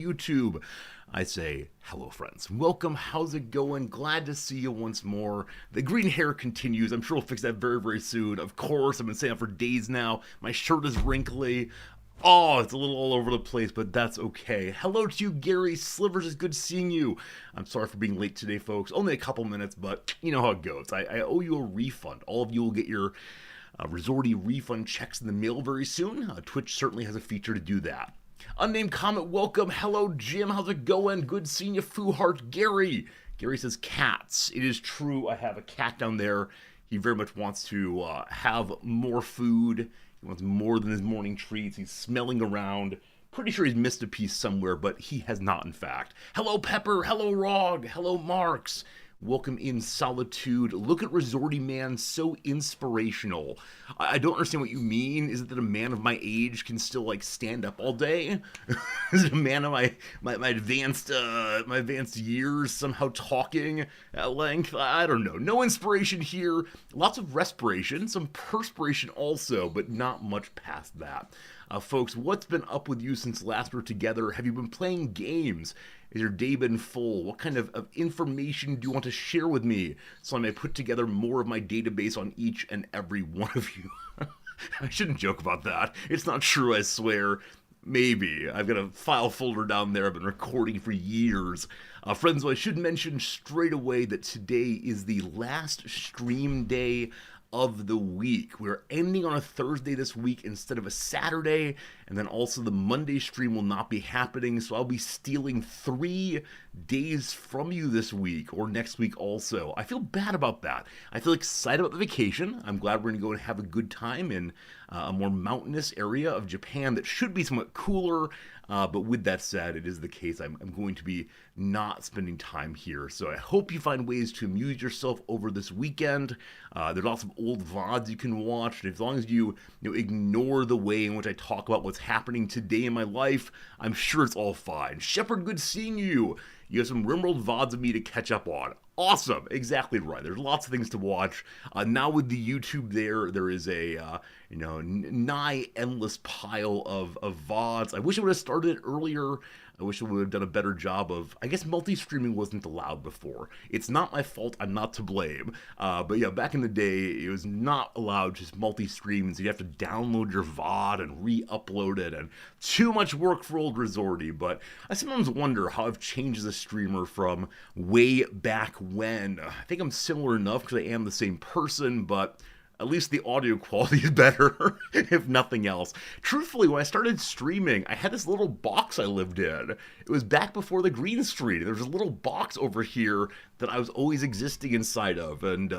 YouTube. I say, hello, friends. Welcome. How's it going? Glad to see you once more. The green hair continues. I'm sure we'll fix that very, very soon. Of course, I've been saying it for days now. My shirt is wrinkly. Oh, it's a little all over the place, but that's okay. Hello to you, Gary Slivers. It's good seeing you. I'm sorry for being late today, folks. Only a couple minutes, but you know how it goes. I owe you a refund. All of you will get your Resorty refund checks in the mail very soon. Twitch certainly has a feature to do that. Unnamed comment, welcome. Hello, Jim. How's it going? Good seeing you, Foo Heart. Gary. Gary says cats. It is true. I have a cat down there. He very much wants to have more food. He wants more than his morning treats. He's smelling around. Pretty sure he's missed a piece somewhere, but he has not, in fact. Hello, Pepper. Hello, Rog. Hello, Marks. Welcome in Solitude. Look at Resorty Man, so inspirational. I don't understand what you mean. Is it that a man of my age can still like stand up all day? Is it a man of my advanced years somehow talking at length? I don't know. No inspiration here. Lots of respiration, some perspiration also, but not much past that. Folks, what's been up with you since last we were together? Have you been playing games? Has your day been full? What kind of information do you want to share with me so I may put together more of my database on each and every one of you? I shouldn't joke about that. It's not true, I swear. Maybe. I've got a file folder down there I've been recording for years. Friends, I should mention straight away that today is the last stream day of the week. We're ending on a Thursday this week instead of a Saturday, and then also the Monday stream will not be happening, so I'll be stealing 3 days from you this week, or next week also. I feel bad about that. I feel excited about the vacation. I'm glad we're going to go and have a good time in a more mountainous area of Japan that should be somewhat cooler, but with that said, it is the case I'm going to be not spending time here. So I hope you find ways to amuse yourself over this weekend. There's lots of old VODs you can watch, and as long as you ignore the way in which I talk about what's happening today in my life, I'm sure it's all fine. Shepard, good seeing you. You have some Rimworld VODs of me to catch up on. Awesome, exactly right. There's lots of things to watch. Now with the YouTube there is a nigh endless pile of VODs. I wish I would have started it earlier. I wish I would have done a better job of, I guess multi-streaming wasn't allowed before. It's not my fault, I'm not to blame. But yeah, back in the day, it was not allowed just multi-stream, so you have to download your VOD and re-upload it, and too much work for old Resorty. But I sometimes wonder how I've changed as a streamer from way back when. I think I'm similar enough because I am the same person, but at least the audio quality is better, if nothing else. Truthfully, when I started streaming, I had this little box I lived in. It was back before the green screen. There was a little box over here that I was always existing inside of, and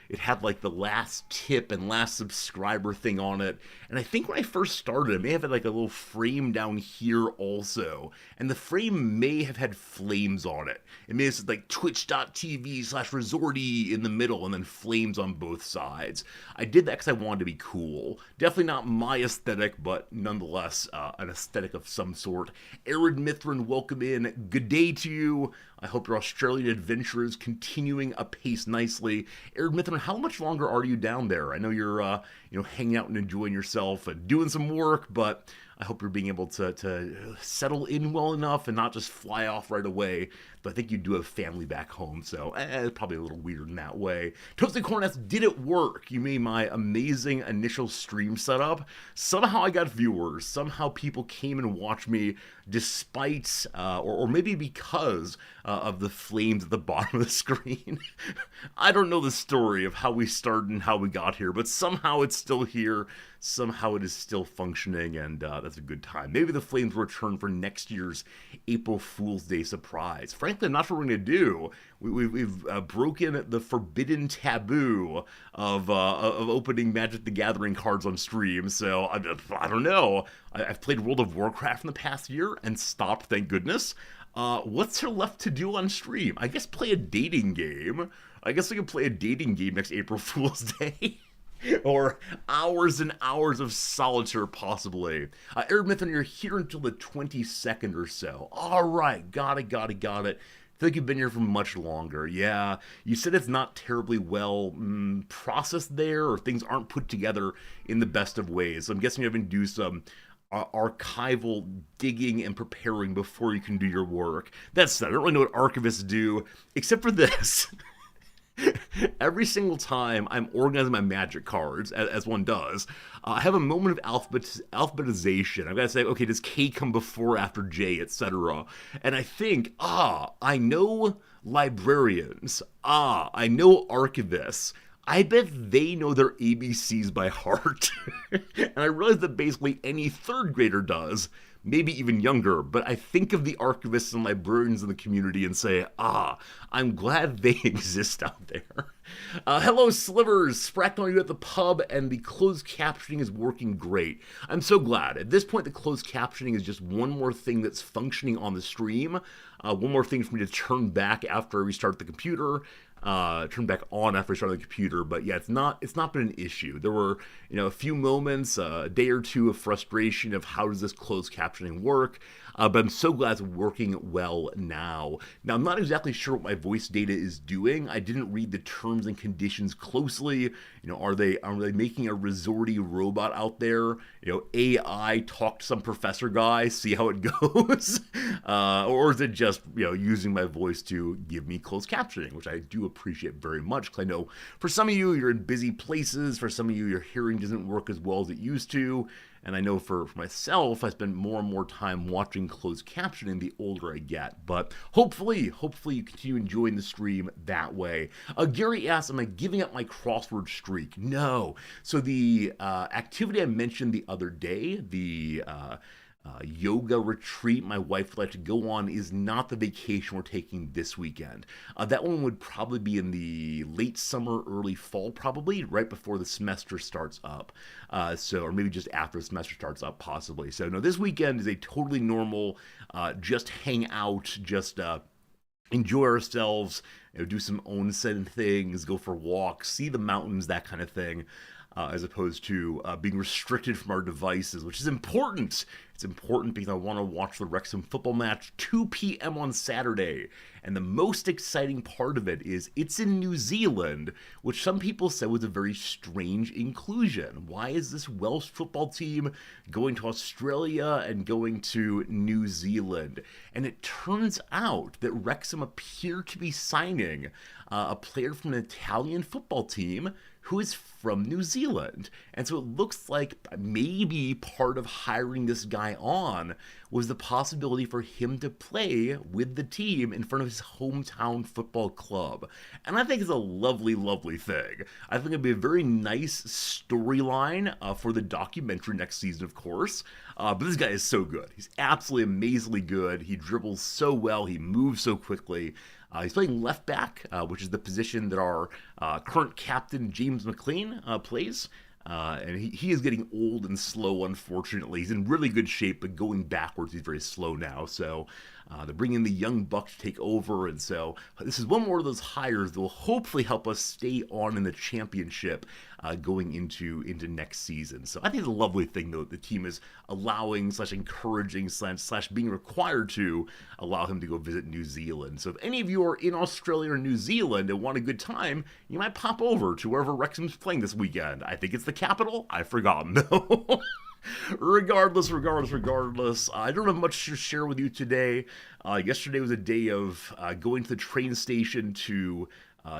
it had like the last tip and last subscriber thing on it. And I think when I first started, it may have had like a little frame down here also, and the frame may have had flames on it. It may have said like twitch.tv/resorty in the middle, and then flames on both sides. I did that because I wanted to be cool. Definitely not my aesthetic, but nonetheless an aesthetic of some sort. Arid Mithrin, welcome in. Good day to you. I hope your Australian adventure is continuing apace nicely. Arid Mithrin, how much longer are you down there? I know you're hanging out and enjoying yourself and doing some work, but I hope you're being able to settle in well enough and not just fly off right away. But I think you do have family back home, so it's probably a little weird in that way. Toasted Cornets, did it work? You made my amazing initial stream setup. Somehow I got viewers. Somehow people came and watched me despite, or maybe because of the flames at the bottom of the screen. I don't know the story of how we started and how we got here, but somehow it's still here. Somehow it is still functioning, and that's a good time. Maybe the flames will return for next year's April Fool's Day surprise. Frankly, I'm not sure what we're going to do. We've broken the forbidden taboo of opening Magic the Gathering cards on stream, so I don't know. I've played World of Warcraft in the past year and stopped, thank goodness. What's there left to do on stream? I guess play a dating game. I guess I could play a dating game next April Fool's Day. Or hours and hours of solitaire, possibly. Arid Mython, you're here until the 22nd or so. All right, got it. I feel like you've been here for much longer. Yeah, you said it's not terribly well processed there, or things aren't put together in the best of ways. So I'm guessing you're having to do some archival digging and preparing before you can do your work. That's I don't really know what archivists do, except for this. Every single time I'm organizing my magic cards, as one does, I have a moment of alphabetization. I've got to say, okay, does K come before, after J, etc.? And I think, I know librarians. I know archivists. I bet they know their ABCs by heart. And I realize that basically any third grader does, maybe even younger, but I think of the archivists and librarians in the community and say, I'm glad they exist out there. Hello, Slivers. Spracked on you at the pub, and the closed captioning is working great. I'm so glad. At this point, the closed captioning is just one more thing that's functioning on the stream. One more thing for me to turn back after I restart the computer. Turn back on after I started the computer, but yeah, it's not been an issue. There were a few moments, a day or two of frustration of how does this closed captioning work, but I'm so glad it's working well now. Now I'm not exactly sure what my voice data is doing. I didn't read the terms and conditions closely. Are they making a resorty robot out there? AI talk to some professor guy, see how it goes, or is it just using my voice to give me closed captioning, which I do appreciate very much, because I know for some of you, you're in busy places. For some of you, your hearing doesn't work as well as it used to. And I know for myself, I spend more and more time watching closed captioning the older I get. But hopefully you continue enjoying the stream that way. Gary asks, am I giving up my crossword streak? No. So the activity I mentioned the other day, the yoga retreat my wife would like to go on, is not the vacation we're taking this weekend. That one would probably be in the late summer, early fall, probably right before the semester starts up. Or maybe just after the semester starts up, possibly. So no, this weekend is a totally normal, just hang out, just enjoy ourselves, do some onsen things, go for walks, see the mountains, that kind of thing. As opposed to being restricted from our devices, which is important. It's important because I want to watch the Wrexham football match 2 p.m. on Saturday. And the most exciting part of it is it's in New Zealand, which some people said was a very strange inclusion. Why is this Welsh football team going to Australia and going to New Zealand? And it turns out that Wrexham appear to be signing a player from an Italian football team who is from New Zealand. And so it looks like maybe part of hiring this guy on was the possibility for him to play with the team in front of his hometown football club. And I think it's a lovely, lovely thing. I think it'd be a very nice storyline for the documentary next season, of course. But this guy is so good. He's absolutely amazingly good. He dribbles so well. He moves so quickly. He's playing left back, which is the position that our current captain, James McLean, plays. And he is getting old and slow, unfortunately. He's in really good shape, but going backwards, he's very slow now. So they're bringing the young buck to take over. And so this is one more of those hires that will hopefully help us stay on in the championship going into next season. So I think it's a lovely thing, though, that the team is allowing / encouraging / being required to allow him to go visit New Zealand. So if any of you are in Australia or New Zealand and want a good time, you might pop over to wherever Wrexham's playing this weekend. I think it's the capital. I've forgotten, though. Regardless, I don't have much to share with you today. Yesterday was a day of going to the train station to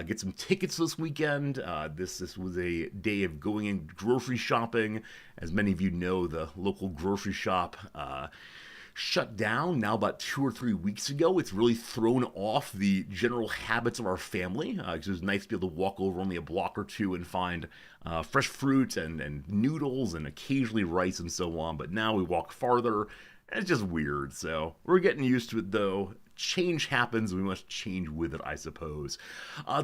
get some tickets this weekend. This was a day of going in grocery shopping. As many of you know, the local grocery shop shut down now about 2 or 3 weeks ago. It's really thrown off the general habits of our family, because it was nice to be able to walk over only a block or two and find fresh fruit and noodles and occasionally rice and so on. But now we walk farther. It's just weird. So we're getting used to it, though. Change happens, we must change with it, I suppose.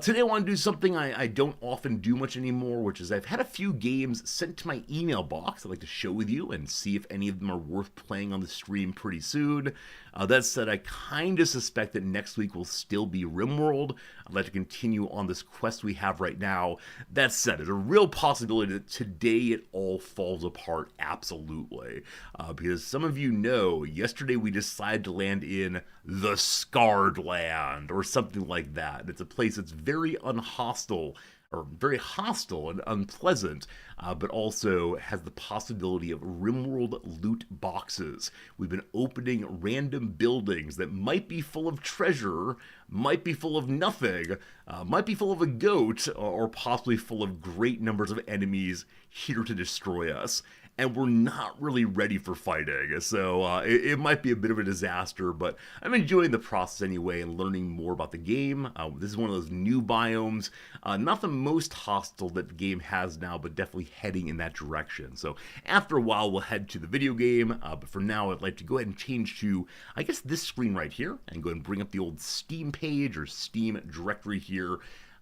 Today I want to do something I don't often do much anymore, which is I've had a few games sent to my email box I'd like to share with you and see if any of them are worth playing on the stream pretty soon. That said, I kind of suspect that next week will still be Rimworld. I'd like to continue on this quest we have right now. That said, there's a real possibility that today it all falls apart, absolutely. Because some of you know, yesterday we decided to land in the Scarred Land, or something like that. It's a place that's very unhostile or very hostile and unpleasant, but also has the possibility of Rimworld loot boxes. We've been opening random buildings that might be full of treasure, might be full of nothing, might be full of a goat, or possibly full of great numbers of enemies here to destroy us. And we're not really ready for fighting, so it might be a bit of a disaster, but I'm enjoying the process anyway and learning more about the game. This is one of those new biomes, not the most hostile that the game has now, but definitely heading in that direction. So after a while, we'll head to the video game, but for now, I'd like to go ahead and change to, I guess, this screen right here, and go ahead and bring up the old Steam page or Steam directory here,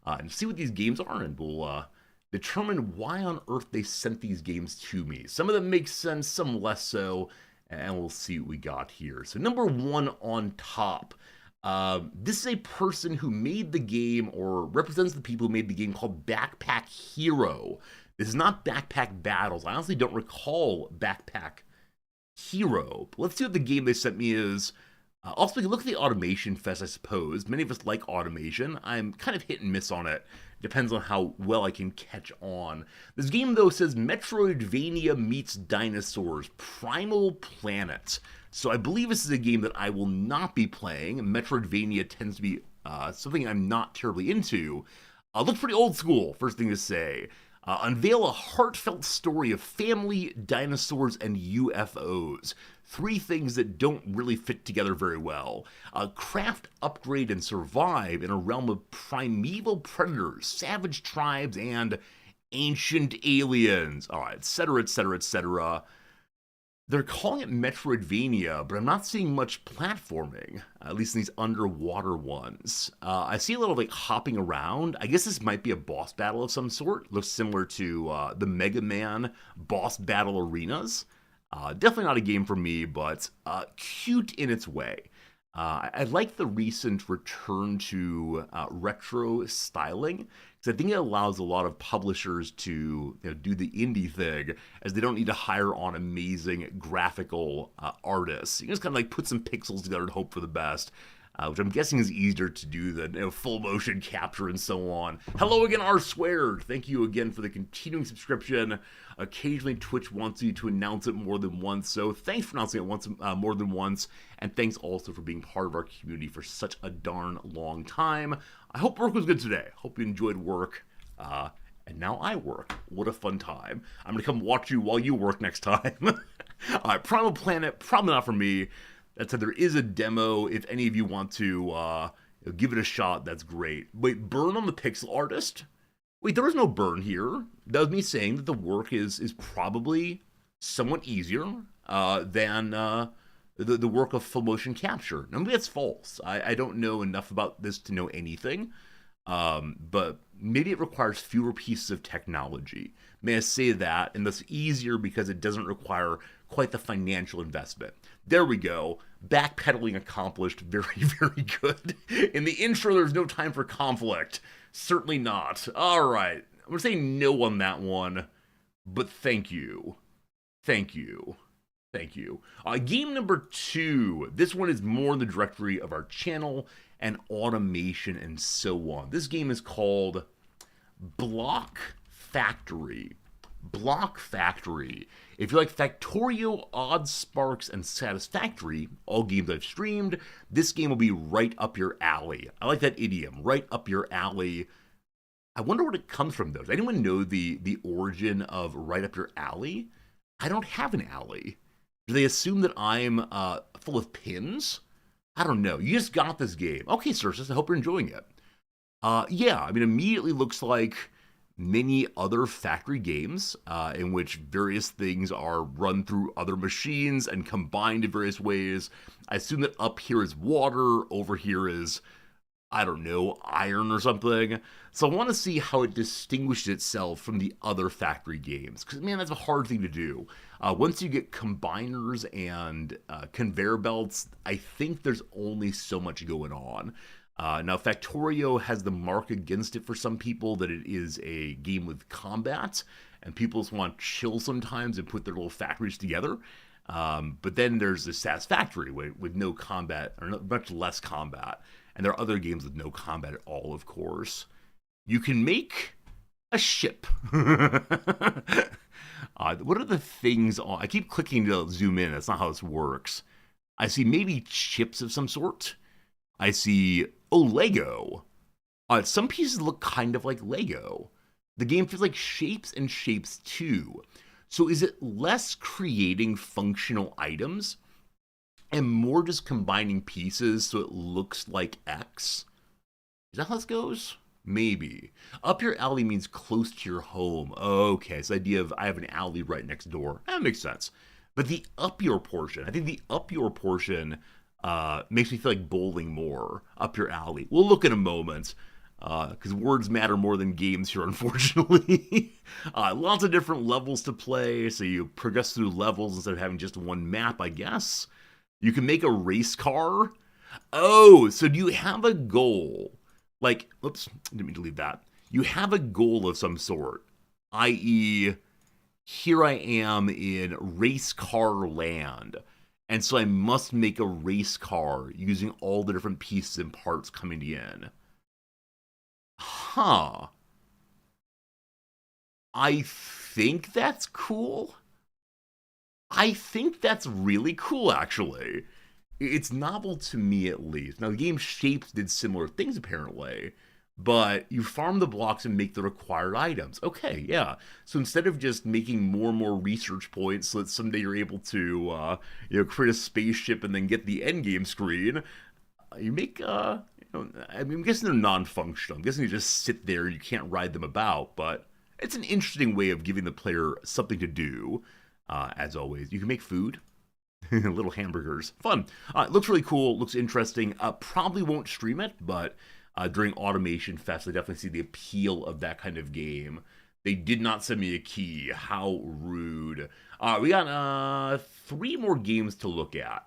and see what these games are, and we'll determine why on earth they sent these games to me. Some of them make sense, some less so, and we'll see what we got here. So number one on top, this is a person who made the game, or represents the people who made the game, called Backpack Hero. This is not Backpack Battles. I honestly don't recall Backpack Hero. But let's see what the game they sent me is. Also, you look at the Automation Fest, I suppose. Many of us like automation. I'm kind of hit and miss on it. Depends on how well I can catch on. This game, though, says Metroidvania meets dinosaurs, Primal Planet. So I believe this is a game that I will not be playing. Metroidvania tends to be something I'm not terribly into. Looks pretty old school, first thing to say. Unveil a heartfelt story of family, dinosaurs, and UFOs. Three things that don't really fit together very well. Craft, upgrade, and survive in a realm of primeval predators, savage tribes, and ancient aliens. Alright, etc., etc., etc. They're calling it Metroidvania, but I'm not seeing much platforming, at least in these underwater ones. I see a little like hopping around. I guess this might be a boss battle of some sort. Looks similar to the Mega Man boss battle arenas. Definitely not a game for me, but cute in its way. I like the recent return to retro styling, because I think it allows a lot of publishers to do the indie thing, as they don't need to hire on amazing graphical artists. You can just kind of like put some pixels together and hope for the best. Which I'm guessing is easier to do than full motion capture and so on. Hello again, R Squared. Thank you again for the continuing subscription. Occasionally, Twitch wants you to announce it more than once, so thanks for announcing it more than once, and thanks also for being part of our community for such a darn long time. I hope work was good today. Hope you enjoyed work. And now I work. What a fun time. I'm going to come watch you while you work next time. Alright, Primal Planet, probably not for me. That said, there is a demo. If any of you want to give it a shot, that's great. Wait, burn on the pixel artist? Wait, there was no burn here. That was me saying that the work is probably somewhat easier than the work of full motion capture. Now, maybe that's false. I don't know enough about this to know anything. But maybe it requires fewer pieces of technology. May I say that, and thus easier because it doesn't require quite the financial investment. There we go. Backpedaling accomplished. Very, very good. In the intro, there's no time for conflict. Certainly not. All right. I'm going to say no on that one, but thank you. Thank you. Thank you. Game number 2. This one is more in the directory of our channel and automation and so on. This game is called Block Factory. Block Factory. If you like Factorio, Odd Sparks, and Satisfactory, all games I've streamed, this game will be right up your alley. I like that idiom, right up your alley. I wonder where it comes from, though. Does anyone know the origin of right up your alley? I don't have an alley. Do they assume that I'm full of pins? I don't know. You just got this game. Okay, Cersus, I hope you're enjoying it. Yeah, I mean, immediately looks like many other factory games in which various things are run through other machines and combined in various ways. I assume that up here is water, over here is, I don't know, iron or something. So I want to see how it distinguishes itself from the other factory games, because, man, that's a hard thing to do. Once you get combiners and conveyor belts, I think there's only so much going on. Now, Factorio has the mark against it for some people that it is a game with combat, and people just want to chill sometimes and put their little factories together. But then there's the Satisfactory with no combat, or much less combat. And there are other games with no combat at all, of course. You can make A ship. What are the things on? I keep clicking to zoom in. That's not how this works. I see maybe chips of some sort. I see, oh, Lego. Some pieces look kind of like Lego. The game feels like shapes and shapes too. So is it less creating functional items and more just combining pieces so it looks like X? Is that how this goes? Maybe. Up your alley means close to your home. Okay, it's the idea of I have an alley right next door. That makes sense. But the up your portion, I think the up your portion makes me feel like bowling more. Up your alley. We'll look in a moment because words matter more than games here, unfortunately. Lots of different levels to play, so you progress through levels instead of having just one map, I guess. You can make a race car. Oh, so do you have a goal? Like, oops, didn't mean to leave that. You have a goal of some sort, i.e., here I am in race car land. And so I must make a race car using all the different pieces and parts coming in. Huh. I think that's cool. I think that's really cool, actually. It's novel to me, at least. Now, the game Shapes did similar things, apparently, but you farm the blocks and make the required items. Okay, yeah. So instead of just making more and more research points so that someday you're able to, create a spaceship and then get the end game screen, you make, I mean, I'm guessing they're non-functional. I'm guessing you just sit there and you can't ride them about, but it's an interesting way of giving the player something to do. As always, you can make food. Little hamburgers. Fun. It looks really cool. Looks interesting. Probably won't stream it, but during Automation Fest, I definitely see the appeal of that kind of game. They did not send me a key. How rude. We got 3 more games to look at.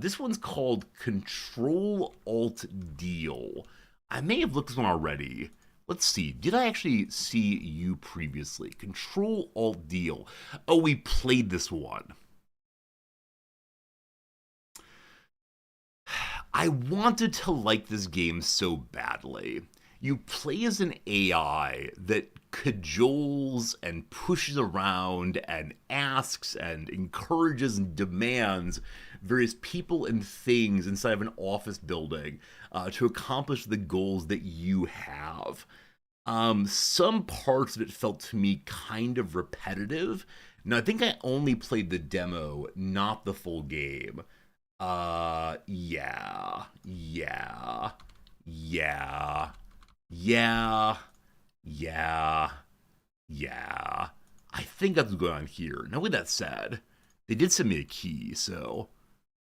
This one's called Control Alt Deal. I may have looked at this one already. Let's see. Did I actually see you previously? Control Alt Deal. Oh, we played this one. I wanted to like this game so badly. You play as an AI that cajoles and pushes around and asks and encourages and demands various people and things inside of an office building to accomplish the goals that you have. Some parts of it felt to me kind of repetitive. Now, I think I only played the demo, not the full game. Yeah, yeah, yeah, yeah, yeah, yeah. I think that's what's going on here. Now, with that said, they did send me a key, so,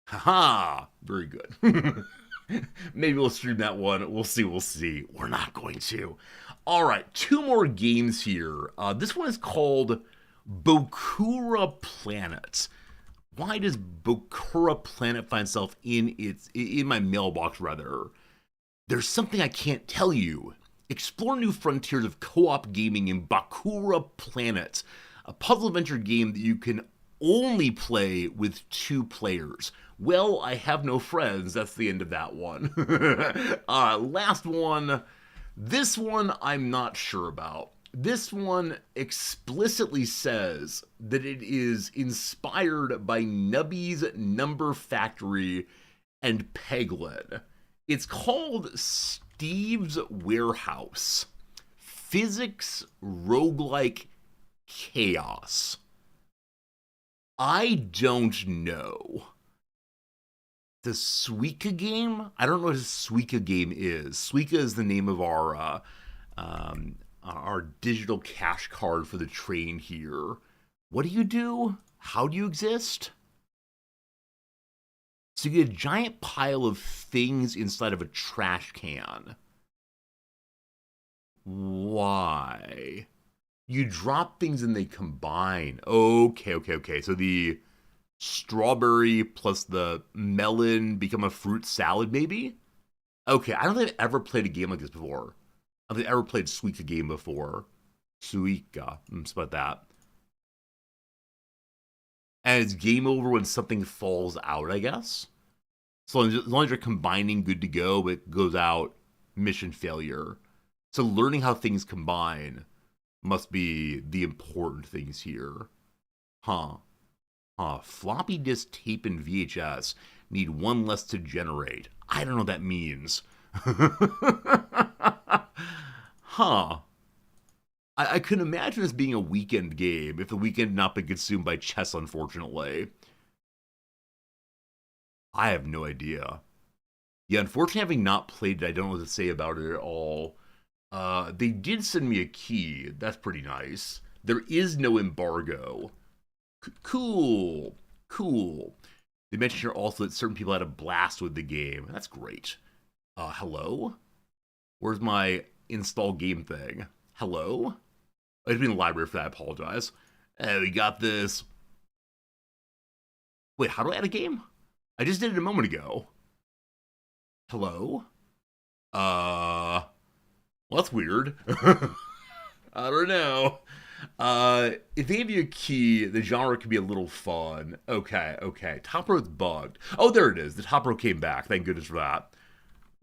haha, very good. Maybe we'll stream that one. We'll see. We'll see. We're not going to. All right, 2 more games here. This one is called Bokura Planet. Why does Bokura Planet find itself in my mailbox, rather? There's something I can't tell you. Explore new frontiers of co-op gaming in Bokura Planet, a puzzle adventure game that you can only play with 2 players. Well, I have no friends. That's the end of that one. Last one. This one I'm not sure about. This one explicitly says that it is inspired by Nubby's Number Factory and Peglin. It's called Steve's Warehouse. Physics Roguelike Chaos. I don't know. The Suika game? I don't know what a Suika game is. Suika is the name of our digital cash card for the train here. What do? How do you exist? So you get a giant pile of things inside of a trash can. Why? You drop things and they combine. Okay. So the strawberry plus the melon become a fruit salad, maybe? Okay, I don't think I've ever played a game like this before. I don't think I've ever played Suika game before. Suika. It's about that. And it's game over when something falls out, I guess. So as long as you're combining, good to go, but it goes out, mission failure. So learning how things combine. Must be the important things here. Huh. Floppy disk tape and VHS need one less to generate. I don't know what that means. Huh. I could imagine this being a weekend game if the weekend had not been consumed by chess, unfortunately. I have no idea. Yeah, unfortunately, having not played it, I don't know what to say about it at all. They did send me a key. That's pretty nice. There is no embargo. Cool. Cool. They mentioned here also that certain people had a blast with the game. That's great. Hello? Where's my install game thing? Hello? I just been in the library for that. I apologize. Hey, we got this. Wait, how do I add a game? I just did it a moment ago. Hello? Well, that's weird. I don't know. If they give you a key, the genre could be a little fun. Okay. Top row's bugged. Oh, there it is. The top row came back. Thank goodness for that.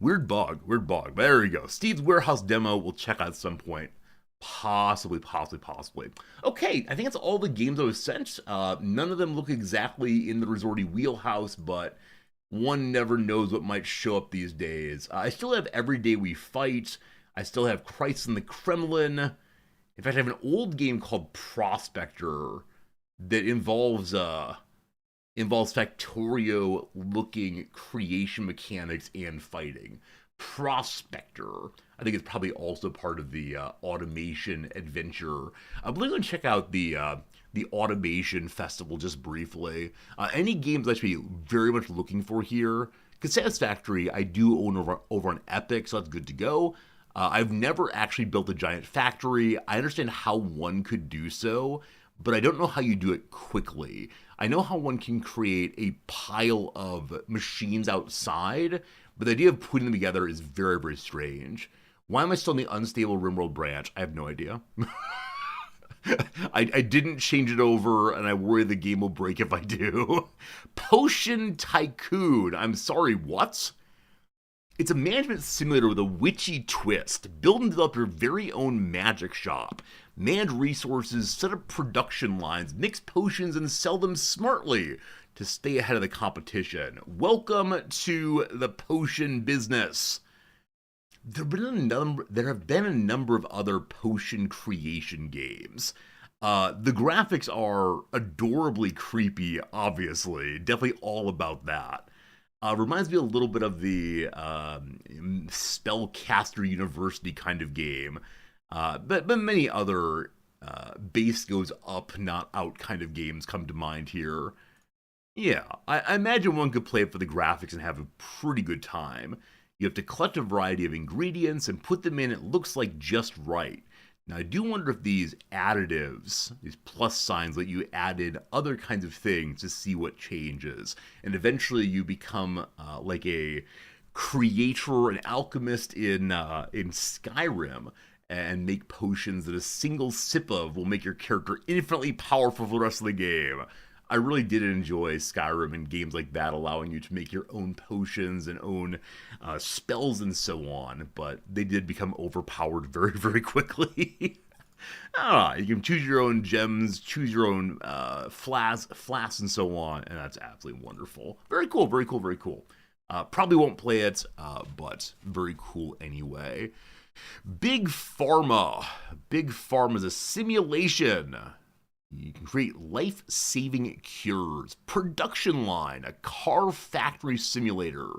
Weird bug. But there we go. Steve's Warehouse demo we'll check out at some point. Possibly. Okay, I think that's all the games I was sent. None of them look exactly in the Resorty wheelhouse, but one never knows what might show up these days. I still have Every Day We Fight. I still have Christ in the Kremlin. In fact, I have an old game called Prospector that involves Factorio-looking creation mechanics and fighting. Prospector. I think it's probably also part of the automation adventure. I'm going to check out the automation festival just briefly. Any games I should be very much looking for here? Because Satisfactory I do own over on Epic, so that's good to go. I've never actually built a giant factory. I understand how one could do so, but I don't know how you do it quickly. I know how one can create a pile of machines outside, but the idea of putting them together is very, very strange. Why am I still in the unstable Rimworld branch? I have no idea. I didn't change it over, and I worry the game will break if I do. Potion Tycoon. I'm sorry, what? It's a management simulator with a witchy twist. Build and develop your very own magic shop. Manage resources, set up production lines, mix potions, and sell them smartly to stay ahead of the competition. Welcome to the potion business. There have been a number of other potion creation games. The graphics are adorably creepy, obviously. Definitely all about that. Reminds me a little bit of the Spellcaster University kind of game. But many other base goes up, not out kind of games come to mind here. Yeah, I imagine one could play it for the graphics and have a pretty good time. You have to collect a variety of ingredients and put them in, it looks like just right. Now, I do wonder if these additives, these plus signs, let you add in other kinds of things to see what changes. And eventually you become like a creator, an alchemist in Skyrim, and make potions that a single sip of will make your character infinitely powerful for the rest of the game. I really did enjoy Skyrim and games like that, allowing you to make your own potions and own spells and so on, but they did become overpowered very, very quickly. You can choose your own gems, choose your own flasks and so on, and that's absolutely wonderful. Very cool. Probably won't play it, but very cool anyway. Big Pharma. Big Pharma is a simulation. You can create life-saving cures. Production line, a car factory simulator.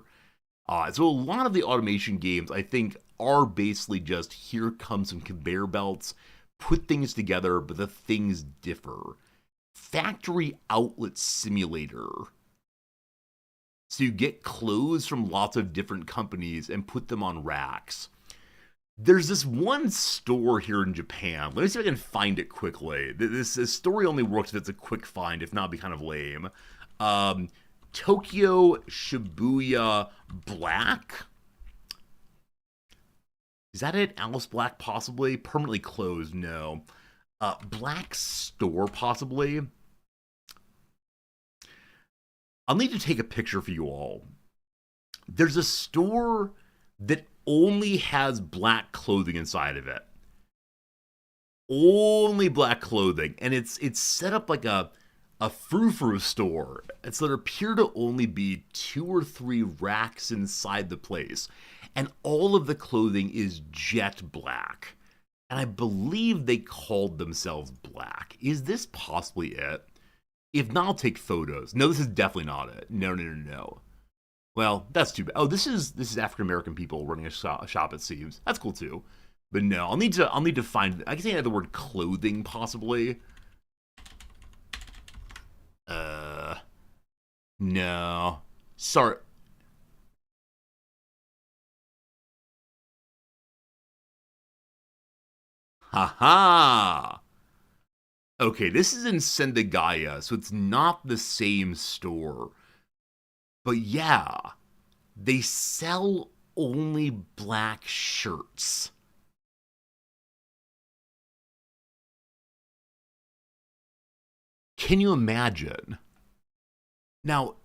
So a lot of the automation games, I think, are basically just here comes some conveyor belts, put things together, but the things differ. Factory outlet simulator. So you get clothes from lots of different companies and put them on racks. There's this one store here in Japan. Let me see if I can find it quickly. This story only works if it's a quick find. If not, it'd be kind of lame. Tokyo Shibuya Black? Is that it? Alice Black, possibly? Permanently closed? No. Black Store, possibly? I'll need to take a picture for you all. There's a store that only has black clothing inside of it. only black clothing, and it's set up like a frou-frou store. And so there appear to only be 2 or 3 racks inside the place, and all of the clothing is jet black. And I believe they called themselves black. Is this possibly it? If not, I'll take photos. No, this is definitely not it. No, no, no, no. Well, that's too bad. Oh, this is African American people running a shop. It seems that's cool too. But no, I'll need to find. I can say the word clothing possibly. Uh, no. Sorry. Haha. Okay, this is in Sendagaya, so it's not the same store. But yeah, they sell only black shirts. Can you imagine? Now,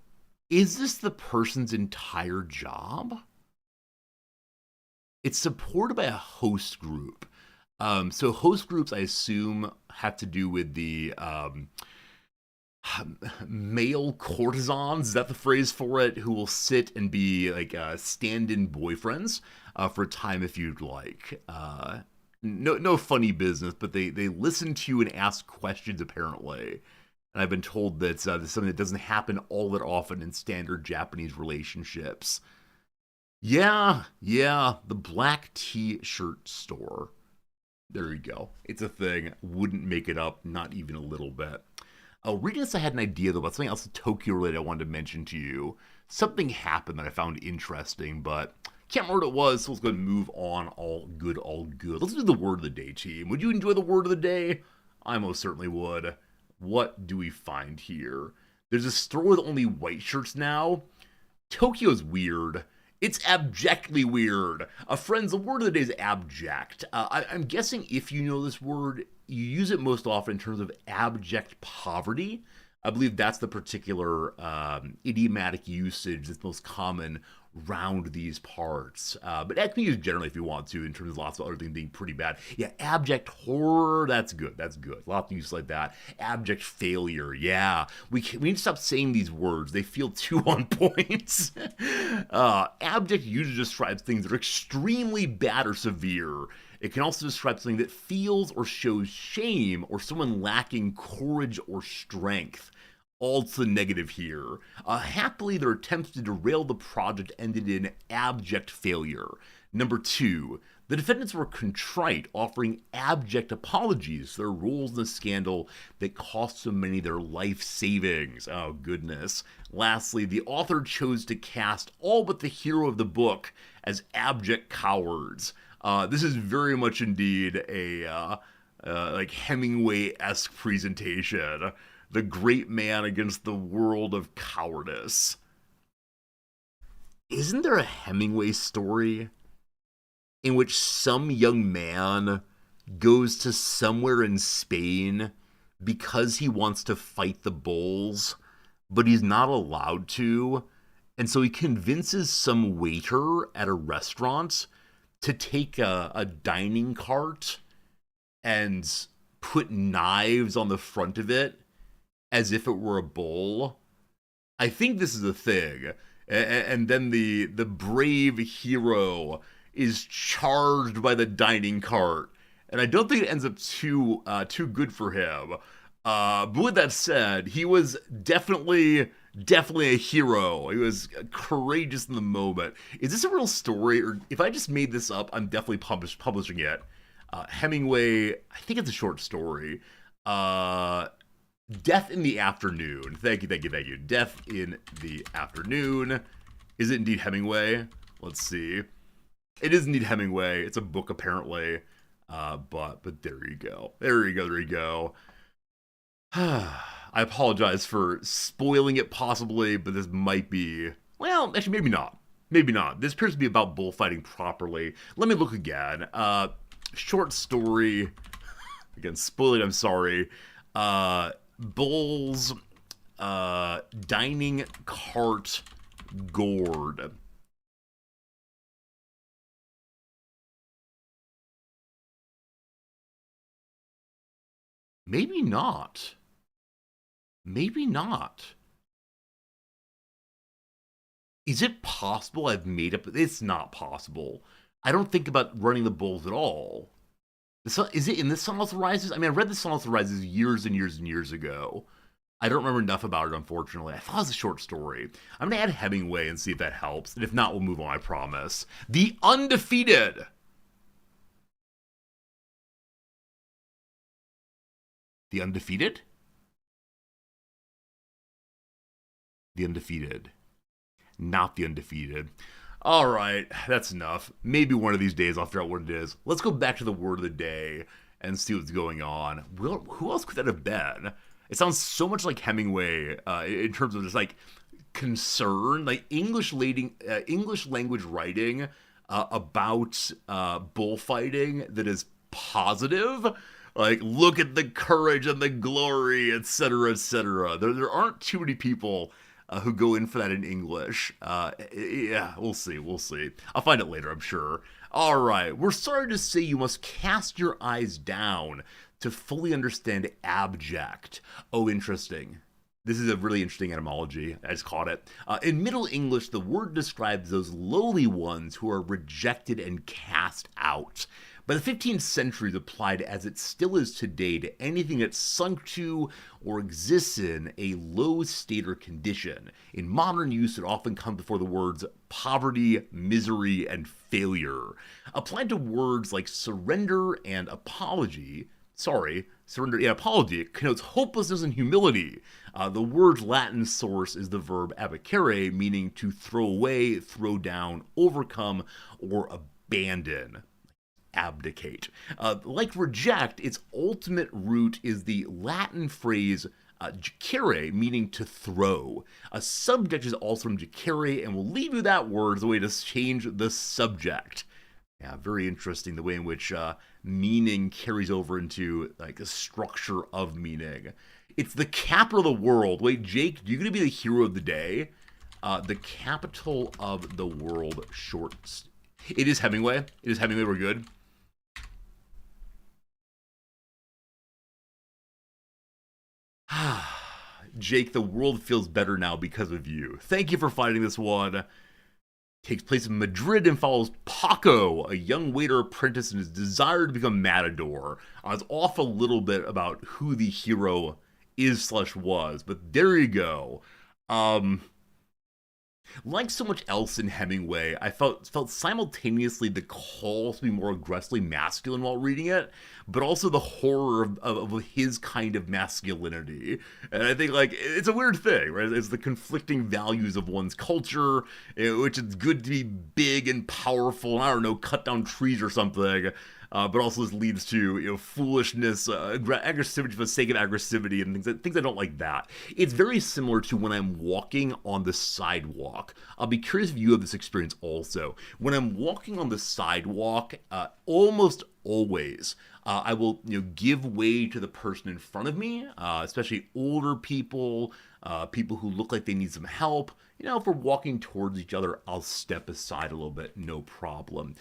is this the person's entire job? It's supported by a host group. So host groups, I assume, have to do with the male courtesans. Is that the phrase for it? Who will sit and be like stand-in boyfriends for a time if you'd like. No funny business, but they listen to you and ask questions apparently. And I've been told that this is something that doesn't happen all that often in standard Japanese relationships. Yeah, the black t-shirt store. There you go. It's a thing. Wouldn't make it up, not even a little bit. Reading this, I had an idea though about something else Tokyo related I wanted to mention to you. Something happened that I found interesting, but can't remember what it was, so let's go and move on. All good, all good. Let's do the word of the day, team. Would you enjoy the word of the day? I most certainly would. What do we find here? There's a store with only white shirts now. Tokyo's weird. It's abjectly weird. Friends, the word of the day is abject. I'm guessing if you know this word, you use it most often in terms of abject poverty. I believe that's the particular idiomatic usage that's most common round these parts. But that can be used generally if you want to, in terms of lots of other things being pretty bad. Yeah, abject horror, that's good. That's good. Lots of use like that. Abject failure, yeah. We need to stop saying these words. They feel too on point. Abject usually describes things that are extremely bad or severe. It can also describe something that feels or shows shame or someone lacking courage or strength. All to the negative here. Happily, their attempts to derail the project ended in abject failure. Number 2, the defendants were contrite, offering abject apologies for their roles in the scandal that cost so many their life savings. Oh, goodness. Lastly, the author chose to cast all but the hero of the book as abject cowards. This is very much indeed a like Hemingway-esque presentation. The great man against the world of cowardice. Isn't there a Hemingway story in which some young man goes to somewhere in Spain because he wants to fight the bulls, but he's not allowed to? And so he convinces some waiter at a restaurant to take a dining cart and put knives on the front of it as if it were a bull. I think this is a thing. And then the brave hero is charged by the dining cart. And I don't think it ends up too good for him. But with that said, he was definitely a hero. He was courageous in the moment. Is this a real story? Or if I just made this up, I'm definitely publishing it. Hemingway, I think it's a short story. Death in the Afternoon. Thank you. Death in the Afternoon. Is it indeed Hemingway? Let's see. It is indeed Hemingway. It's a book, apparently. But there you go. There you go. I apologize for spoiling it, possibly, but this might be... Well, actually, maybe not. Maybe not. This appears to be about bullfighting properly. Let me look again. Short story. Again, spoiling, I'm sorry. Bulls, dining cart gourd. Maybe not. Maybe not. Is it possible I've made up? It's not possible. I don't think about running the bulls at all. Is it in the Sun Also Rises? I mean, I read the Sun Also Rises years and years and years ago. I don't remember enough about it, unfortunately. I thought it was a short story. I'm going to add Hemingway and see if that helps. And if not, we'll move on, I promise. The Undefeated. The Undefeated? The Undefeated. Not the Undefeated. All right, that's enough. Maybe one of these days I'll figure out what it is. Let's go back to the word of the day and see what's going on. Who else could that have been? It sounds so much like Hemingway in terms of just like concern, like English language writing about bullfighting that is positive. Like, look at the courage and the glory, etc., etc. There aren't too many people who go in for that in English. Yeah, we'll see, we'll see. I'll find it later, I'm sure. All right, we're sorry to say you must cast your eyes down to fully understand abject. Oh, interesting. This is a really interesting etymology. I just caught it. In Middle English, the word describes those lowly ones who are rejected and cast out. By the 15th century, it applied as it still is today to anything that's sunk to or exists in a low state or condition. In modern use, it often comes before the words poverty, misery, and failure. Applied to words like surrender and apology, surrender and apology, it connotes hopelessness and humility. The word's Latin source is the verb abjicere, meaning to throw away, throw down, overcome, or abandon. Abdicate. Like reject, its ultimate root is the Latin phrase jacere, meaning to throw. A subject is also from jacere, and we'll leave you that word as a way to change the subject. Yeah, very interesting the way in which meaning carries over into like the structure of meaning. It's the capital of the world. Wait, Jake, you gonna be the hero of the day? The capital of the world short. It is Hemingway. It is Hemingway. We're good. Jake, the world feels better now because of you. Thank you for fighting this one. Takes place in Madrid and follows Paco, a young waiter apprentice, and his desire to become matador. It's off a little bit about who the hero is/was, but there you go. Like so much else in Hemingway, I felt simultaneously the call to be more aggressively masculine while reading it, but also the horror of his kind of masculinity. And I think, like, it's a weird thing, right? It's the conflicting values of one's culture, which it's good to be big and powerful, and I don't know, cut down trees or something. But also this leads to foolishness, aggressivity for the sake of aggressivity, and things I don't like that. It's very similar to when I'm walking on the sidewalk. I'll be curious if you have this experience also. When I'm walking on the sidewalk, almost always, I will give way to the person in front of me, especially older people, people who look like they need some help. If we're walking towards each other, I'll step aside a little bit, no problem.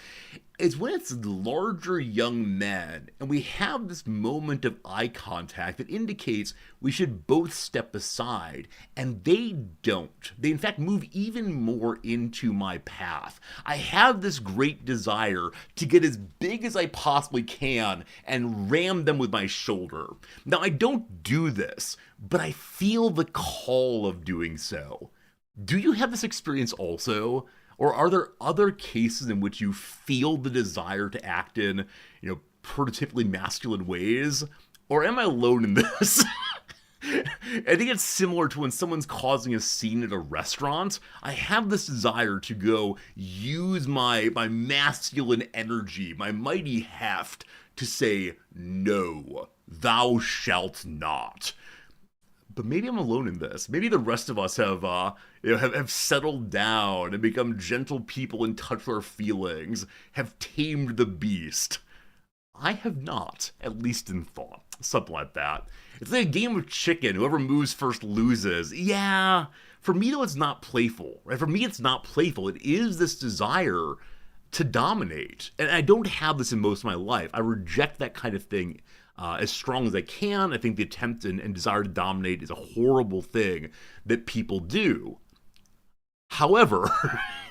It's when it's larger young men, and we have this moment of eye contact that indicates we should both step aside, and they don't. They, in fact, move even more into my path. I have this great desire to get as big as I possibly can and ram them with my shoulder. Now, I don't do this, but I feel the call of doing so. Do you have this experience also? Or are there other cases in which you feel the desire to act in, prototypically masculine ways? Or am I alone in this? I think it's similar to when someone's causing a scene at a restaurant. I have this desire to go use my masculine energy, my mighty heft, to say, no, thou shalt not. But maybe I'm alone in this. Maybe the rest of us have settled down and become gentle people in touch with our feelings, have tamed the beast. I have not, at least in thought. Something like that. It's like a game of chicken. Whoever moves first loses. Yeah. For me, though, it's not playful. Right? For me, it's not playful. It is this desire to dominate. And I don't have this in most of my life. I reject that kind of thing as strong as I can. I think the attempt and desire to dominate is a horrible thing that people do. However,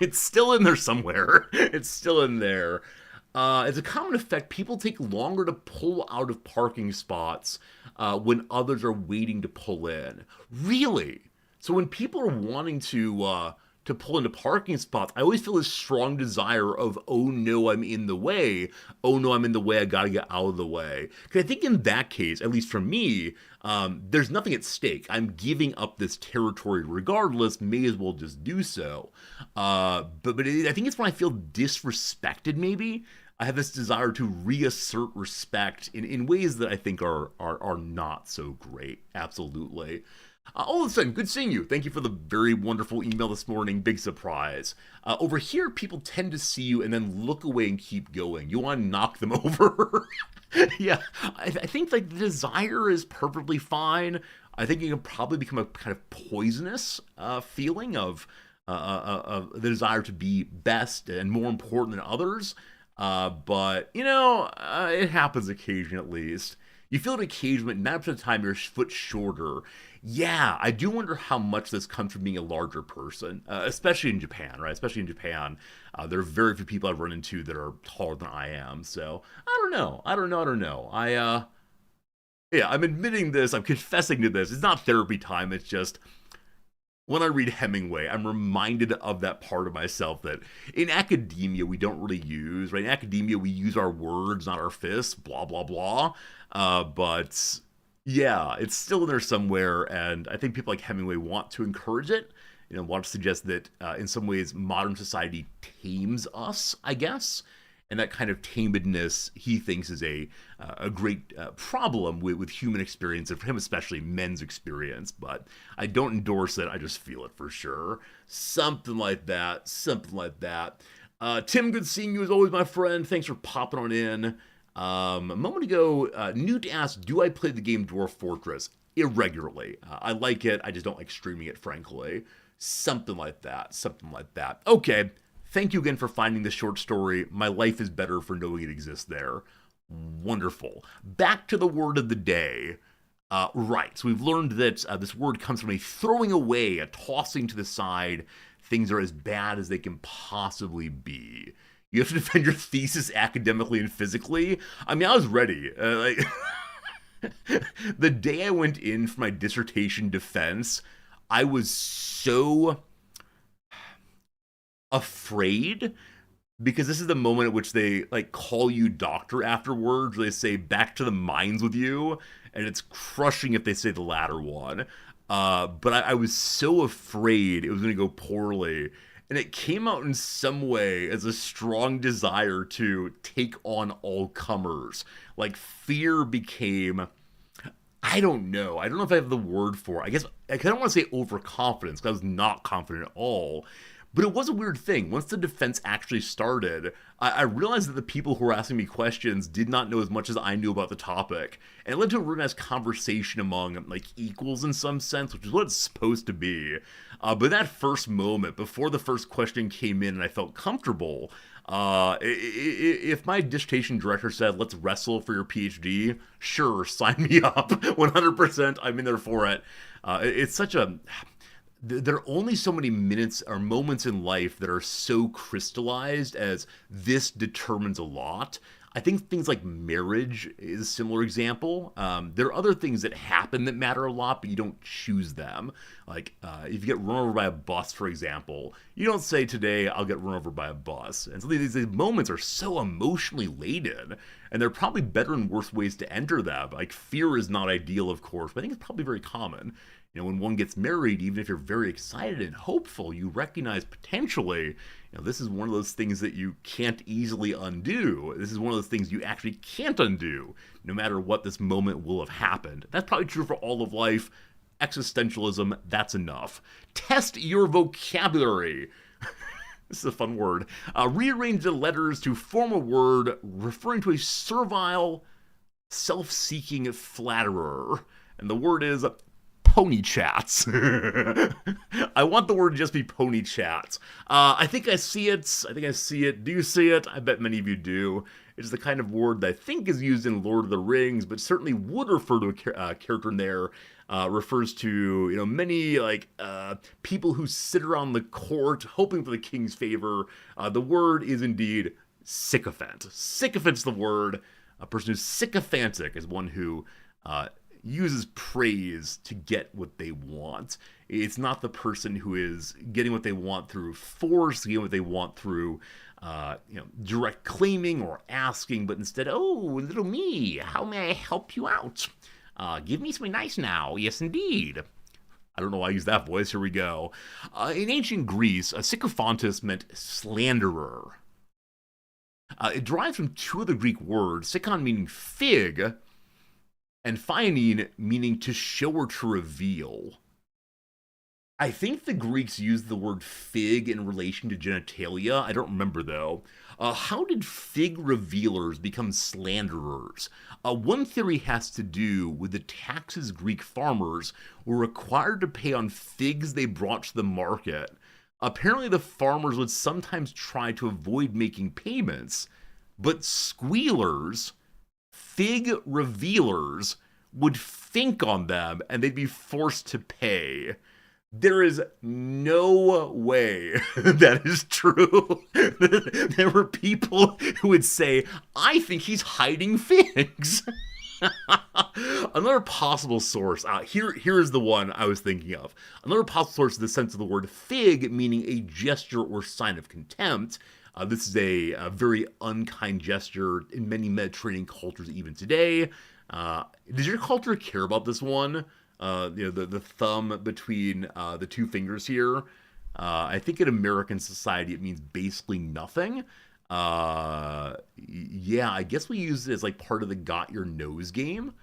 it's still in there somewhere. It's still in there. As a common effect, people take longer to pull out of parking spots when others are waiting to pull in. Really? So when people are wanting to pull into parking spots, I always feel this strong desire of, oh no, I'm in the way. Oh no, I'm in the way. I gotta get out of the way. Because I think in that case, at least for me, there's nothing at stake. I'm giving up this territory regardless. May as well just do so. But I think it's when I feel disrespected. Maybe I have this desire to reassert respect in ways that I think are not so great. Absolutely. All of a sudden, good seeing you. Thank you for the very wonderful email this morning. Big surprise. Over here, people tend to see you and then look away and keep going. You want to knock them over. Yeah, I think like the desire is perfectly fine. I think it can probably become a kind of poisonous feeling of the desire to be best and more important than others. But, it happens occasionally at least. You feel it occasionally, 9% of the time you're a foot shorter. Yeah, I do wonder how much this comes from being a larger person, especially in Japan, right? Especially in Japan, there are very few people I've run into that are taller than I am. So I don't know. Yeah, I'm admitting this. I'm confessing to this. It's not therapy time. It's just when I read Hemingway, I'm reminded of that part of myself that in academia we don't really use, right? In academia we use our words, not our fists, blah, blah, blah. But yeah, it's still in there somewhere, and I think people like Hemingway want to encourage it, want to suggest that in some ways modern society tames us, I guess. And that kind of tamedness, he thinks, is a great problem with human experience, and for him especially, men's experience. But I don't endorse it. I just feel it for sure. Something like that. Tim, good seeing you as always, my friend. Thanks for popping on in. A moment ago, Newt asked, do I play the game Dwarf Fortress? Irregularly. I like it. I just don't like streaming it, frankly. Something like that. Okay. Thank you again for finding this short story. My life is better for knowing it exists there. Wonderful. Back to the word of the day. Right, so we've learned that this word comes from a throwing away, a tossing to the side. Things are as bad as they can possibly be. You have to defend your thesis academically and physically. I mean, I was ready. The day I went in for my dissertation defense, I was so afraid, because this is the moment at which they call you doctor afterwards. They say back to the mines with you, and it's crushing if they say the latter one. But I was so afraid it was going to go poorly, and it came out in some way as a strong desire to take on all comers. Fear became, I don't know if I have the word for it. I guess I don't want to say overconfidence, because I was not confident at all. But it was a weird thing. Once the defense actually started, I realized that the people who were asking me questions did not know as much as I knew about the topic. And it led to a really nice conversation among, equals in some sense, which is what it's supposed to be. But that first moment, before the first question came in and I felt comfortable, if my dissertation director said, let's wrestle for your PhD, sure, sign me up. 100%, I'm in there for it. It's such a... There are only so many minutes or moments in life that are so crystallized as this determines a lot. I think things like marriage is a similar example. There are other things that happen that matter a lot, but you don't choose them. If you get run over by a bus, for example, you don't say today, I'll get run over by a bus. And so these moments are so emotionally laden, and there are probably better and worse ways to enter them. Fear is not ideal, of course, but I think it's probably very common. When one gets married, even if you're very excited and hopeful, you recognize potentially, this is one of those things that you can't easily undo. This is one of those things you actually can't undo, no matter what this moment will have happened. That's probably true for all of life. Existentialism, that's enough. Test your vocabulary. This is a fun word. Rearrange the letters to form a word referring to a servile, self-seeking flatterer. And the word is pony chats. I want the word to just be pony chats. I think I see it. I think I see it. Do you see it? I bet many of you do. It's the kind of word that I think is used in Lord of the Rings, but certainly would refer to a character in there. Refers to many people who sit around the court hoping for the king's favor. The word is indeed sycophant. Sycophant's the word. A person who's sycophantic is one who uses praise to get what they want. It's not the person who is getting what they want through force, getting what they want through direct claiming or asking, but instead, oh, little me, how may I help you out? Give me something nice now. Yes, indeed. I don't know why I use that voice. Here we go. In ancient Greece, a sycophantus meant slanderer. It derives from two of the Greek words, sykon meaning fig, and phainein meaning to show or to reveal. I think the Greeks used the word fig in relation to genitalia. I don't remember, though. How did fig revealers become slanderers? One theory has to do with the taxes Greek farmers were required to pay on figs they brought to the market. Apparently, the farmers would sometimes try to avoid making payments, but squealers, fig revealers, would think on them and they'd be forced to pay. There is no way that is true. There were people who would say, I think he's hiding figs. Another possible source, here's the one I was thinking of. Another possible source is the sense of the word fig, meaning a gesture or sign of contempt. This is a very unkind gesture in many Mediterranean cultures even today. Does your culture care about this one? The thumb between the two fingers here. I think in American society it means basically nothing. Yeah, I guess we use it as like part of the got your nose game.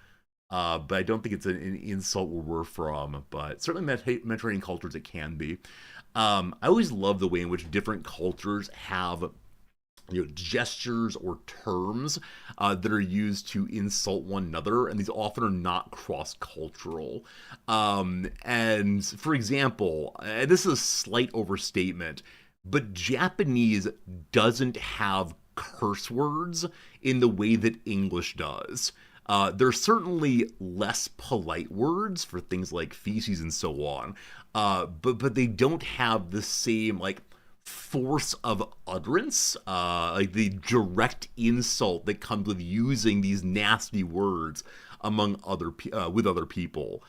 But I don't think it's an insult where we're from. But certainly Mediterranean cultures it can be. I always love the way in which different cultures have gestures or terms that are used to insult one another, and these often are not cross-cultural. And for example, and this is a slight overstatement, but Japanese doesn't have curse words in the way that English does. There's certainly less polite words for things like feces and so on, but they don't have the same force of utterance, like the direct insult that comes with using these nasty words among with other people.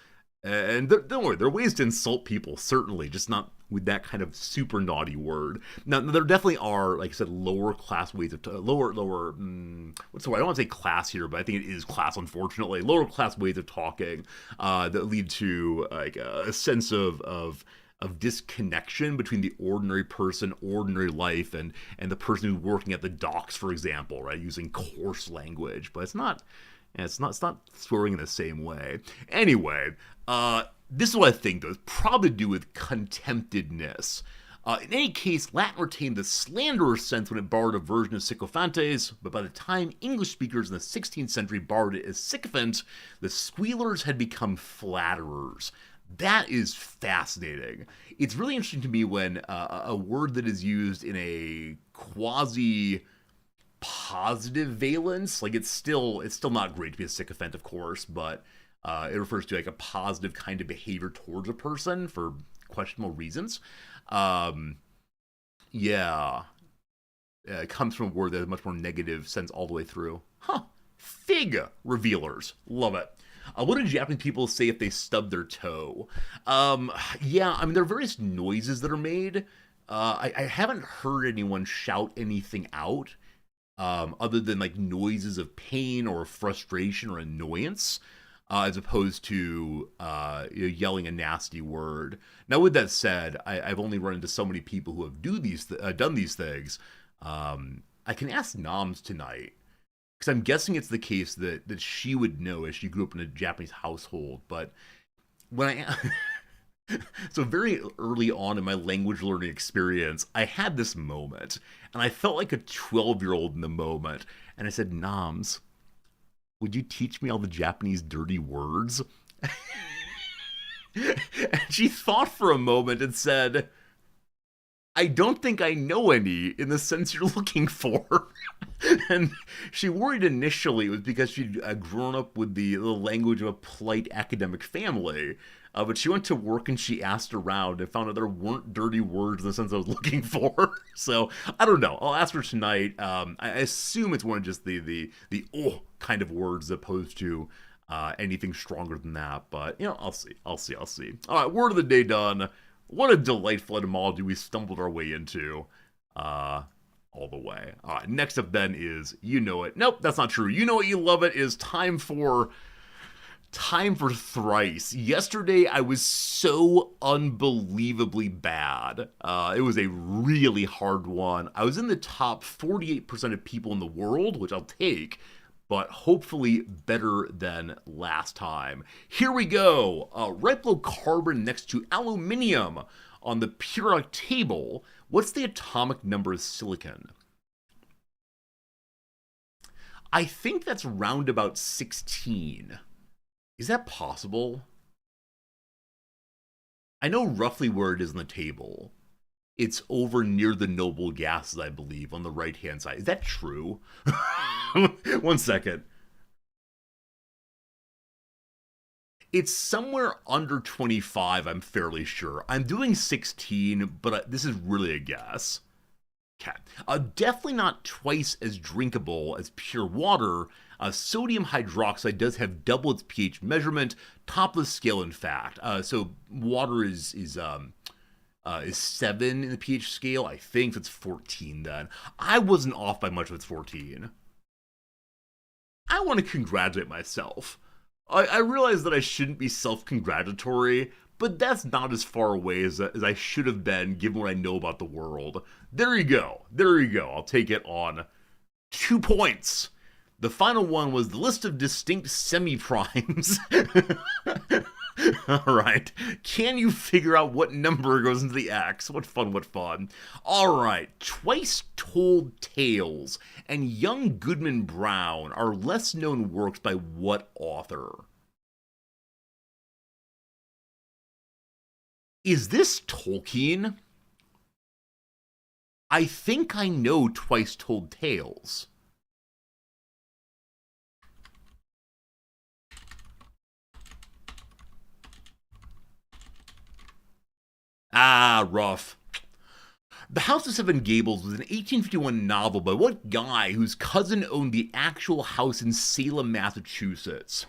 And don't worry, there are ways to insult people, certainly, just not with that kind of super naughty word. Now, there definitely are, like I said, lower class ways of what's the word? I don't want to say class here, but I think it is class, unfortunately. Lower class ways of talking that lead to a sense of disconnection between the ordinary person, ordinary life, and the person who's working at the docks, for example, right? Using coarse language, but it's not swearing in the same way. Anyway, this is what I think, though. It's probably to do with contemptedness. In any case, Latin retained the slanderer sense when it borrowed a version of sycophantes, but by the time English speakers in the 16th century borrowed it as sycophant, the squealers had become flatterers. That is fascinating. It's really interesting to me when a word that is used in a quasi-positive valence, like it's still not great to be a sycophant, of course, but it refers to a positive kind of behavior towards a person for questionable reasons. Yeah. It comes from a word that has a much more negative sense all the way through. Fig revealers. Love it. What do Japanese people say if they stub their toe? Yeah, I mean, there are various noises that are made. I haven't heard anyone shout anything out other than noises of pain or frustration or annoyance, as opposed to yelling a nasty word. Now, with that said, I've only run into so many people who have done these things. I can ask Noms tonight, because I'm guessing it's the case that she would know as she grew up in a Japanese household. But when so very early on in my language learning experience, I had this moment, and I felt like a 12-year-old in the moment. And I said, Noms, would you teach me all the Japanese dirty words? And she thought for a moment and said, I don't think I know any in the sense you're looking for. And she worried initially it was because she'd grown up with the language of a polite academic family. But she went to work and she asked around and found out there weren't dirty words in the sense I was looking for. So I don't know. I'll ask her tonight. I assume it's one of just the oh kind of words as opposed to anything stronger than that. But I'll see. I'll see. All right, word of the day done. What a delightful etymology we stumbled our way into. All the way. All right, next up then is You Know It. Nope, that's not true. You Know It, You Love It is time for thrice. Yesterday I was so unbelievably bad. It was a really hard one. I was in the top 48% of people in the world, which I'll take, but hopefully better than last time. Here we go. Right below carbon next to aluminium on the periodic table, what's the atomic number of silicon? I think that's round about 16. Is that possible? I know roughly where it is on the table. It's over near the noble gases, I believe, on the right-hand side. Is that true? 1 second. It's somewhere under 25, I'm fairly sure. I'm doing 16, but this is really a guess. Okay. Definitely not twice as drinkable as pure water. Sodium hydroxide does have double its pH measurement, top of the scale, in fact. So water is 7 in the pH scale. I think it's 14 then. I wasn't off by much if it's 14. I want to congratulate myself. I realize that I shouldn't be self-congratulatory, but that's not as far away as I should have been given what I know about the world. There you go. I'll take it on 2 points. The final one was the list of distinct semi-primes. All right. Can you figure out what number goes into the X? What fun. All right. Twice Told Tales and Young Goodman Brown are less known works by what author? Is this Tolkien? I think I know Twice Told Tales. Ah, rough. The House of Seven Gables was an 1851 novel by what guy whose cousin owned the actual house in Salem, Massachusetts?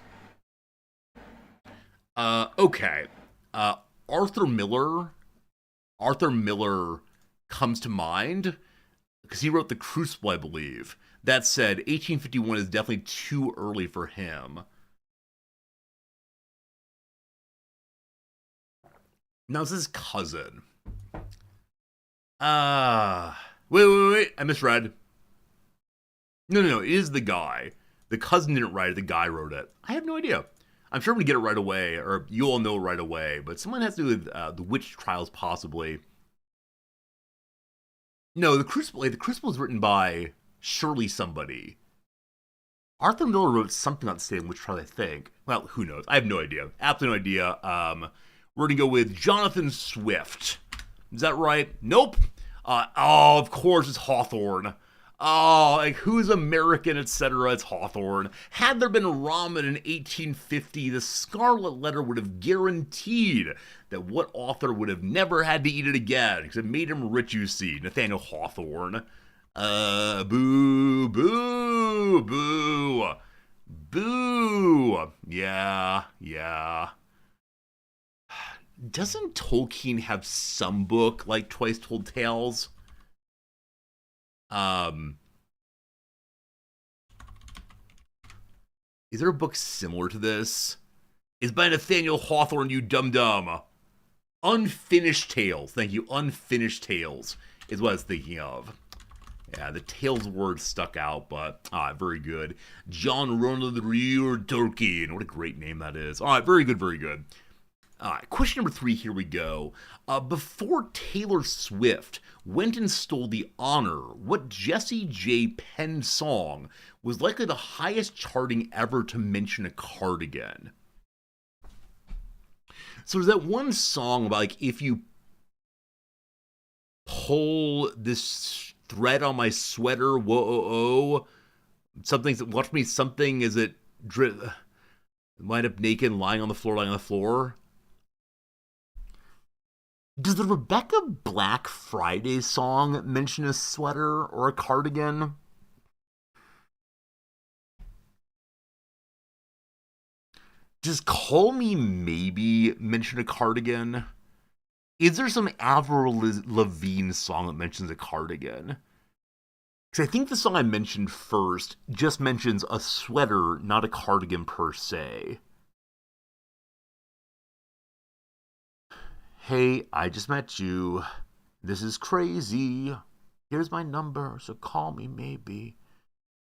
Okay. Arthur Miller. Arthur Miller comes to mind because he wrote The Crucible, I believe. That said, 1851 is definitely too early for him. Now, this is cousin. Wait, I misread. No, it is the guy. The cousin didn't write it, the guy wrote it. I have no idea. I'm sure I'm going to get it right away, or you all know right away, but someone has to do with the witch trials, possibly. No, The Crucible is written by surely somebody. Arthur Miller wrote something about the same witch trial, I think. Well, who knows? I have no idea. Absolutely no idea. We're going to go with Jonathan Swift. Is that right? Nope. Of course it's Hawthorne. Oh, like who's American, etc. It's Hawthorne. Had there been ramen in 1850, the Scarlet Letter would have guaranteed that what author would have never had to eat it again, because it made him rich, you see. Nathaniel Hawthorne. Boo. Yeah. Doesn't Tolkien have some book like Twice Told Tales? Is there a book similar to this? It's by Nathaniel Hawthorne, you dum-dum. Unfinished Tales. Thank you. Unfinished Tales is what I was thinking of. Yeah, the Tales word stuck out, but very good. John Ronald Reuel Tolkien. What a great name that is. All right, very good. All right, question number 3, here we go. Before Taylor Swift went and stole the honor, what Jessie J. Penn song was likely the highest charting ever to mention a cardigan? So there's that one song about like if you pull this thread on my sweater, whoa, oh, oh, something's watch me. Something is it? Wind up naked, lying on the floor, lying on the floor. Does the Rebecca Black Friday song mention a sweater or a cardigan? Does Call Me Maybe mention a cardigan? Is there some Avril Lavigne song that mentions a cardigan? Because I think the song I mentioned first just mentions a sweater, not a cardigan per se. Hey, I just met you. This is crazy. Here's my number, so call me maybe.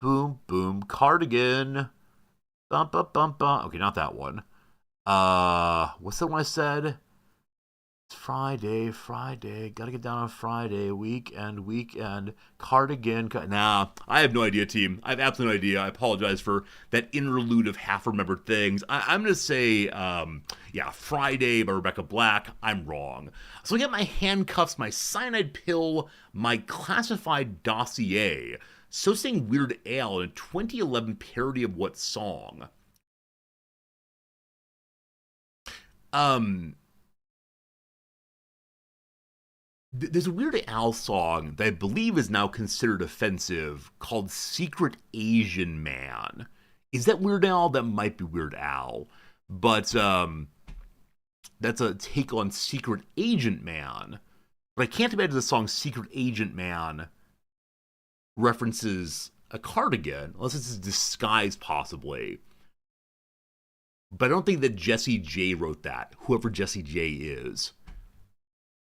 Boom, boom, cardigan. Bum, bum, bum, bum. Okay, not that one. What's the one I said? It's Friday, Friday. Gotta get down on Friday. Weekend. Cardigan. Nah, I have no idea, team. I have absolutely no idea. I apologize for that interlude of half-remembered things. I'm gonna say, yeah, Friday by Rebecca Black. I'm wrong. So I got my handcuffs, my cyanide pill, my classified dossier. So saying Weird Al in a 2011 parody of what song? There's a Weird Al song that I believe is now considered offensive called Secret Asian Man. Is that Weird Al? That might be Weird Al. But that's a take on Secret Agent Man. But I can't imagine the song Secret Agent Man references a cardigan, unless it's a disguise possibly. But I don't think that Jesse J wrote that, whoever Jesse J is.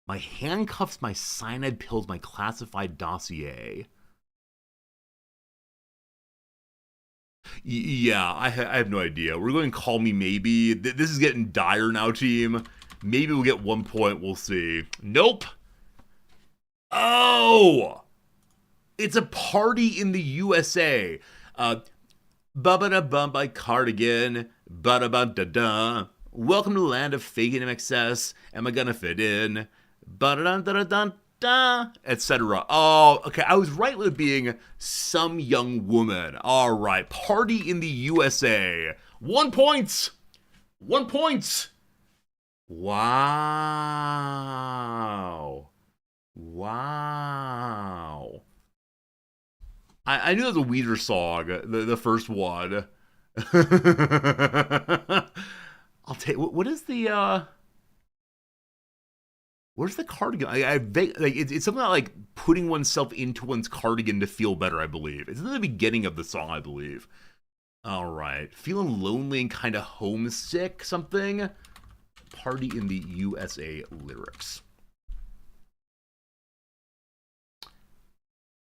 My handcuffs, my cyanide pills, my classified dossier. Yeah, I have no idea. We're going to Call Me Maybe. This is getting dire now, team. Maybe we'll get 1 point. We'll see. Nope. Oh! It's a party in the USA. Ba-ba-da-bum by Cardigan. Ba-da-bum-da-da. Welcome to the land of Fagin MXS. Am I gonna fit in? Ba-da-dun-da-dun-da, etc. Oh, okay. I was right with it being some young woman. All right. Party in the USA. 1 point. 1 point. Wow. Wow. I knew it was a Weezer song, the first one. I'll take. What is the? Where's the cardigan? It's something like putting oneself into one's cardigan to feel better. I believe it's in the beginning of the song. I believe. All right, feeling lonely and kind of homesick. Something. Party in the USA lyrics.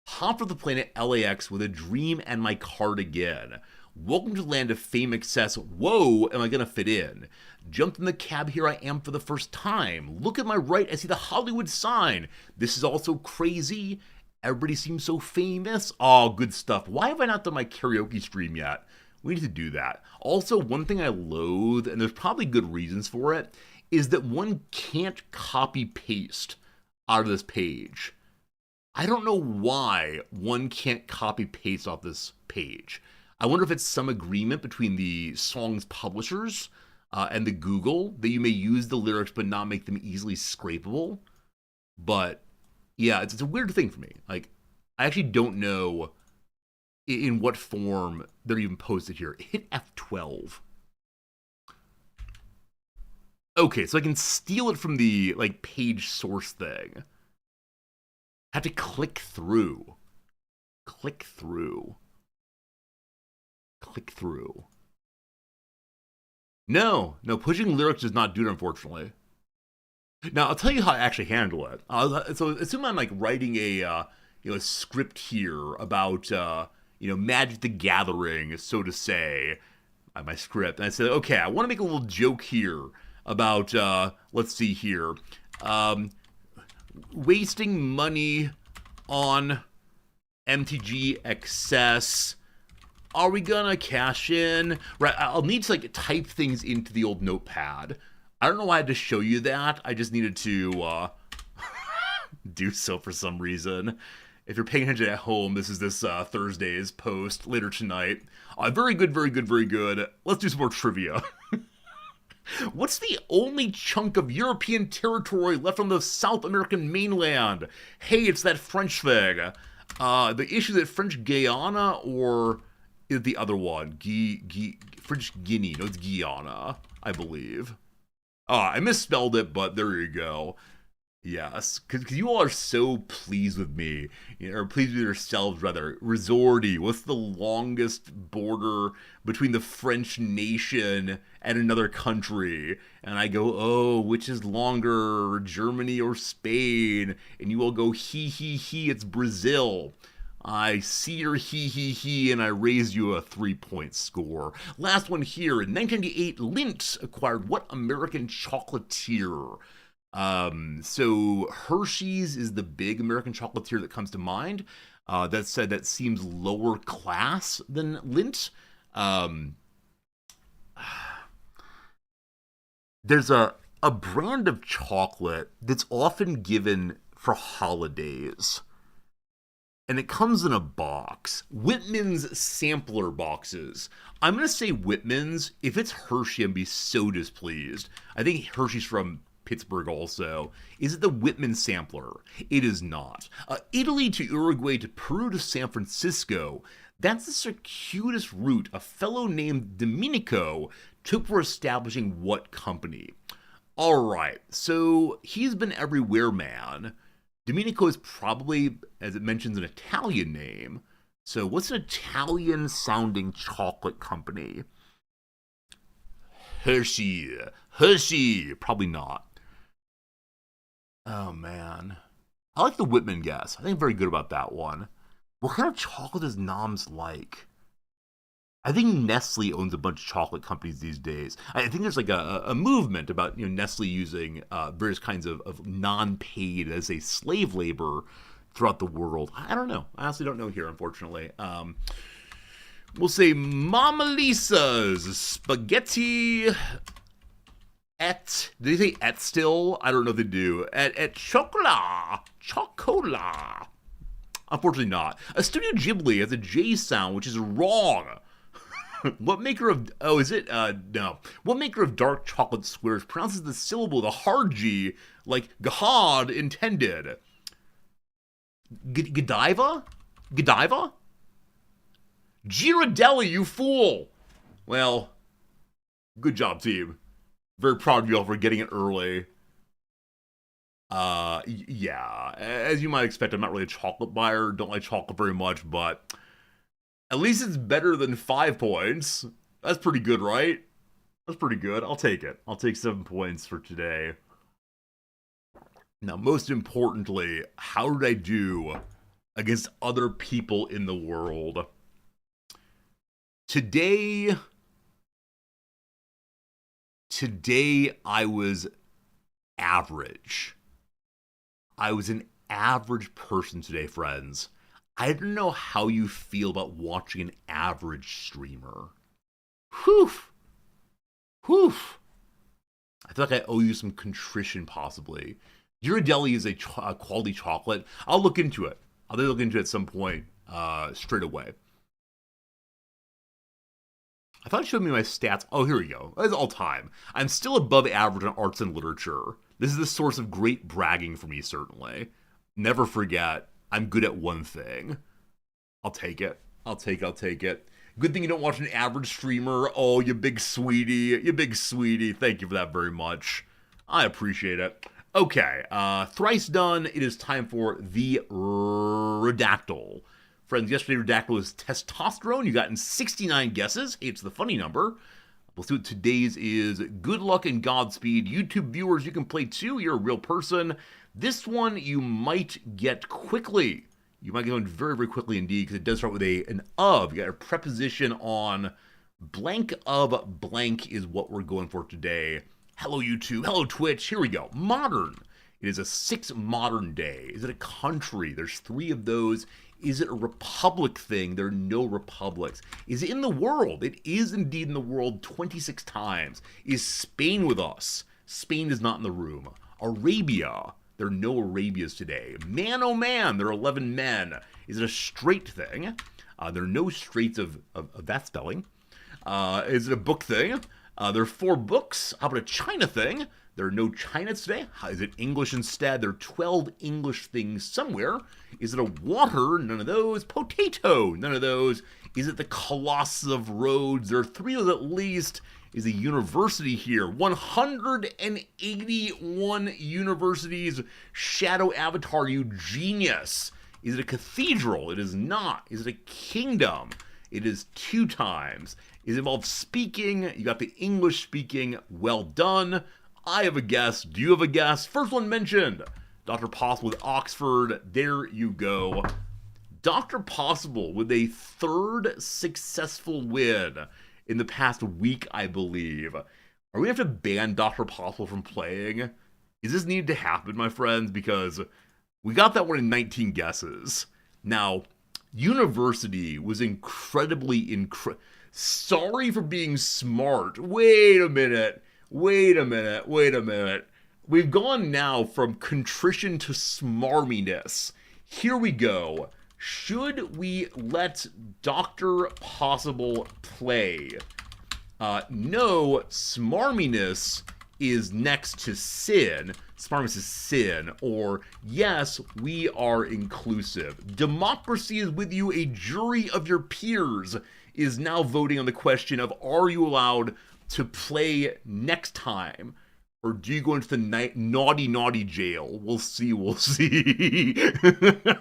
Hop for the planet LAX with a dream and my cardigan. Welcome to the land of fame excess. Whoa, am I gonna fit in? Jumped in the cab, here I am for the first time. Look at my right, I see the Hollywood sign. This is also crazy. Everybody seems so famous. Oh, good stuff. Why have I not done my karaoke stream yet? We need to do that. Also, one thing I loathe, and there's probably good reasons for it, is that one can't copy paste out of this page. I don't know why one can't copy paste off this page. I wonder if it's some agreement between the song's publishers and the Google that you may use the lyrics but not make them easily scrapable. But yeah, it's a weird thing for me. Like, I actually don't know in what form they're even posted here. Hit F12. Okay, so I can steal it from the like page source thing. Have to click through. Click through. Click through. No, pushing lyrics does not do it, unfortunately. Now, I'll tell you how I actually handle it. So assume I'm like writing a script here about Magic the Gathering, so to say, my script. And I said, okay, I want to make a little joke here about let's see here, wasting money on MTG excess. Are we gonna cash in? Right, I'll need to like type things into the old notepad. I don't know why I had to show you that. I just needed to do so for some reason. If you're paying attention at home, this is this Thursday's post later tonight. Very good, very good, very good. Let's do some more trivia. What's the only chunk of European territory left on the South American mainland? Hey, it's that French thing. The issue that French Guyana or is the other one? French Guinea. No, it's Guyana, I believe. I misspelled it, but there you go. Yes, because you all are so pleased with me, or pleased with yourselves, rather. Resorty, what's the longest border between the French nation and another country? And I go, oh, which is longer, Germany or Spain? And you all go, he, it's Brazil. I see your he, and I raise you a 3-point score. Last one here. In 1998, Lindt acquired what American chocolatier? So Hershey's is the big American chocolatier that comes to mind. That said, that seems lower class than Lindt. There's a brand of chocolate that's often given for holidays. And it comes in a box. Whitman's sampler boxes. I'm going to say Whitman's. If it's Hershey, I'm going to be so displeased. I think Hershey's from Pittsburgh also. Is it the Whitman sampler? It is not. Italy to Uruguay to Peru to San Francisco. That's the circuitous route a fellow named Domenico took for establishing what company? Alright, so he's been everywhere, man. Domenico is probably, as it mentions, an Italian name. So what's an Italian-sounding chocolate company? Hershey. Probably not. Oh, man. I like the Whitman guess. I think I'm very good about that one. What kind of chocolate does Noms like? I think Nestle owns a bunch of chocolate companies these days. I think there's like a movement about Nestle using various kinds of non-paid as a slave labor throughout the world. I don't know. I honestly don't know here, unfortunately. We'll say Mama Lisa's spaghetti et. Did they say et still? I don't know if they do. Et chocolat. Unfortunately not. A Studio Ghibli has a J sound, which is wrong. What maker of... Oh, is it? No. What maker of dark chocolate squares pronounces the syllable, the hard G, like God intended? Godiva? Ghirardelli, you fool! Well, good job, team. Very proud of you all for getting it early. Yeah. As you might expect, I'm not really a chocolate buyer. Don't like chocolate very much, but... At least it's better than 5 points. That's pretty good, right? That's pretty good. I'll take it. I'll take 7 points for today. Now, most importantly, how did I do against other people in the world? Today, I was average. I was an average person today, friends. I don't know how you feel about watching an average streamer. Whew. I feel like I owe you some contrition, possibly. Ghirardelli is a quality chocolate. I'll look into it. I'll look into it at some point straight away. I thought it showed me my stats. Oh, here we go. That's all time. I'm still above average on arts and literature. This is the source of great bragging for me, certainly. Never forget, I'm good at one thing. I'll take it. Good thing you don't watch an average streamer. Oh, you big sweetie. Thank you for that very much. I appreciate it. Okay, thrice done. It is time for the Redactyl. Friends, yesterday Redactyl was testosterone. You got in 69 guesses. Hey, it's the funny number. We'll see what today's is. Good luck and Godspeed. YouTube viewers, you can play too. You're a real person. This one you might get quickly. You might get one very, very quickly indeed, because it does start with an of. You got a preposition on blank of blank is what we're going for today. Hello, YouTube. Hello, Twitch. Here we go. Modern. It is a 6 modern day. Is it a country? There's 3 of those. Is it a republic thing? There are no republics. Is it in the world? It is indeed in the world 26 times. Is Spain with us? Spain is not in the room. Arabia, there are no Arabias today. Man, oh man, there are 11 men. Is it a straight thing? There are no straights of that spelling. Is it a book thing? There are 4 books. How about a China thing? There are no Chinas today. Is it English instead? There are 12 English things somewhere. Is it a water? None of those. Potato? None of those. Is it the Colossus of Rhodes? There are 3 of those at least. Is a university here. 181 universities. Shadow Avatar, you genius. Is it a cathedral? It is not. Is it a kingdom? It is 2 times. Is it involved speaking? You got the English speaking. Well done. I have a guess. Do you have a guess? First one mentioned. Dr. Possible with Oxford. There you go. Dr. Possible with a 3rd successful win in the past week, I believe. Are we going to have to ban Dr. Possible from playing? Is this needed to happen, my friends? Because we got that one in 19 guesses. Now, University was incredibly sorry for being smart. Wait a minute. We've gone now from contrition to smarminess. Here we go. Should we let Dr. Possible play? No, smarminess is next to sin. Smarminess is sin. Or, yes, we are inclusive. Democracy is with you. A jury of your peers is now voting on the question of, are you allowed to play next time, or do you go into the naughty jail? We'll see. The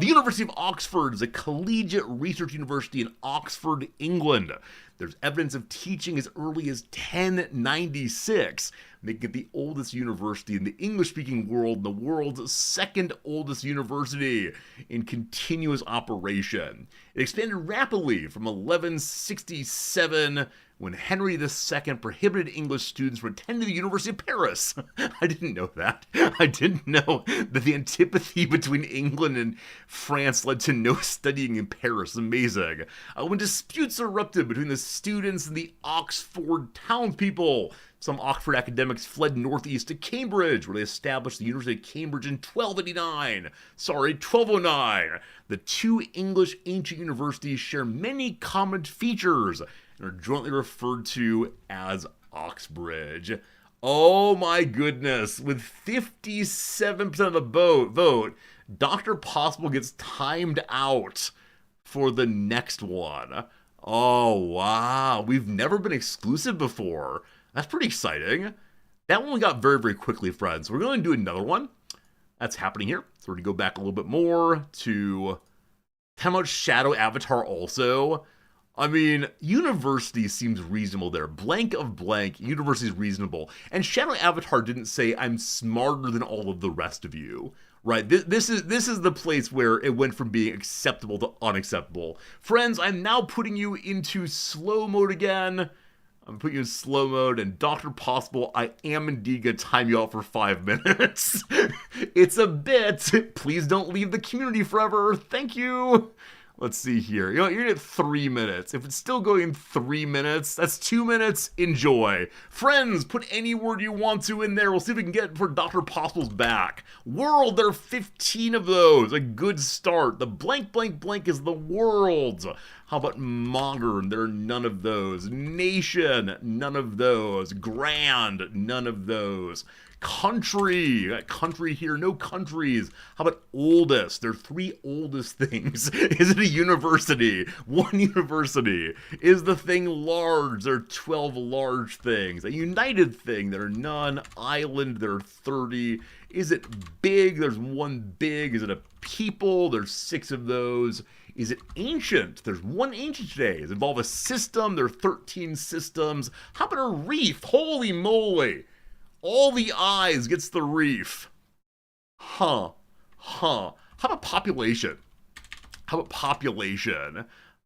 University of Oxford is a collegiate research university in Oxford, England. There's evidence of teaching as early as 1096, making it the oldest university in the English-speaking world, the world's 2nd oldest university in continuous operation. It expanded rapidly from 1167, when Henry II prohibited English students from attending the University of Paris. I didn't know that. I didn't know that the antipathy between England and France led to no studying in Paris. Amazing. When disputes erupted between the students and the Oxford townspeople, some Oxford academics fled northeast to Cambridge, where they established the University of Cambridge in 1209. The 2 English ancient universities share many common features and are jointly referred to as Oxbridge. Oh my goodness. With 57% of the vote, Dr. Possible gets timed out for the next one. Oh, wow. We've never been exclusive before. That's pretty exciting. That one we got very, very quickly, friends. We're going to do another one. That's happening here. So we're going to go back a little bit more to time out Shadow Avatar also. I mean, University seems reasonable there. Blank of blank, University is reasonable. And Shadow Avatar didn't say, I'm smarter than all of the rest of you. Right? This is the place where it went from being acceptable to unacceptable. Friends, I'm now putting you into slow mode again. I'm putting you in slow mode, and Dr. Possible, I am indeed going to time you out for 5 minutes. It's a bit. Please don't leave the community forever. Thank you. Let's see here. You know, you're at 3 minutes. If it's still going in 3 minutes, that's 2 minutes. Enjoy. Friends, put any word you want to in there. We'll see if we can get for Dr. Possible's back. World, there are 15 of those. A good start. The blank, blank, blank is the world. How about modern? There are none of those. Nation, none of those. Grand, none of those. Country, got country here, no countries. How about oldest? There are 3 oldest things. Is it a university? 1 university. Is the thing large? There are 12 large things. A united thing, there are none. Island, there are 30. Is it big? There's 1 big. Is it a people? There's 6 of those. Is it ancient? There's 1 ancient today. Does it involve a system? There are 13 systems. How about a reef? Holy moly. All the eyes gets the reef. Huh. How about population? I'm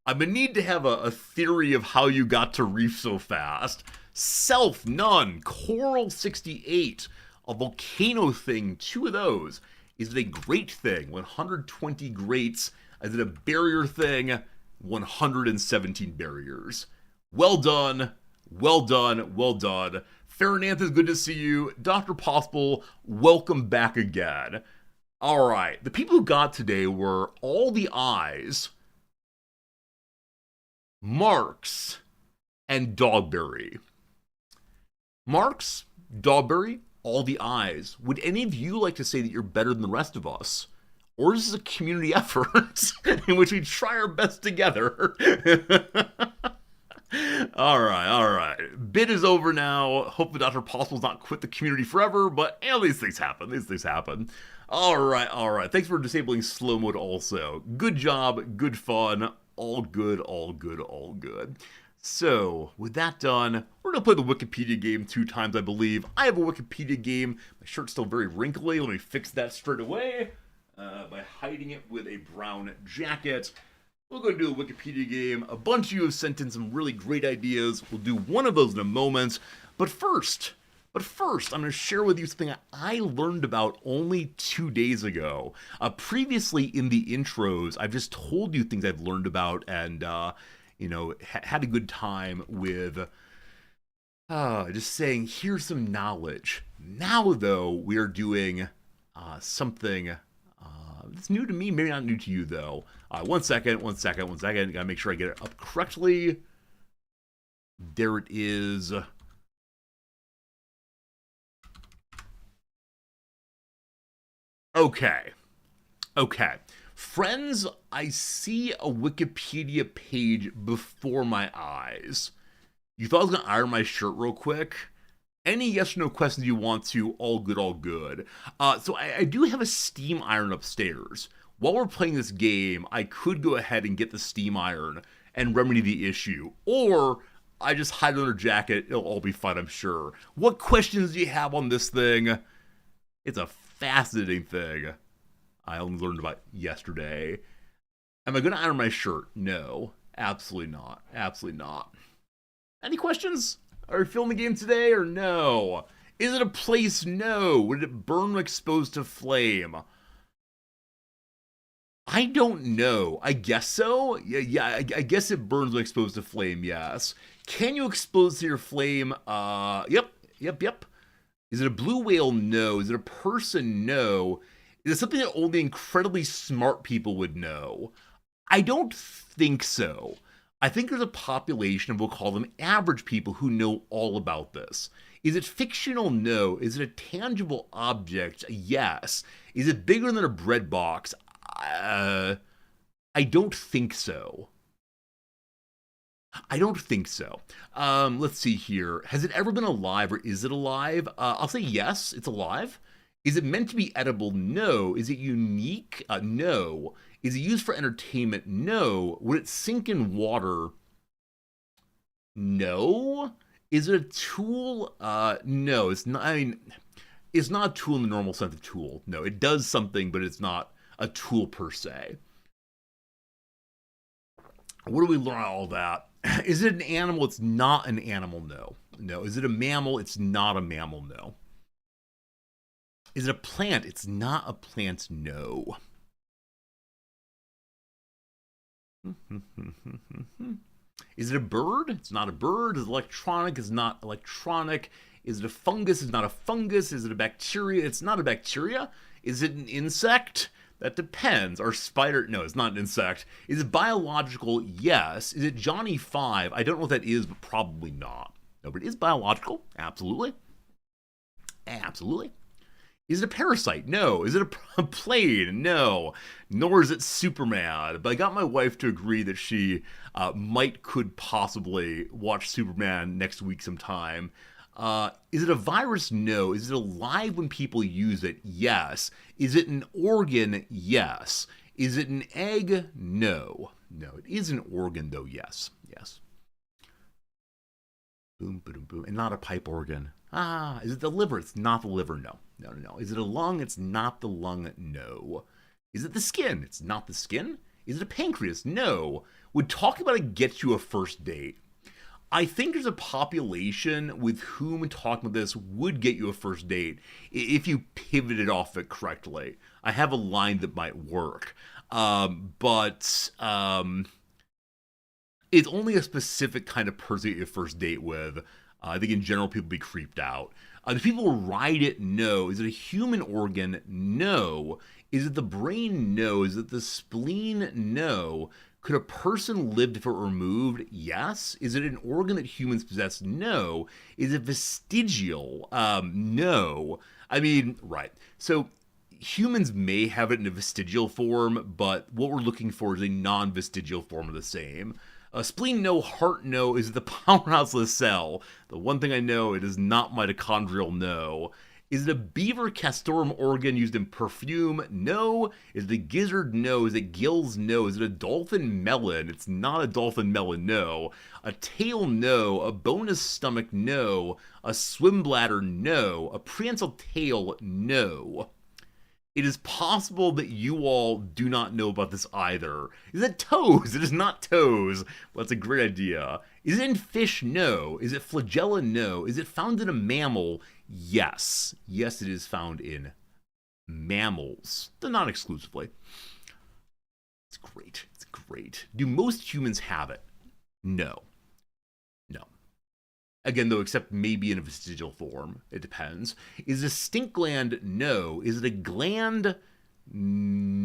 gonna need to have a theory of how you got to reef so fast. Self, none. Coral, 68. A volcano thing, 2 of those. Is it a great thing? 120 greats. Is it a barrier thing? 117 barriers. Well done. Farinanthus, good to see you. Dr. Possible, welcome back again. All right, the people who got today were All the Eyes, Marks, and Dogberry. Marks, Dogberry, All the Eyes. Would any of you like to say that you're better than the rest of us? Or is this a community effort in which we try our best together? All right. Bid is over now. Hopefully Dr. Possible's not quit the community forever, but these things happen. All right. Thanks for disabling slow mode also. Good job, good fun, all good. So, with that done, we're going to play the Wikipedia game 2 times, I believe. I have a Wikipedia game. My shirt's still very wrinkly. Let me fix that straight away by hiding it with a brown jacket. We're going to do a Wikipedia game. A bunch of you have sent in some really great ideas. We'll do one of those in a moment. But first, I'm going to share with you something I learned about only 2 days ago. Previously in the intros, I've just told you things I've learned about and, had a good time with just saying, here's some knowledge. Now, though, we are doing something that's new to me, maybe not new to you, though. One second. Gotta make sure I get it up correctly. There it is. Okay. Friends, I see a Wikipedia page before my eyes. You thought I was gonna iron my shirt real quick? Any yes or no questions you want to, all good. So I do have a steam iron upstairs. While we're playing this game, I could go ahead and get the steam iron and remedy the issue. Or I just hide it under a jacket, it'll all be fine, I'm sure. What questions do you have on this thing? It's a fascinating thing I only learned about yesterday. Am I going to iron my shirt? No, absolutely not. Any questions? Are you feeling the game today or no? Is it a place? No. Would it burn when exposed to flame? I don't know. I guess so. Yeah. I guess it burns when exposed to flame. Yes. Can you expose to your flame? Yep. Is it a blue whale? No. Is it a person? No. Is it something that only incredibly smart people would know? I don't think so. I think there's a population of, we'll call them average people, who know all about this. Is it fictional? No. Is it a tangible object? Yes. Is it bigger than a bread box? I don't think so. Let's see here. Has it ever been alive, or is it alive? I'll say yes, it's alive. Is it meant to be edible? No. Is it unique? No. Is it used for entertainment? No. Would it sink in water? No. Is it a tool? No. It's not. I mean, it's not a tool in the normal sense of tool. No, it does something, but it's not a tool per se. What do we learn out of all that? Is it an animal? It's not an animal. No. Is it a mammal? It's not a mammal. No. Is it a plant? It's not a plant. No. Is it a bird? It's not a bird. Is it electronic? It's not electronic. Is it a fungus? It's not a fungus. Is it a bacteria? It's not a bacteria. Is it an insect? That depends. Or spider? No, it's not an insect. Is it biological? Yes. Is it Johnny 5? I don't know what that is, but probably not. No, but it is biological. Absolutely. Is it a parasite? No. Is it a plane? No. Nor is it Superman. But I got my wife to agree that she could possibly watch Superman next week sometime. Is it a virus? No. Is it alive when people use it? Yes. Is it an organ? Yes. Is it an egg? No. It is an organ, though. Yes. Boom, boom, boom. And not a pipe organ. Is it the liver? It's not the liver. No. Is it a lung? It's not the lung. No. Is it the skin? It's not the skin. Is it a pancreas? No. Would talking about it get you a first date? I think there's a population with whom talking about this would get you a first date if you pivoted off it correctly. I have a line that might work. But it's only a specific kind of person you get your first date with. I think in general people be creeped out. The people who ride it, no. Is it a human organ? No. Is it the brain? No. Is it the spleen? No. Could a person live if it were removed? Yes. Is it an organ that humans possess? No. Is it vestigial? No. I mean, right. So humans may have it in a vestigial form, but what we're looking for is a non-vestigial form of the same. Spleen, no. Heart, no. Is it the powerhouse of the cell? The one thing I know, it is not mitochondrial, no. Is it a beaver castorum organ used in perfume? No. Is it a gizzard? No. Is it gills? No. Is it a dolphin melon? It's not a dolphin melon, no. A tail? No. A bonus stomach? No. A swim bladder? No. A prehensile tail? No. It is possible that you all do not know about this either. Is it toes? It is not toes. Well, that's a great idea. Is it in fish? No. Is it flagella? No. Is it found in a mammal? Yes. Yes, it is found in mammals, but not exclusively. It's great. It's great. Do most humans have it? No. No. Again, though, except maybe in a vestigial form. It depends. Is it a stink gland? No. Is it a gland? No.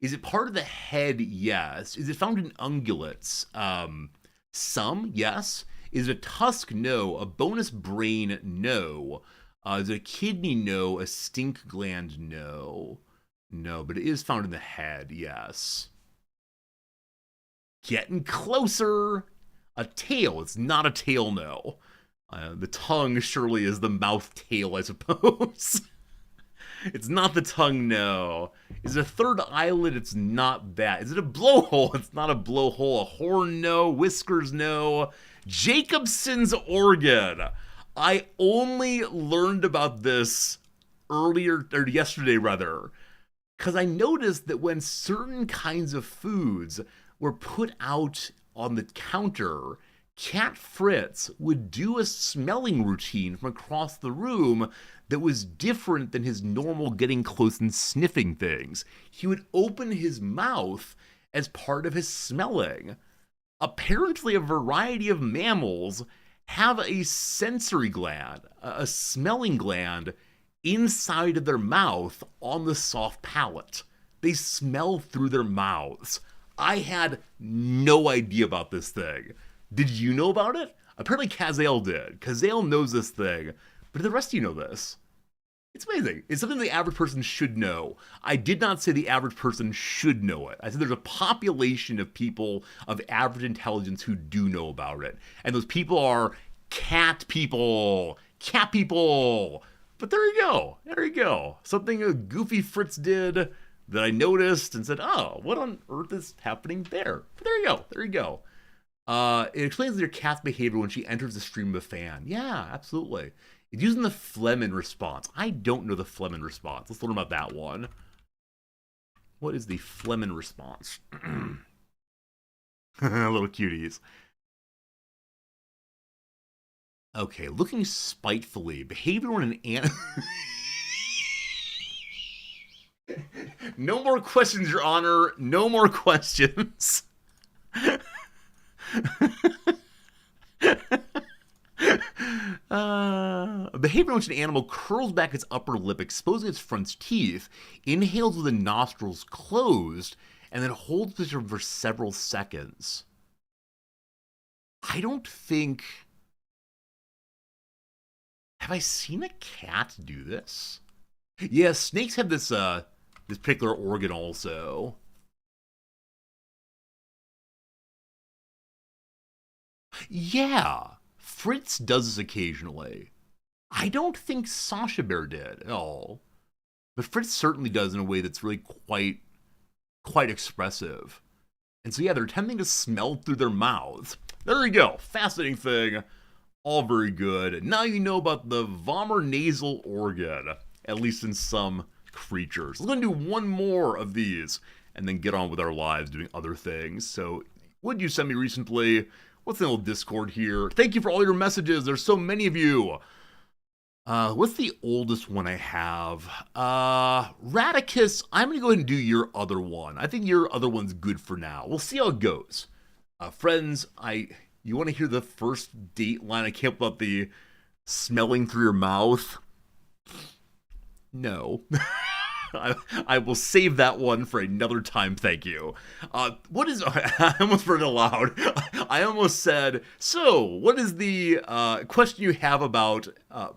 Is it part of the head? Yes. Is it found in ungulates? Some, yes. Is it a tusk? No. A bonus brain? No. Is it a kidney? No. A stink gland? No. No, but it is found in the head, yes. Getting closer. A tail. It's not a tail, no. The tongue surely is the mouth tail, I suppose. It's not the tongue, no. Is it a third eyelid? It's not that. Is it a blowhole? It's not a blowhole. A horn, no. Whiskers, no. Jacobson's organ. I only learned about this yesterday, because I noticed that when certain kinds of foods were put out on the counter, Cat Fritz would do a smelling routine from across the room that was different than his normal getting close and sniffing things. He would open his mouth as part of his smelling. Apparently, a variety of mammals have a sensory gland, a smelling gland, inside of their mouth on the soft palate. They smell through their mouths. I had no idea about this thing. Did you know about it? Apparently Kazale did. Kazale knows this thing. But do the rest of you know this? It's amazing. It's something the average person should know. I did not say the average person should know it. I said there's a population of people of average intelligence who do know about it. And those people are cat people. Cat people. But there you go. There you go. Something a goofy Fritz did that I noticed and said, oh, what on earth is happening there? But there you go. There you go. It explains your cat's behavior when she enters the stream of a fan. Yeah, absolutely. It's using the Flehmen response. I don't know the Flehmen response. Let's learn about that one. What is the Flehmen response? Little cuties. Okay, looking spitefully. Behavior when an animal... No more questions, Your Honor. No more questions. Behavior in which an animal curls back its upper lip, exposing its front teeth, inhales with the nostrils closed, and then holds this for several seconds. I don't think... Have I seen a cat do this? Yeah, snakes have this particular organ also. Yeah, Fritz does this occasionally. I don't think Sasha Bear did at all. But Fritz certainly does in a way that's really quite expressive. And so yeah, they're attempting to smell through their mouths. There you go. Fascinating thing. All very good. Now you know about the vomer-nasal organ, at least in some creatures. We're going to do one more of these and then get on with our lives doing other things. So, what did you send me recently? What's the old Discord here? Thank you for all your messages. There's so many of you. What's the oldest one I have? Radicus, I'm going to go ahead and do your other one. I think your other one's good for now. We'll see how it goes. Friends, You want to hear the first date line I came up about the smelling through your mouth? No. I will save that one for another time, thank you. What is... I almost read it aloud. I almost said, so, what is the question you have about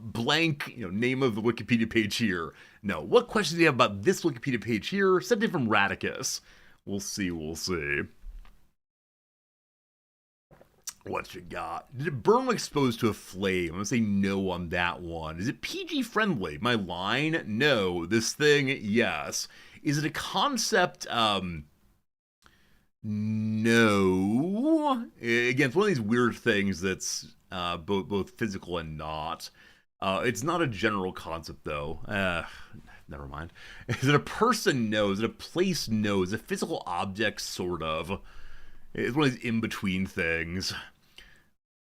blank, name of the Wikipedia page here? No, what questions do you have about this Wikipedia page here? Sent in from Radicus. We'll see. What you got? Did it burn when exposed to a flame? I'm gonna say no on that one. Is it PG friendly? My line? No. This thing? Yes. Is it a concept? No. Again, it's one of these weird things that's both physical and not. It's not a general concept though. Never mind. Is it a person? No. Is it a place? No. Is it a physical object? Sort of. It's one of these in-between things.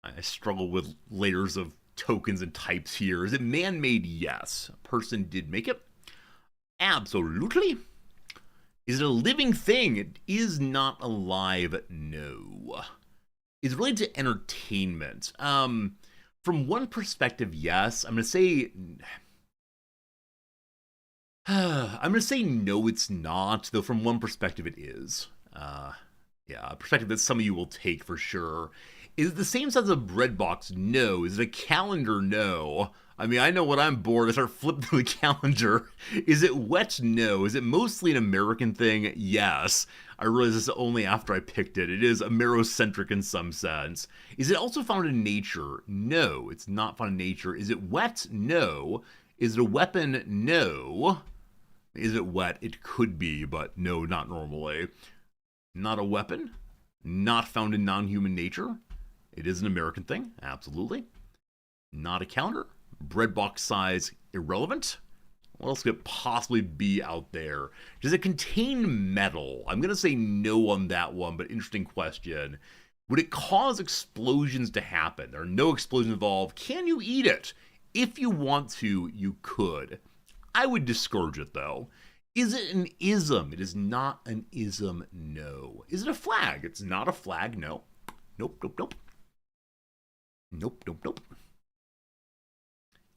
I struggle with layers of tokens and types here. Is it man-made? Yes. A person did make it. Absolutely. Is it a living thing? It is not alive. No. Is it related to entertainment? From one perspective, yes. I'm going to say no, it's not. Though from one perspective, it is. Yeah, a perspective that some of you will take for sure. Is it the same size as a bread box? No. Is it a calendar? No. I mean, I know when I'm bored, I start flipping through the calendar. Is it wet? No. Is it mostly an American thing? Yes. I realize this only after I picked it. It is Amerocentric in some sense. Is it also found in nature? No, it's not found in nature. Is it wet? No. Is it a weapon? No. Is it wet? It could be, but no, not normally. Not a weapon, not found in non-human nature. It is an American thing, absolutely. Not a calendar, bread box size, irrelevant. What else could it possibly be out there? Does it contain metal? I'm going to say no on that one, but interesting question. Would it cause explosions to happen? There are no explosions involved. Can you eat it? If you want to, you could. I would discourage it, though. Is it an ism? It is not an ism, no. Is it a flag? It's not a flag, no. Nope.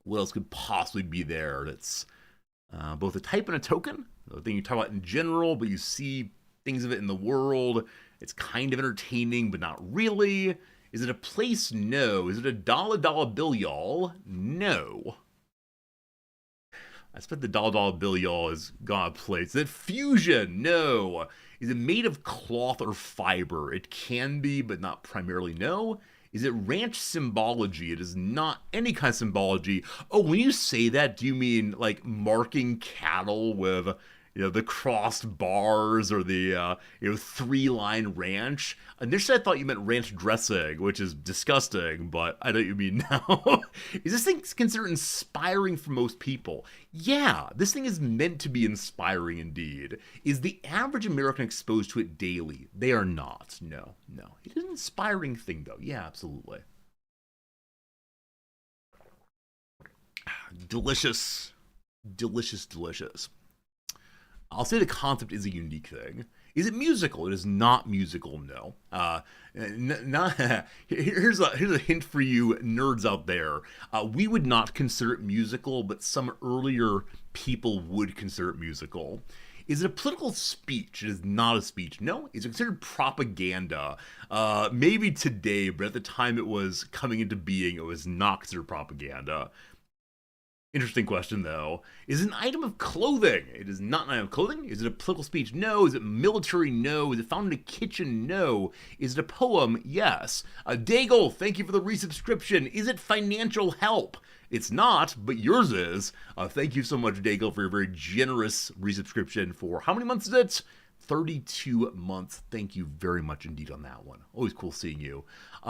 What else could possibly be there that's both a type and a token? The thing you talk about in general, but you see things of it in the world. It's kind of entertaining, but not really. Is it a place? No. Is it a dollar bill, y'all? No. I bet the dollar bill, y'all, is gone out of place. Is it fusion? No. Is it made of cloth or fiber? It can be, but not primarily, no. Is it ranch symbology? It is not any kind of symbology. Oh, when you say that, do you mean like marking cattle with, the crossed bars or the, three-line ranch? Initially, I thought you meant ranch dressing, which is disgusting, but I know what you mean now. Is this thing considered inspiring for most people? Yeah, this thing is meant to be inspiring indeed. Is the average American exposed to it daily? They are not. No. It is an inspiring thing, though. Yeah, absolutely. Delicious. I'll say the concept is a unique thing. Is it musical? It is not musical, no. Here's a hint for you nerds out there. We would not consider it musical, but some earlier people would consider it musical. Is it a political speech? It is not a speech. No. Is it considered propaganda? Maybe today, but at the time it was coming into being, it was not considered propaganda. Interesting question, though. Is it an item of clothing? It is not an item of clothing. Is it a political speech? No. Is it military? No. Is it found in a kitchen? No. Is it a poem? Yes. Daigle, thank you for the resubscription. Is it financial help? It's not, but yours is. Thank you so much, Daigle, for your very generous resubscription for how many months is it? 32 months. Thank you very much indeed on that one. Always cool seeing you.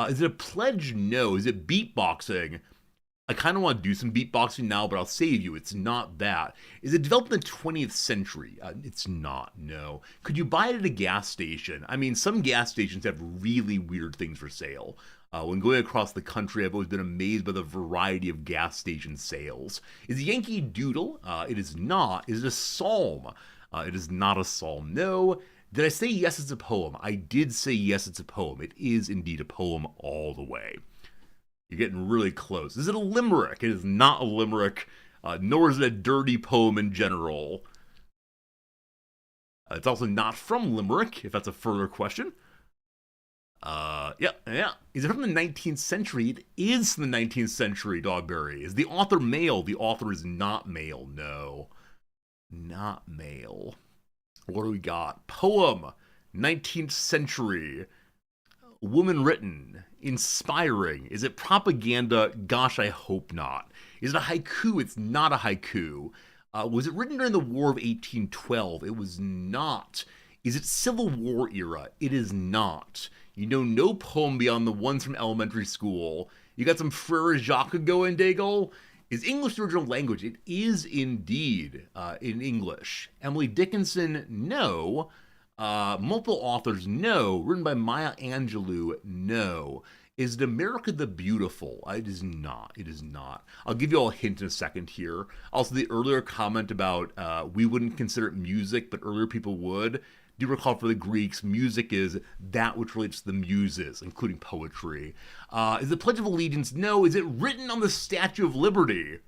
Is it a pledge? No. Is it beatboxing? I kind of want to do some beatboxing now, but I'll save you. It's not that. Is it developed in the 20th century? It's not, no. Could you buy it at a gas station? I mean, some gas stations have really weird things for sale. When going across the country, I've always been amazed by the variety of gas station sales. Is it Yankee Doodle? It is not. Is it a psalm? It is not a psalm, no. Did I say yes, it's a poem? I did say yes, it's a poem. It is indeed a poem all the way. You're getting really close. Is it a limerick? It is not a limerick, nor is it a dirty poem in general. It's also not from Limerick, if that's a further question. Yeah. Is it from the 19th century? It is from the 19th century, Dogberry. Is the author male? The author is not male, no. Not male. What do we got? Poem, 19th century. Woman written, inspiring. Is it propaganda? Gosh, I hope not. Is it a haiku? It's not a haiku. Was it written during the War of 1812? It was not. Is it Civil War era? It is not. You know no poem beyond the ones from elementary school. You got some Frere Jacques going, Daigle? Is English the original language? It is indeed in English. Emily Dickinson, no. Multiple authors, no. Written by Maya Angelou, no. Is it America the Beautiful? It is not. It is not. I'll give you all a hint in a second here. Also, the earlier comment about we wouldn't consider it music, but earlier people would. Do you recall for the Greeks, music is that which relates to the muses, including poetry. Is the Pledge of Allegiance? No. Is it written on the Statue of Liberty?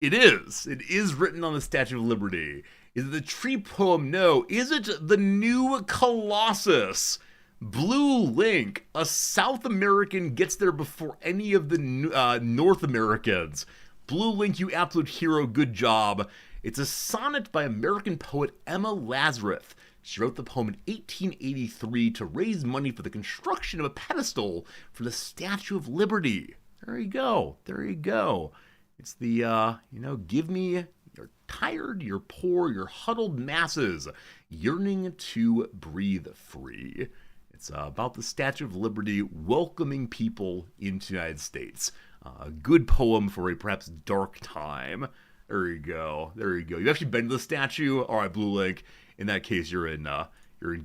It is. It is written on the Statue of Liberty. Is it the tree poem? No. Is it the New Colossus? Blue Link, a South American gets there before any of the North Americans. Blue Link, you absolute hero, good job. It's a sonnet by American poet Emma Lazarus. She wrote the poem in 1883 to raise money for the construction of a pedestal for the Statue of Liberty. There you go. There you go. It's the, give me your tired, your poor, your huddled masses yearning to breathe free. It's about the Statue of Liberty welcoming people into the United States. A good poem for a perhaps dark time. There you go. There you go. You've actually been to the statue? All right, Blue Link. In that case, you're in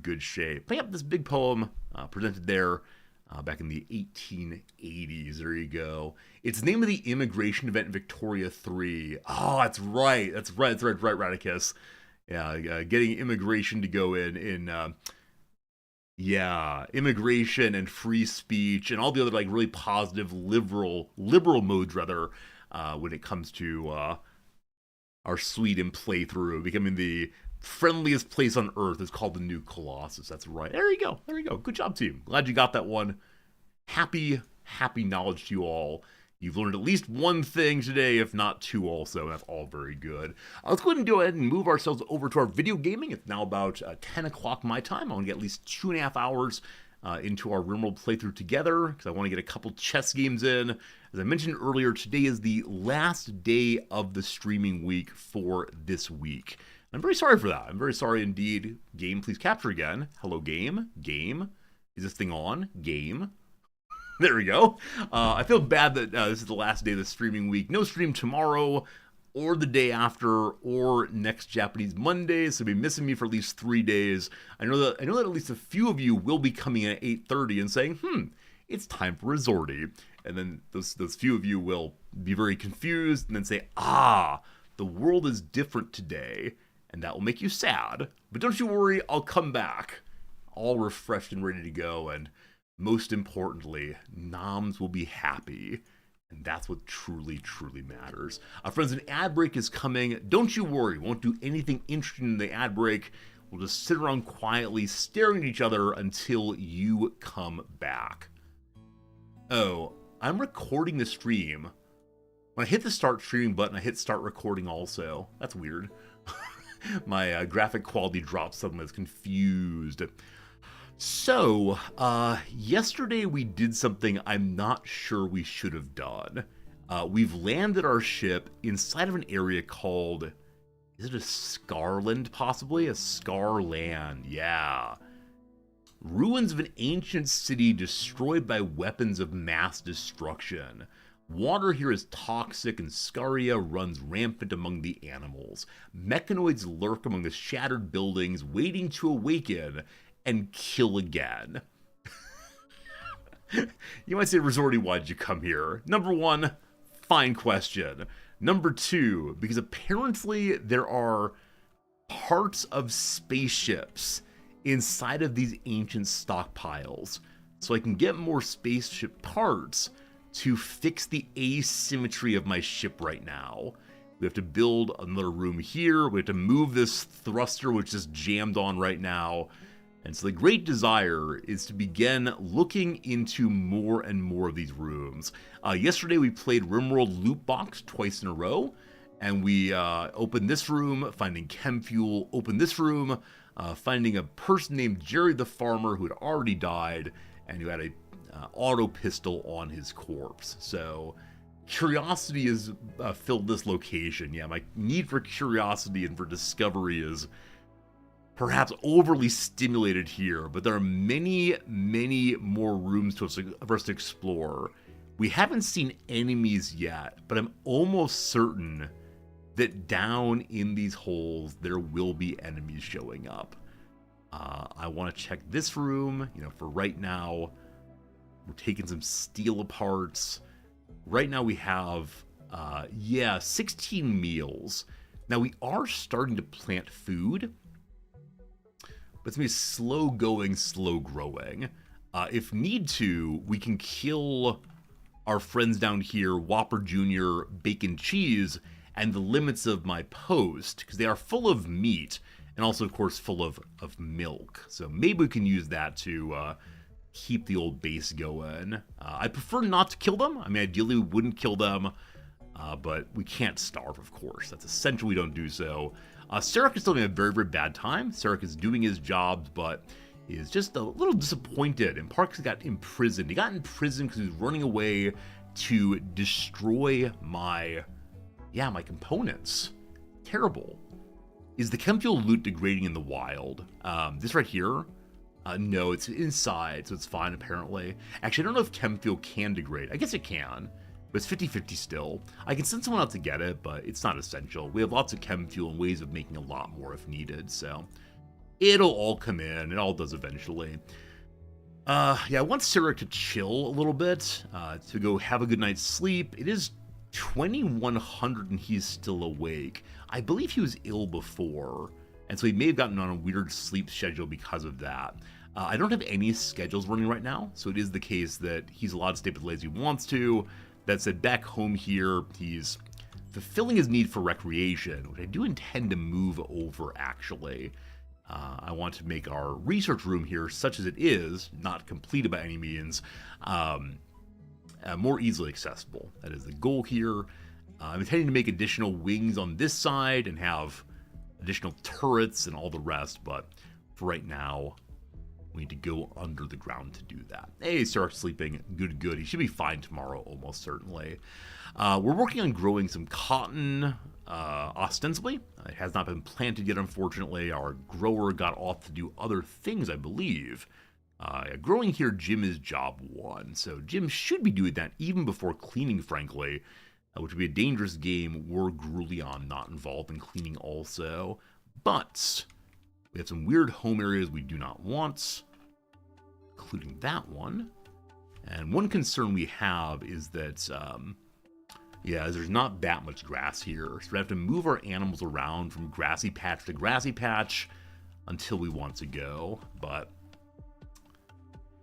good shape. But yep, this big poem presented there back in the 1880s. There you go. It's the name of the immigration event in Victoria 3. Oh, that's right. That's right, Radicus. Yeah, getting immigration to go in immigration and free speech and all the other like really positive liberal modes rather when it comes to our Sweden playthrough becoming the friendliest place on earth is called the New Colossus. That's right. There you go. There you go. Good job, team. Glad you got that one. Happy knowledge to you all. You've learned at least one thing today, if not two also. That's all very good. Let's go ahead and go ahead and move ourselves over to our video gaming. It's now about 10 o'clock my time. I want to get at least 2.5 hours into our Rimworld playthrough together because I want to get a couple chess games in. As I mentioned earlier, today is the last day of the streaming week for this week. I'm very sorry for that. I'm very sorry indeed. Game, please capture again. Hello, game. Game. Is this thing on? Game. There we go. I feel bad that this is the last day of the streaming week. No stream tomorrow or the day after or next Japanese Monday, so you'll be missing me for at least 3 days. I know that at least a few of you will be coming in at 8:30 and saying, it's time for Resorty. And then those few of you will be very confused and then say, the world is different today. And that will make you sad. But don't you worry, I'll come back all refreshed and ready to go. And most importantly, Noms will be happy. And that's what truly, truly matters. Friends, an ad break is coming. Don't you worry, won't do anything interesting in the ad break. We'll just sit around quietly staring at each other until you come back. Oh, I'm recording the stream. When I hit the start streaming button, I hit start recording also. That's weird. My graphic quality dropped suddenly. I was confused. So, yesterday we did something I'm not sure we should have done. We've landed our ship inside of an area called, is it a Scarland possibly? A Scarland, yeah. Ruins of an ancient city destroyed by weapons of mass destruction. Water here is toxic and scaria runs rampant among the animals. Mechanoids lurk among the shattered buildings, waiting to awaken and kill again. You might say, Resorty, why'd you come here? Number one, fine question. Number two, because apparently there are parts of spaceships inside of these ancient stockpiles so I can get more spaceship parts to fix the asymmetry of my ship right now. We have to build another room here. We have to move this thruster, which is jammed on right now. And so the great desire is to begin looking into more and more of these rooms. Yesterday we played Rimworld Loot Box twice in a row. And we opened this room, finding chem fuel. Opened this room, finding a person named Jerry the Farmer who had already died and who had a auto pistol on his corpse. So curiosity has filled this location. Yeah, my need for curiosity and for discovery is perhaps overly stimulated here, but there are many, many more rooms for us to explore. We haven't seen enemies yet, but I'm almost certain that down in these holes there will be enemies showing up. I want to check this room. For right now, we're taking some steel aparts. Right now we have, 16 meals. Now we are starting to plant food, but it's going to be slow going, slow growing. If need to, we can kill our friends down here, Whopper Jr., Bacon Cheese, and the limits of my post, because they are full of meat, and also, of course, full of milk. So maybe we can use that to keep the old base going. I prefer not to kill them. I mean, ideally we wouldn't kill them, but we can't starve, of course. That's essential we don't do so. Sarek is still having a very, very bad time. Sarek is doing his job, but is just a little disappointed. And Parks got imprisoned. He got imprisoned because he was running away to destroy my components. Terrible. Is the chem fuel loot degrading in the wild? This right here? No, it's inside, so it's fine apparently. Actually, I don't know if chem fuel can degrade. I guess it can, but it's 50-50 still. I can send someone out to get it, but it's not essential. We have lots of chem fuel and ways of making a lot more if needed, so it'll all come in. It all does eventually. I want Sarek to chill a little bit, to go have a good night's sleep. It is 2100 and he's still awake. I believe he was ill before, and so he may have gotten on a weird sleep schedule because of that. I don't have any schedules running right now, so it is the case that he's allowed to stay up as late as he wants to. That said, back home here, he's fulfilling his need for recreation, which I do intend to move over, actually. I want to make our research room here, such as it is, not completed by any means, more easily accessible. That is the goal here. I'm intending to make additional wings on this side and have additional turrets and all the rest, but for right now, we need to go under the ground to do that. Hey, Sarek's sleeping. Good. He should be fine tomorrow, almost certainly. We're working on growing some cotton, ostensibly. It has not been planted yet, unfortunately. Our grower got off to do other things, I believe. Growing here, Jim is job 1, so Jim should be doing that even before cleaning, frankly, which would be a dangerous game were Grulion not involved in cleaning also. But we have some weird home areas we do not want, including that one. And one concern we have is that, there's not that much grass here. So we have to move our animals around from grassy patch to grassy patch until we want to go. But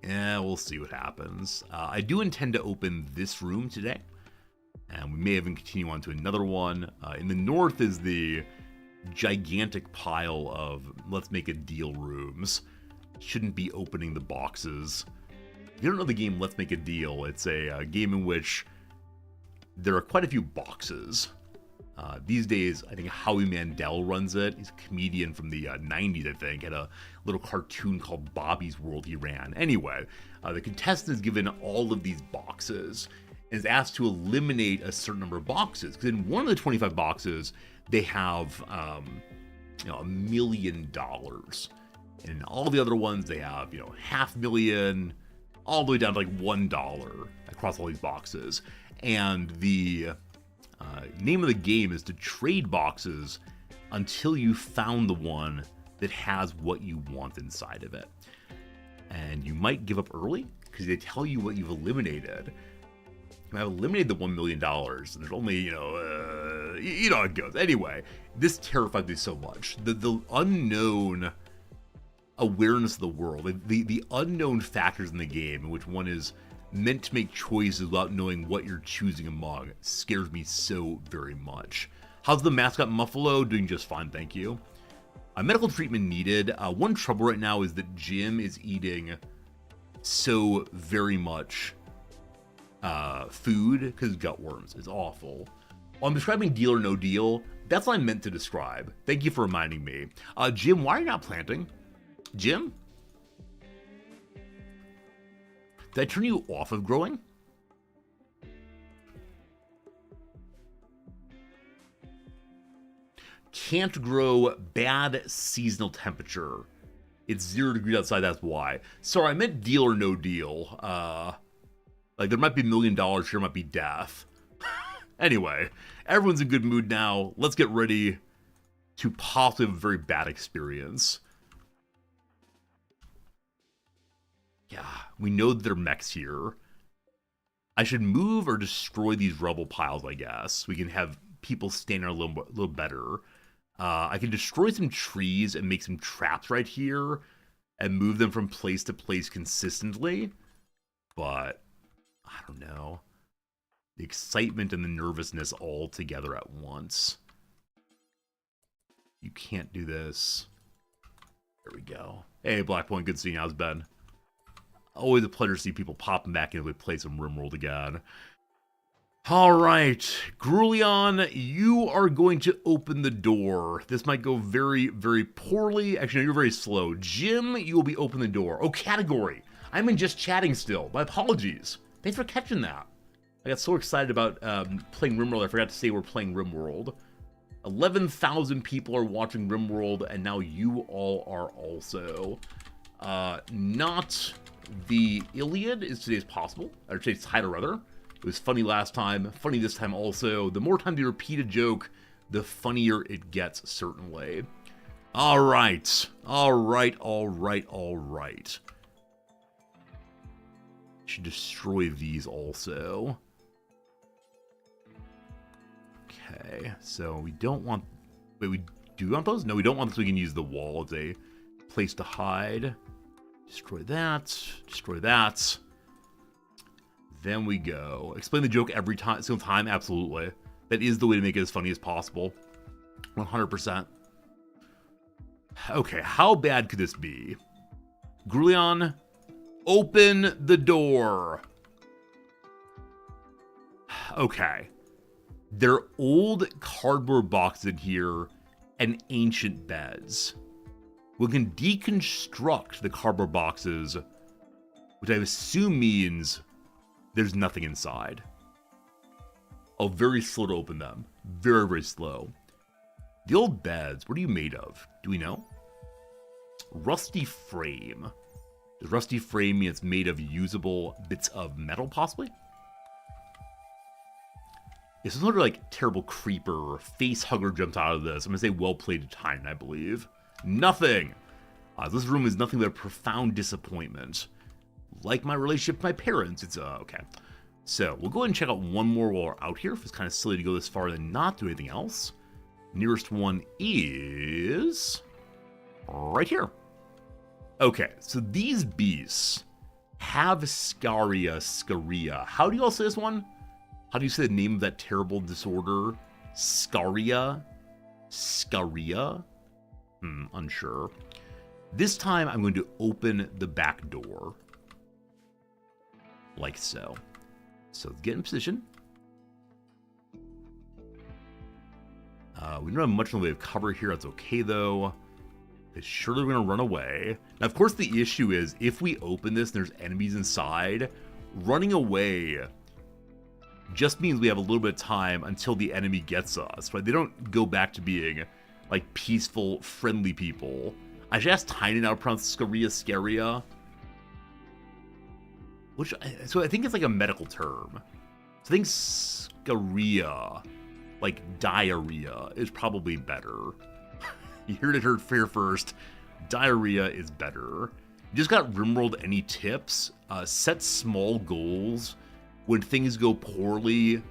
we'll see what happens. I do intend to open this room today, and we may even continue on to another one. In the north is the gigantic pile of let's make a deal rooms. Shouldn't be opening the boxes. If you don't know the game Let's Make a Deal, it's a game in which there are quite a few boxes. These days, I think Howie Mandel runs it. He's a comedian from the 90s, I think. Had a little cartoon called Bobby's World he ran. Anyway, the contestant is given all of these boxes and is asked to eliminate a certain number of boxes. Because in one of the 25 boxes, they have $1 million. And in all the other ones, they have, $500,000, all the way down to like $1 across all these boxes. And the name of the game is to trade boxes until you found the one that has what you want inside of it. And you might give up early because they tell you what you've eliminated. You have eliminated the $1 million, and there's only, you know how it goes. Anyway, this terrified me so much. The unknown awareness of the world, the unknown factors in the game in which one is meant to make choices without knowing what you're choosing among, scares me so very much. How's the mascot Muffalo? Doing just fine, thank you. Medical treatment needed. One trouble right now is that Jim is eating so very much food because gut worms. It's awful. Well, I'm describing deal or no deal. That's what I meant to describe. Thank you for reminding me. Jim, why are you not planting? Jim? Did I turn you off of growing? Can't grow, bad seasonal temperature. It's 0 degrees outside, that's why. Sorry, I meant deal or no deal. Like, there might be $1 million here, might be death. Anyway, everyone's in good mood now. Let's get ready to possibly have a very bad experience. Yeah, we know that there are mechs here. I should move or destroy these rubble piles, I guess. We can have people stand there a little better. I can destroy some trees and make some traps right here and move them from place to place consistently. But, I don't know. The excitement and the nervousness all together at once. You can't do this. There we go. Hey, Black Point, good seeing you. How's Ben? Always a pleasure to see people popping back in to play some Rimworld again. Alright, Grulion, you are going to open the door. This might go very, very poorly. Actually, no, you're very slow. Jim, you will be opening the door. Oh, category. I'm in just chatting still. My apologies. Thanks for catching that. I got so excited about playing Rimworld, I forgot to say we're playing Rimworld. 11,000 people are watching Rimworld, and now you all are also. Not the Iliad is today's possible, or today's title rather. It was funny last time, funny this time also. The more time you repeat a joke, the funnier it gets, certainly. Alright. Alright. Should destroy these also. Okay, so we don't want... Wait, we do want those? No, we don't want this. We can use the wall as a place to hide. Destroy that. Destroy that. Then we go. Explain the joke every time, single time? Absolutely. That is the way to make it as funny as possible. 100%. Okay, how bad could this be? Grulion, open the door. Okay. There are old cardboard boxes in here and ancient beds. We can deconstruct the cardboard boxes, which I assume means there's nothing inside. Oh, very slow to open them. Very, very slow. The old beds, what are you made of? Do we know? Rusty frame. Does rusty frame mean it's made of usable bits of metal, possibly? Yeah, some sort of like terrible creeper or face hugger jumped out of this. I'm gonna say well played to Titan, I believe. Nothing! This room is nothing but a profound disappointment. Like my relationship with my parents, it's okay. So, we'll go ahead and check out one more while we're out here. If it's kind of silly to go this far and not do anything else. Nearest one is... right here. Okay, so these beasts have Scaria. How do you all say this one? How do you say the name of that terrible disorder? Scaria? Unsure. This time, I'm going to open the back door. Like so. So, let's get in position. We don't have much in the way of cover here. That's okay, though. Because surely we're going to run away. Now, of course, the issue is, if we open this and there's enemies inside, running away just means we have a little bit of time until the enemy gets us, right? They don't go back to being, like, peaceful, friendly people. I should ask Tiny now to pronounce Scaria. So I think it's like a medical term. So I think Scaria, like diarrhea, is probably better. You heard it here first. Diarrhea is better. You just got Rimworld any tips? Set small goals. When things go poorly,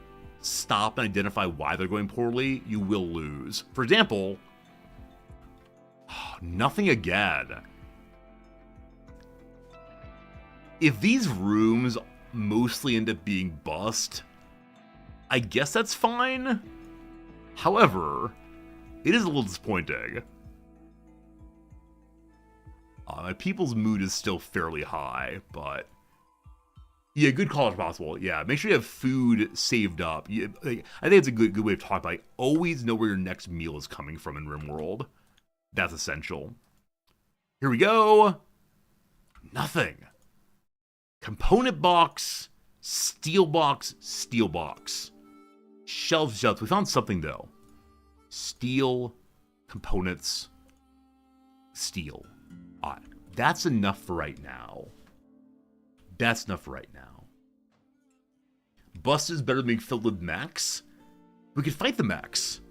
stop and identify why they're going poorly. You will lose. For example, nothing again. If these rooms mostly end up being bust, I guess that's fine. However, it is a little disappointing. My people's mood is still fairly high, but yeah, good call if possible. Yeah, make sure you have food saved up. I think it's a good way of talking about it. Always know where your next meal is coming from in Rimworld. That's essential. Here we go. Nothing. Component box, steel box, steel box. Shelves, shelves. We found something though. Steel, components, steel. That's enough for right now. That's enough for right now. Bust is better than being filled with mechs. We could fight the mechs.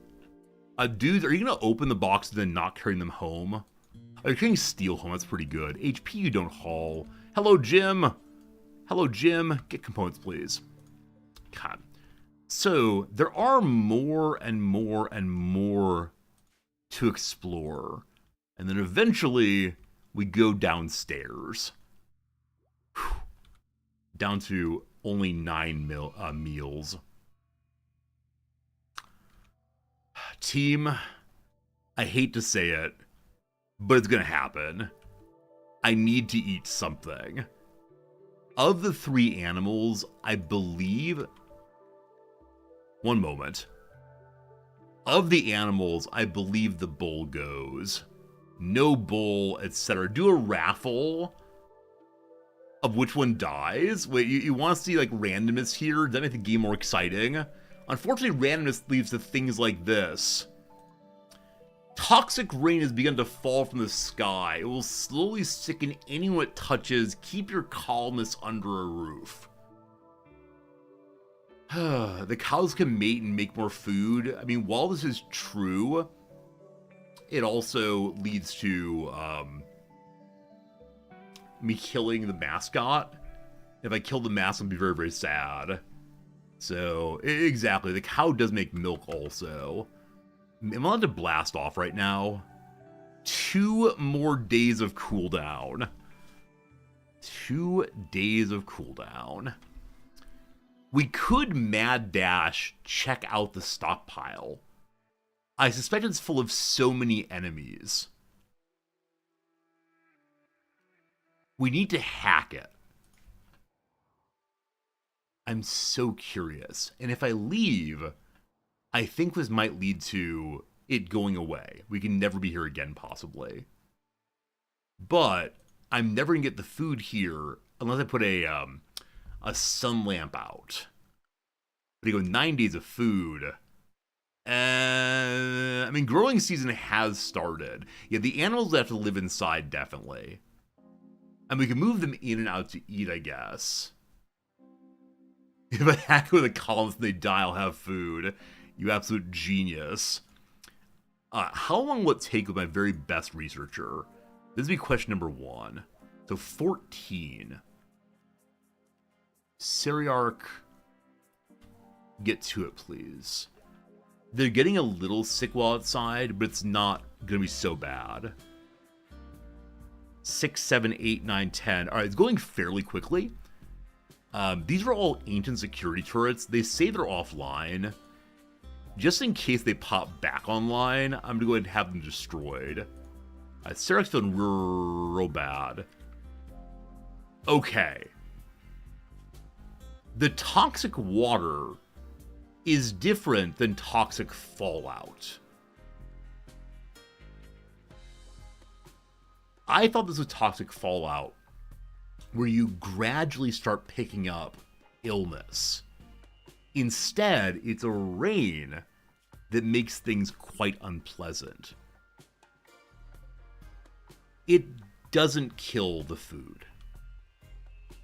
Dudes, are you going to open the boxes and then not carrying them home? Oh, you're carrying steel home. That's pretty good. HP you don't haul. Hello, Jim. Hello, Jim. Get components, please. God. So, there are more and more and more to explore. And then eventually, we go downstairs. Whew. Down to only 9 meals. Team, I hate to say it, but it's gonna happen. I need to eat something. Of the 3 animals, I believe... One moment. Of the animals, I believe the bull goes. No bull, etc. Do a raffle of which one dies. Wait, you want to see like randomness here? Does that make the game more exciting? Unfortunately, randomness leads to things like this. Toxic rain has begun to fall from the sky. It will slowly sicken anyone it touches. Keep your colonists under a roof. The cows can mate and make more food. I mean, while this is true, it also leads to me killing the mascot. If I kill the mascot, I'll be very, very sad. So, exactly. The cow does make milk also. Am I allowed to blast off right now? 2 more days of cooldown. 2 days of cooldown. We could mad dash check out the stockpile. I suspect it's full of so many enemies. We need to hack it. I'm so curious. And if I leave, I think this might lead to it going away. We can never be here again, possibly. But I'm never going to get the food here unless I put a sun lamp out. But you go 9 days of food. I mean, growing season has started. Yeah, the animals have to live inside, definitely. And we can move them in and out to eat, I guess. If I hack with a column and they die, I'll have food. You absolute genius. How long will it take with my very best researcher? This will be question number 1. So 14. Seriarch. Get to it, please. They're getting a little sick while outside, but it's not going to be so bad. 6, 7, 8, 9, 10. All right, it's going fairly quickly. These are all ancient security turrets. They say they're offline. Just in case they pop back online, I'm going to go ahead and have them destroyed. Seriarch's feeling real bad. Okay. The toxic water is different than toxic fallout. I thought this was toxic fallout, where you gradually start picking up illness. Instead, it's a rain that makes things quite unpleasant. It doesn't kill the food.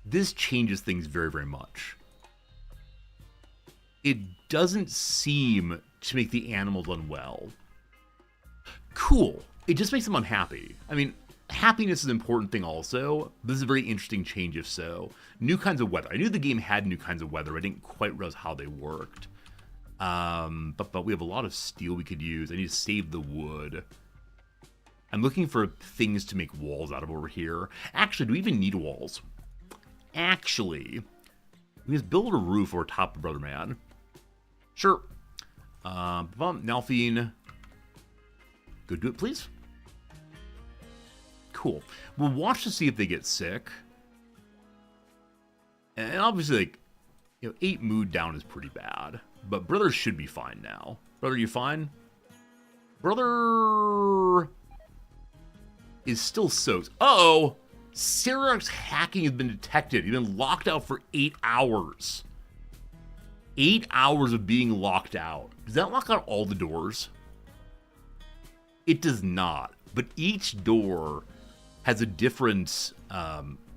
This changes things very, very much. It doesn't seem to make the animals unwell. Cool. It just makes them unhappy. I mean, happiness is an important thing also. This is a very interesting change if so. New kinds of weather. I knew the game had new kinds of weather. I didn't quite realize how they worked. But we have a lot of steel we could use. I need to save the wood. I'm looking for things to make walls out of over here. Actually, do we even need walls? actually, we just build a roof over top of Brother Man. Sure. Nalphine, go do it, please. Cool. We'll watch to see if they get sick. And obviously, like, 8 mood down is pretty bad. But Brother should be fine now. Brother, you fine? Brother is still soaked. Uh-oh! Cyriac's hacking has been detected. He's been locked out for 8 hours. 8 hours of being locked out. Does that lock out all the doors? It does not. But each door has a different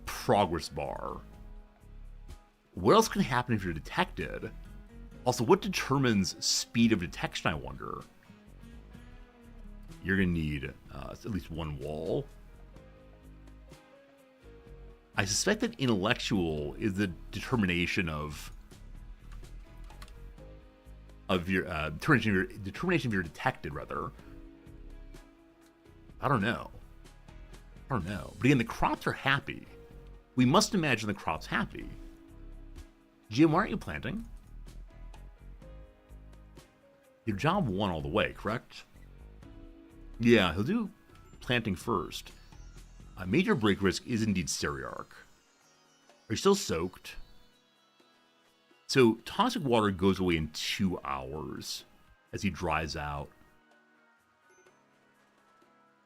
progress bar. What else can happen if you're detected? Also, what determines speed of detection, I wonder? You're going to need at least one wall. I suspect that intellectual is the determination of your determination if you're detected, rather. I don't know. But again, the crops are happy. We must imagine the crops happy. Jim, why aren't you planting? Your job 1 all the way, correct? Yeah, he'll do planting first. A major break risk is indeed Cyriac. Are you still soaked? So, toxic water goes away in 2 hours as he dries out.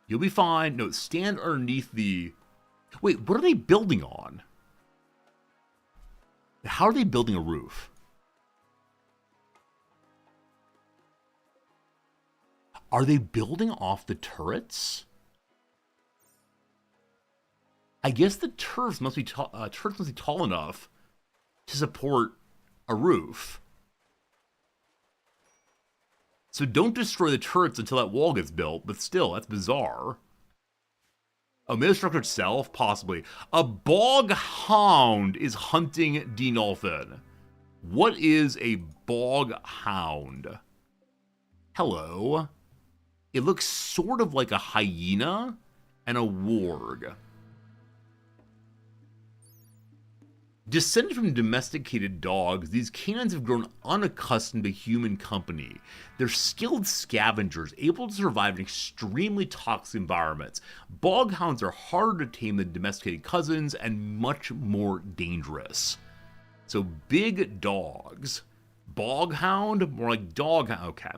You'll be fine. No, stand underneath the... Wait, what are they building on? How are they building a roof? Are they building off the turrets? I guess the turrets must be tall enough to support a roof. So don't destroy the turrets until that wall gets built, but still, that's bizarre. Oh, maybe the structure itself? Possibly. A bog hound is hunting Dinolfin. What is a bog hound? Hello. It looks sort of like a hyena and a warg. Descended from domesticated dogs, these canines have grown unaccustomed to human company. They're skilled scavengers, able to survive in extremely toxic environments. Boghounds are harder to tame than domesticated cousins and much more dangerous. So big dogs. Boghound? More like doghound. Okay.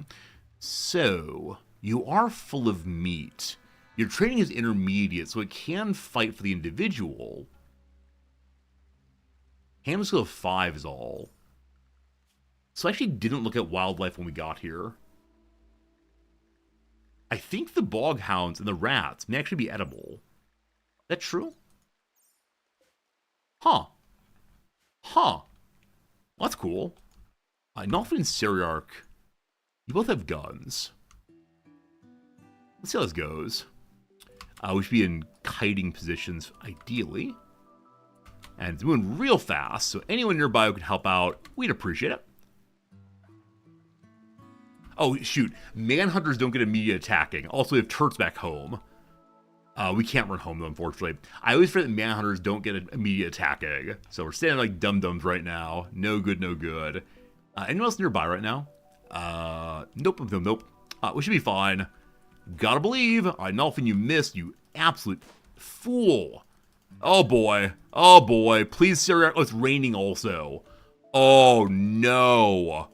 So, you are full of meat. Your training is intermediate, so it can fight for the individual. Ham skill of 5 is all. So I actually didn't look at wildlife when we got here. I think the bog hounds and the rats may actually be edible. Is that true? Huh. Well, that's cool. Nalfin and Cyriac, you both have guns. Let's see how this goes. We should be in kiting positions, ideally. And it's moving real fast, so anyone nearby who can help out, we'd appreciate it. Oh, shoot. Manhunters don't get immediate attacking. Also, we have turrets back home. We can't run home, though, unfortunately. I always forget that manhunters don't get immediate attacking. So we're standing like dum-dums right now. No good, no good. Anyone else nearby right now? Nope. We should be fine. Gotta believe. All right, Nalfin, you missed, you absolute fool. Oh boy. Please, Cyriac. Oh, it's raining also. Oh no.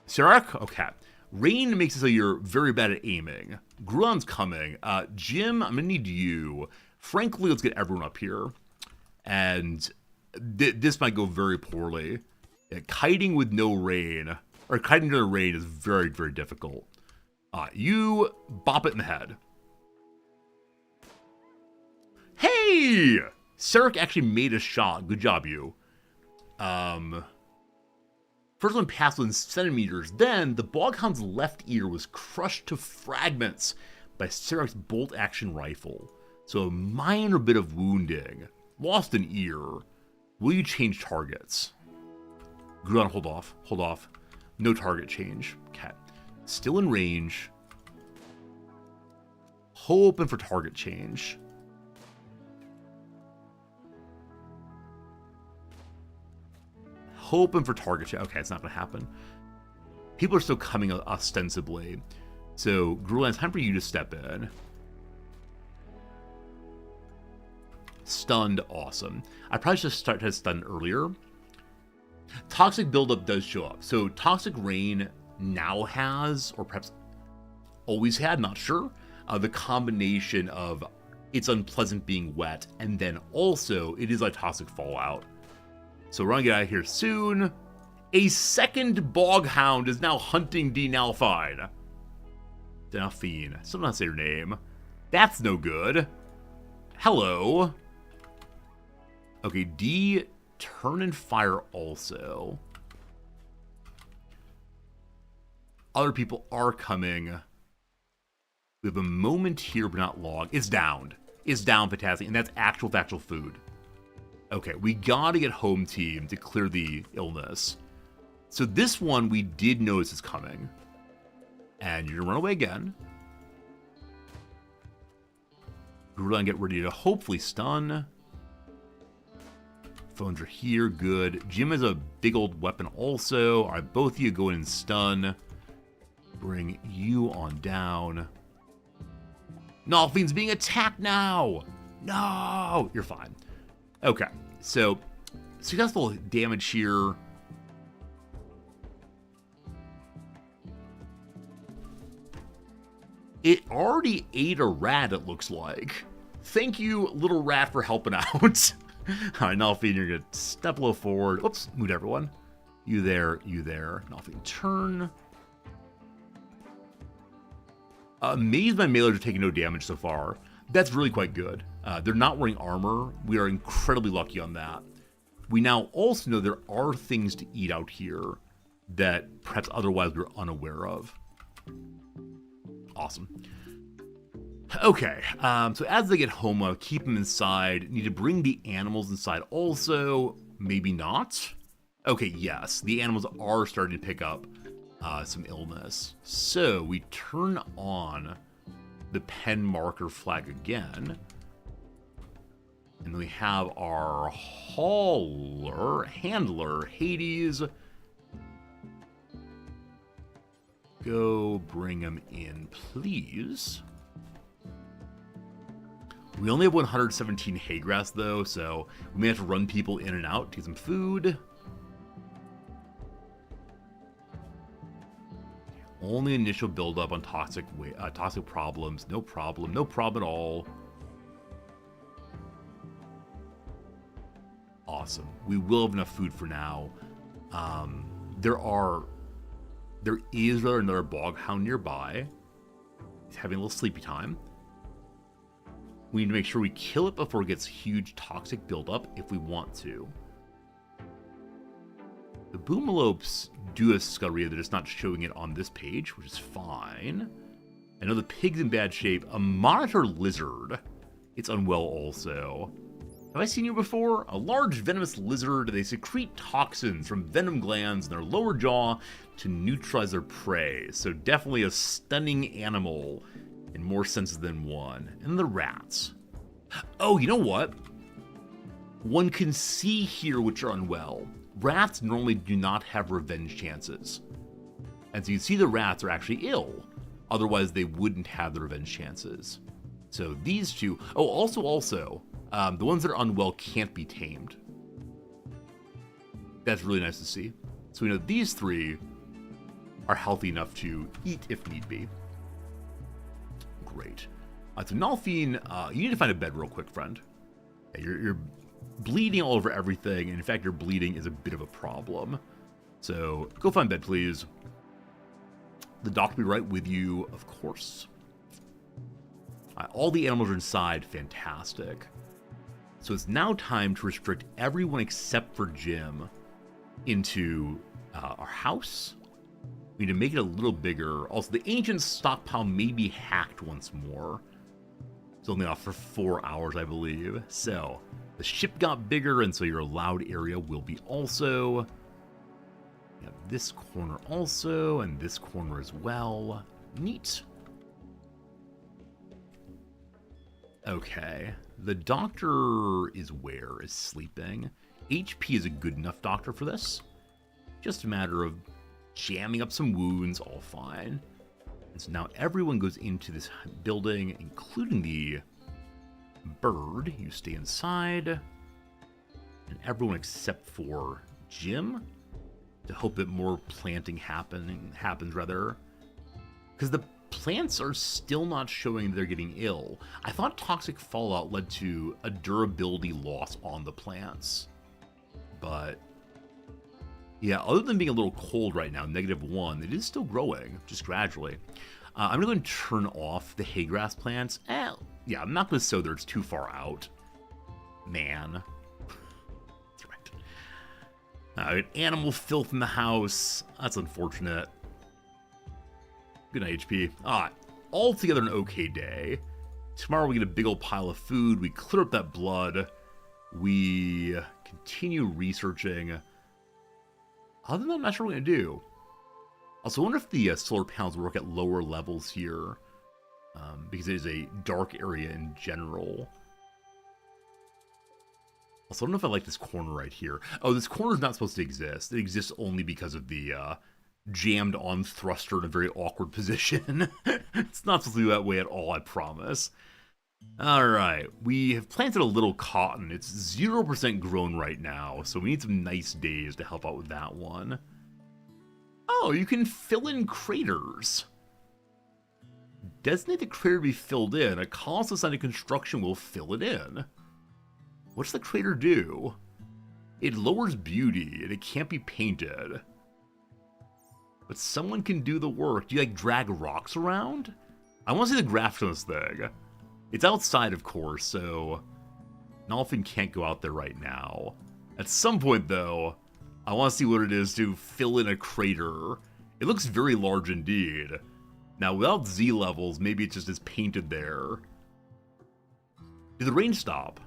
Cyriac? Okay. Rain makes it so you're very bad at aiming. Gruon's coming. Jim, I'm gonna need you. Frankly, let's get everyone up here. And this might go very poorly. Yeah, kiting with no rain, or kiting during rain is very, very difficult. You bop it in the head. Hey! Cyriac actually made a shot. Good job, you. First one passed within centimeters. Then, the Boghound's left ear was crushed to fragments by Cyriac's bolt-action rifle. So a minor bit of wounding. Lost an ear. Will you change targets? Gruon, hold off. No target change. Okay. Still in range. Hoping for target change. hoping for target check. Okay, it's not going to happen. People are still coming ostensibly. So, Grulan, it's time for you to step in. Stunned, awesome. I probably should start to stun earlier. Toxic buildup does show up. So, Toxic Rain now has, or perhaps always had, not sure, the combination of it's unpleasant being wet, and then also it is like Toxic Fallout. So we're gonna get out of here soon. A second Bog Hound is now hunting Denalfine. Delphine, still not say your name. That's no good. Hello. Okay, D, turn and fire also. Other people are coming. We have a moment here, but not long. It's downed. It's down, fantastic. And that's actual factual food. Okay, we gotta get home team to clear the illness. So this one we did notice is coming. And you're gonna run away again. We're gonna get ready to hopefully stun. Phones are here, good. Jim has a big old weapon also. All right, both of you go in and stun. Bring you on down. Nolfien's being attacked now! No! You're fine. Okay, so successful damage here. It already ate a rat, it looks like. Thank you, little rat, for helping out. All right, Nolfien, you're going to step a little forward. Oops, moved everyone. You there, you there. Nolfien, turn. Amazed my mailers are taking no damage so far. That's really quite good. They're not wearing armor. We are incredibly lucky on that. We now also know there are things to eat out here that perhaps otherwise we were unaware of. Awesome. Okay, so as they get home, I'll keep them inside. Need to bring the animals inside also. Maybe not. Okay, yes, the animals are starting to pick up some illness. So we turn on the pen marker flag again. And then we have our handler, Hades. Go bring him in, please. We only have 117 hay grass, though, so we may have to run people in and out to get some food. Only initial buildup on toxic problems. No problem. No problem at all. Awesome. We will have enough food for now. There is another bog hound nearby. He's having a little sleepy time. We need to make sure we kill it before it gets huge toxic buildup if we want to. The boomalopes do a scurry, they're just not showing it on this page, which is fine. I know the pig's in bad shape. A monitor lizard. It's unwell also. Have I seen you before? A large venomous lizard. They secrete toxins from venom glands in their lower jaw to neutralize their prey. So definitely a stunning animal in more senses than one. And the rats. Oh, you know what? One can see here which are unwell. Rats normally do not have revenge chances. And so you see the rats are actually ill. Otherwise, they wouldn't have the revenge chances. So these two... Oh, also, the ones that are unwell can't be tamed. That's really nice to see. So we know these three are healthy enough to eat if need be. Great. So Nolfien, you need to find a bed real quick, friend. Yeah, you're bleeding all over everything, and in fact, your bleeding is a bit of a problem. So go find bed, please. The doctor will be right with you, of course. All the animals are inside. Fantastic. So it's now time to restrict everyone except for Jim into our house. We need to make it a little bigger. Also, the ancient stockpile may be hacked once more. It's only off for 4 hours, I believe. So the ship got bigger, and so your allowed area will be also. We have this corner also, and this corner as well. Neat. Okay, the doctor is sleeping. HP is a good enough doctor for this. Just a matter of jamming up some wounds, all fine. And so now everyone goes into this building, including the bird. You stay inside. And everyone except for Jim, to hope that more planting happens rather. Because the plants are still not showing they're getting ill. I thought toxic fallout led to a durability loss on the plants. But yeah, other than being a little cold right now, -1, it is still growing, just gradually. I'm going to go and turn off the hay grass plants. Yeah, I'm not going to sow there, it's too far out. Man. That's right. Animal filth in the house. That's unfortunate. Good night, HP. Altogether an okay day. Tomorrow we get a big old pile of food. We clear up that blood. We continue researching. Other than that, I'm not sure what we're going to do. Also, I wonder if the solar panels work at lower levels here. Because it is a dark area in general. Also, I don't know if I like this corner right here. Oh, this corner is not supposed to exist. It exists only because of the jammed on thruster in a very awkward position. It's not supposed to be that way at all, I promise. Alright, we have planted a little cotton. It's 0% grown right now, so we need some nice days to help out with that one. Oh, you can fill in craters. Designate the crater to be filled in. A column assigned to construction will fill it in. What's the crater do? It lowers beauty, and it can't be painted. But someone can do the work. Do you, like, drag rocks around? I want to see the graphics on this thing. It's outside, of course, so Nolfin can't go out there right now. At some point, though, I want to see what it is to fill in a crater. It looks very large indeed. Now, without Z levels, maybe it just is painted there. Did the rain stop?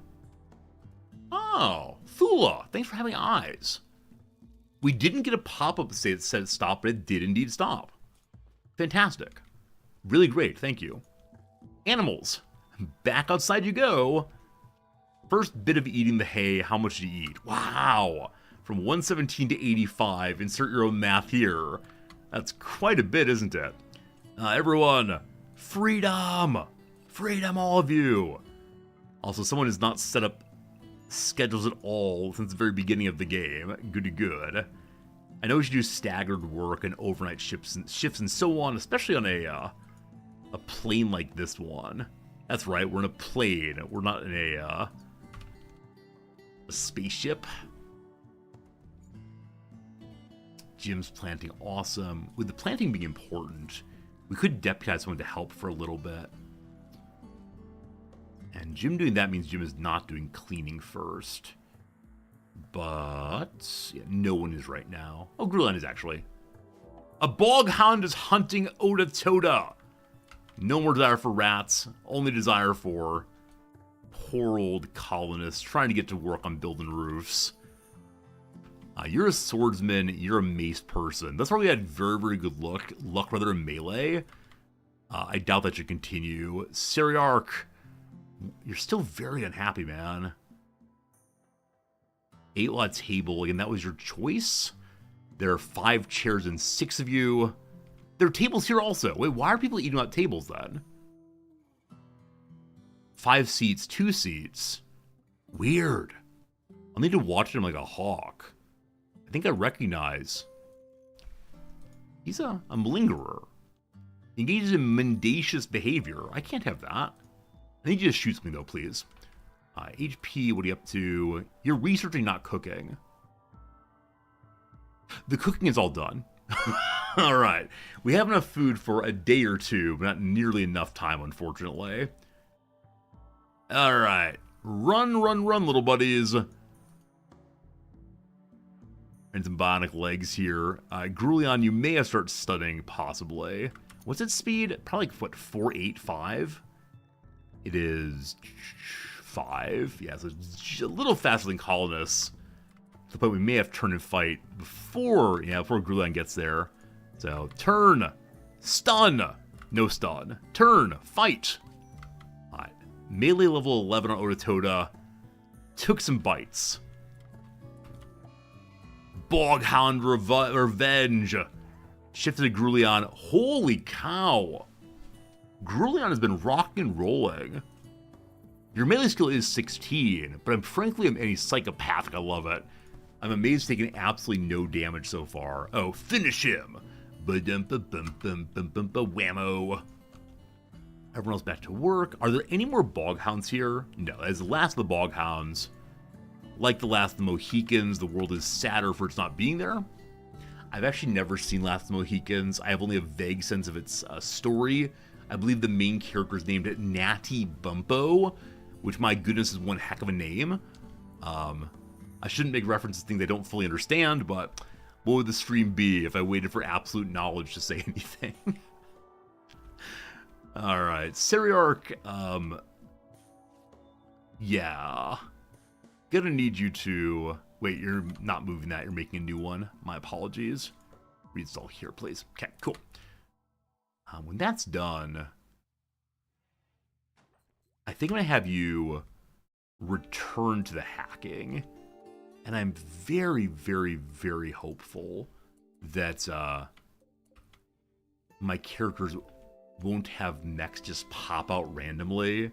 Oh, Thula, thanks for having eyes. We didn't get a pop-up to say it said stop, but it did indeed stop. Fantastic. Really great, thank you. Animals. Back outside you go. First bit of eating the hay, how much did you eat? Wow. From 117 to 85, insert your own math here. That's quite a bit, isn't it? Everyone, freedom! Freedom, all of you! Also, someone has not set up schedules at all since the very beginning of the game. Good. I know we should do staggered work and overnight shifts and so on, especially on a plane like this one. That's right, we're in a plane. We're not in a spaceship. Jim's planting, awesome. With the planting being important, we could deputize someone to help for a little bit. And Jim doing that means Jim is not doing cleaning first. But yeah, no one is right now. Oh, Grulan is actually. A bog hound is hunting Oda-Toda. No more desire for rats. Only desire for poor old colonists trying to get to work on building roofs. You're a swordsman. You're a mace person. That's why we had very good luck rather in melee. I doubt that should continue. Seriarch, you're still very unhappy, man. 8-lot table. Again, that was your choice. There are 5 chairs and 6 of you. There are tables here also. Wait, why are people eating out tables then? 5 seats, 2 seats. Weird. I'll need to watch him like a hawk. I think I recognize. He's a malingerer. He engages in mendacious behavior. I can't have that. I think he just shoots me though, please. HP, what are you up to? You're researching, not cooking. The cooking is all done. Alright. We have enough food for a day or two, but not nearly enough time, unfortunately. Alright. Run, little buddies. And some bionic legs here. Grulion, you may have started studying, possibly. What's its speed? Probably, like, what, 485? It is 5. Yeah, so it's a little faster than colonists. To the point we may have turn and fight before Grulion gets there. So, turn, stun, no stun, turn, fight. Alright, melee level 11 on Oda-Toda. Took some bites. Boghound Revenge. Shifted to Grulion. Holy cow. Grulion has been rocking and rolling. Your melee skill is 16, but frankly, I'm any psychopathic. I love it. I'm amazed taking absolutely no damage so far. Oh, finish him. Whammo. Everyone else back to work. Are there any more Boghounds here? No, as the last of the Boghounds. Like the last of the Mohicans, the world is sadder for its not being there. I've actually never seen Last of the Mohicans. I have only a vague sense of its story. I believe the main character is named Natty Bumpo, which, my goodness, is one heck of a name. I shouldn't make references to things I don't fully understand, but what would the stream be if I waited for absolute knowledge to say anything? Alright, Seriarch, yeah. Gonna need you to... Wait, you're not moving that, you're making a new one. My apologies. Reinstall here, please. Okay, cool. When that's done, I think I'm gonna have you return to the hacking. And I'm very, very, very hopeful that my characters won't have mechs just pop out randomly.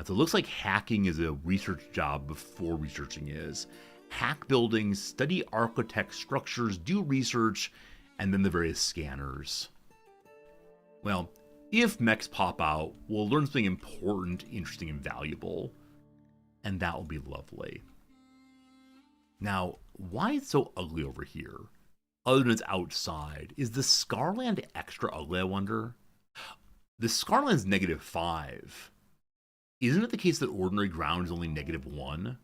So it looks like hacking is a research job before researching is. Hack buildings, study architect structures, do research, and then the various scanners. Well, if mechs pop out, we'll learn something important, interesting, and valuable. And that will be lovely. Now, why it's so ugly over here, other than it's outside, is the Scarland extra ugly, I wonder? The Scarland's -5. Isn't it the case that ordinary ground is only -1?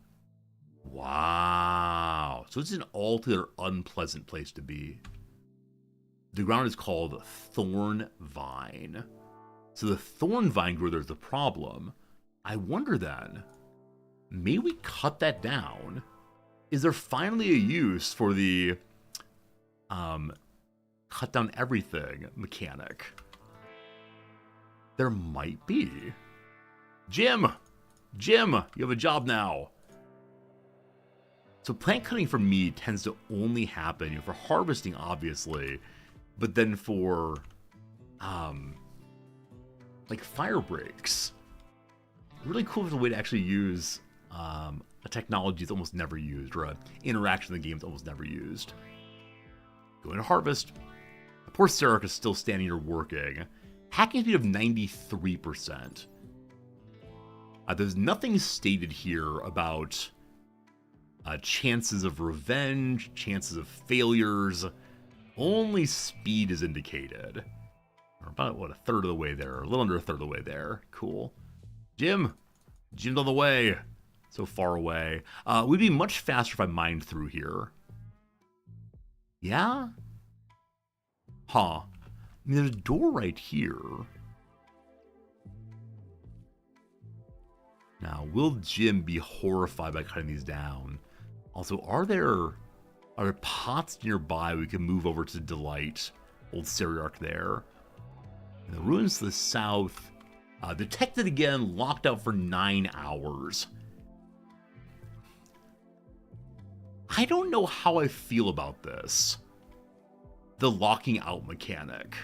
Wow. So it's an altogether unpleasant place to be. The ground is called Thorn Vine. So the Thorn Vine grower, there's the problem. I wonder then, may we cut that down? Is there finally a use for the cut down everything mechanic? There might be. Jim, you have a job now. So plant cutting for me tends to only happen, for harvesting, obviously, but then for like fire breaks. Really cool if there's a way to actually use a technology that's almost never used, or an interaction in the game that's almost never used. Going to harvest. The poor Seriarch is still standing here working. Hacking speed of 93%. There's nothing stated here about chances of revenge, chances of failures. Only speed is indicated. We're about, what, a third of the way there. A little under a third of the way there. Cool. Jim's on the way. So far away. We'd be much faster if I mined through here. Yeah? Huh. I mean, there's a door right here. Now, will Jim be horrified by cutting these down? Also, are there pots nearby we can move over to Delight? Old Seriarch there. And the ruins to the south. Detected again, locked out for 9 hours. I don't know how I feel about this. The locking out mechanic.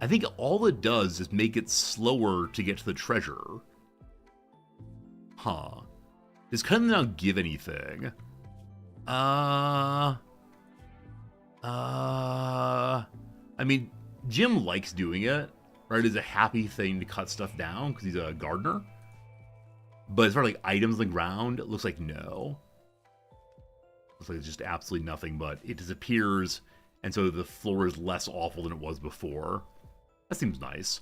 I think all it does is make it slower to get to the treasure. Huh. Does cutting them down give anything? I mean, Jim likes doing it, right? It's a happy thing to cut stuff down because he's a gardener. But as far as like items on the ground, it looks like no. Looks like it's just absolutely nothing, but it disappears, and so the floor is less awful than it was before. That seems nice.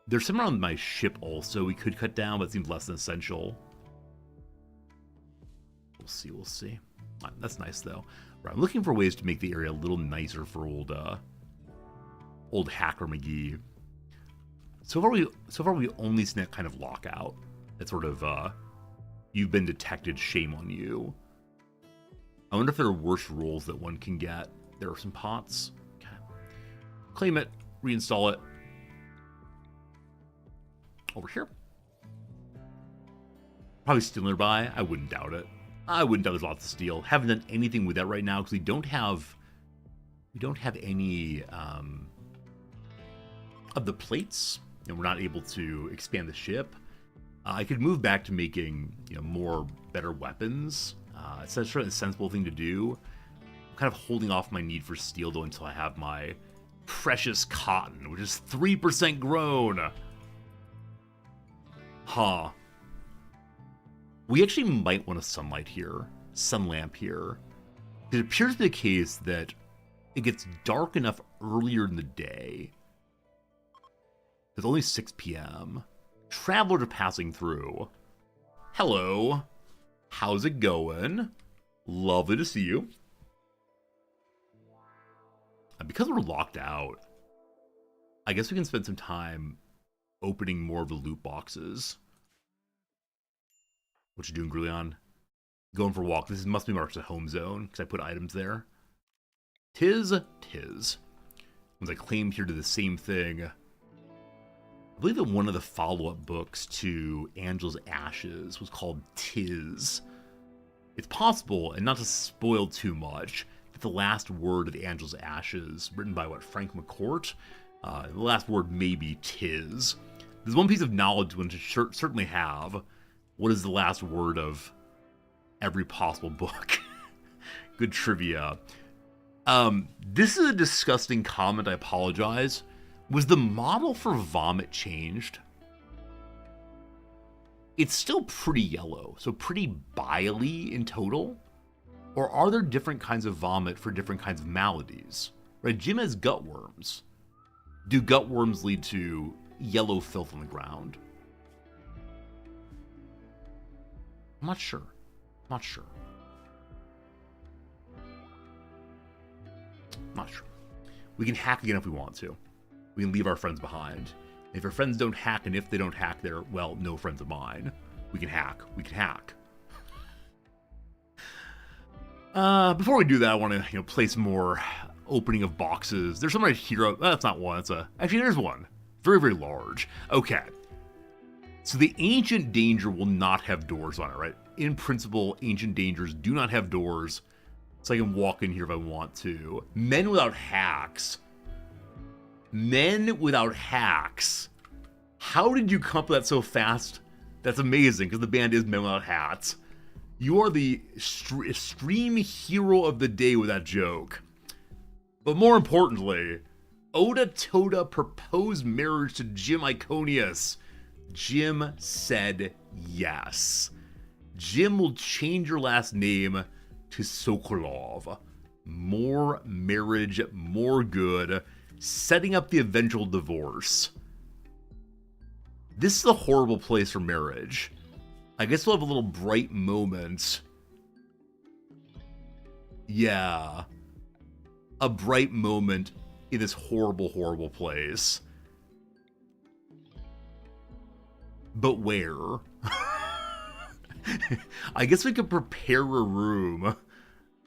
There's some around my ship also we could cut down, but it seems less than essential. We'll see. Right, that's nice though. Right, I'm looking for ways to make the area a little nicer for old Hacker McGee. So far we only seen that kind of lockout. That sort of you've been detected, shame on you. I wonder if there are worse rolls that one can get. There are some pots. Okay. Claim it, reinstall it. Over here. Probably still nearby. I wouldn't doubt it. I wouldn't doubt there's lots of steel. Haven't done anything with that right now because we don't have any of the plates, and we're not able to expand the ship. I could move back to making more better weapons. It's sort of a sensible thing to do. I'm kind of holding off my need for steel though until I have my precious cotton, which is 3% grown. Huh. We actually might want a sun lamp here. It appears to be the case that it gets dark enough earlier in the day. It's only 6 p.m. Travelers are passing through. Hello. How's it going? Lovely to see you. Because we're locked out, I guess we can spend some time opening more of the loot boxes. What you doing, Grulion? Going for a walk. This must be marked as a home zone, because I put items there. Tis. Once I claimed here to the same thing. I believe that one of the follow-up books to Angela's Ashes was called Tis. It's possible, and not to spoil too much, that the last word of Angela's Ashes, written by, Frank McCourt? The last word may be Tis. There's one piece of knowledge one should certainly have. What is the last word of every possible book? Good trivia. This is a disgusting comment, I apologize. Was the model for vomit changed? It's still pretty yellow, so pretty biley in total. Or are there different kinds of vomit for different kinds of maladies? Right, Jim has gutworms. Do gutworms lead to yellow filth on the ground? I'm not sure. Not sure. We can hack again if we want to. We can leave our friends behind. If our friends don't hack, and if they don't hack, they're, well, no friends of mine. We can hack. Before we do that, I want to, play some more opening of boxes. There's some right here. That's not one. Actually, there's one. Very, very large. Okay. So the Ancient Danger will not have doors on it, right? In principle, Ancient Dangers do not have doors. So I can walk in here if I want to. Men Without Hacks. How did you come up with that so fast? That's amazing, because the band is Men Without Hats. You are the extreme hero of the day with that joke. But more importantly, Oda Toda proposed marriage to Jim Iconius. Jim said yes. Jim will change your last name to Sokolov. More marriage, more good. Setting up the eventual divorce. This is a horrible place for marriage. I guess we'll have a little bright moment. Yeah. A bright moment in this horrible, horrible place. But where? I guess we could prepare a room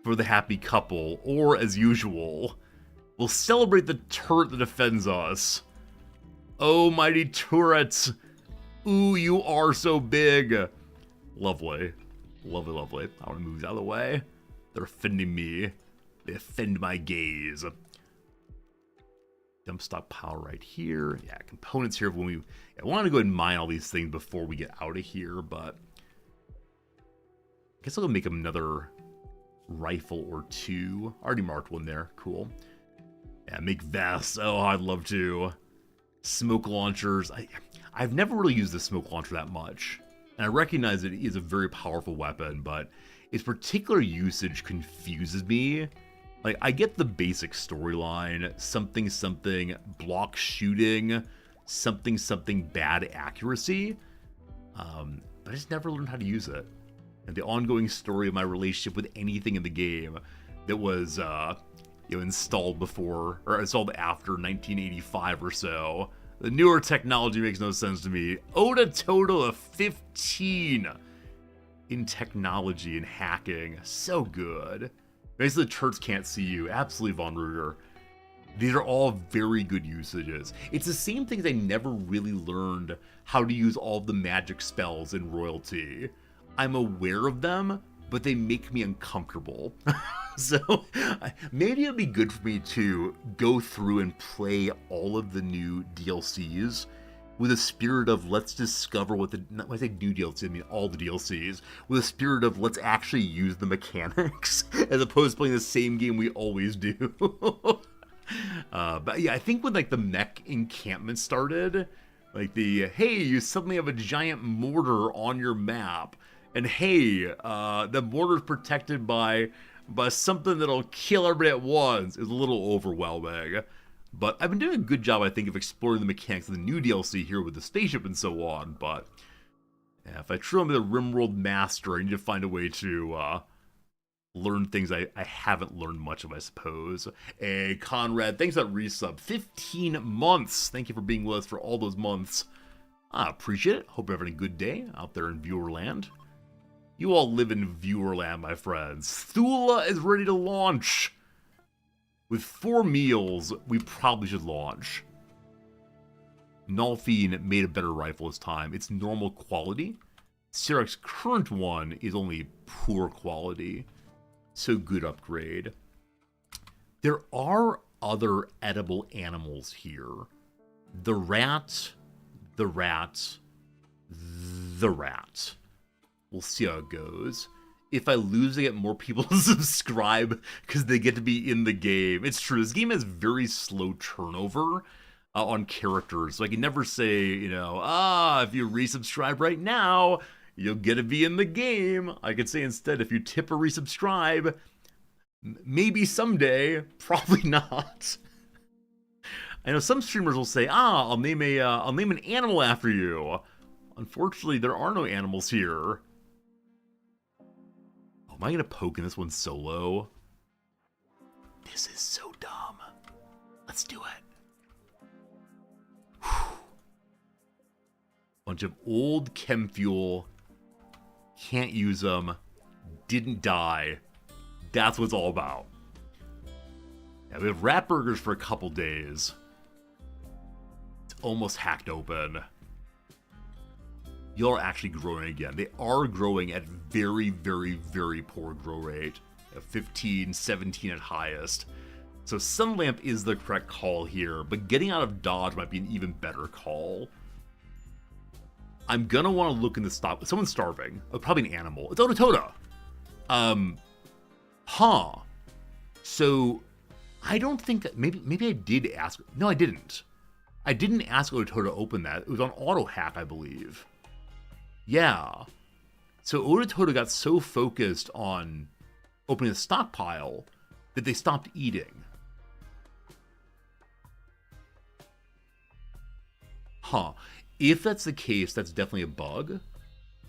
for the happy couple, or as usual, we'll celebrate the turret that defends us. Oh, mighty turrets! Ooh, you are so big! Lovely. Lovely, lovely. I want to move these out of the way. They're offending me. They offend my gaze. Dump stockpile right here. Yeah, components here. When I want to go ahead and mine all these things before we get out of here, but I guess I'll go make another rifle or two. Already marked one there. Cool. Yeah, make vests. Oh, I'd love to. Smoke launchers. I've never really used the smoke launcher that much. And I recognize it is a very powerful weapon, but its particular usage confuses me. Like, I get the basic storyline, something, something, block shooting, something, something, bad accuracy. But I just never learned how to use it. And the ongoing story of my relationship with anything in the game that was, installed before, or installed after 1985 or so. The newer technology makes no sense to me. Oda total of 15 in technology and hacking. So good. Basically, the turrets can't see you. Absolutely, Von Ruger. These are all very good usages. It's the same things I never really learned how to use all the magic spells in Royalty. I'm aware of them, but they make me uncomfortable. So maybe it'd be good for me to go through and play all of the new DLCs with a spirit of let's discover what the, when I say new DLC, I mean all the DLCs, with a spirit of let's actually use the mechanics as opposed to playing the same game we always do. But yeah, I think when like the mech encampment started, like the, hey, you suddenly have a giant mortar on your map, and hey, the mortar's protected by something that'll kill everybody at once, is a little overwhelming. But I've been doing a good job, I think, of exploring the mechanics of the new DLC here with the spaceship and so on, but yeah, if I truly want to be the Rimworld master, I need to find a way to learn things I haven't learned much of, I suppose. Hey, Conrad, thanks for that resub. 15 months! Thank you for being with us for all those months. I appreciate it. Hope you're having a good day out there in Viewerland. You all live in Viewerland, my friends. Thula is ready to launch! With 4 meals, we probably should launch. Nalfine made a better rifle this time. It's normal quality. Sirak's current one is only poor quality. So good upgrade. There are other edible animals here. The rat, the rat, the rat. We'll see how it goes. If I lose, I get more people to subscribe because they get to be in the game. It's true. This game has very slow turnover on characters. So I can never say, you know, if you resubscribe right now, you'll get to be in the game. I could say instead, if you tip or resubscribe, maybe someday, probably not. I know some streamers will say, I'll name an animal after you. Unfortunately, there are no animals here. Am I going to poke in this one solo? This is so dumb. Let's do it. Whew. Bunch of old chem fuel. Can't use them. Didn't die. That's what it's all about. Yeah, we have rat burgers for a couple days. It's almost hacked open. Y'all are actually growing again. They are growing at very, very, very poor grow rate. 15, 17 at highest. So Sunlamp is the correct call here, but getting out of dodge might be an even better call. I'm gonna want to look in the stock. Someone's starving. Oh, probably an animal. It's Ototoda. So I don't think that maybe I did ask. No, I didn't. I didn't ask Ototoda to open that. It was on auto hack, I believe. Yeah. So Ototoda got so focused on opening a stockpile that they stopped eating. If that's the case, that's definitely a bug.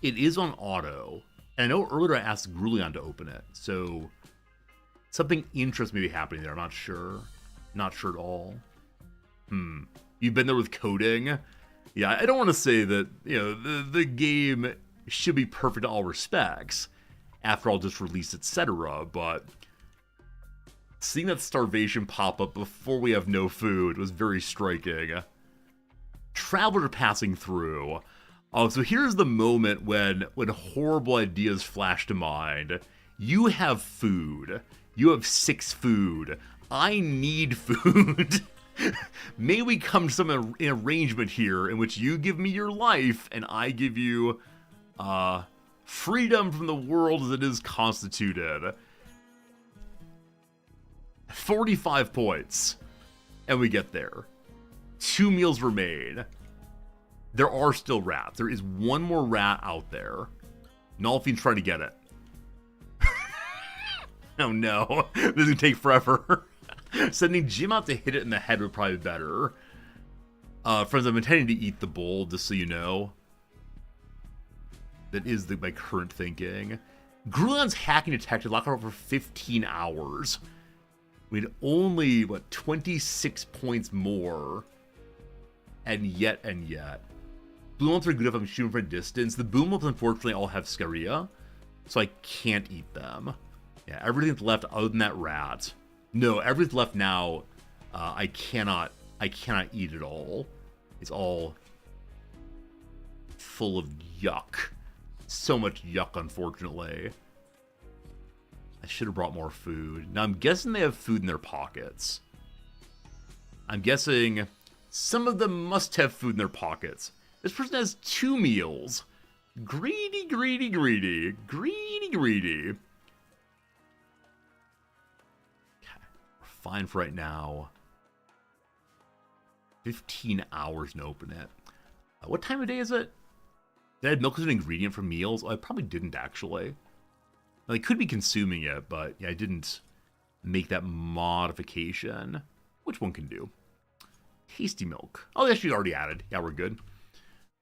It is on auto. And I know earlier I asked Grulion to open it. So something interesting may be happening there. I'm not sure. Not sure at all. You've been there with coding? Yeah, I don't want to say that, you know, the game should be perfect in all respects. After all, just released, etc. But seeing that starvation pop up before we have no food was very striking. Traveler passing through. Oh, so here's the moment when horrible ideas flash to mind. You have food. You have 6 food. I need food. May we come to some arrangement here in which you give me your life and I give you freedom from the world as it is constituted. 45 points. And we get there. 2 meals were made. There are still rats. There is one more rat out there. Nalfine's trying to get it. Oh no. This is going to take forever. Sending Jim out to hit it in the head would probably be better. Friends, I'm intending to eat the bowl, just so you know. That is my current thinking. Grulion's hacking detected locked out for 15 hours. We had only, 26 points more. And yet. Blue ones are good if I'm shooting from a distance. The boom ones, unfortunately, all have Scaria. So I can't eat them. Yeah, everything's left other than that rat. No, everything's left now. I cannot eat it all. It's all full of yuck. So much yuck, unfortunately. I should have brought more food. Now, I'm guessing they have food in their pockets. I'm guessing some of them must have food in their pockets. This person has 2 meals. Greedy, greedy, greedy. Greedy, greedy. Okay, we're fine for right now. 15 hours to open it. What time of day is it? Did I have milk as an ingredient for meals? Oh, I probably didn't, actually. Well, I could be consuming it, but yeah, I didn't make that modification. Which one can do? Tasty milk. Oh, that's actually already added. Yeah, we're good.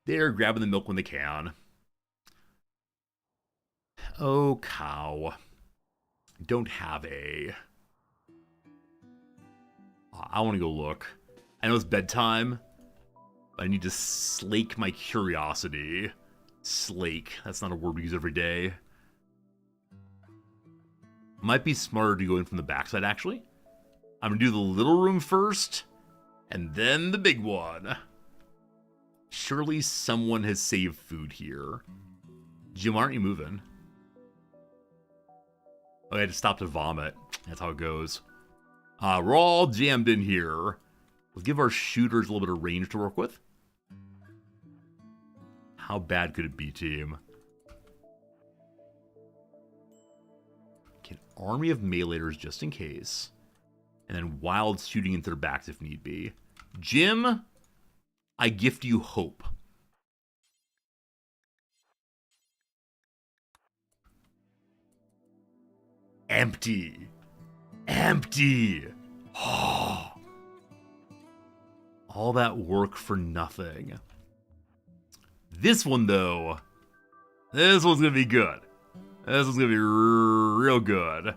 They're grabbing the milk when they can. Oh, cow. I don't have a... Oh, I want to go look. I know it's bedtime. But I need to slake my curiosity. Slake. That's not a word we use every day. Might be smarter to go in from the backside, actually. I'm going to do the little room first. And then the big one. Surely someone has saved food here. Jim, why aren't you moving? Oh, I had to stop to vomit. That's how it goes. We're all jammed in here. We'll give our shooters a little bit of range to work with. How bad could it be, team? Okay, an army of meleeers just in case. And then wild shooting into their backs if need be. Jim, I gift you hope. Empty. Empty. Oh. All that work for nothing. This one, though. This one's going to be good. This one's going to be real good.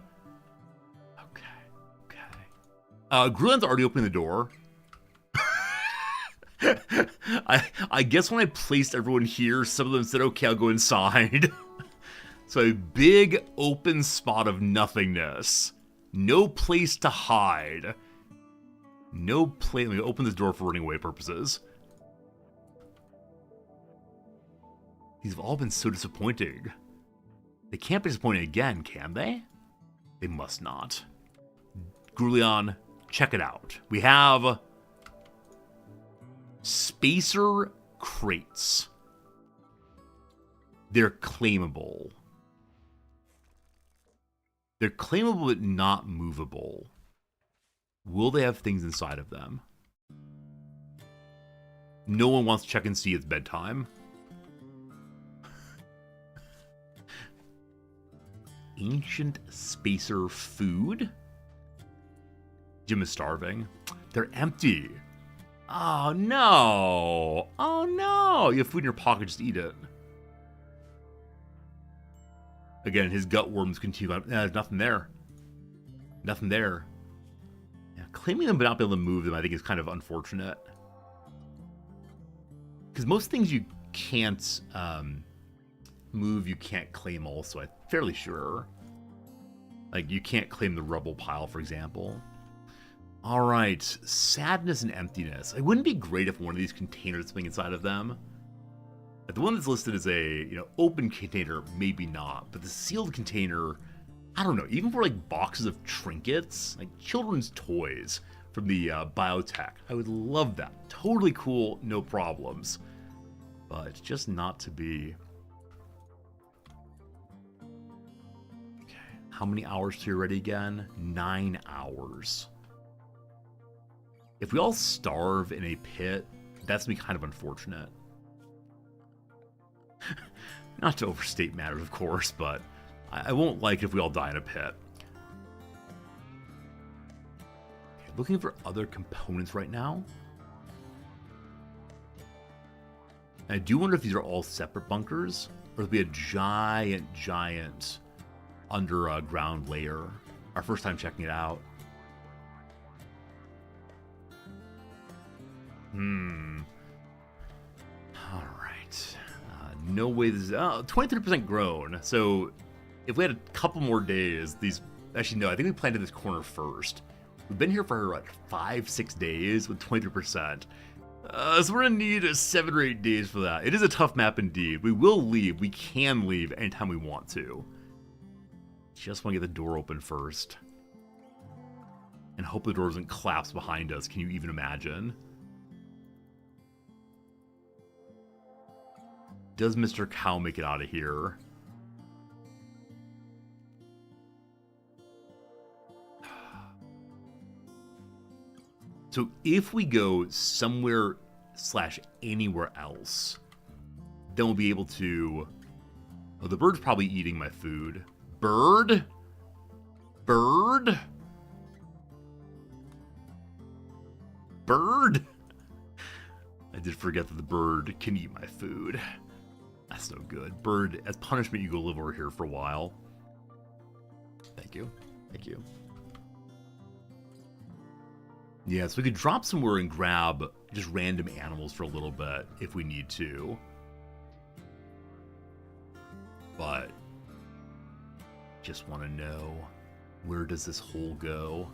Okay. Grulin's already opening the door. I guess when I placed everyone here, some of them said, okay, I'll go inside. So a big open spot of nothingness. No place to hide. No place. Let me open this door for running away purposes. These have all been so disappointing. They can't be disappointing again, can they? They must not. Grulion, check it out. We have spacer crates. They're claimable. They're claimable but not movable. Will they have things inside of them? No one wants to check and see it's bedtime. Ancient spacer food? Jim is starving. They're empty. Oh no. Oh no. You have food in your pocket, just eat it. Again, his gut worms continue. There's nothing there. Nothing there. Yeah, claiming them but not being able to move them, I think, is kind of unfortunate. Because most things you can't move, you can't claim also, I'm fairly sure. Like, you can't claim the rubble pile, for example. Alright, sadness and emptiness. It wouldn't be great if one of these containers something inside of them. The one that's listed as a, open container, maybe not. But the sealed container, I don't know. Even for, boxes of trinkets, children's toys from the biotech. I would love that. Totally cool, no problems. But just not to be. Okay, how many hours till you're ready again? 9 hours. If we all starve in a pit, that's going to be kind of unfortunate. Not to overstate matters, of course, but I won't like it if we all die in a pit. Okay, looking for other components right now. I do wonder if these are all separate bunkers, or if we a giant underground layer. Our first time checking it out. All right. No way this is 23% grown. So if we had a couple more days, these actually no, I think we planted this corner first. We've been here for 5-6 days with 23%. So we're gonna need 7 or 8 days for that. It is a tough map indeed. We will leave. We can leave anytime we want to. Just want to get the door open first. And hope the door doesn't collapse behind us. Can you even imagine? Does Mr. Cow make it out of here? So if we go somewhere / anywhere else, then we'll be able to... Oh, the bird's probably eating my food. Bird? Bird? Bird? I did forget that the bird can eat my food. That's no good. Bird, as punishment, you go live over here for a while. Thank you. Thank you. Yeah, so we could drop somewhere and grab just random animals for a little bit if we need to. But just want to know, where does this hole go?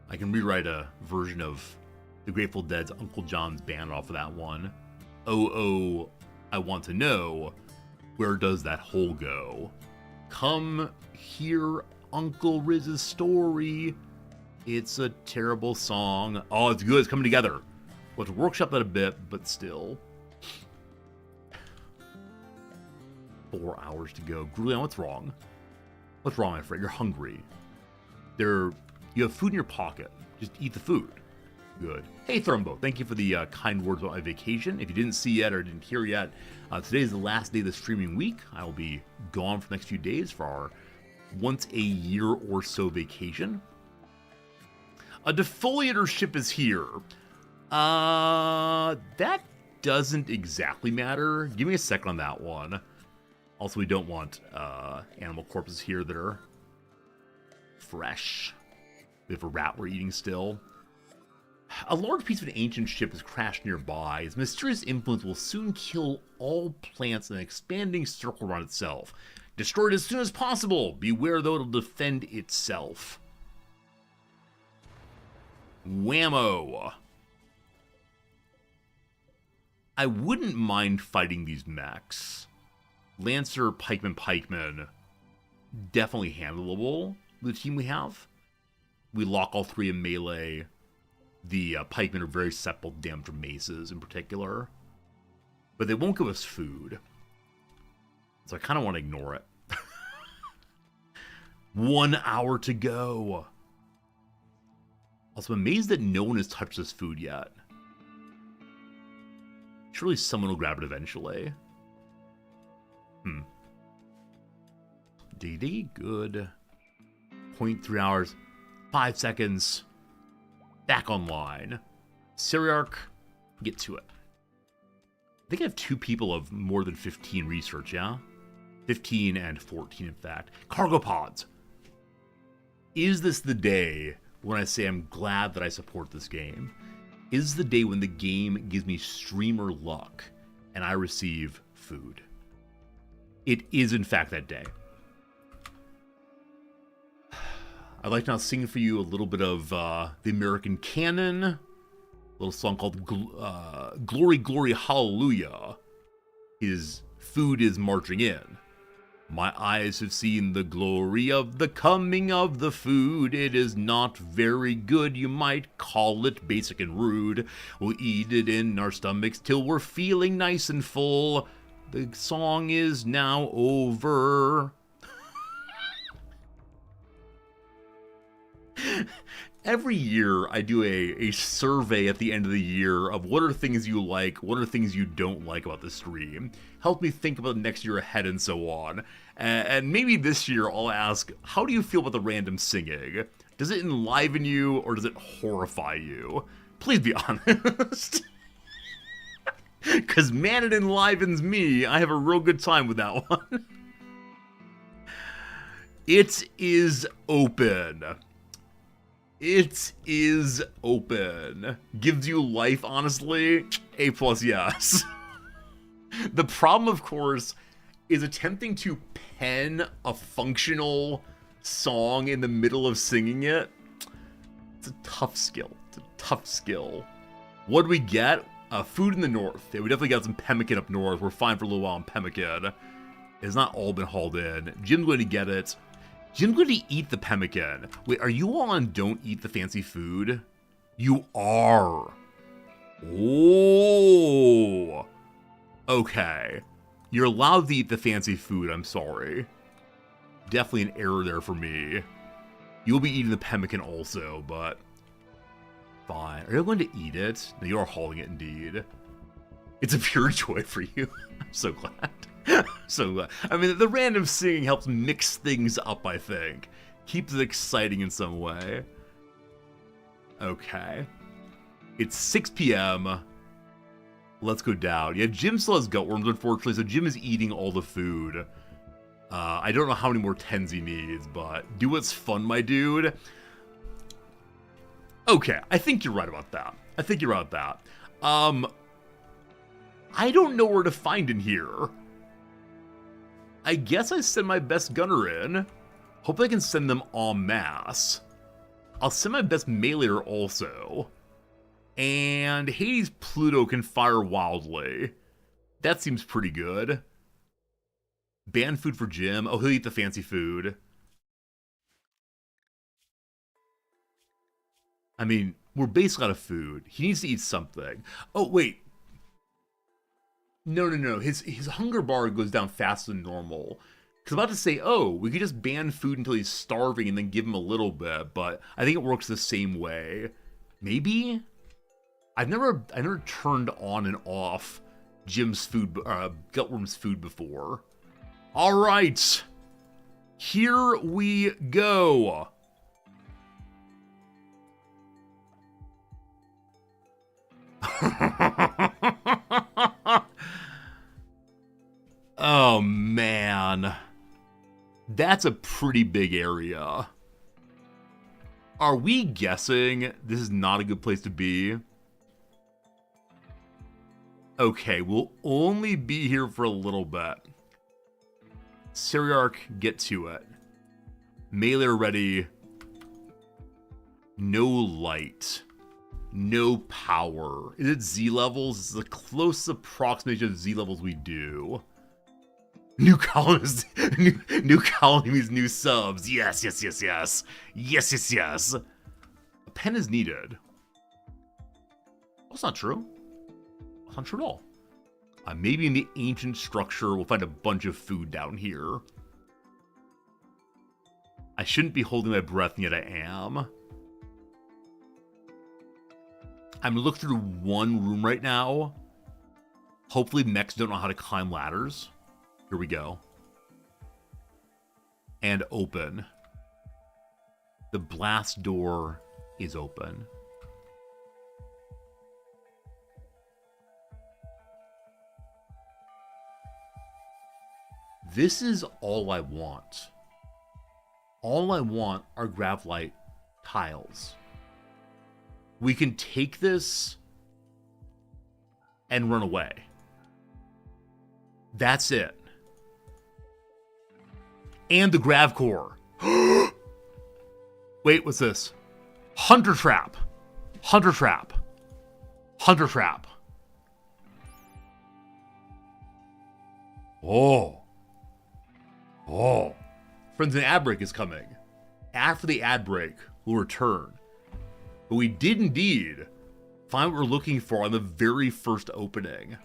I can rewrite a version of the Grateful Dead's Uncle John's Band off of that one. Oh, I want to know, where does that hole go? Come hear Uncle Riz's story. It's a terrible song. Oh, it's good. It's coming together. We'll have to workshop that a bit, but still. 4 hours to go. Grulion, what's wrong? What's wrong, my friend? You're hungry. You have food in your pocket. Just eat the food. Good. Hey, Thrumbo, thank you for the kind words about my vacation. If you didn't see yet or didn't hear yet, today is the last day of the streaming week. I will be gone for the next few days for our once a year or so vacation. A defoliator ship is here. That doesn't exactly matter. Give me a second on that one. Also, we don't want animal corpses here that are fresh. We have a rat we're eating still. A large piece of an ancient ship has crashed nearby. Its mysterious influence will soon kill all plants in an expanding circle around itself. Destroy it as soon as possible. Beware, though, it'll defend itself. Whammo. I wouldn't mind fighting these mechs. Lancer, Pikeman, definitely handleable with the team we have. We lock all three in melee. The pikemen are very susceptible to damage from maces in particular. But they won't give us food. So I kind of want to ignore it. 1 hour to go. Also, I'm amazed that no one has touched this food yet. Surely someone will grab it eventually. DD, good. 0.3 hours. 5 seconds. Back online. Syriarch, get to it. I think I have 2 people of more than 15 research, yeah? 15 and 14, in fact. Cargo pods. Is this the day when I say I'm glad that I support this game? Is the day when the game gives me streamer luck and I receive food? It is, in fact, that day. I'd like to now sing for you a little bit of the American canon. A little song called Glory, Glory, Hallelujah. His food is marching in. My eyes have seen the glory of the coming of the food. It is not very good, you might call it basic and rude. We'll eat it in our stomachs till we're feeling nice and full. The song is now over. Every year I do a survey at the end of the year of what are things you like, what are things you don't like about the stream. Help me think about the next year ahead and so on. And maybe this year I'll ask, how do you feel about the random singing? Does it enliven you or does it horrify you? Please be honest. Because man, it enlivens me. I have a real good time with that one. It is open. It is open. Gives you life, honestly. A+, yes. The problem, of course, is attempting to pen a functional song in the middle of singing it. It's a tough skill. It's a tough skill. What do we get? Food in the north. Yeah, we definitely got some pemmican up north. We're fine for a little while on pemmican. It's not all been hauled in. Jim's going to get it. Jim's going to eat the pemmican. Wait, are you all on don't eat the fancy food? You are. Oh. Okay. You're allowed to eat the fancy food, I'm sorry. Definitely an error there for me. You'll be eating the pemmican also, but... Fine. Are you going to eat it? No, you are hauling it indeed. It's a pure joy for you. I'm so glad. So glad. I mean, the random singing helps mix things up, I think. Keeps it exciting in some way. Okay. It's 6 p.m. Let's go down. Yeah, Jim still has gutworms, unfortunately, so Jim is eating all the food. I don't know how many more 10s he needs, but do what's fun, my dude. Okay, I think you're right about that. I don't know where to find in here. I guess I send my best gunner in. Hopefully I can send them en masse. I'll send my best meleeer also. And Hades Pluto can fire wildly. That seems pretty good. Ban food for Jim. Oh, he'll eat the fancy food. I mean, we're basically out of food. He needs to eat something. Oh, wait. No. His hunger bar goes down faster than normal. Because I'm about to say, oh, we could just ban food until he's starving and then give him a little bit. But I think it works the same way. Maybe? I've never turned on and off Jim's food, Gutworm's food before. All right. Here we go. Oh, man. That's a pretty big area. Are we guessing this is not a good place to be? Okay, we'll only be here for a little bit. Seriarch, get to it. Meleeer ready. No light. No power. Is it Z levels? It's the closest approximation of Z levels we do. New colonies. New colony means new subs. Yes. A pen is needed. That's not true. That's not true at all. Maybe in the ancient structure, we'll find a bunch of food down here. I shouldn't be holding my breath, and yet I am. I'm gonna look through one room right now. Hopefully mechs don't know how to climb ladders. Here we go. And open. The blast door is open. This is all I want. All I want are Gravlight tiles. We can take this and run away. That's it. And the Grav Core. Wait, what's this? Hunter Trap. Hunter Trap. Hunter Trap. Oh. Friends, an ad break is coming. After the ad break, we'll return. But we did indeed find what we're looking for on the very first opening.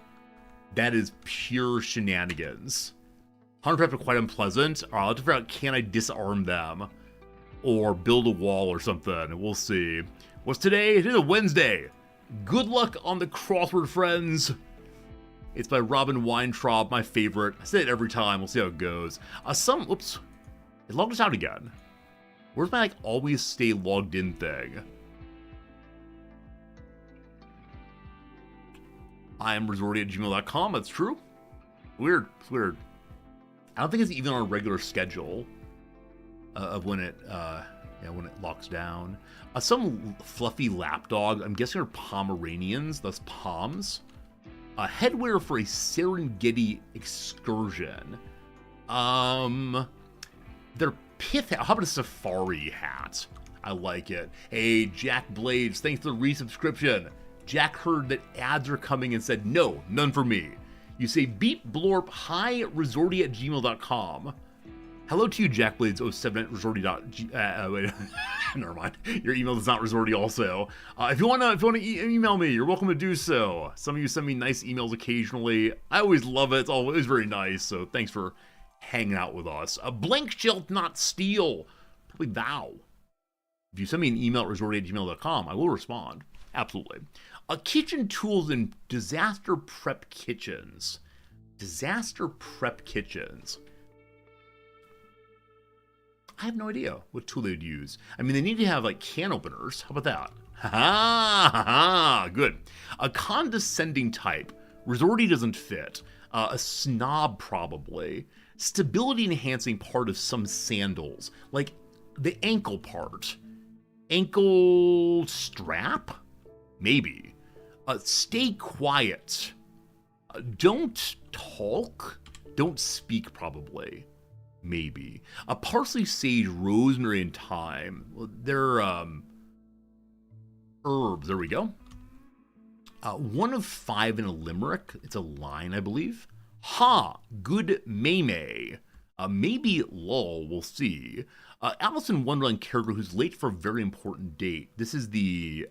That is pure shenanigans. Hunter traps are quite unpleasant. I'll have to figure out, can I disarm them? Or build a wall or something. We'll see. What's today? It is a Wednesday. Good luck on the crossword, friends. It's by Robin Weintraub, my favorite. I say it every time. We'll see how it goes. Oops. It logged us out again. Where's my, always stay logged in thing? I am resorty@gmail.com. That's true. Weird. It's weird. I don't think it's even on a regular schedule of when it locks down. Some fluffy lapdog. I'm guessing are Pomeranians, thus Poms. Headwear for a Serengeti excursion. They're pith. How about a safari hat? I like it. Hey, Jack Blades, thanks for the resubscription. Jack heard that ads are coming and said, no, none for me. You say, beep blorp, hi, resorty@gmail.com. Hello to you, JackBlades07 at resorty. Wait, never mind. Your email is not resorty also. If you wanna email me, you're welcome to do so. Some of you send me nice emails occasionally. I always love it. It's always very nice. So thanks for hanging out with us. Blank shalt not steal. Probably thou. If you send me an email at resorty@gmail.com, I will respond. Absolutely. Kitchen tools and disaster prep kitchens. Disaster prep kitchens. I have no idea what tool they'd use. I mean, they need to have, like, can openers. How about that? Ha-ha! Good. A condescending type. Resorty doesn't fit. A snob, probably. Stability enhancing part of some sandals. Like, the ankle part. Ankle strap? Maybe. Stay quiet. Don't talk. Don't speak, probably. Maybe. Parsley, sage, rosemary, and thyme. They're herbs. There we go. 1 of 5 in a limerick. It's a line, I believe. Ha! Good May. Maybe lol. We'll see. Alice in Wonderland character who's late for a very important date. This is the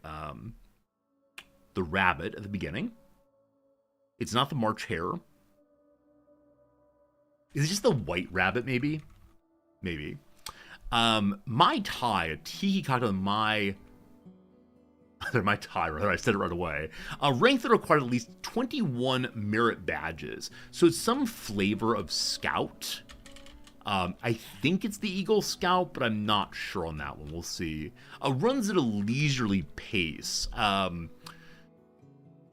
rabbit at the beginning. It's not the March Hare. Is it just the white rabbit, maybe? Maybe. Mai Tai, a tiki cocktail, Mai Tai, rather, I said it right away. A rank that required at least 21 merit badges. So it's some flavor of Scout. I think it's the Eagle Scout, but I'm not sure on that one. We'll see. Runs at a leisurely pace.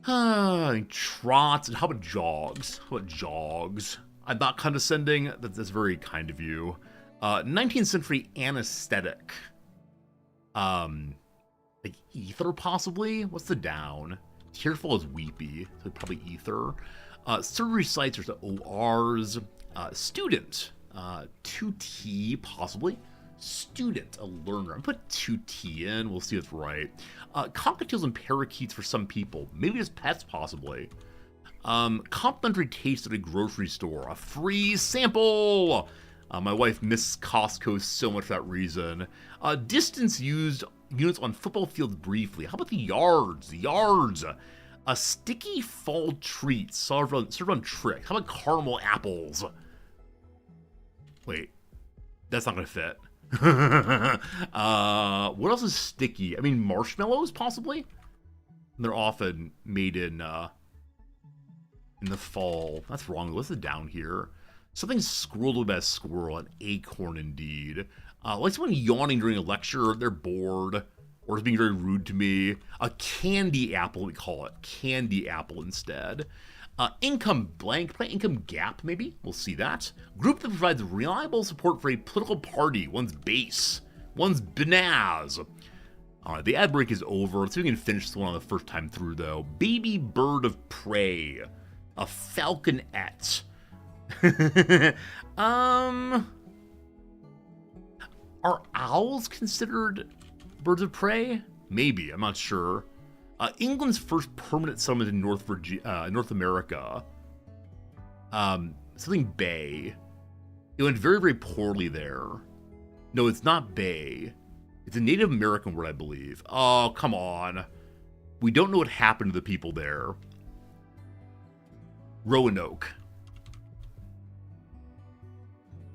Trots. How about jogs? I'm not condescending. That's very kind of you. 19th century anesthetic. Like ether, possibly? What's the down? Tearful is weepy, so probably ether. Surgery sites, there's the ORs. Student. 2T, possibly. Student, a learner. I'm put 2T in. We'll see what's right. Cockatiels and parakeets for some people. Maybe just pets, possibly. Complimentary taste at a grocery store. A free sample! My wife missed Costco so much for that reason. Distance used units on football fields briefly. How about the yards? A sticky fall treat served on Trick. How about caramel apples? Wait, that's not gonna fit. What else is sticky? I mean, marshmallows, possibly? They're often made in the fall. That's wrong. What's the down here? Something squirreled about a squirrel. An acorn, indeed. Like someone yawning during a lecture. They're bored. Or is being very rude to me. A candy apple, we call it. Candy apple instead. Income blank. Income gap, maybe? We'll see that. Group that provides reliable support for a political party. One's base. One's Benaz. Alright, the ad break is over. Let's see if we can finish this one on the first time through, though. Baby bird of prey. A falconette. Are owls considered birds of prey? Maybe, I'm not sure. England's first permanent settlement in North America. Something Bay. It went very, very poorly there. No, it's not Bay. It's a Native American word, I believe. Oh, come on. We don't know what happened to the people there. Roanoke.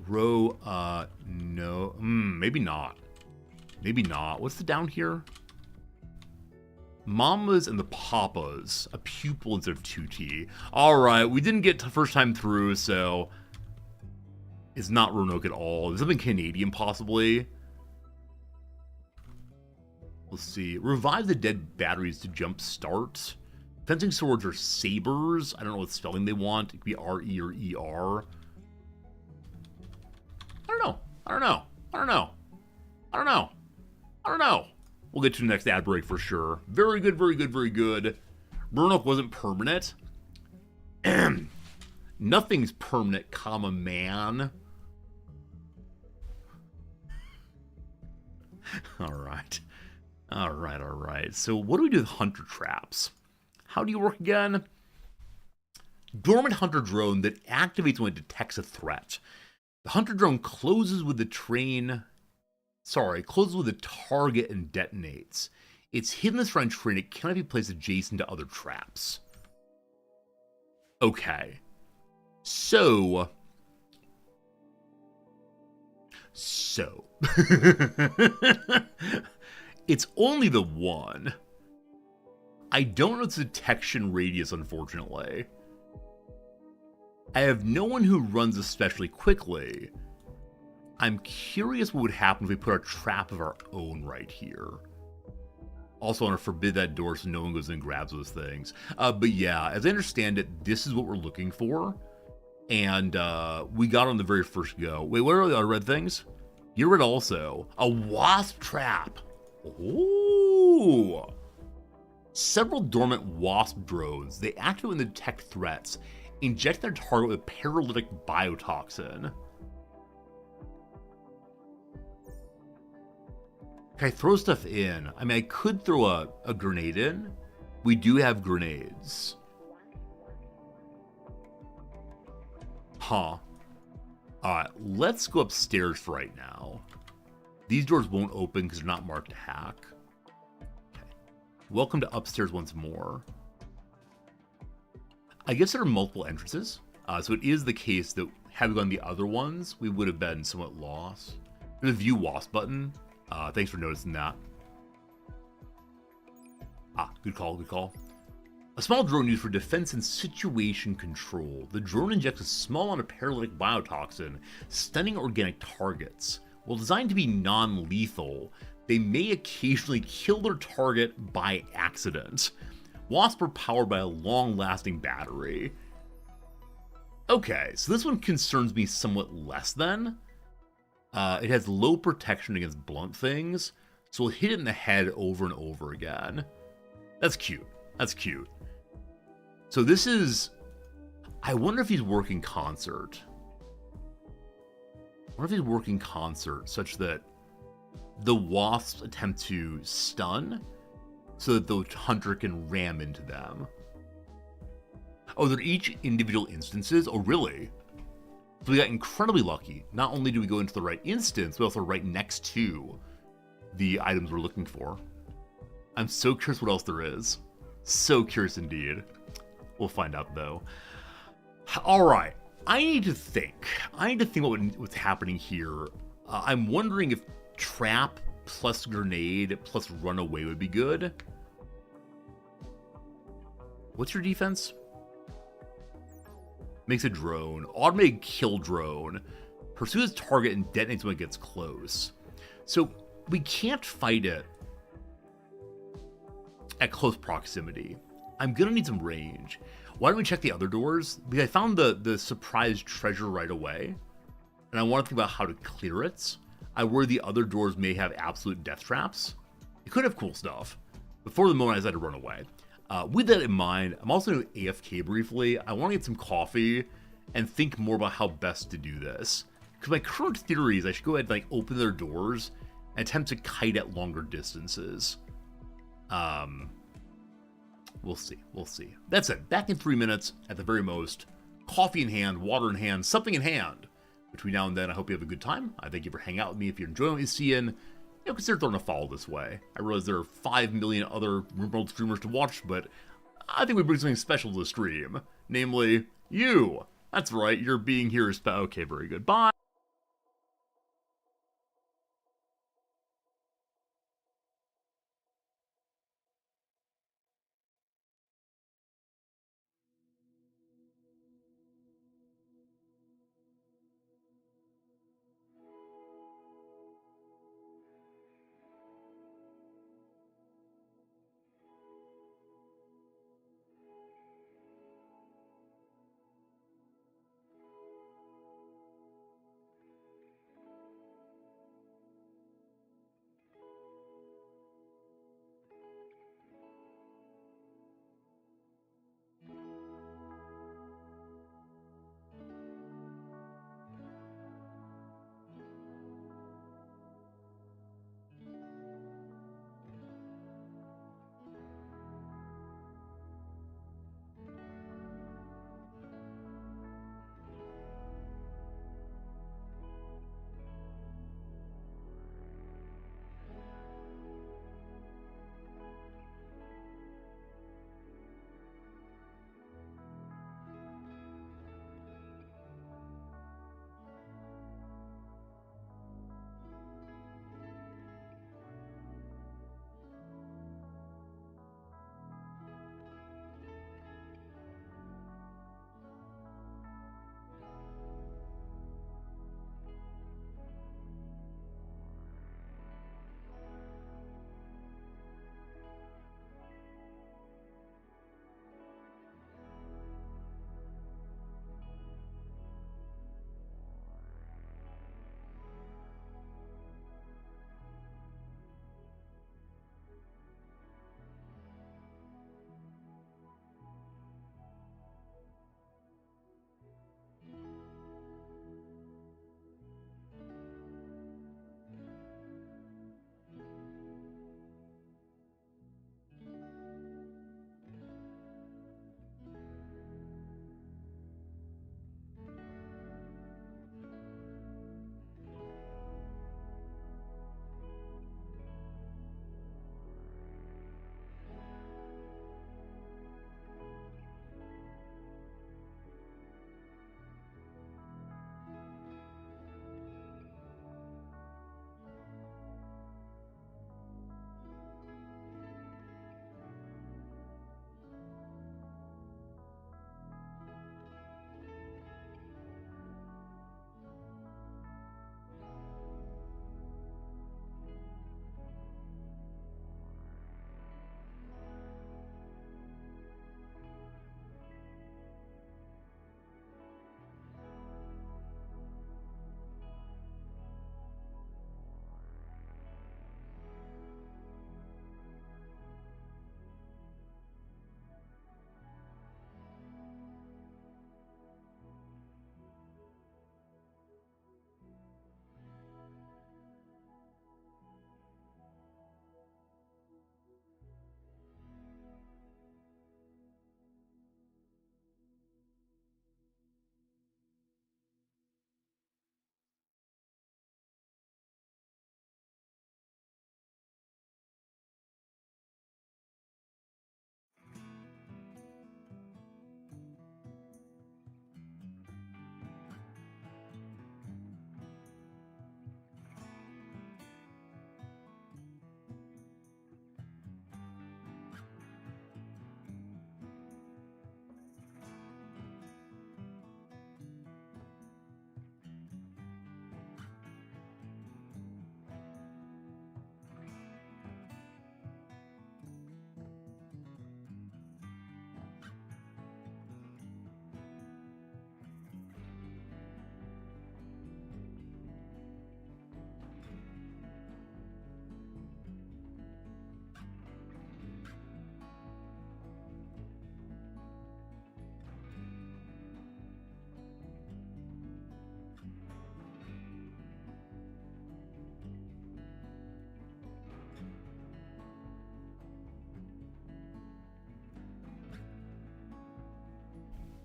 No. Maybe not. Maybe not. What's the down here? Mamas and the Papas. A pupil instead of 2T. Alright, we didn't get to first time through, so it's not Roanoke at all. There's something Canadian, possibly. Let's see. Revive the dead batteries to jump start. Fencing swords are sabers. I don't know what spelling they want. It could be R-E or E-R. I don't know. We'll get to the next ad break for sure. Very good. Roanoke wasn't permanent. Nothing's permanent, comma, man. Alright. So what do we do with hunter traps? How do you work again? Dormant hunter drone that activates when it detects a threat. The hunter drone closes with the closes with the target and detonates. It's hidden this front train. It cannot be placed adjacent to other traps. Okay. So. It's only the one. I don't know its detection radius, unfortunately. I have no one who runs especially quickly. I'm curious what would happen if we put our trap of our own right here. Also want to forbid that door so no one goes in and grabs those things. But yeah, as I understand it, this is what we're looking for. And we got on the very first go. Wait, what are the red things? You're red also. A wasp trap. Ooh. Several dormant wasp drones. They activate when they detect threats. Inject their target with a paralytic biotoxin. Can I throw stuff in? I mean, I could throw a grenade in. We do have grenades. Huh. Alright, let's go upstairs for right now. These doors won't open because they're not marked to hack. Okay. Welcome to upstairs once more. I guess there are multiple entrances. So it is the case that had we gone the other ones, we would have been somewhat lost. There's a view wasp button. Thanks for noticing that. Good call, good call. A small drone used for defense and situation control. The drone injects a small amount of paralytic biotoxin, stunning organic targets. While designed to be non-lethal, they may occasionally kill their target by accident. Wasps are powered by a long-lasting battery. Okay, so this one concerns me somewhat less then. It has low protection against blunt things, so we'll hit it in the head over and over again. That's cute. That's cute. So this is... I wonder if he's working concert. I wonder if he's working concert such that the wasps attempt to stun so that the hunter can ram into them. Oh, they're each individual instances? Oh, really? So we got incredibly lucky. Not only do we go into the right instance, but also right next to the items we're looking for. I'm so curious what else there is. So curious indeed. We'll find out, though. All right. I need to think. About what's happening here. I'm wondering if trap plus grenade plus runaway would be good. What's your defense? Makes a drone. Automated kill drone. Pursues target and detonates when it gets close. So we can't fight it at close proximity. I'm gonna need some range. Why don't we check the other doors? Because I found the surprise treasure right away, and I want to think about how to clear it. I worry the other doors may have absolute death traps. It could have cool stuff. Before the moment, I decided to run away. With that in mind, I'm also going to AFK briefly. I want to get some coffee and think more about how best to do this. Because my current theory is I should go ahead and like open their doors and attempt to kite at longer distances. We'll see. We'll see. That's it. Back in 3 minutes at the very most. Coffee in hand, water in hand, something in hand. Between now and then, I hope you have a good time. I thank you for hanging out with me. If you're enjoying what you see, consider throwing a follow this way. I realize there are 5 million other Rimworld streamers to watch, but I think we bring something special to the stream. Namely, you. That's right. You're being here is okay, very good. Bye.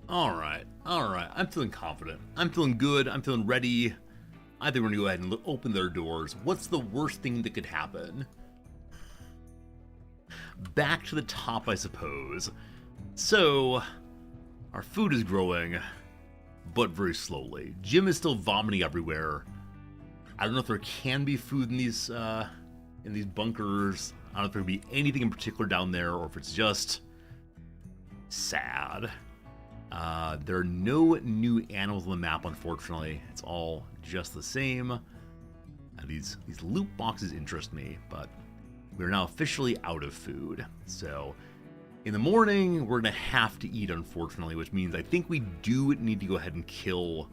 Alright, alright. I'm feeling confident. I'm feeling good. I'm feeling ready. I think we're gonna go ahead and open their doors. What's the worst thing that could happen? Back to the top, I suppose. So, our food is growing, but very slowly. Jim is still vomiting everywhere. I don't know if there can be food in these bunkers. I don't know if there can be anything in particular down there, or if it's just sad. There are no new animals on the map, unfortunately. It's all just the same. These loot boxes interest me, but we're now officially out of food. So in the morning, we're going to have to eat, unfortunately, which means I think we do need to go ahead and kill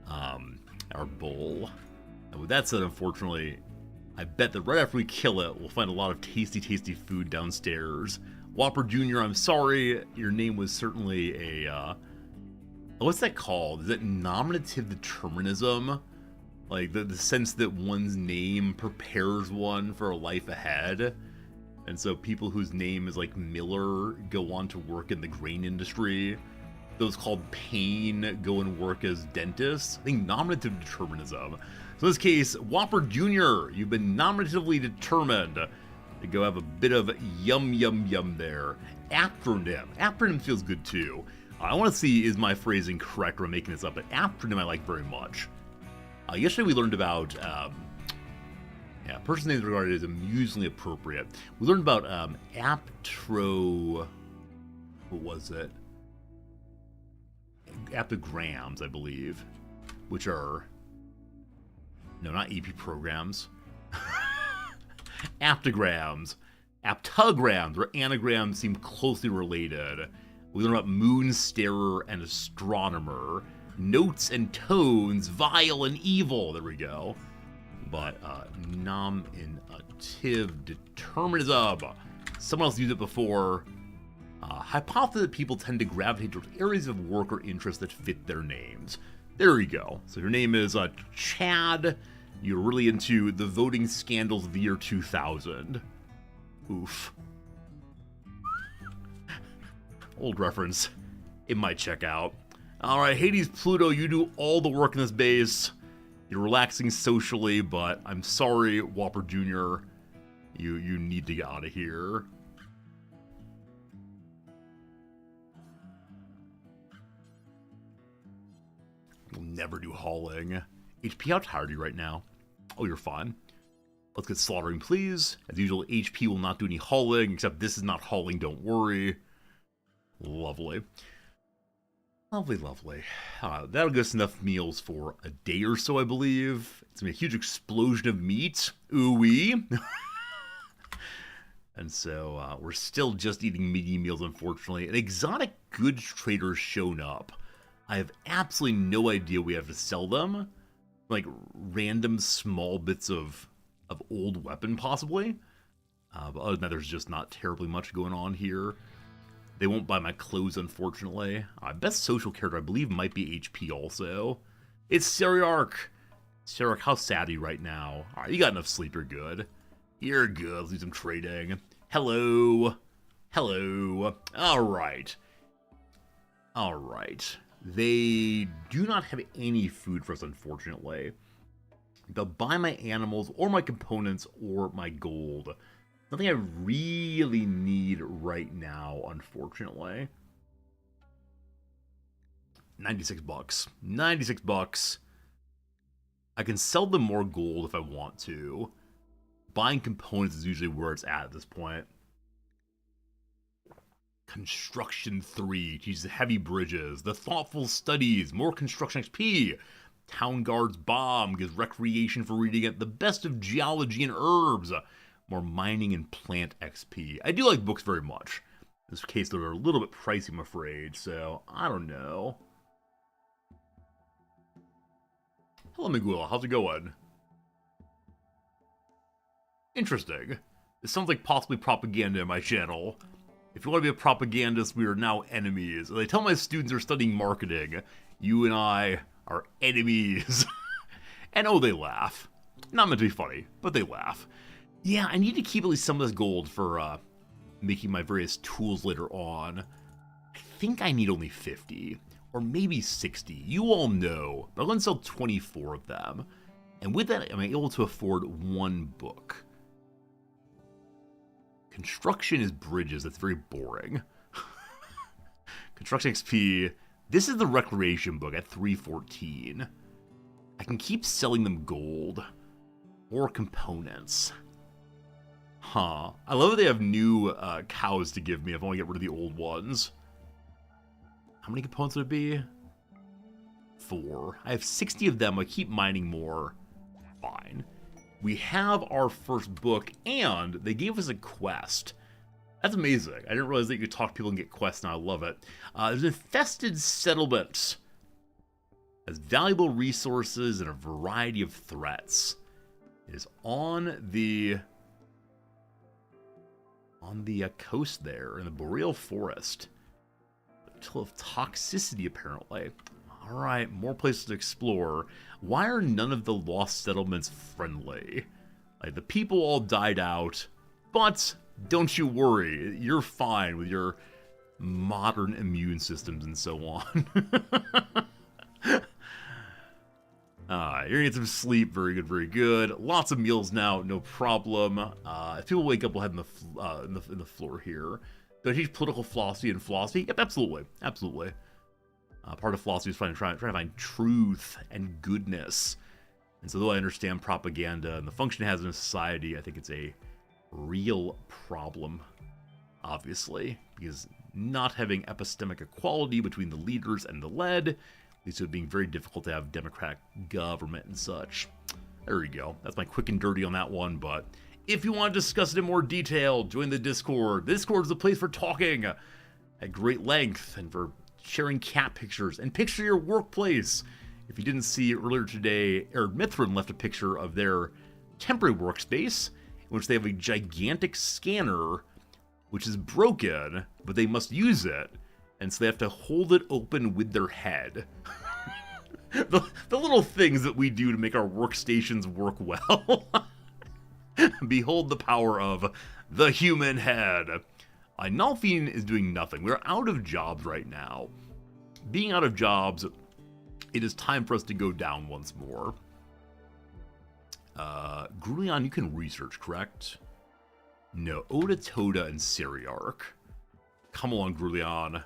our bull. And with that said, unfortunately, I bet that right after we kill it, we'll find a lot of tasty, tasty food downstairs. Whopper Jr., I'm sorry, your name was certainly a, what's that called? Is it nominative determinism? Like, the sense that one's name prepares one for a life ahead? And so people whose name is like Miller go on to work in the grain industry. Those called Payne go and work as dentists. I think nominative determinism. So in this case, Whopper Jr., you've been nominatively determined to go have a bit of yum yum yum there. Aptronym. Aptronym feels good too. I want to see, is my phrasing correct or I'm making this up, but aptronym I like very much. Yesterday we learned about, person names regarded as amusingly appropriate. We learned about what was it? Aptograms, I believe, which are, no, not EP programs. Aptograms. Aptograms, where anagrams seem closely related. We learn about moon starer and astronomer. Notes and tones, vile and evil. There we go. But nominative determinism. Someone else used it before. Hypothesis that people tend to gravitate towards areas of work or interest that fit their names. There we go. So your name is Chad. You're really into the voting scandals of the year 2000. Oof. Old reference. It might check out. Alright, Hades Pluto, you do all the work in this base. You're relaxing socially, but I'm sorry, Whopper Jr. You need to get out of here. We'll never do hauling. HP, how tired are you right now? Oh, you're fine. Let's get slaughtering, please. As usual, HP will not do any hauling, except this is not hauling, don't worry. Lovely. Lovely, lovely. That'll give us enough meals for a day or so, I believe. It's gonna be a huge explosion of meat. Ooh-wee. And so, we're still just eating meaty meals, unfortunately. An exotic goods trader's shown up. I have absolutely no idea we have to sell them. Like, random small bits of old weapon, possibly. But other than that, there's just not terribly much going on here. They won't buy my clothes, unfortunately. Best social character, I believe, might be HP also. It's Seriarch. Seriarch, how sad are you right now? Alright, you got enough sleep, you're good. You're good, let's do some trading. Hello. Hello. Alright. Alright. They do not have any food for us, unfortunately. They'll buy my animals, or my components, or my gold. Nothing I really need right now, unfortunately. 96 bucks. 96 bucks. I can sell them more gold if I want to. Buying components is usually where it's at this point. Construction 3, teaches heavy bridges. The Thoughtful Studies, more construction XP. Town Guard's Bomb gives recreation for reading it. The Best of Geology and Herbs. More mining and plant XP. I do like books very much. In this case, they're a little bit pricey, I'm afraid, so I don't know. Hello, Miguel. How's it going? Interesting. It sounds like possibly propaganda in my channel. If you want to be a propagandist, we are now enemies. As I tell my students who are studying marketing, you and I are enemies. And oh, they laugh. Not meant to be funny, but they laugh. Yeah, I need to keep at least some of this gold for making my various tools later on. I think I need only 50, or maybe 60. You all know, but I'm going to sell 24 of them. And with that, I'm able to afford one book. Construction is bridges. That's very boring. Construction XP. This is the recreation book at 314. I can keep selling them gold or components. Huh. I love that they have new cows to give me if I want to get rid of the old ones. How many components would it be? 4. I have 60 of them. I keep mining more. Fine. We have our first book, and they gave us a quest. That's amazing. I didn't realize that you could talk to people and get quests now. I love it. There's infested settlement. Has valuable resources and a variety of threats. It is on the coast there in the Boreal Forest. Until of toxicity, apparently. All right, more places to explore. Why are none of the lost settlements friendly? Like, the people all died out, but don't you worry, you're fine with your modern immune systems and so on. You're gonna get some sleep. Very good, very good. Lots of meals now, no problem. If people wake up, we'll head in the floor here. Do I teach political philosophy and philosophy? Yep, absolutely, absolutely. Part of philosophy is trying to find truth and goodness. And so, though I understand propaganda and the function it has in a society, I think it's a real problem, obviously, because not having epistemic equality between the leaders and the led leads to it being very difficult to have democratic government and such. There you go. That's my quick and dirty on that one, but if you want to discuss it in more detail, join the Discord. The Discord is the place for talking at great length and for sharing cat pictures and picture your workplace. If you didn't see earlier today, Eric Mithrin left a picture of their temporary workspace in which they have a gigantic scanner which is broken, but they must use it. And so they have to hold it open with their head. the little things that we do to make our workstations work well. Behold the power of the human head. Nalfine is doing nothing. We're out of jobs right now. Being out of jobs, it is time for us to go down once more. Grulion, you can research, correct? No, Oda, Toda, and Seriarch. Come along, Grulion.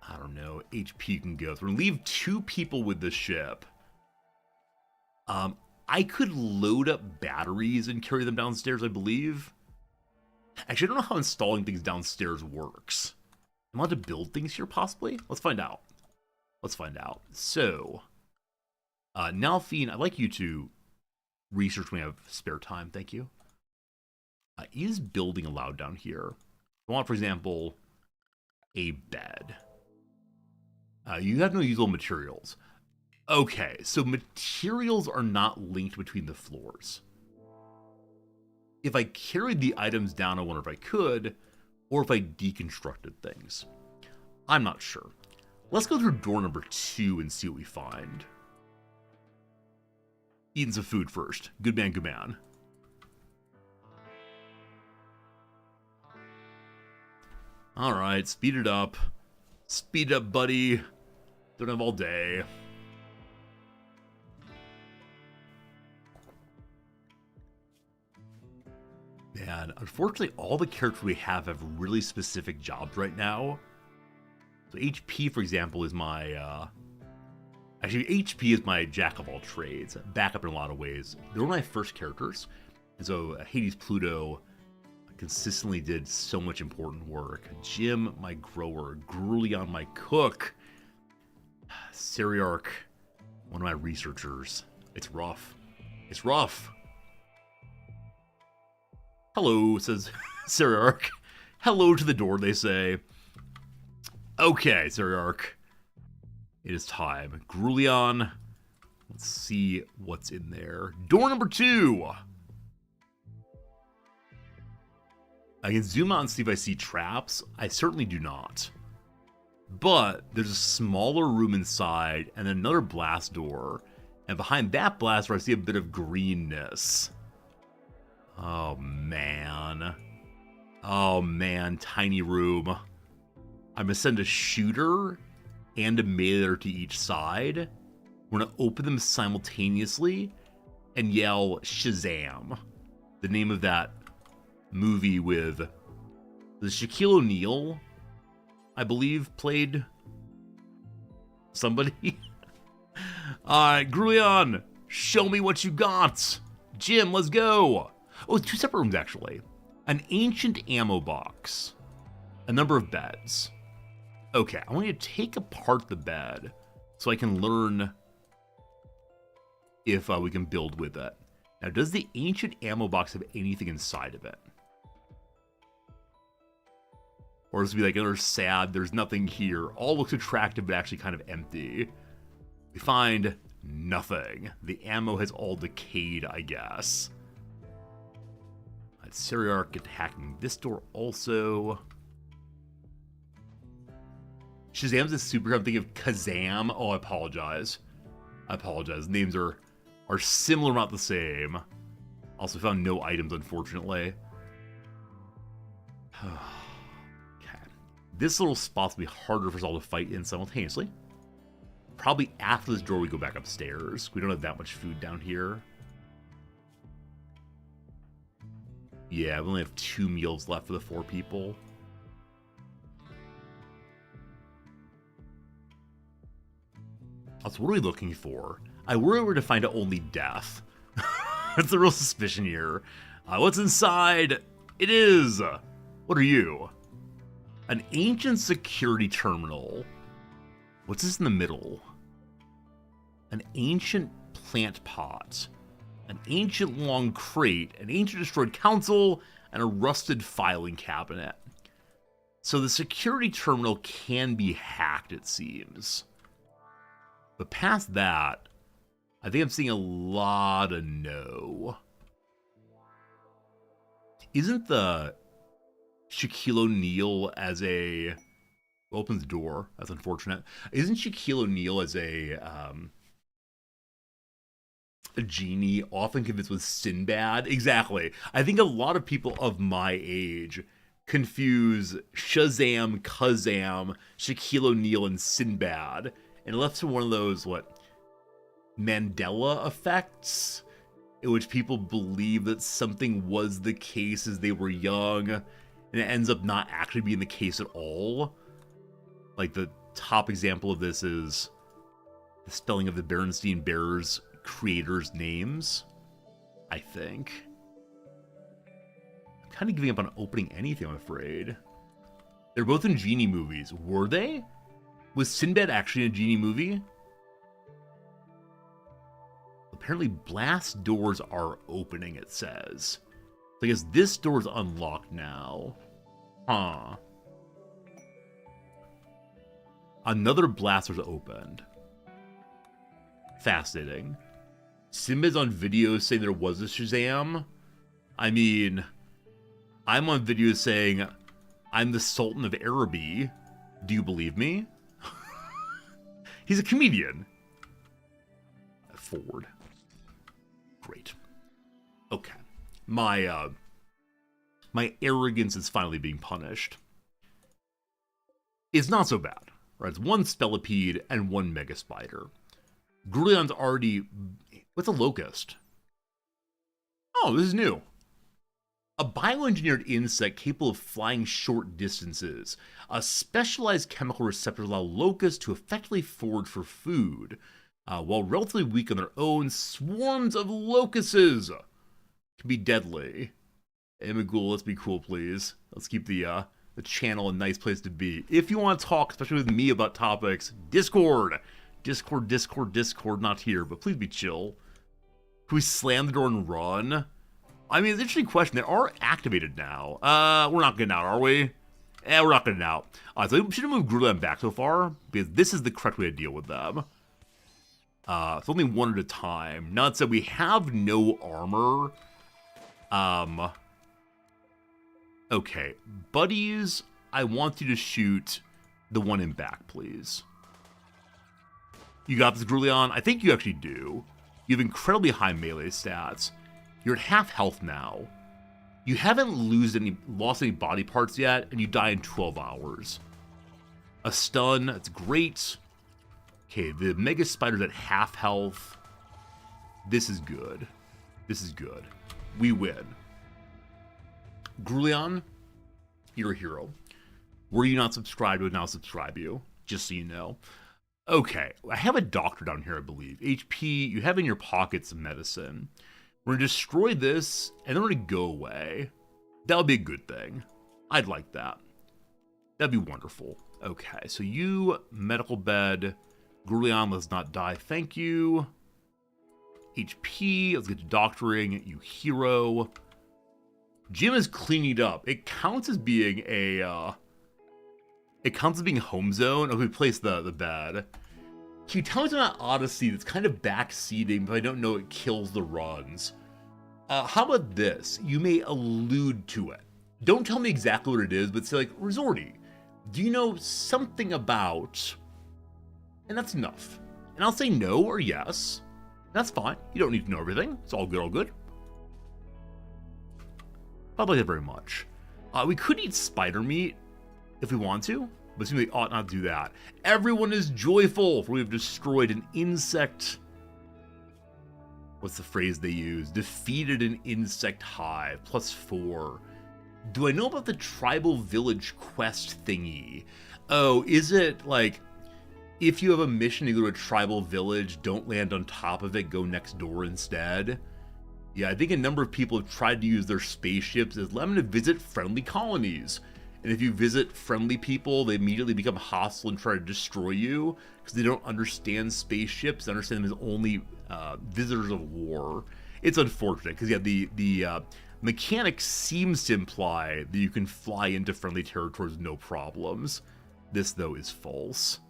I don't know. HP can go. So we're going to leave 2 people with the ship. I could load up batteries and carry them downstairs, I believe. Actually, I don't know how installing things downstairs works. Am I allowed to build things here, possibly? Let's find out. Let's find out. So, Nalfine, I'd like you to research when we have spare time. Thank you. Is building allowed down here? I want, for example, a bed. You have no usable materials. Okay, so materials are not linked between the floors. If I carried the items down, I wonder if I could, or if I deconstructed things. I'm not sure. Let's go through door number 2 and see what we find. Eating some food first. Good man, good man. Alright, speed it up. Speed it up, buddy. Don't have all day. Man, unfortunately, all the characters we have really specific jobs right now. So HP, for example, is my... Actually, HP is my jack of all trades. Backup in a lot of ways. They're one of my first characters. And so Hades Pluto consistently did so much important work. Jim, my grower. Grulion, my cook. Seriarch, one of my researchers. It's rough. It's rough. Hello, says Seriarch. Hello to the door, they say. Okay, Seriarch. It is time. Grulion. Let's see what's in there. Door number 2. I can zoom out and see if I see traps. I certainly do not. But there's a smaller room inside and another blast door. And behind that blast door, I see a bit of greenness. Oh, man. Oh, man. Tiny room. I'm going to send a shooter and a mailer to each side. We're going to open them simultaneously and yell Shazam, the name of that movie with the Shaquille O'Neal, I believe, played somebody. Alright, Grulion, show me what you got. Jim, let's go. Oh, 2 separate rooms, actually. An ancient ammo box. A number of beds. Okay, I want you to take apart the bed so I can learn if we can build with it. Now, does the ancient ammo box have anything inside of it? Or does it be like another sad, there's nothing here. All looks attractive, but actually kind of empty. We find nothing. The ammo has all decayed, I guess. Syriarch attacking this door also. Shazam's a super. I'm thinking of Kazam. Oh, I apologize. I apologize. Names are similar, not the same. Also found no items, unfortunately. Okay. This little spot's will be harder for us all to fight in simultaneously. Probably after this door we go back upstairs. We don't have that much food down here. Yeah, we only have 2 meals left for the 4 people. So what are we looking for? I worry we're to find only death. That's the real suspicion here. What's inside? It is. What are you? An ancient security terminal. What's this in the middle? An ancient plant pot. An ancient long crate, an ancient destroyed console, and a rusted filing cabinet. So the security terminal can be hacked, it seems. But past that, I think I'm seeing a lot of no. Isn't the Shaquille O'Neal as a... Opens the door. That's unfortunate. Isn't Shaquille O'Neal as a genie often convinced with Sinbad? Exactly. I think a lot of people of my age confuse Shazam, Kazam, Shaquille O'Neal, and Sinbad. And it left to one of those, Mandela effects, in which people believe that something was the case as they were young, and it ends up not actually being the case at all. Like, the top example of this is the spelling of the Berenstain Bears creators' names, I think. I'm kind of giving up on opening anything, I'm afraid. They're both in Genie movies. Were they? Was Sinbad actually in a Genie movie? Apparently blast doors are opening, it says. I guess this door is unlocked now. Huh. Another blast door's opened. Fascinating. Sinbad's on video saying there was a Shazam. I mean, I'm on video saying I'm the Sultan of Araby. Do you believe me? He's a comedian. Forward. Great. Okay. My arrogance is finally being punished. It's not so bad. Right? It's 1 Spellipede and 1 Mega Spider. Grulion's already... What's a locust? Oh, this is new. A bioengineered insect capable of flying short distances. A specialized chemical receptor allow locusts to effectively forage for food. While relatively weak on their own, swarms of locusts can be deadly. Hey, Magul, let's be cool, please. Let's keep the channel a nice place to be. If you want to talk, especially with me, about topics, Discord. Discord, not here, but please be chill. Can we slam the door and run? I mean, it's an interesting question. They are activated now. We're not getting out, are we? We're not getting out. So we should have moved Grulion back so far, because this is the correct way to deal with them. It's only 1 at a time. Now that said, we have no armor. Okay. Buddies, I want you to shoot the one in back, please. You got this, Grulion? I think you actually do. You have incredibly high melee stats. You're at half health now. You haven't lost any body parts yet, and you die in 12 hours. A stun, that's great. Okay, the Mega Spider's at half health. This is good. This is good. We win. Grulion, you're a hero. Were you not subscribed, I would now subscribe you, just so you know. Okay, I have a doctor down here, I believe. HP, you have in your pocket some medicine. We're gonna destroy this, and then we're gonna go away. That would be a good thing. I'd like that. That'd be wonderful. Okay, so you, medical bed. Grulion, let's not die, thank you. HP, let's get to doctoring, you hero. Jim is cleaning it up. It counts as being a, it counts as being home zone. Okay, we place the bed. Can you tell me something about Odyssey that's kind of backseating, but I don't know it kills the runs? How about this? You may allude to it. Don't tell me exactly what it is, but say like, Resorti, do you know something about... And that's enough. And I'll say no or yes. That's fine. You don't need to know everything. It's all good, all good. I like that very much. We could eat spider meat if we want to, but we ought not do that. Everyone is joyful, for we have destroyed an insect. What's the phrase they use? Defeated an insect hive, +4. Do I know about the tribal village quest thingy? Oh, is it like, if you have a mission to go to a tribal village, don't land on top of it, go next door instead? Yeah, I think a number of people have tried to use their spaceships as let them to visit friendly colonies. And if you visit friendly people, they immediately become hostile and try to destroy you because they don't understand spaceships. They understand them as only visitors of war. It's unfortunate because, yeah, the mechanic seems to imply that you can fly into friendly territories with no problems. This, though, is false.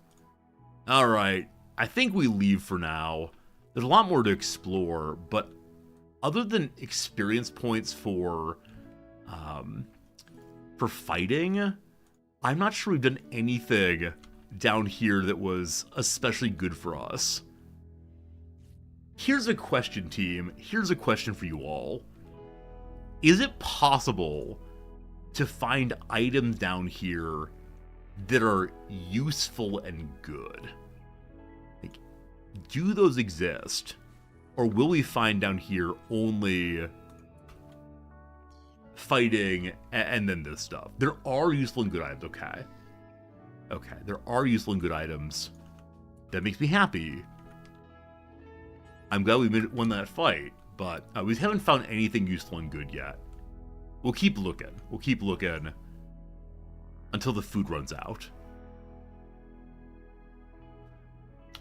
Alright, I think we leave for now. There's a lot more to explore, but other than experience points for fighting, I'm not sure we've done anything down here that was especially good for us. Here's a question, team. Here's a question for you all. Is it possible to find items down here that are useful and good? Like, do those exist? Or will we find down here only fighting and then this stuff? There are useful and good items, okay. Okay, there are useful and good items. That makes me happy. I'm glad we won that fight, but we haven't found anything useful and good yet. We'll keep looking. We'll keep looking until the food runs out.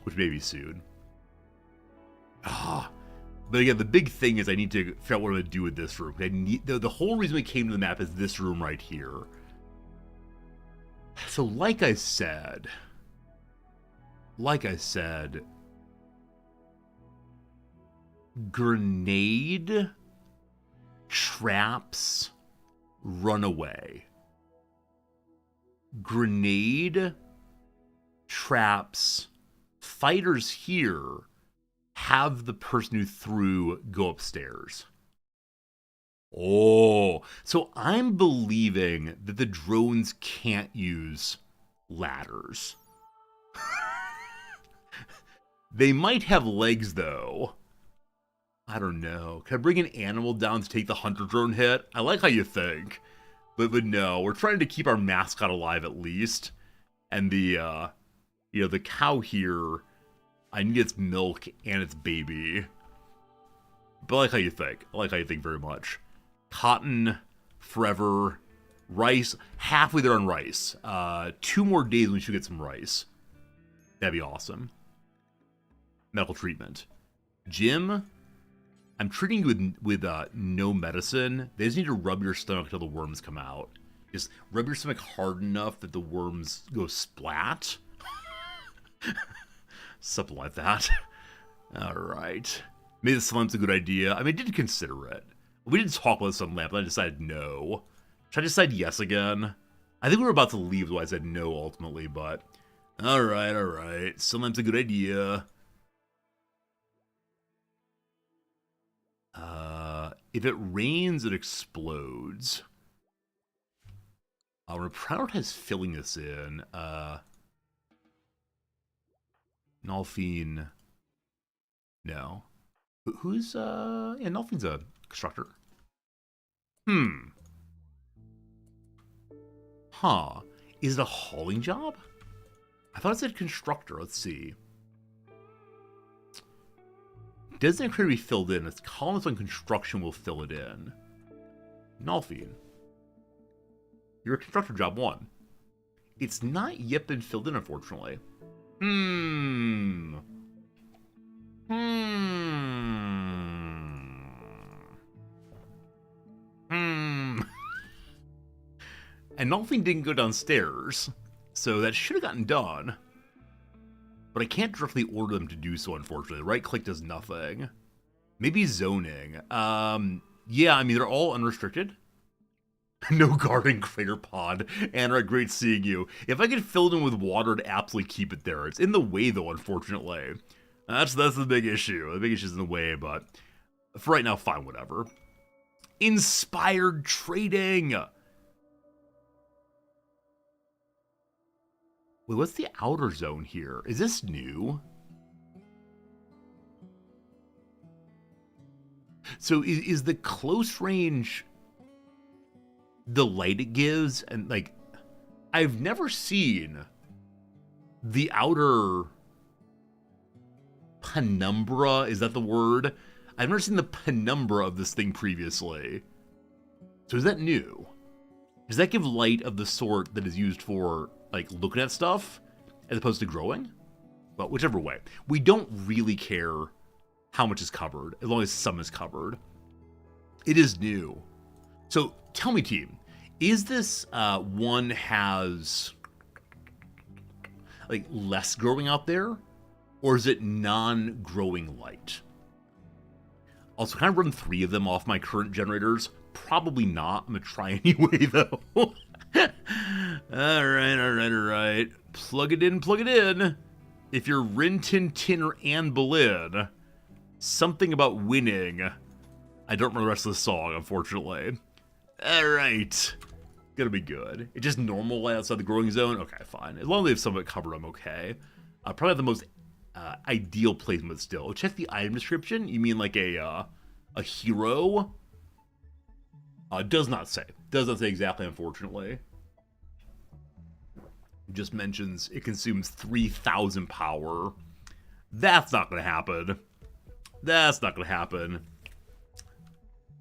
Which may be soon. But again, the big thing is I need to figure out what I'm going to do with this room. I need, the whole reason we came to the map is this room right here. So like I said, grenade, traps, runaway. Grenade, traps, fighters here, have the person who threw go upstairs. Oh, so I'm believing that the drones can't use ladders. They might have legs, though. I don't know. Can I bring an animal down to take the hunter drone hit? I like how you think. But no, we're trying to keep our mascot alive at least. And the, you know, the cow here, I need its milk and its baby. But I like how you think. I like how you think very much. Cotton, forever. Rice, halfway there on rice. 2 more days we should get some rice. That'd be awesome. Medical treatment. Jim, I'm treating you with no medicine. They just need to rub your stomach until the worms come out. Just rub your stomach hard enough that the worms go splat. Something like that. Alright. Maybe the sunlamp's a good idea. I mean, I did consider it. We didn't talk about the sunlamp, but I decided no. Should I decide yes again? I think we were about to leave, though I said no ultimately, but... Alright. Sunlamp's a good idea. If it rains, it explodes. Our Proud has filling this in. Nalfine. No. Who's, yeah, Nalfine's a constructor. Huh. Is it a hauling job? I thought it said constructor. Let's see. Doesn't appear to be filled in. Its columns on construction will fill it in. Nalfine. You're a constructor job 1. It's not yet been filled in, unfortunately. And Nalfine didn't go downstairs, so that should have gotten done. But I can't directly order them to do so, unfortunately. Right click does nothing. Maybe zoning. Yeah, I mean, they're all unrestricted. No garden, crater pond. Anra, great seeing you. If I could fill it in with water, I'd absolutely keep it there. It's in the way, though, unfortunately. That's the big issue. The big issue is in the way, but for right now, fine, whatever. Inspired trading. Wait, what's the outer zone here? Is this new? So is the close range the light it gives? And, like, I've never seen the outer penumbra. Is that the word? I've never seen the penumbra of this thing previously. So is that new? Does that give light of the sort that is used for, like, looking at stuff as opposed to growing? But whichever way. We don't really care how much is covered, as long as some is covered. It is new. So tell me, team, is this one has, like, less growing out there? Or is it non-growing light? Also, can I run 3 of them off my current generators? Probably not. I'm going to try anyway, though. Alright. Plug it in. If you're Rin Tin Tin or Anne Boleyn, something about winning. I don't remember the rest of the song, unfortunately. Alright. Gonna be good. It's just normal light outside the growing zone? Okay, fine. As long as they have some of it covered, I'm okay. Probably have the most ideal placement still. Check the item description. You mean like a hero? Does not say. Does not say exactly, unfortunately. Just mentions it consumes 3,000 power. That's not going to happen. That's not going to happen.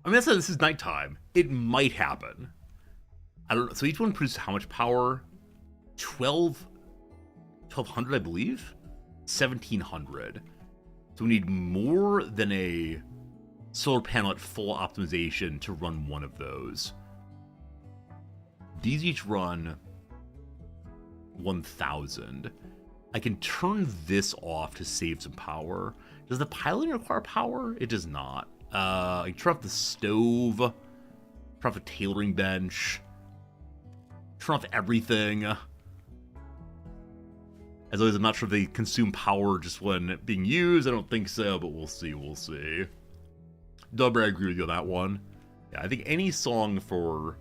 I mean, that's this is nighttime. It might happen. I don't know. So each one produces how much power? 1,200, I believe? 1,700. So we need more than a solar panel at full optimization to run one of those. These each run 1,000. I can turn this off to save some power. Does the piloting require power? It does not. I can turn off the stove, turn off a tailoring bench, turn off everything. As always, I'm not sure if they consume power just when being used. I don't think so, but we'll see. Dubber, I agree with you on that one. Yeah, I think any song for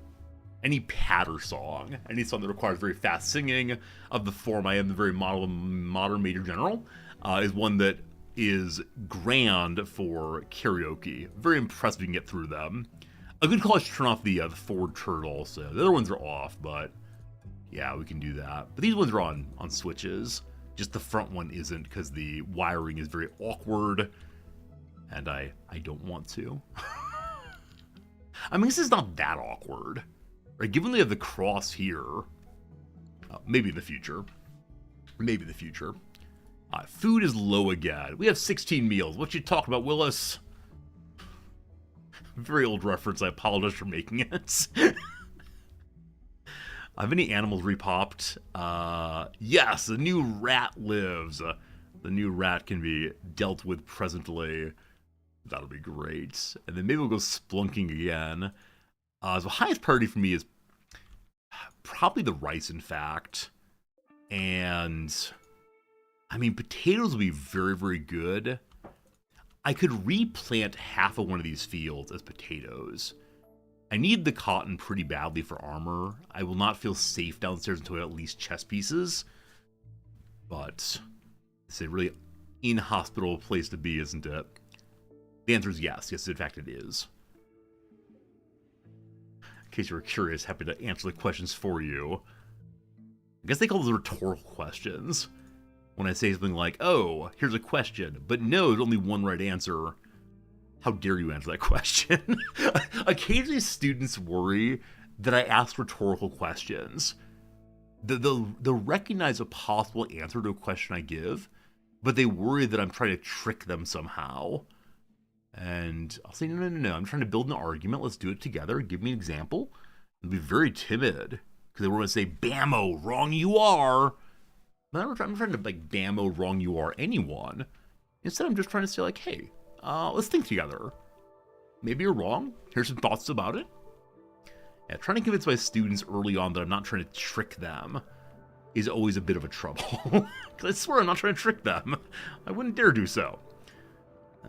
any patter song, any song that requires very fast singing of the form I am, the very modern Major General, is one that is grand for karaoke. Very impressed we can get through them. A good call is to turn off the forward turtle also. The other ones are off, but yeah, we can do that. But these ones are on switches. Just the front one isn't because the wiring is very awkward, and I don't want to. I mean, this is not that awkward. Right, given they have the cross here, maybe in the future. Food is low again. We have 16 meals. What you talking about, Willis? Very old reference. I apologize for making it. Have any animals repopped? Yes, the new rat lives. The new rat can be dealt with presently. That'll be great. And then maybe we'll go splunking again. So highest priority for me is probably the rice, in fact. And I mean, potatoes will be very, very good. I could replant half of one of these fields as potatoes. I need the cotton pretty badly for armor. I will not feel safe downstairs until I have at least chess pieces. But It's a really inhospitable place to be, isn't it? The answer is yes. Yes, in fact, it is. In case you were curious, happy to answer the questions for you. I guess they call those rhetorical questions. When I say something like, oh, here's a question, but no, there's only one right answer. How dare you answer that question? Occasionally students worry that I ask rhetorical questions. They'll recognize a possible answer to a question I give, but they worry that I'm trying to trick them somehow. And I'll say, no, I'm trying to build an argument. Let's do it together. Give me an example. They'll be very timid, because they want to say, bammo, wrong you are. But I'm trying to, like, bammo, wrong you are anyone. Instead, I'm just trying to say, like, hey, let's think together. Maybe you're wrong. Here's some thoughts about it. Yeah, trying to convince my students early on that I'm not trying to trick them is always a bit of a trouble. Because I swear I'm not trying to trick them. I wouldn't dare do so.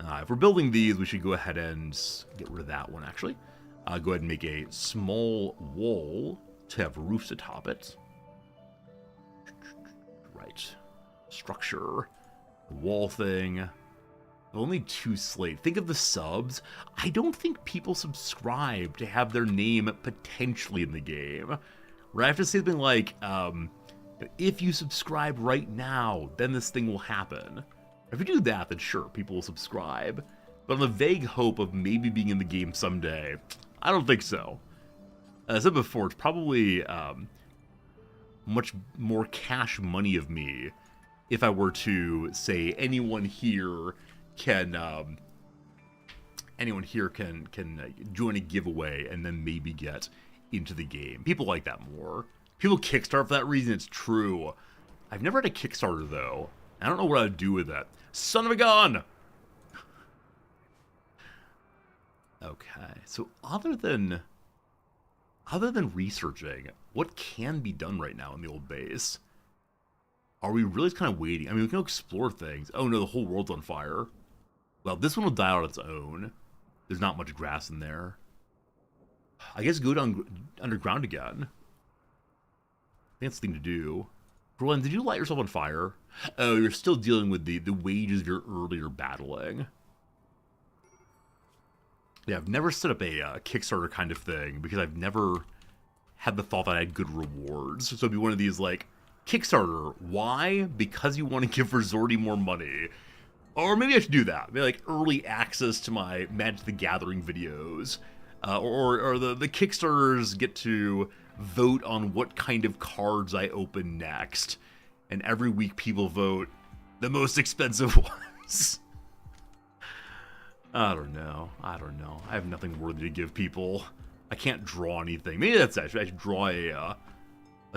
If we're building these, we should go ahead and get rid of that one, actually. Go ahead and make a small wall to have roofs atop it. Right. Structure. The wall thing. Only 2 slate. Think of the subs. I don't think people subscribe to have their name potentially in the game. Right? I have to say something like, if you subscribe right now, then this thing will happen. If you do that, then sure, people will subscribe. But on the vague hope of maybe being in the game someday, I don't think so. As I said before, it's probably much more cash money of me if I were to say anyone here can join a giveaway and then maybe get into the game. People like that more. People Kickstart for that reason. It's true. I've never had a Kickstarter though. I don't know what I'd do with that. Son of a gun! Okay, so other than researching what can be done right now in the old base, are we really kind of waiting? I mean, we can explore things. Oh no, the whole world's on fire. Well, this one will die on its own. There's not much grass in there. I guess go down underground again. I think that's the thing to do. Berlin, did you light yourself on fire? Oh, you're still dealing with the wages of your earlier battling. Yeah, I've never set up a Kickstarter kind of thing because I've never had the thought that I had good rewards. So it'd be one of these like, Kickstarter, why? Because you want to give Resorty more money. Or maybe I should do that. Maybe like early access to my Magic the Gathering videos. Or the Kickstarters get to vote on what kind of cards I open next. And every week people vote the most expensive ones. I don't know. I have nothing worthy to give people. I can't draw anything. Maybe that's actually, I should draw a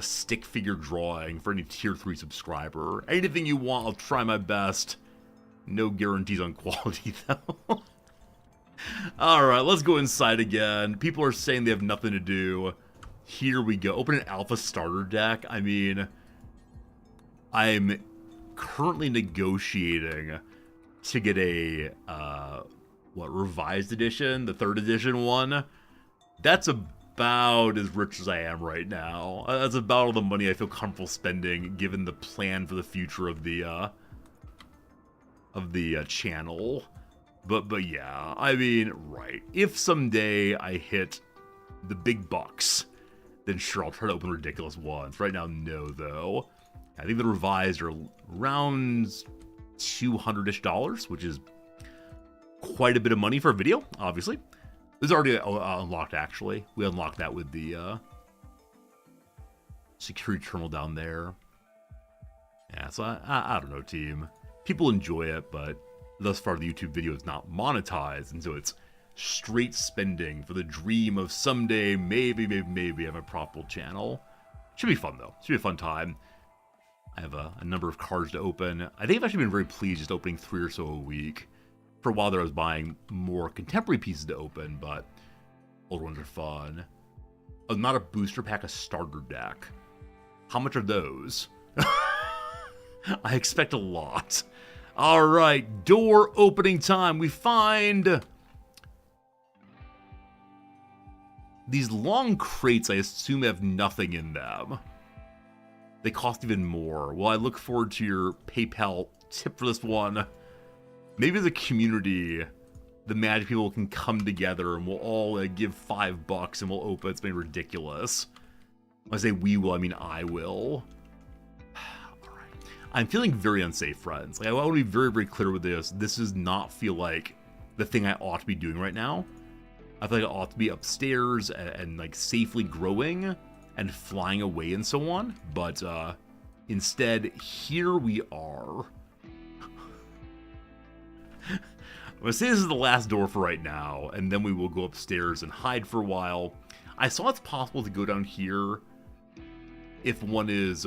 stick figure drawing for any tier 3 subscriber. Anything you want, I'll try my best. No guarantees on quality though. Alright, let's go inside again. People are saying they have nothing to do. Here we go. Open an alpha starter deck. I mean, I'm currently negotiating to get a, revised edition? The 3rd edition one? That's about as rich as I am right now. That's about all the money I feel comfortable spending, given the plan for the future of the channel. But yeah, I mean, right. If someday I hit the big bucks, then sure, I'll try to open ridiculous ones. Right now, no, though. I think the revised are around $200-ish, which is quite a bit of money for a video, obviously. This is already unlocked, actually. We unlocked that with the security terminal down there. Yeah, so I don't know, team. People enjoy it, but thus far the YouTube video is not monetized, and so it's straight spending for the dream of someday, maybe have a profitable channel. Should be fun, though. Should be a fun time. I have a number of cards to open. I think I've actually been very pleased just opening 3 or so a week. For a while there, I was buying more contemporary pieces to open, but older ones are fun. Oh, not a booster pack, a starter deck. How much are those? I expect a lot. All right, door opening time. We find these long crates. I assume have nothing in them. They cost even more. Well, I look forward to your PayPal tip for this one. Maybe as a community, the Magic people can come together and we'll all give $5 and we'll open something ridiculous. When I say we will, I mean I will. Alright. I'm feeling very unsafe, friends. Like, I want to be very, very clear with this. This does not feel like the thing I ought to be doing right now. I feel like I ought to be upstairs and like safely growing and flying away and so on. But instead, here we are. I'm going to say this is the last door for right now, and then we will go upstairs and hide for a while. I saw it's possible to go down here if one is,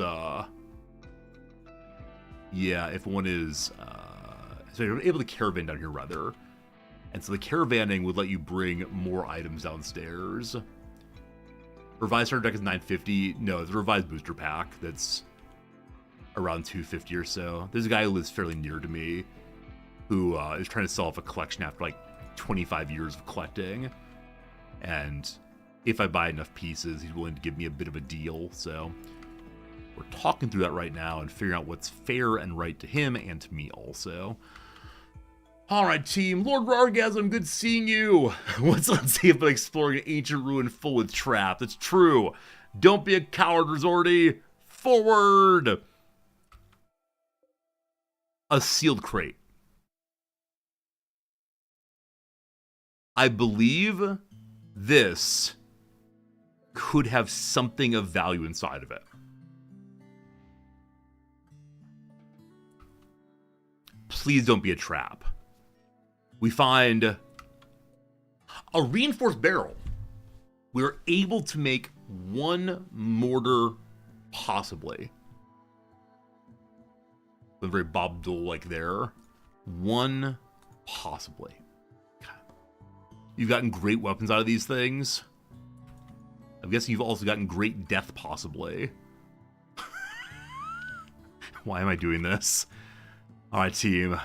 if one is, so you're able to caravan down here, rather. And so the caravanning would let you bring more items downstairs. Revised starter deck is 950. No, it's a revised booster pack that's around 250 or so. There's a guy who lives fairly near to me who is trying to sell off a collection after like 25 years of collecting. And if I buy enough pieces, he's willing to give me a bit of a deal. So we're talking through that right now and figuring out what's fair and right to him and to me also. Alright, team. Lord Rargasm, good seeing you. What's unsafe about exploring an ancient ruin full with traps? It's true. Don't be a coward, Resorty. Forward! A sealed crate. I believe this could have something of value inside of it. Please don't be a trap. We find a reinforced barrel. We're able to make one mortar, possibly. A very Bob Dole-like there. One, possibly. You've gotten great weapons out of these things. I'm guessing you've also gotten great death, possibly. Why am I doing this? Alright, team.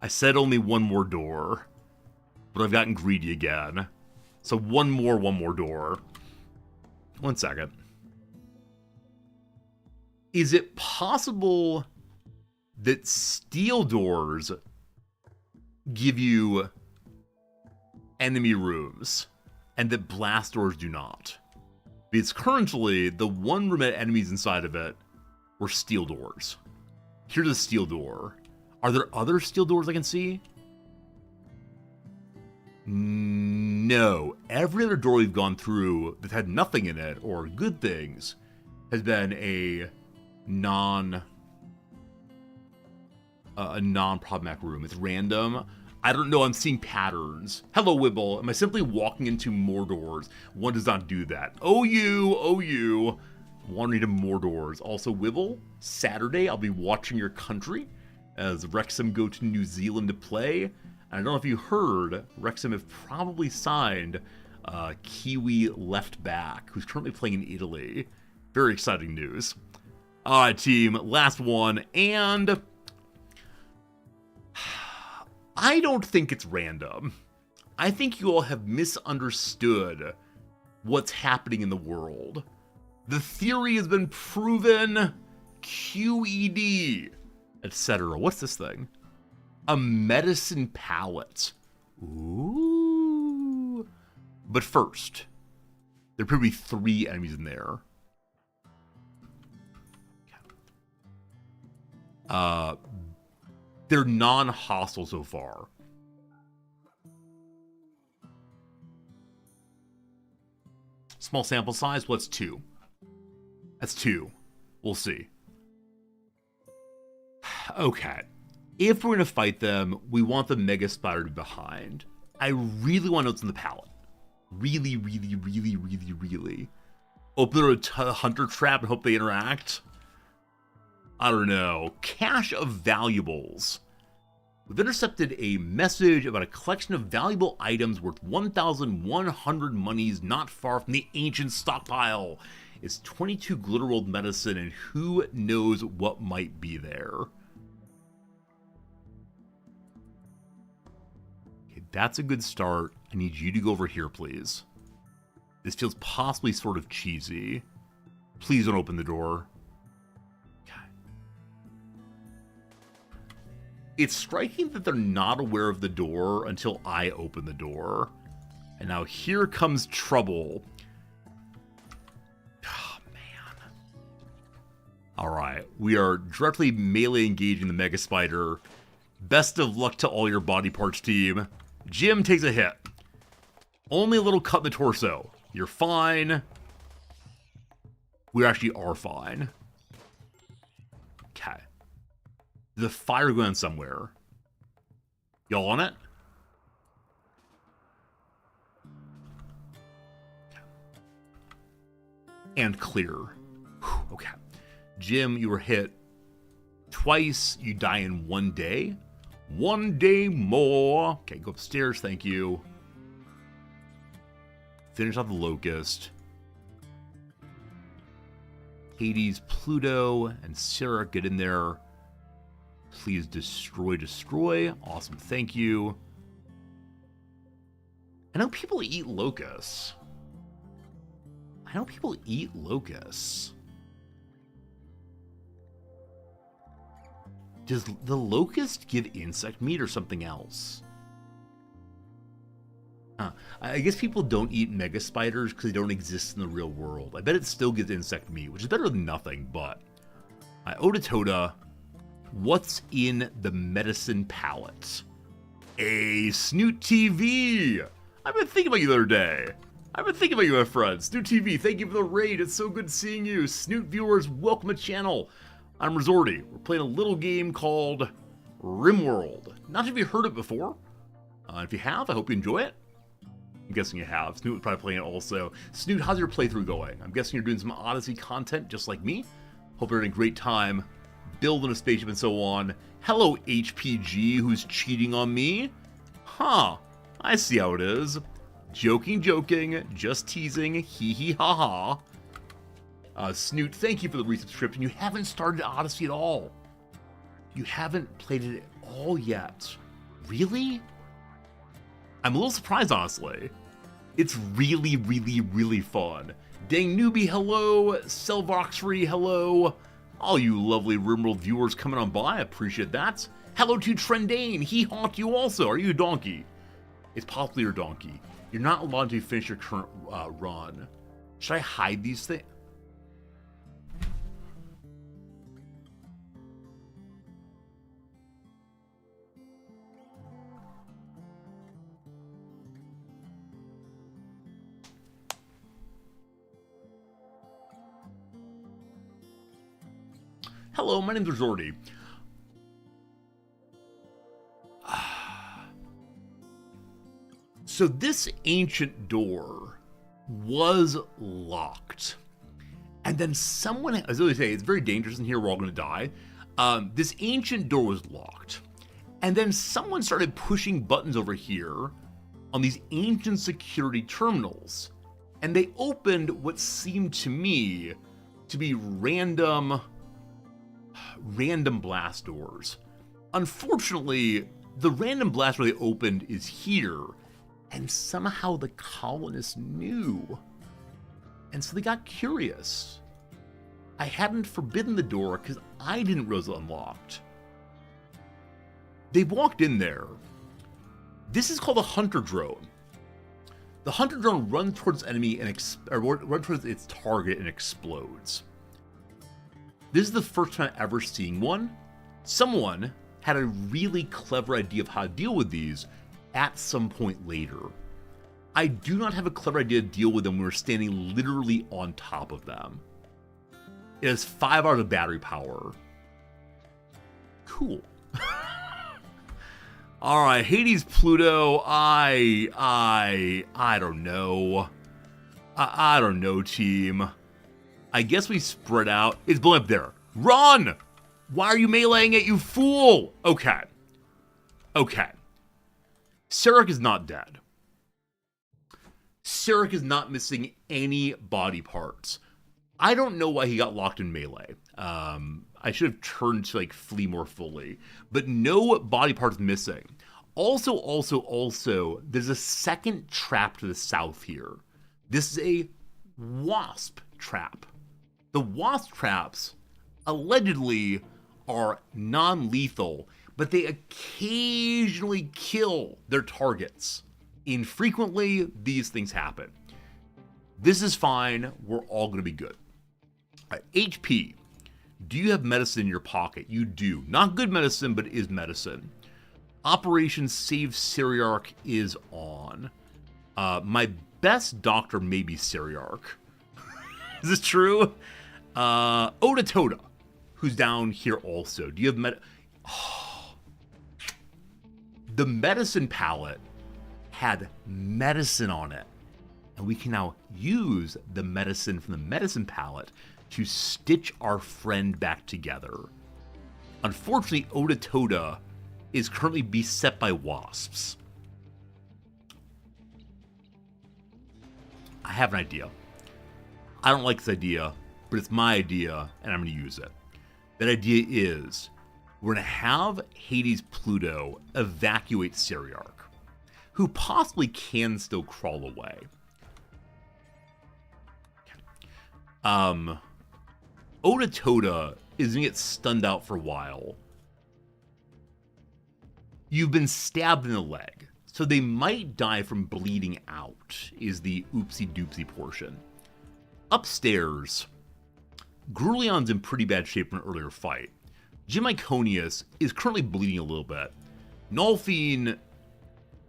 I said only one more door, but I've gotten greedy again. So one more door. 1 second. Is it possible that steel doors give you enemy rooms and that blast doors do not? Because currently, the one room that had enemies inside of it were steel doors. Here's a steel door. Are there other steel doors I can see? No. Every other door we've gone through that had nothing in it, or good things, has been a non-problematic room. It's random. I don't know, I'm seeing patterns. Hello, Wibble. Am I simply walking into more doors? One does not do that. Oh, you. Wandering to more doors. Also, Wibble, Saturday, I'll be watching your country as Wrexham go to New Zealand to play. And I don't know if you heard, Wrexham have probably signed Kiwi left back, who's currently playing in Italy. Very exciting news. Alright, team, last one, and I don't think it's random. I think you all have misunderstood what's happening in the world. The theory has been proven. QED, etc. What's this thing? A medicine pallet. Ooh. But first, there appear to be 3 enemies in there. They're non-hostile so far. Small sample size, what's 2? That's 2. We'll see. Okay. If we're going to fight them, we want the Mega Spider to be behind. I really want to know what's in the pallet. Really. Open a hunter trap and hope they interact. I don't know. Cache of valuables. We've intercepted a message about a collection of valuable items worth 1,100 monies not far from the ancient stockpile. It's 22 glitter-rolled medicine, and who knows what might be there. Okay, that's a good start. I need you to go over here, please. This feels possibly sort of cheesy. Please don't open the door. It's striking that they're not aware of the door until I open the door. And now here comes trouble. Oh, man. Alright, we are directly melee engaging the Mega Spider. Best of luck to all your body parts, team. Jim takes a hit. Only a little cut in the torso. You're fine. We actually are fine. Okay. The fire going somewhere. Y'all on it? And clear. Whew, okay. Jim, you were hit twice. You die in 1 day. 1 day more. Okay, go upstairs. Thank you. Finish off the Locust. Hades, Pluto, and Sarah, get in there. Please destroy. Awesome, thank you. I know people eat locusts. Does the locust give insect meat or something else? I guess people don't eat mega spiders because they don't exist in the real world. I bet it still gives insect meat, which is better than nothing, but... Otatoda, what's in the medicine palette? A Snoot TV! I've been thinking about you the other day. I've been thinking about you, my friend. Snoot TV, thank you for the raid. It's so good seeing you. Snoot viewers, welcome to the channel. I'm Resorty. We're playing a little game called Rimworld. Not sure if you've heard it before. If you have, I hope you enjoy it. I'm guessing you have. Snoot was probably playing it also. Snoot, how's your playthrough going? I'm guessing you're doing some Odyssey content just like me. Hope you're having a great time building a spaceship and so on. Hello, HPG, who's cheating on me. Huh. I see how it is. Joking, just teasing, hee hee ha ha. Snoot, thank you for the resubscription. You haven't started Odyssey at all. You haven't played it at all yet. Really? I'm a little surprised, honestly. It's really, really, really fun. Dang Newbie, hello. Selvoxry, hello. All you lovely Rimworld viewers coming on by, I appreciate that. Hello to Trendane, he haunt you also. Are you a donkey? It's possibly your donkey. You're not allowed to finish your current run. Should I hide these things? Hello, my name's Resorty. So this ancient door was locked. And then someone, as I always say, it's very dangerous in here, we're all gonna die. This ancient door was locked. And then someone started pushing buttons over here on these ancient security terminals. And they opened what seemed to me to be random blast doors. Unfortunately, the random blast door they opened is here, and somehow the colonists knew. And so they got curious. I hadn't forbidden the door because I didn't realize it unlocked. They walked in there. This is called a hunter drone. The hunter drone runs towards enemy and runs towards its target and explodes. This is the first time ever seeing one. Someone had a really clever idea of how to deal with these at some point later. I do not have a clever idea to deal with them when we're standing literally on top of them. It has 5 hours of battery power. Cool. Alright, Hades, Pluto, I don't know. I don't know, team. I guess we spread out. It's blowing up there. Run! Why are you meleeing it, you fool? Okay. Sarek is not dead. Sarek is not missing any body parts. I don't know why he got locked in melee. I should have turned to like flee more fully. But no body parts missing. Also, there's a second trap to the south here. This is a wasp trap. The wasp traps allegedly are non-lethal, but they occasionally kill their targets. Infrequently, these things happen. This is fine. We're all going to be good. HP. Do you have medicine in your pocket? You do. Not good medicine, but it is medicine. Operation Save Syriarch is on. My best doctor may be Syriarch. Is this true? Oda Toda, who's down here also. Do you have The medicine palette had medicine on it. And we can now use the medicine from the medicine palette to stitch our friend back together. Unfortunately, Oda Toda is currently beset by wasps. I have an idea. I don't like this idea, but it's my idea, and I'm going to use it. That idea is, we're going to have Hades Pluto evacuate Syriarch, who possibly can still crawl away. Oda Toda is going to get stunned out for a while. You've been stabbed in the leg, so they might die from bleeding out, is the oopsie-doopsie portion. Upstairs, Gruleon's in pretty bad shape from an earlier fight. Jim Iconius is currently bleeding a little bit. Nolfine,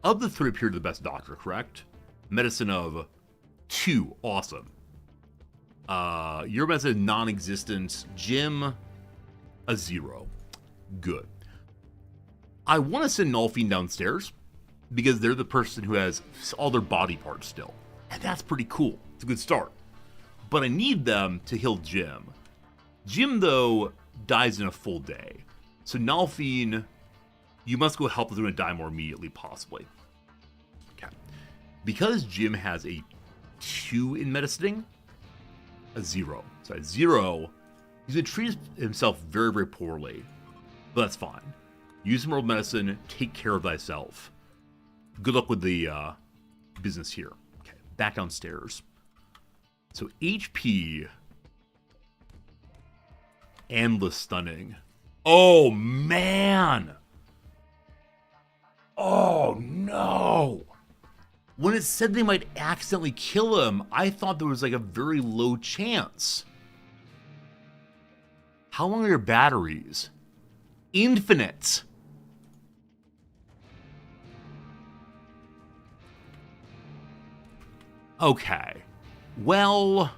of the three, appeared the best doctor, correct? Medicine of 2, awesome. Your medicine is non-existent. Jim, a 0. Good. I want to send Nolfine downstairs because they're the person who has all their body parts still. And that's pretty cool. It's a good start. But I need them to heal Jim. Jim, though, dies in a full day. So Nolfine, you must go help. They're going to die more immediately, possibly. Okay. Because Jim has a 2 in medicining, a 0. So at 0, he's going to treat himself very, very poorly. But that's fine. Use some herbal medicine. Take care of thyself. Good luck with the business here. Okay, back downstairs. So HP. Endless stunning. Oh, man. Oh, no. When it said they might accidentally kill him, I thought there was like a very low chance. How long are your batteries? Infinite. Okay. Well,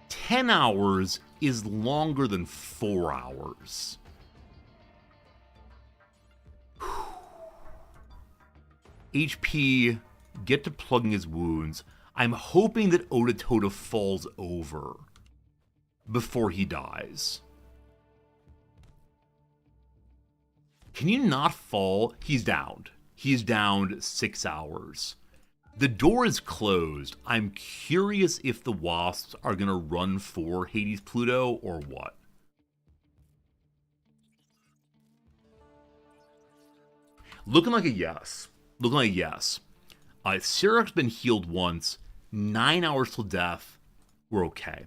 10 hours is longer than 4 hours. HP, get to plugging his wounds. I'm hoping that Oda Toda falls over before he dies. Can you not fall? He's downed. He's downed 6 hours. The door is closed. I'm curious if the wasps are going to run for Hades Pluto or what. Looking like a yes. Looking like a yes. Syriarch's been healed once. 9 hours till death. We're okay.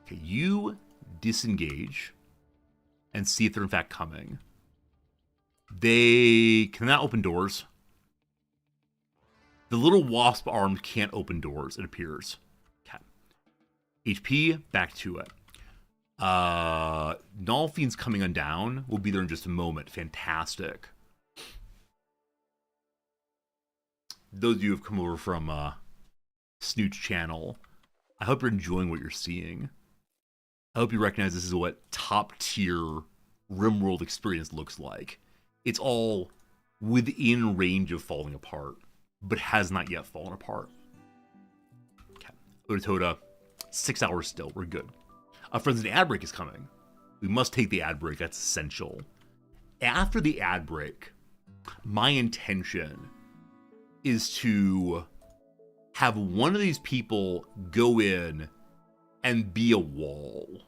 Okay, you disengage and see if they're in fact coming. They cannot open doors. The little wasp arms can't open doors, it appears. Okay. HP, back to it. Nolfine's coming on down. We'll be there in just a moment. Fantastic. Those of you who have come over from Snoot's channel, I hope you're enjoying what you're seeing. I hope you recognize this is what top-tier Rimworld experience looks like. It's all within range of falling apart, but has not yet fallen apart. Okay. Oda Toda, 6 hours still. We're good. Friends, the ad break is coming. We must take the ad break. That's essential. After the ad break, my intention is to have one of these people go in and be a wall,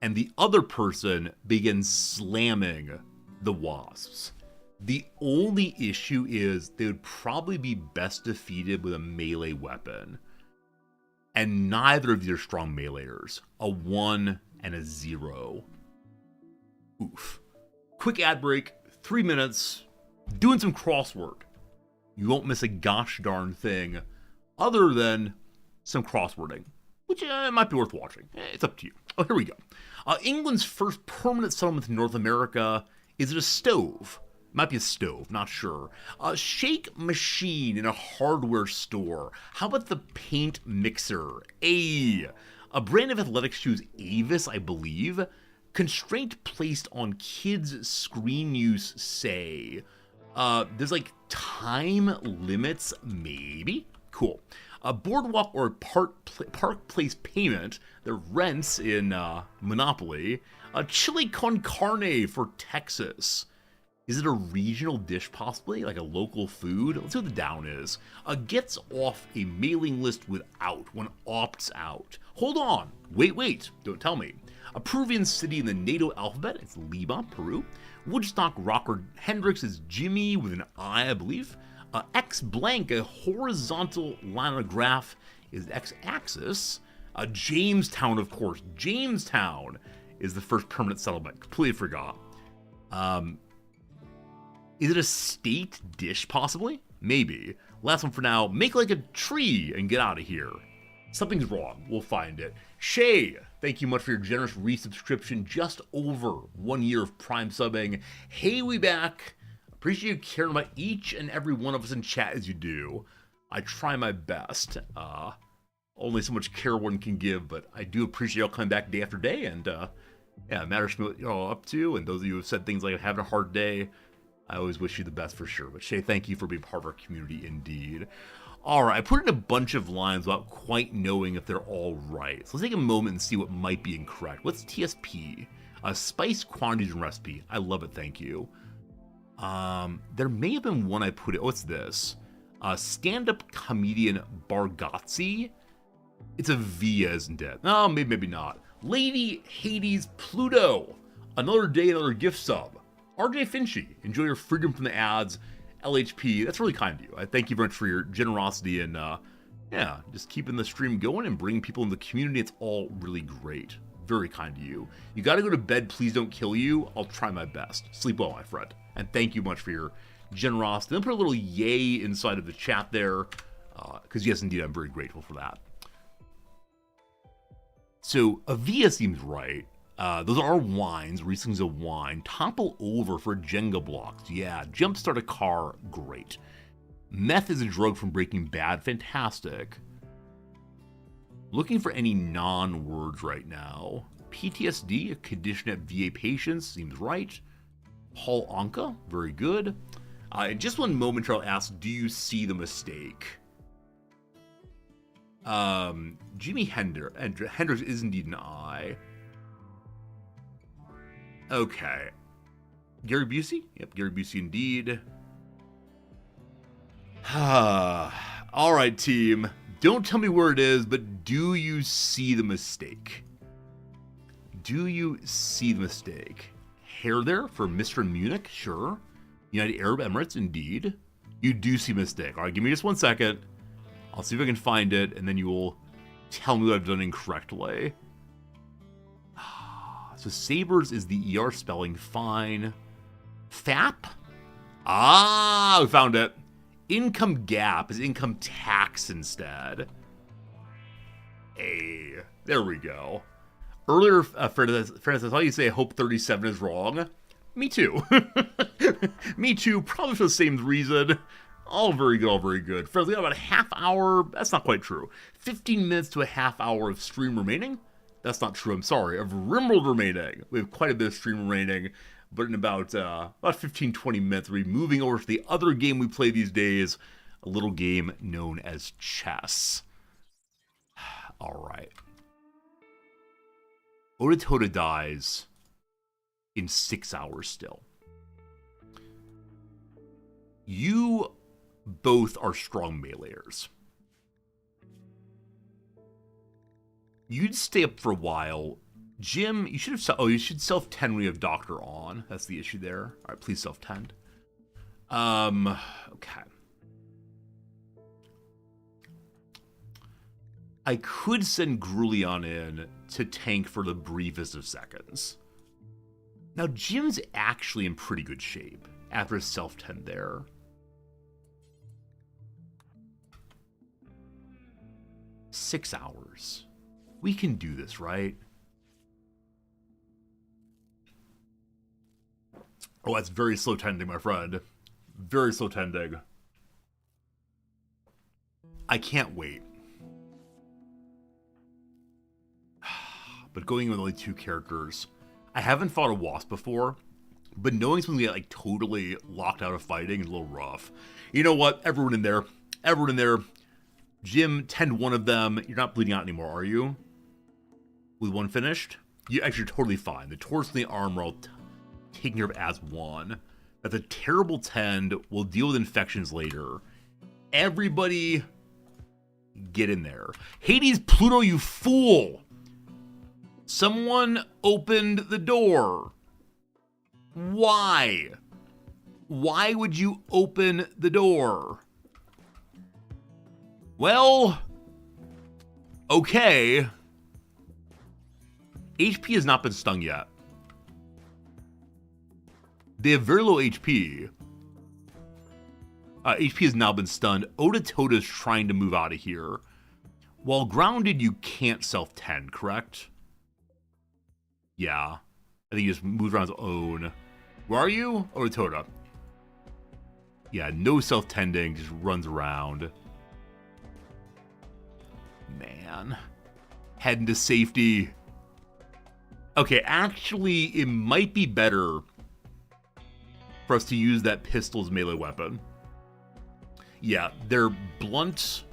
and the other person begins slamming the wasps. The only issue is they would probably be best defeated with a melee weapon, and neither of these are strong meleeers. A 1 and a 0. Oof. Quick ad break, 3 minutes, doing some crossword. You won't miss a gosh darn thing other than some crosswording, which might be worth watching. It's up to you. Oh, here we go. England's first permanent settlement in North America. Is it a stove? Might be a stove, not sure. A shake machine in a hardware store. How about the paint mixer? A brand of athletic shoes, Avis, I believe. Constraint placed on kids' screen use, say. There's like time limits, maybe? Cool. A boardwalk or park place payment, the rents in Monopoly. A chili con carne for Texas. Is it a regional dish, possibly? Like a local food? Let's see what the down is. Gets off a mailing list without, when opts out. Hold on. Wait. Don't tell me. A Peruvian city in the NATO alphabet. It's Lima, Peru. Woodstock rocker Hendrix is Jimmy with an I believe. X blank, a horizontal line on a graph, is x-axis. Jamestown, of course. Jamestown is the first permanent settlement. Completely forgot. Is it a state dish, possibly? Maybe. Last one for now. Make like a tree and get out of here. Something's wrong. We'll find it. Shay, thank you much for your generous resubscription. Just over 1 year of Prime subbing. Hey, we back. Appreciate you caring about each and every one of us in chat as you do. I try my best. Only so much care one can give, but I do appreciate y'all coming back day after day. And yeah, it matters to me what y'all up to. And those of you who have said things like having a hard day, I always wish you the best for sure. But Shay, thank you for being part of our community indeed. All right, I put in a bunch of lines without quite knowing if they're all right. So let's take a moment and see what might be incorrect. What's TSP? Spice, quantities, and recipe. I love it, thank you. There may have been one I put in. What's this? Stand-up comedian Bargatze. It's a V, isn't it? No, maybe not. Lady Hades Pluto. Another day, another gift sub. RJ Finchy, enjoy your freedom from the ads. LHP, that's really kind of you. I thank you very much for your generosity and, yeah, just keeping the stream going and bringing people in the community. It's all really great. Very kind to you. You gotta go to bed, please don't kill you. I'll try my best. Sleep well, my friend. And thank you much for your generosity. Then put a little yay inside of the chat there, because yes, indeed, I'm very grateful for that. So, Avia seems right. Those are wines, Riesling's a wine. Topple over for Jenga blocks. Yeah, jumpstart a car, great. Meth is a drug from Breaking Bad, fantastic. Looking for any non-words right now. PTSD, a condition at VA patients, seems right. Paul Anka, very good. In just one moment, I'll ask, do you see the mistake? Jimi Hendrix is indeed an I. Okay. Gary Busey? Yep, Gary Busey indeed. All right, team. Don't tell me where it is, but do you see the mistake? Do you see the mistake? Hair there for Mr. Munich? Sure. United Arab Emirates? Indeed. You do see mistake. All right, give me just 1 second. I'll see if I can find it, and then you will tell me what I've done incorrectly. So Sabres is the ER spelling, fine. FAP? Ah, we found it. Income gap is income tax instead. Hey, there we go. Earlier, Fernandez says, how do you say I hope 37 is wrong? Me too. Me too, probably for the same reason. All very good, all very good. Friends, we got about a half hour, that's not quite true. 15 minutes to a half hour of stream remaining. That's not true, I'm sorry. Of Rimworld remaining. We have quite a bit of stream remaining, but in about 15-20 minutes, we'll be moving over to the other game we play these days, a little game known as chess. All right. Ototoda dies in 6 hours still. You both are strong meleeers. You'd stay up for a while. Jim, you should have... Oh, you should self-tend when you have Doctor on. That's the issue there. All right, please self-tend. Okay. I could send Grulion in to tank for the briefest of seconds. Now, Jim's actually in pretty good shape after his self-tend there. Six hours. We can do this, right? Oh, that's very slow tending, my friend. Very slow tending. I can't wait. But going with only 2 characters. I haven't fought a wasp before, but knowing someone's gonna get like totally locked out of fighting is a little rough. You know what? Everyone in there. Everyone in there. Jim, tend one of them. You're not bleeding out anymore, are you? With one finished? You actually are totally fine. The torso and the arm are all taken care of as one. That's a terrible tend. We'll deal with infections later. Everybody get in there. Hades, Pluto, you fool! Someone opened the door. Why? Why would you open the door? Well, okay. HP has not been stung yet. They have very low HP. HP has now been stunned. Oda is trying to move out of here. While grounded, you can't self-tend, correct? Yeah. I think he just moves around his own. Where are you? Oda. Yeah, no self-tending, just runs around. Man. Heading to safety. Okay, actually, it might be better for us to use that pistol as melee weapon. Yeah, their blunt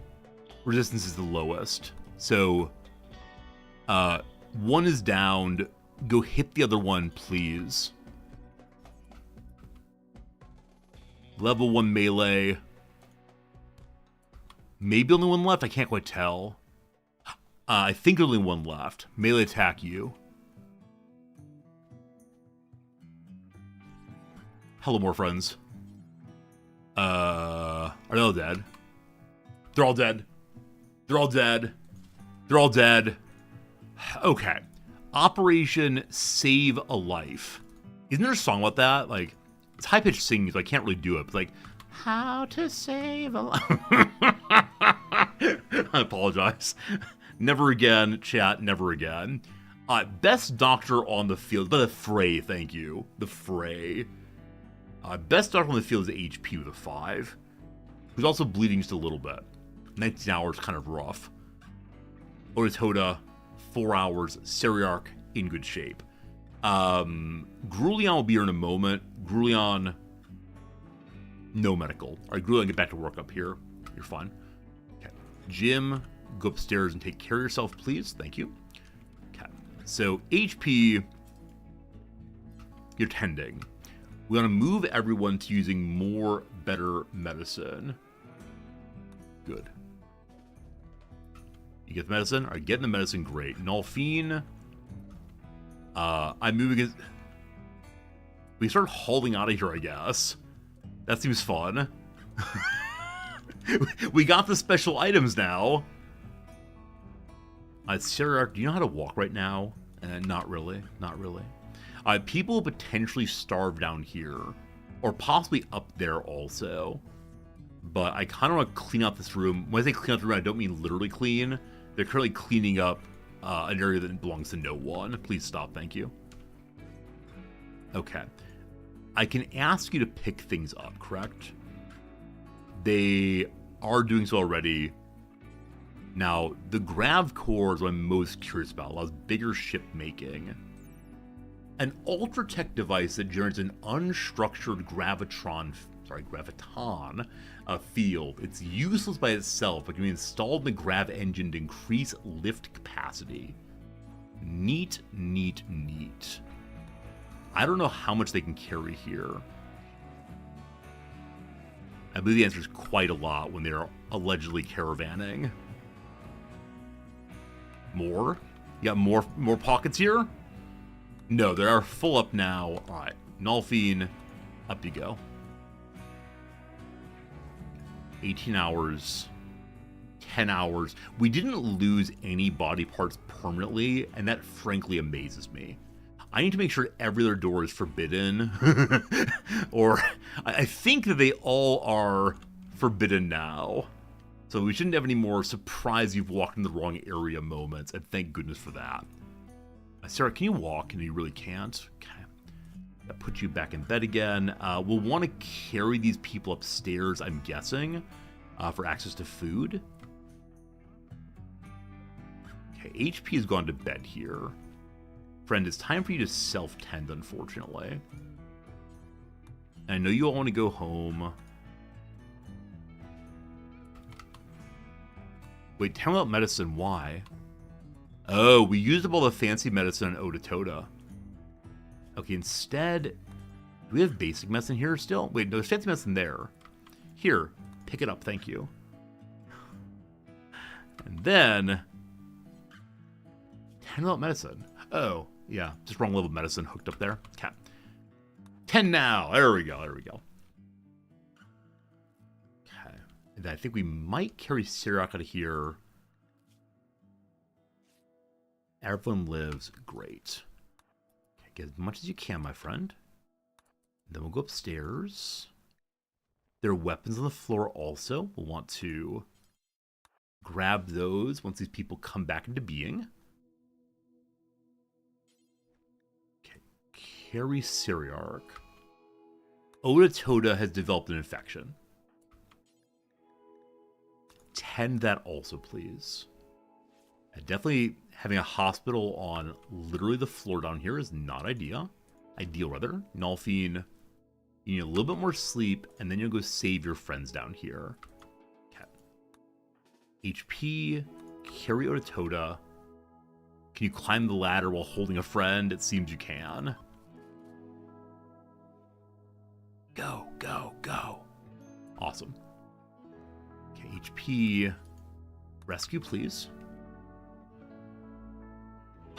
resistance is the lowest. So, one is downed. Go hit the other one, please. Level 1 melee. Maybe only one left? I can't quite tell. I think only one left. Melee attack you. Hello, more friends. Are they all dead? They're all dead. They're all dead. They're all dead. Okay. Operation Save a Life. Isn't there a song about that? Like, it's high-pitched singing, so I can't really do it. But like, how to save a life. I apologize. Never again, chat, never again. Best doctor on the field. But the Fray, thank you. The Fray. Best doctor on the field is HP with a 5. Who's also bleeding just a little bit. 19 hours, kind of rough. Oda, 4 hours. Seriarch, in good shape. Grulion will be here in a moment. Grulion, no medical. Alright, Grulion, get back to work up here. You're fine. Okay. Jim, go upstairs and take care of yourself, please. Thank you. Okay. So, HP, you're tending. We want to move everyone to using more better medicine. Good. You get the medicine? Alright, getting the medicine, great. Nalfine. I'm moving it. We start hauling out of here, I guess. That seems fun. We got the special items now. Sarah, do you know how to walk right now? Not really. Not really. People potentially starve down here. Or possibly up there also. But I kind of want to clean out this room. When I say clean out the room, I don't mean literally clean. They're currently cleaning up an area that belongs to no one. Please stop, thank you. Okay. I can ask you to pick things up, correct? They are doing so already. Now, the grav core is what I'm most curious about. Allows bigger ship making. An Ultratech device that generates an unstructured graviton field. It's useless by itself, but can be installed in the grav engine to increase lift capacity. Neat, neat, neat. I don't know how much they can carry here. I believe the answer is quite a lot when they're allegedly caravanning. More? You got more pockets here? No, they are full up now. Alright, Nalfine, up you go. 18 hours, 10 hours. We didn't lose any body parts permanently, and that frankly amazes me. I need to make sure every other door is forbidden. Or I think that they all are forbidden now. So we shouldn't have any more surprise you've walked in the wrong area moments, and thank goodness for that. Sarah, can you walk? And you really can't? Okay. That puts you back in bed again. We'll want to carry these people upstairs, I'm guessing, for access to food. Okay, HP has gone to bed here. Friend, it's time for you to self-tend, unfortunately. And I know you all want to go home. Wait, tell me about medicine. Why? Oh, we used up all the fancy medicine on Odyssey. Okay, instead, do we have basic medicine here still? Wait, no, there's fancy medicine there. Here, pick it up, thank you. And then, 10 level medicine. Oh, yeah, just wrong level medicine hooked up there. Okay. 10 now. There we go. There we go. Okay. And I think we might carry Sirach out of here. Everyone lives. Great. Okay, get as much as you can, my friend. Then we'll go upstairs. There are weapons on the floor also. We'll want to grab those once these people come back into being. Carry Syriarch. Odyssey has developed an infection. Tend that also, please. And definitely having a hospital on literally the floor down here is not ideal. Nalfine, you need a little bit more sleep, and then you'll go save your friends down here. Okay. HP, carry Odyssey. Can you climb the ladder while holding a friend? It seems you can. Go, go, go. Awesome. Okay, HP. Rescue, please.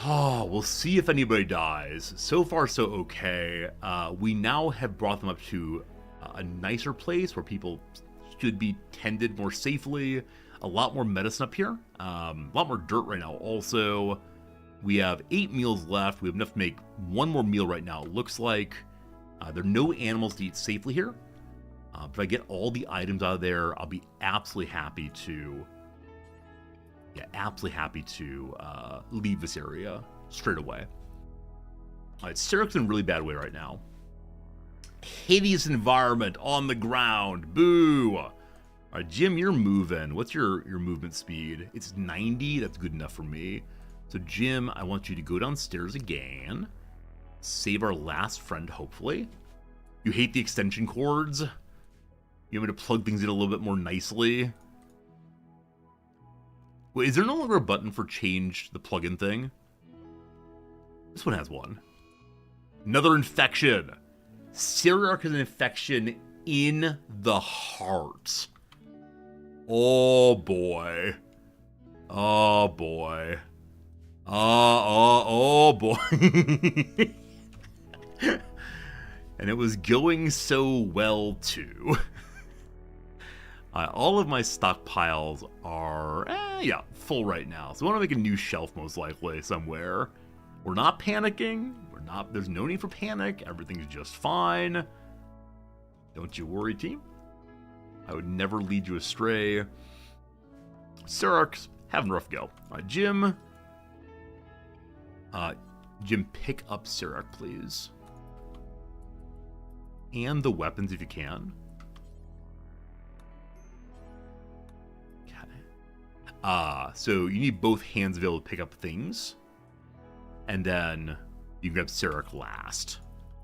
Oh, we'll see if anybody dies. So far, so okay. We now have brought them up to a nicer place where people should be tended more safely. A lot more medicine up here. A lot more dirt right now also. We have 8 meals left. We have enough to make one more meal right now, it looks like. There are no animals to eat safely here. If I get all the items out of there, I'll be absolutely happy to... Yeah, absolutely happy to leave this area straight away. Alright, Syrac's in a really bad way right now. Hideous environment on the ground. Boo! Alright, Jim, you're moving. What's your movement speed? It's 90. That's good enough for me. So, Jim, I want you to go downstairs again. Save our last friend, hopefully. You hate the extension cords? You want me to plug things in a little bit more nicely? Wait, is there no longer a button for change the plugin thing? This one has one. Another infection. Syriarch has an infection in the heart. Oh boy. Oh boy. Oh boy. And it was going so well too. All of my stockpiles are, yeah, full right now. So I want to make a new shelf most likely somewhere. We're not panicking. There's no need for panic. Everything's just fine. Don't you worry, team. I would never lead you astray. Syrarch's having a rough go. Jim. Jim, pick up Syrarch, please. And the weapons if you can. So you need both hands available to pick up things. And then you can grab Syrarch last.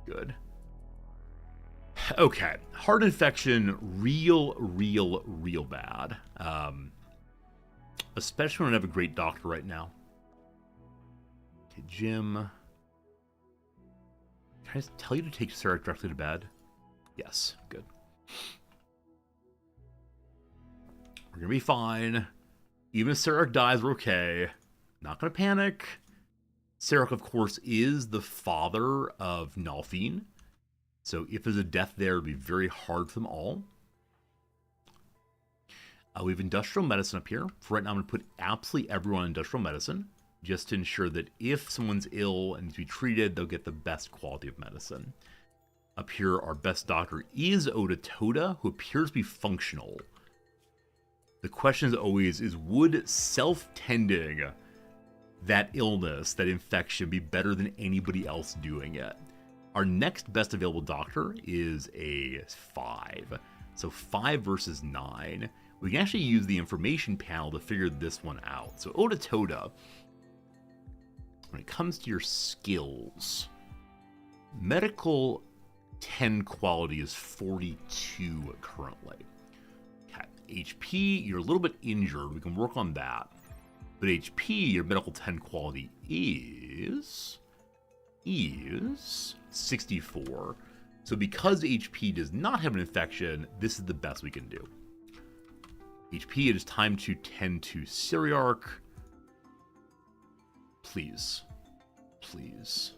Good. Okay. Heart infection, real bad. Especially when I have a great doctor right now. Okay, Jim. Can I tell you to take Syrarch directly to bed? Yes, good. We're gonna be fine. Even if Syrarch dies, we're okay. Not gonna panic. Syrarch, of course, is the father of Nalfine. So if there's a death there, it'll be very hard for them all. We have industrial medicine up here. For right now, I'm going to put absolutely everyone in industrial medicine, just to ensure that if someone's ill and needs to be treated, they'll get the best quality of medicine. Up here, our best doctor is Odyssey, who appears to be functional. The question is always, would self-tending that illness, that infection, be better than anybody else doing it? Our next best available doctor is a 5. So 5 versus 9. We can actually use the information panel to figure this one out. So Odyssey, when it comes to your skills, medical 10 quality is 42 currently. Okay. HP, you're a little bit injured. We can work on that. But HP, your medical 10 quality is 64. So because HP does not have an infection, this is the best we can do. HP, it is time to tend to Cyriarch. Please. Please.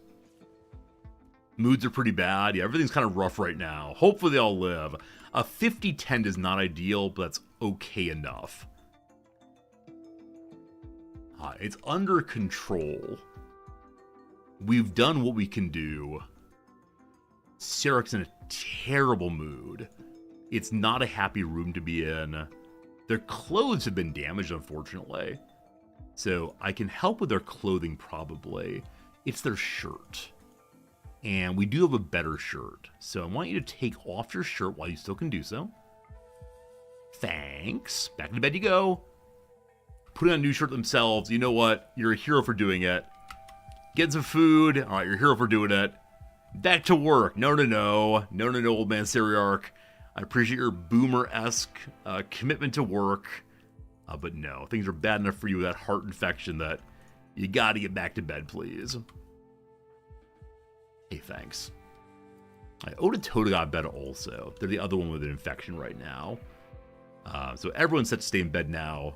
Moods are pretty bad. Yeah, everything's kind of rough right now. Hopefully they all live. A 50-10 is not ideal, but that's okay enough. It's under control. We've done what we can do. Cyriarch's in a terrible mood. It's not a happy room to be in. Their clothes have been damaged, unfortunately. So I can help with their clothing, probably. It's their shirt. And we do have a better shirt. So I want you to take off your shirt while you still can do so. Thanks. Back into bed you go. Putting on a new shirt themselves. You know what? You're a hero for doing it. Get some food. All right, you're a hero for doing it. Back to work. No, old man Cyriarch. I appreciate your boomer-esque commitment to work. But no, things are bad enough for you with that heart infection that you gotta get back to bed, please. Hey, thanks. Odyssey got better also. They're the other one with an infection right now. So everyone's set to stay in bed now.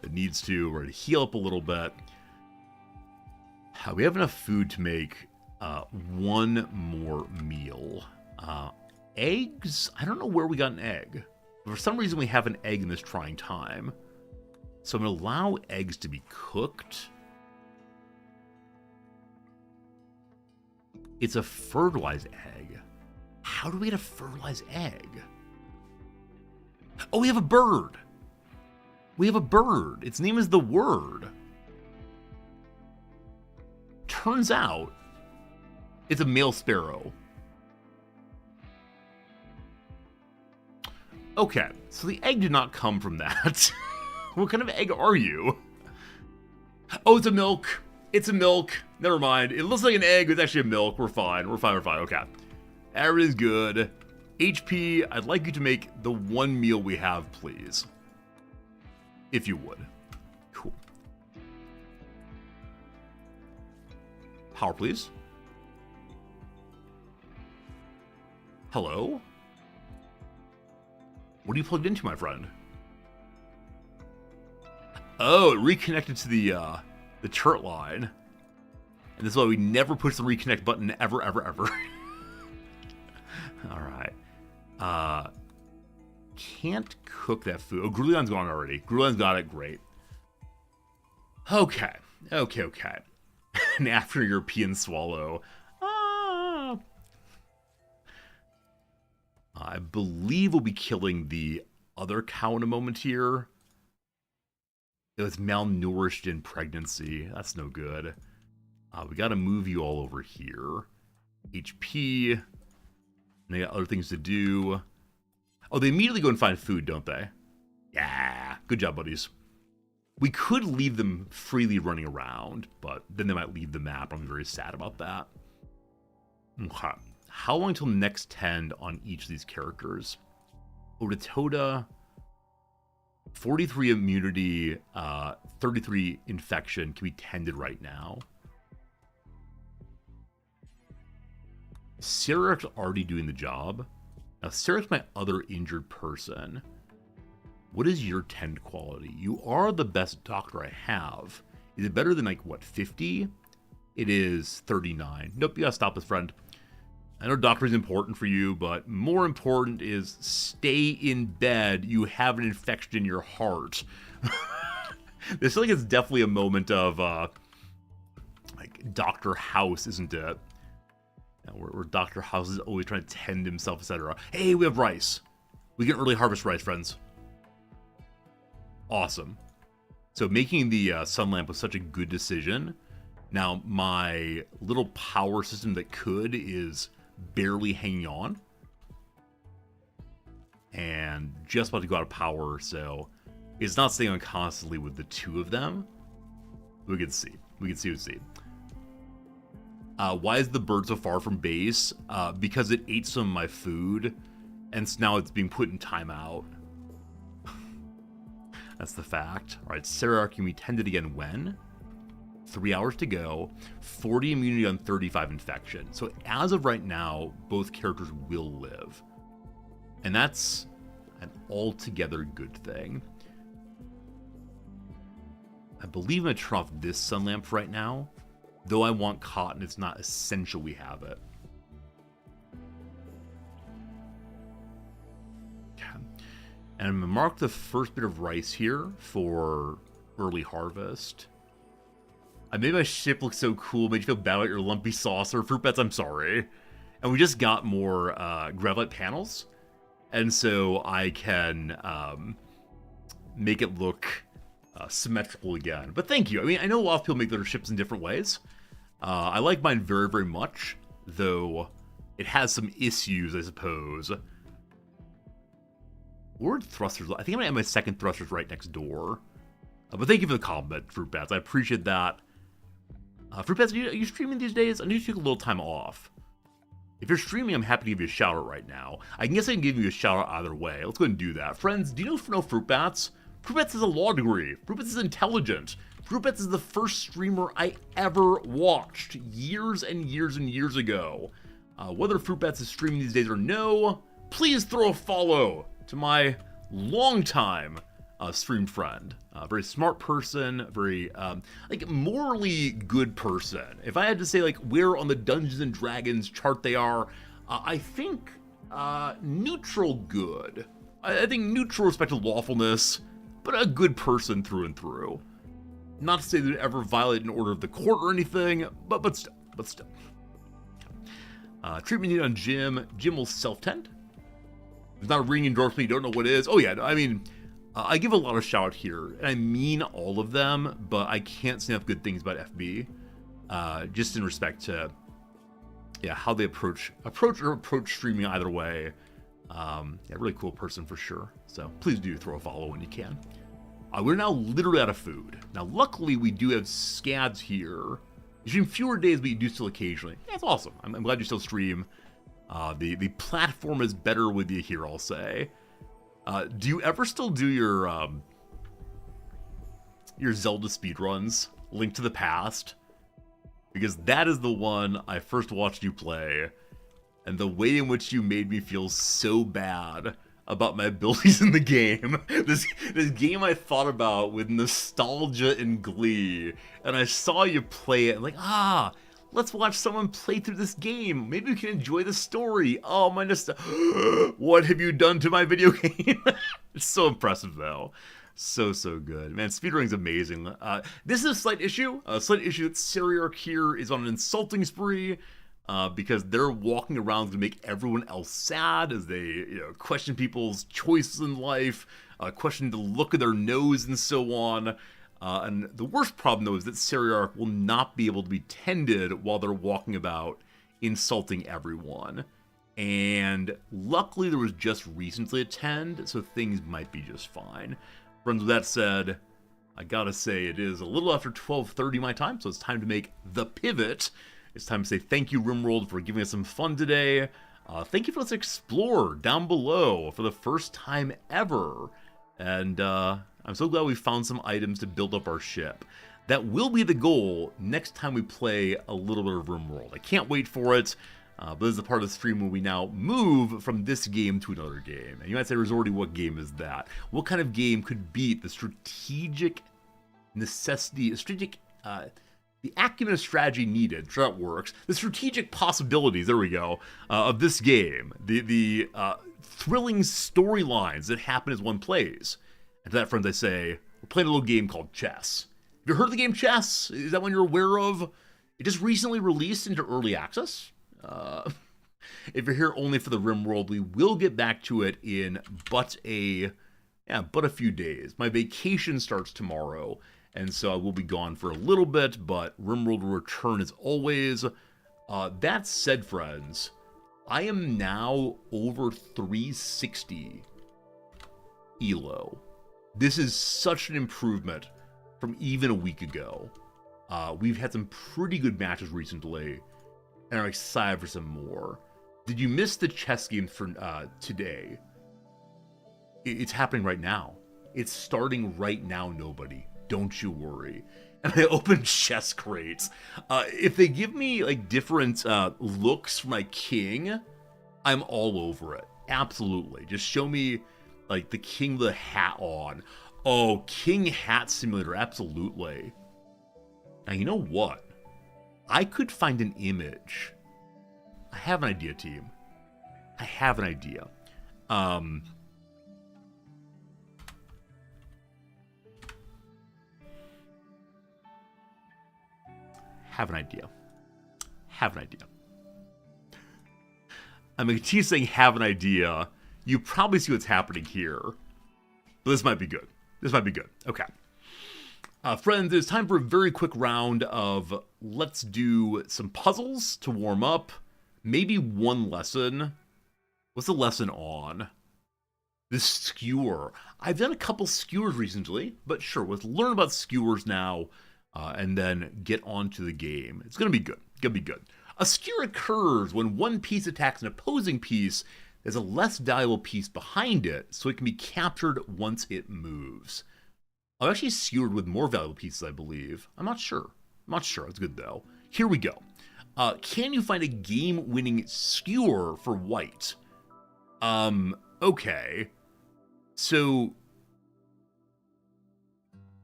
It needs to. We're going to heal up a little bit. We have enough food to make one more meal. Eggs? I don't know where we got an egg. For some reason, we have an egg in this trying time. So I'm going to allow eggs to be cooked. It's a fertilized egg. How do we get a fertilized egg? Oh, we have a bird. We have a bird. Its name is the Word. Turns out, it's a male sparrow. Okay, so the egg did not come from that. What kind of egg are you? Oh, it's a milk. It's a milk. Never mind. It looks like an egg. It's actually a milk. We're fine. We're fine. Okay. Everything's good. HP, I'd like you to make the one meal we have, please. If you would. Cool. Power, please. Hello? What are you plugged into, my friend? Oh, it reconnected to the turret line. And this is why we never push the reconnect button ever. Alright. Can't cook that food. Oh, Grullion's gone already. Grullion's got it. Great. Okay. An Afro-European swallow. I believe we'll be killing the other cow in a moment here. It was malnourished in pregnancy. That's no good. We got to move you all over here. HP. And they got other things to do. Oh, they immediately go and find food, don't they? Yeah. Good job, buddies. We could leave them freely running around, but then they might leave the map. I'm very sad about that. Okay. How long till next tend on each of these characters? Odyssey, 43 immunity, 33 infection can be tended right now. Cyriarch's already doing the job. Now, Cyriarch's my other injured person. What is your tend quality? You are the best doctor I have. Is it better than, like, what, 50? It is 39. Nope, you gotta stop this, friend. I know doctor is important for you, but more important is stay in bed. You have an infection in your heart. This feels like it's definitely a moment of like Dr. House, isn't it? Where Dr. House is always trying to tend himself, etc. Hey, we have rice. We can early harvest rice, friends. Awesome. So making the sun lamp was such a good decision. Now my little power system that could is barely hanging on. And just about to go out of power, so it's not staying on constantly with the two of them. We can see. Why is the bird so far from base? Because it ate some of my food, and so now it's being put in timeout. That's the fact. All right, Sarah can be tended again when? 3 hours to go, 40 immunity on 35 infection. So as of right now, both characters will live. And that's an altogether good thing. I believe I'm going to turn off this sun lamp right now. Though I want cotton, it's not essential we have it. Okay. And I'm going to mark the first bit of rice here for early harvest. Maybe my ship looks so cool, made you feel bad about your lumpy saucer. Fruit bats, I'm sorry. And we just got more Gravite panels. And so I can make it look symmetrical again. But thank you. I mean, I know a lot of people make their ships in different ways. I like mine very, very much, though it has some issues, I suppose. Word thrusters. I think I'm going to have my second thrusters right next door. But thank you for the comment, Fruit Bats. I appreciate that. Fruit Bats, are you streaming these days? I need to take a little time off. If you're streaming, I'm happy to give you a shout out right now. I guess I can give you a shout out either way. Let's go ahead and do that. Friends, do you know Fruit Bats? Fruit Bats has a law degree. Fruit Bats is intelligent. Fruit Bats is the first streamer I ever watched years and years and years ago. Whether Fruit Bats is streaming these days or no, please throw a follow to my longtime stream friend. Very smart person, very like morally good person. If I had to say like where on the Dungeons and Dragons chart they are, I think neutral good. I think neutral respect to lawfulness, but a good person through and through. Not to say they'd ever violate an order of the court or anything, but still. Treatment needed on Jim. Jim will self-tend. It's not a ring endorsement, you don't know what it is. Oh yeah, I mean, I give a lot of shout out here, and I mean all of them, but I can't say enough good things about FB, just in respect to, yeah, how they approach streaming either way. Yeah, really cool person for sure. So please do throw a follow when you can. We're now literally out of food. Now, luckily, we do have scads here. You stream fewer days, but you do still occasionally. Yeah, it's awesome. I'm glad you still stream. The platform is better with you here, I'll say. Do you ever still do your Zelda speedruns, Link to the Past? Because that is the one I first watched you play, and the way in which you made me feel so bad about my abilities in the game. This game I thought about with nostalgia and glee, and I saw you play it, and like, let's watch someone play through this game. Maybe we can enjoy the story. Oh, my what have you done to my video game? It's so impressive, though. So good. Man, speedrunning's amazing. This is a slight issue. A slight issue that Seriarch here is on an insulting spree. Because they're walking around to make everyone else sad as they, question people's choices in life, question the look of their nose and so on. And the worst problem, though, is that Seriarch will not be able to be tended while they're walking about insulting everyone. And luckily, there was just recently a tend, so things might be just fine. Friends, with that said, I gotta say, it is a little after 12:30 my time, so it's time to make the pivot. It's time to say thank you, Rimworld, for giving us some fun today. Thank you for Let's Explore down below for the first time ever. And I'm so glad we found some items to build up our ship. That will be the goal next time we play a little bit of Rimworld. I can't wait for it. But this is the part of the stream where we now move from this game to another game. And you might say, Resorty, what game is that? What kind of game could beat the strategic necessity, the acumen of strategy needed, sure that works, the strategic possibilities, there we go, of this game, the thrilling storylines that happen as one plays. And to that, friends, I say, we're playing a little game called chess. Have you heard of the game Chess? Is that one you're aware of? It just recently released into early access. If you're here only for the Rimworld, we will get back to it in but a few days. My vacation starts tomorrow, and so I will be gone for a little bit, but Rimworld will return as always. That said, friends, I am now over 360 ELO. This is such an improvement from even a week ago. We've had some pretty good matches recently, and are excited for some more. Did you miss the chess game for today? It's happening right now. It's starting right now, nobody. Don't you worry. And I opened chess crates. If they give me like different looks for my king, I'm all over it. Absolutely. Just show me like the king with the hat on. Oh, King Hat Simulator, absolutely. Now, you know what? I could find an image. I have an idea, team. I have an idea. Have an idea. I'm going to keep saying have an idea. You probably see what's happening here. But this might be good. Okay. Friends, it's time for a very quick round of let's do some puzzles to warm up. Maybe one lesson. What's the lesson on? The skewer. I've done a couple skewers recently, but sure, let's learn about skewers now and then get on to the game. It's going to be good. A skewer occurs when one piece attacks an opposing piece. There's a less valuable piece behind it, so it can be captured once it moves. I've actually skewered with more valuable pieces, I believe. I'm not sure. It's good, though. Here we go. Can you find a game-winning skewer for white? Okay. So,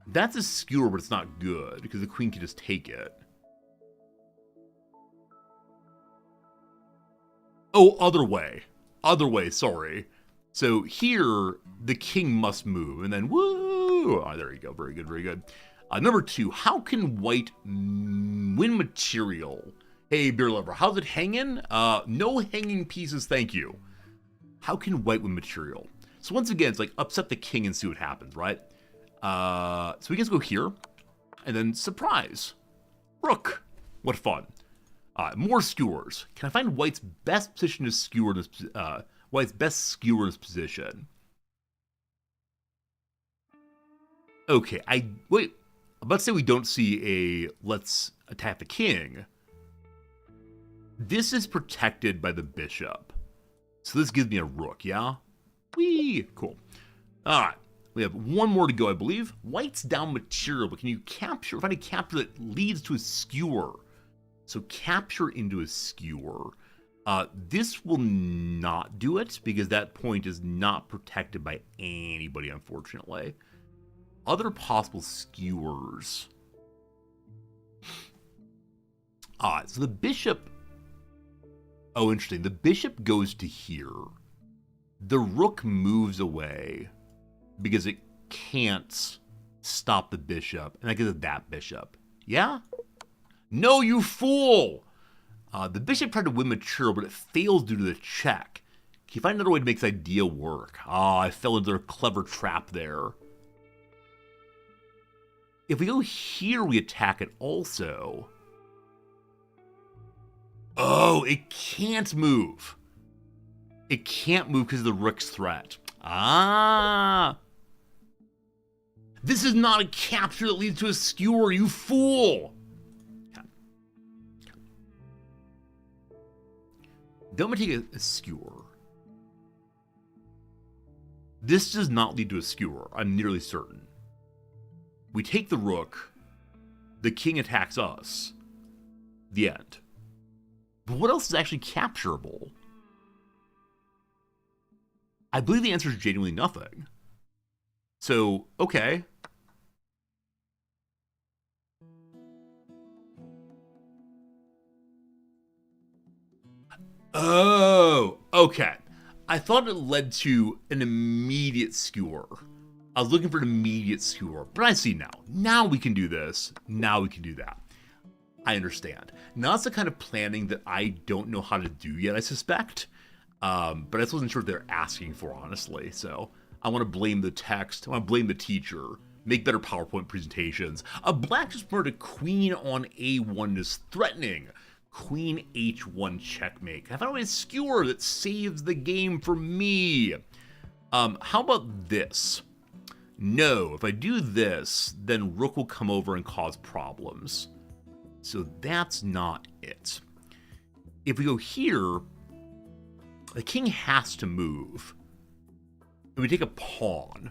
that's a skewer, but it's not good, because the queen can just take it. Oh, other way, sorry. So here, the king must move, and then woo! Oh, there you go, very good. Number 2, how can white win material? Hey, beer lover, how's it hanging? No hanging pieces, thank you. How can white win material? So once again, it's like upset the king and see what happens, right? So we can just go here, and then surprise. Rook. What fun. More skewers. Can I find white's best position to skewer this, white's best skewer in this position? Okay, wait. I'm about to say we don't see a let's attack the king. This is protected by the bishop. So this gives me a rook, yeah? Whee! Cool. Alright. We have one more to go, I believe. White's down material, but can you find a capture that leads to a skewer? So capture into a skewer. This will not do it, because that point is not protected by anybody, unfortunately. Other possible skewers. So the bishop... Oh, interesting. The bishop goes to here. The rook moves away because it can't stop the bishop. And I guess it's that bishop. Yeah? No, you fool! The bishop tried to win material, but it fails due to the check. Can you find another way to make this idea work? I fell into their clever trap there. If we go here, we attack it also. Oh, it can't move. It can't move because of the rook's threat. This is not a capture that leads to a skewer, you fool! Don't take a skewer. This does not lead to a skewer, I'm nearly certain. We take the rook, the king attacks us, the end. But what else is actually capturable? I believe the answer is genuinely nothing. So, okay. Oh, okay. I thought it led to an immediate skewer. I was looking for an immediate skewer, but I see now. Now we can do this. Now we can do that. I understand. Now it's the kind of planning that I don't know how to do yet, I suspect. But I just wasn't sure what they're asking for, honestly. So I want to blame the text. I want to blame the teacher. Make better PowerPoint presentations. Black just promoted queen on a1 is threatening. Queen h1 checkmate. I found a skewer that saves the game for me. How about this? No, if I do this, then rook will come over and cause problems. So that's not it. If we go here, the king has to move. And we take a pawn.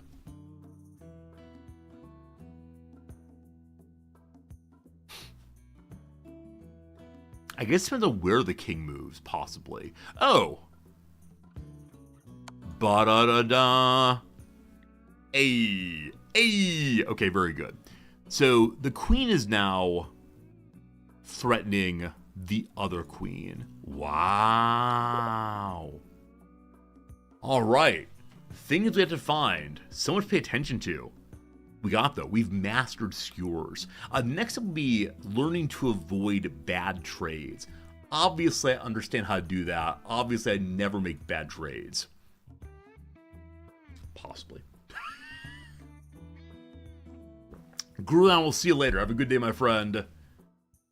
I guess it depends on where the king moves, possibly. Oh. Ba-da-da-da. Ay. Ay. Okay, very good. So the queen is now threatening the other queen. Wow. All right. Things we have to find. So much to pay attention to. We got, though. We've mastered skewers. Next up will be learning to avoid bad trades. Obviously, I understand how to do that. Obviously, I never make bad trades. Possibly. Grulan, we'll see you later. Have a good day, my friend.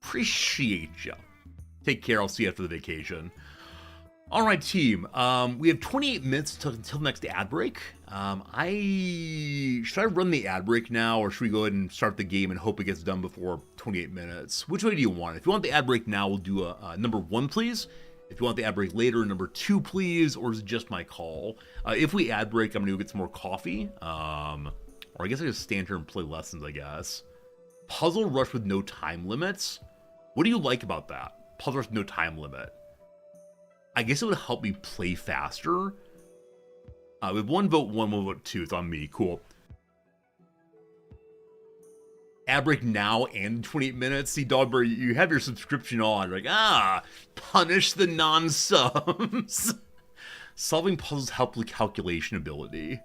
Appreciate ya. Take care. I'll see you after the vacation. All right, team. We have 28 minutes until the next ad break. Should I run the ad break now, or should we go ahead and start the game and hope it gets done before 28 minutes? Which way do you want it? If you want the ad break now, we'll do a number 1, please. If you want the ad break later, number 2, please, or is it just my call? If we ad break, I'm gonna go get some more coffee. Or I guess I just stand here and play lessons, I guess. Puzzle Rush with no time limits. What do you like about that? Puzzle Rush with no time limit. I guess it would help me play faster. We have 1 vote, 1 vote 2. It's on me. Cool. Ad break now and 28 minutes. See, Dogberry, you have your subscription on. You're like, punish the non-subs. Solving puzzles help with calculation ability.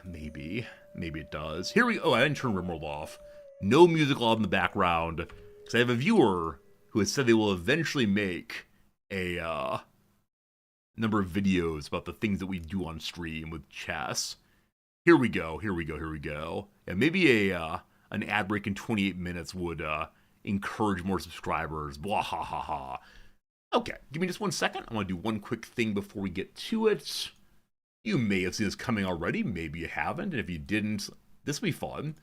Maybe it does. Here we go. Oh, I didn't turn Rimworld off. No music allowed in the background. Because I have a viewer who has said they will eventually make a number of videos about the things that we do on stream with chess. Here we go. And maybe an ad break in 28 minutes would encourage more subscribers. Blah ha ha ha. Okay, give me just 1 second. I want to do one quick thing before we get to it. You may have seen this coming already. Maybe you haven't. And if you didn't, this will be fun.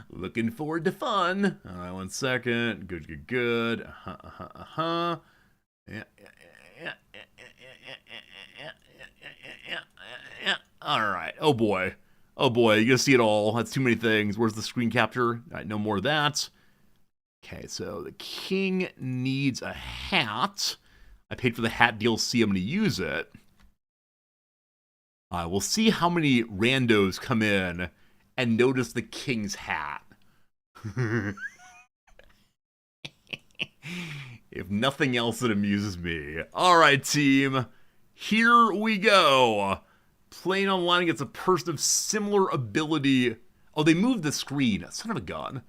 Looking forward to fun. All right, 1 second. Good. Yeah. All right. Oh boy. You're gonna see it all. That's too many things. Where's the screen capture? All right, no more of that. Okay, so the king needs a hat. I paid for the hat DLC. I'm gonna use it. We'll see how many randos come in and notice the king's hat. If nothing else, it amuses me. All right, team. Here we go. Playing online against a person of similar ability. Oh, they moved the screen. Son of a gun.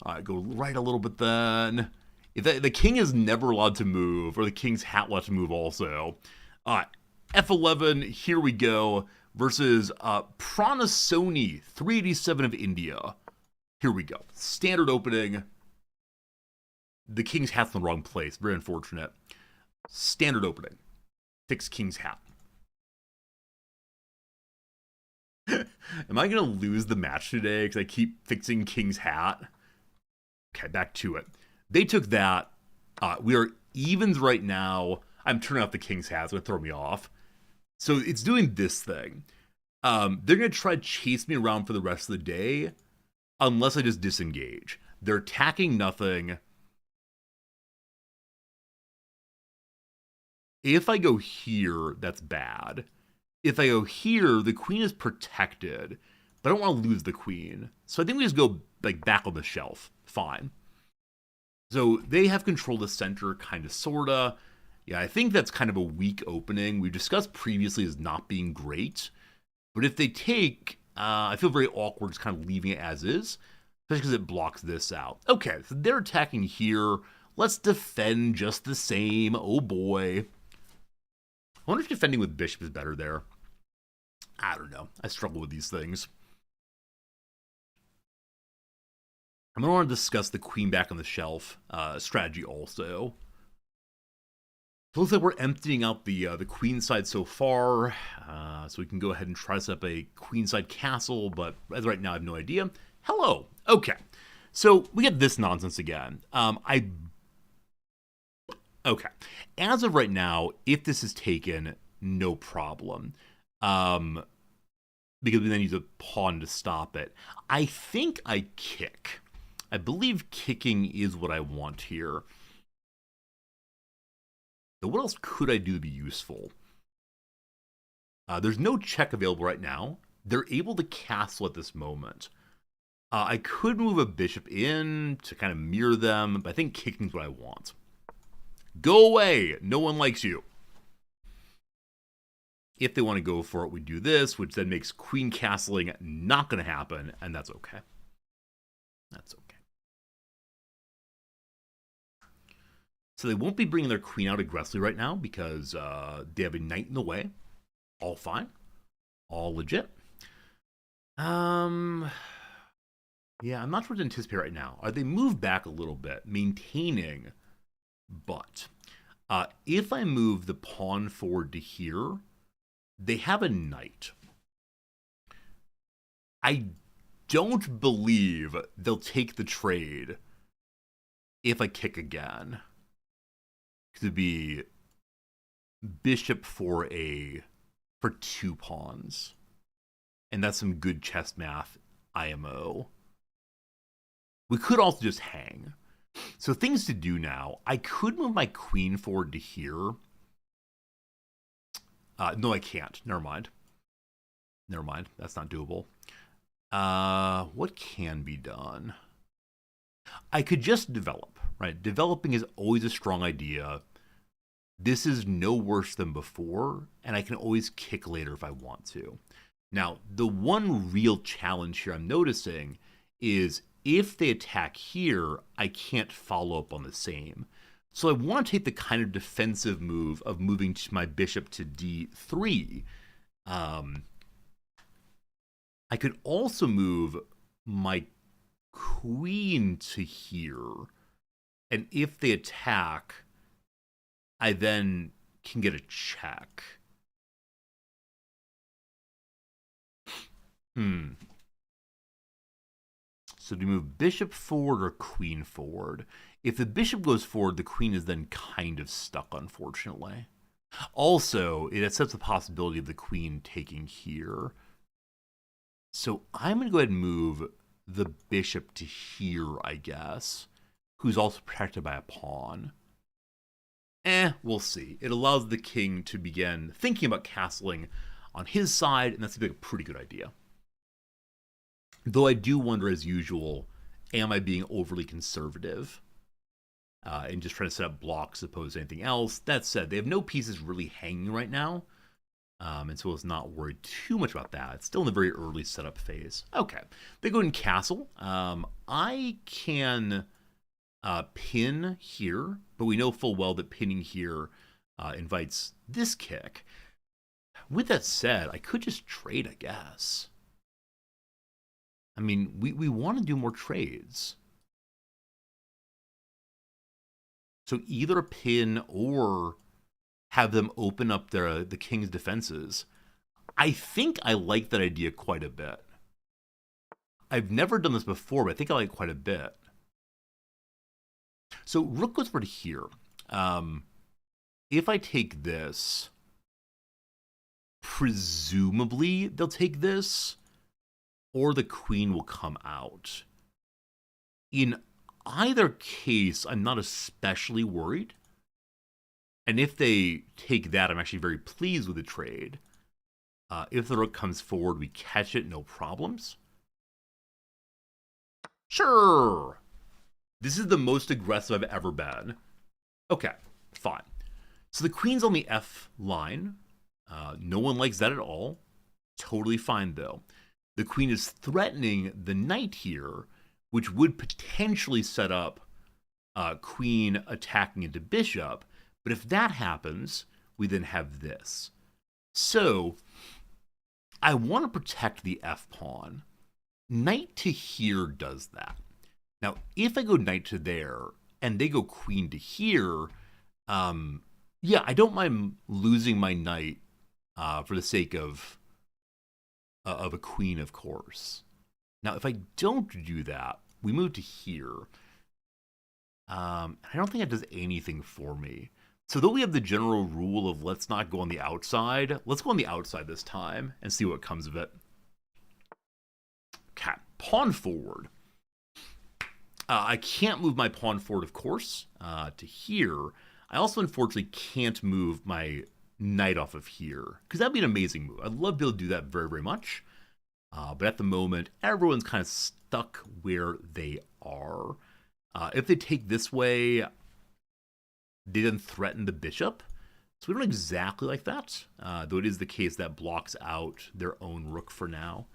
All right, go right a little bit then. If the king is never allowed to move, or the king's hat allowed to move also. All right, F11, here we go. Versus Pranasoni, 387 of India. Here we go. Standard opening. The king's hat's in the wrong place. Very unfortunate. Standard opening. Fix king's hat. Am I going to lose the match today because I keep fixing king's hat? Okay, back to it. They took that. We are evens right now. I'm turning off the king's hat. It's going to throw me off. So it's doing this thing. They're going to try to chase me around for the rest of the day unless I just disengage. They're attacking nothing. If I go here, that's bad. If I go here, the queen is protected, but I don't want to lose the queen. So I think we just go back on the shelf. Fine. So they have control of the center, kind of, sorta. Yeah, I think that's kind of a weak opening. We've discussed previously as not being great. But if they take, I feel very awkward just kind of leaving it as is, especially because it blocks this out. Okay, so they're attacking here. Let's defend just the same. Oh boy. I wonder if defending with bishop is better there. I don't know. I struggle with these things. I'm going to want to discuss the queen back on the shelf strategy also. So it looks like we're emptying out the queen side so far, so we can go ahead and try to set up a queenside castle, but as of right now I have no idea. Hello. Okay. So we get this nonsense again. Okay. As of right now, if this is taken, no problem. Because we then use a pawn to stop it. I think I kick. I believe kicking is what I want here. So what else could I do to be useful? There's no check available right now. They're able to castle at this moment. I could move a bishop in to kind of mirror them, but I think kicking's what I want. Go away! No one likes you. If they want to go for it, we do this, which then makes queen castling not going to happen, and that's okay. That's okay. So they won't be bringing their queen out aggressively right now because they have a knight in the way. All fine. All legit. Yeah, I'm not sure what to anticipate right now. They move back a little bit, maintaining, but if I move the pawn forward to here, they have a knight. I don't believe they'll take the trade if I kick again. To be bishop for 2 pawns. And that's some good chess math IMO. We could also just hang. So things to do now. I could move my queen forward to here. No, I can't. Never mind. That's not doable. What can be done? I could just develop, right? Developing is always a strong idea. This is no worse than before, and I can always kick later if I want to. Now, the one real challenge here I'm noticing is if they attack here, I can't follow up on the same. So I want to take the kind of defensive move of moving my bishop to d3. I could also move my queen to here. And if they attack, I then can get a check. So do you move bishop forward or queen forward? If the bishop goes forward, the queen is then kind of stuck, unfortunately. Also, it sets the possibility of the queen taking here. So I'm going to go ahead and move the bishop to here, I guess, who's also protected by a pawn. We'll see. It allows the king to begin thinking about castling on his side, and that seems like a pretty good idea. Though I do wonder, as usual, am I being overly conservative and just trying to set up blocks as opposed to anything else? That said, they have no pieces really hanging right now, and so let's not worry too much about that. It's still in the very early setup phase. Okay, they go in castle. I can pin here, but we know full well that pinning here invites this kick. With that said, I could just trade, I guess. I mean, we want to do more trades. So either a pin or have them open up the king's defenses. I think I like that idea quite a bit. I've never done this before, but I think I like it quite a bit. So rook goes over to here. If I take this, presumably they'll take this, or the queen will come out. In either case, I'm not especially worried. And if they take that, I'm actually very pleased with the trade. If the rook comes forward, we catch it, no problems. Sure. This is the most aggressive I've ever been. Okay, fine. So the queen's on the F line. No one likes that at all. Totally fine, though. The queen is threatening the knight here, which would potentially set up queen attacking into bishop. But if that happens, we then have this. So I want to protect the F pawn. Knight to here does that. Now, if I go knight to there and they go queen to here, yeah, I don't mind losing my knight for the sake of a queen, of course. Now, if I don't do that, we move to here. I don't think that does anything for me. So though we have the general rule of let's not go on the outside, let's go on the outside this time and see what comes of it. Okay, pawn forward. I can't move my pawn forward, of course, to here. I also, unfortunately, can't move my knight off of here, because that'd be an amazing move. I'd love to be able to do that very, very much. But at the moment, everyone's kind of stuck where they are. If they take this way, they then threaten the bishop. So we don't exactly like that, though it is the case that blocks out their own rook for now.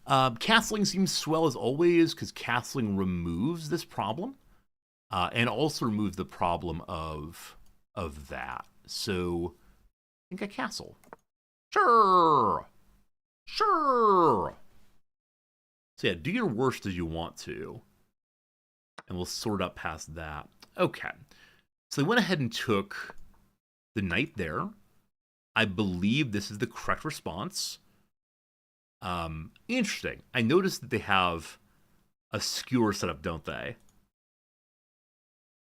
Castling seems swell as always, because castling removes this problem, and also removes the problem of that. So I think I castle. Sure. So yeah, do your worst as you want to, and we'll sort up past that. Okay, so they went ahead and took the knight there. I believe this is the correct response. Interesting. I noticed that they have a skewer setup, don't they?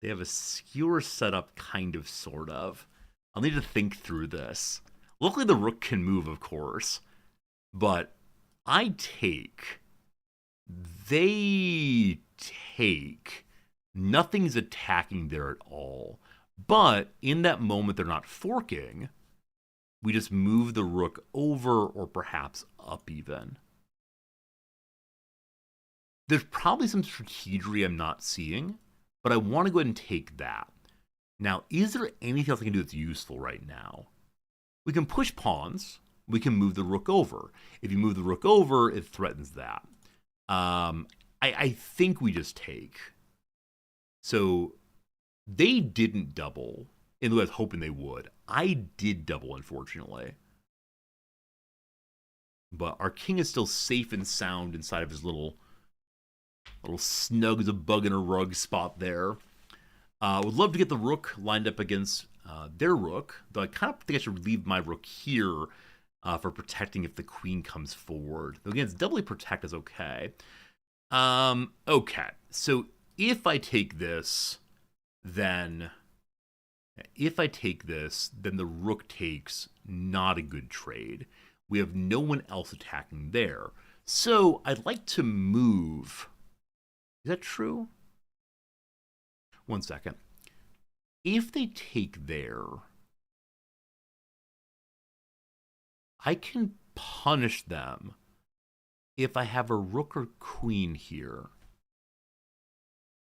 They have a skewer setup, kind of, sort of. I'll need to think through this. Luckily, the rook can move, of course. But I take. They take. Nothing's attacking there at all. But in that moment, they're not forking. We just move the rook over, or perhaps up even. There's probably some strategery I'm not seeing, but I want to go ahead and take that. Now, is there anything else I can do that's useful right now? We can push pawns. We can move the rook over. If you move the rook over, it threatens that. I think we just take. So they didn't double, in the way I was hoping they would. I did double, unfortunately. But our king is still safe and sound inside of his little snug as a bug in a rug spot there. Would love to get the rook lined up against their rook, though I kind of think I should leave my rook here for protecting if the queen comes forward. Though again, it's doubly protect is okay. Okay, so if I take this, then the rook takes, not a good trade. We have no one else attacking there. So I'd like to move. Is that true? One second. If they take there, I can punish them if I have a rook or queen here.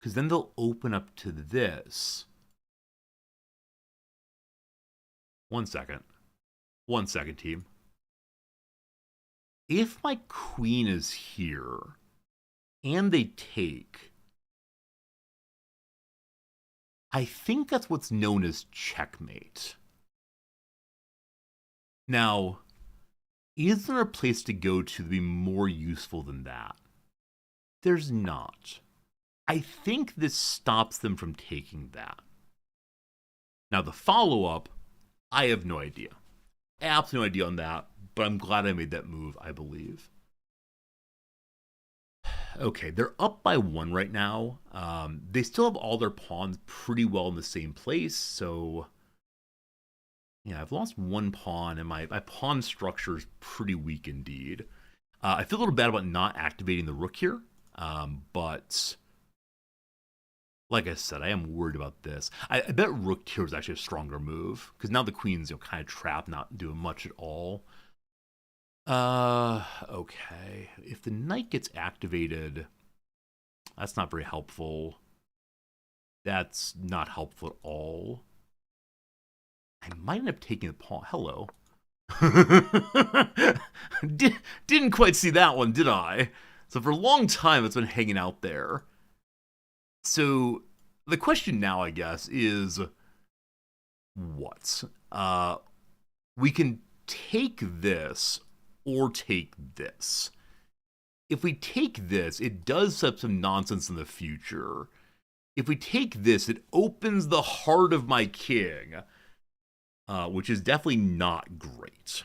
Because then they'll open up to this. One second, team. If my queen is here and they take, I think that's what's known as checkmate. Now, is there a place to go to be more useful than that? There's not. I think this stops them from taking that. Now, the follow-up, I have no idea. Absolutely no idea on that, but I'm glad I made that move, I believe. Okay, they're up by 1 right now. They still have all their pawns pretty well in the same place, so yeah, I've lost 1 pawn, and my pawn structure is pretty weak indeed. I feel a little bad about not activating the rook here, but like I said, I am worried about this. I bet rook here is actually a stronger move, because now the queen's kind of trapped, not doing much at all. Okay. If the knight gets activated, that's not very helpful. That's not helpful at all. I might end up taking the pawn. Hello. Didn't quite see that one, did I? So for a long time, it's been hanging out there. So the question now, I guess, is what? We can take this or take this. If we take this, it does set up some nonsense in the future. If we take this, it opens the heart of my king, which is definitely not great.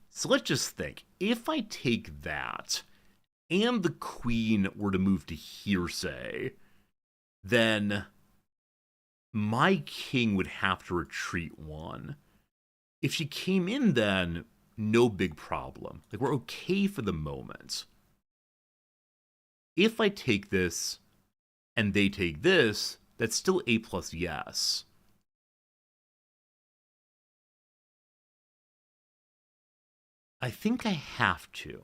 So let's just think. If I take that, and the queen were to move to here, say, then my king would have to retreat one. If she came in then, no big problem. Like, we're okay for the moment. If I take this, and they take this, that's still A plus yes. I think I have to.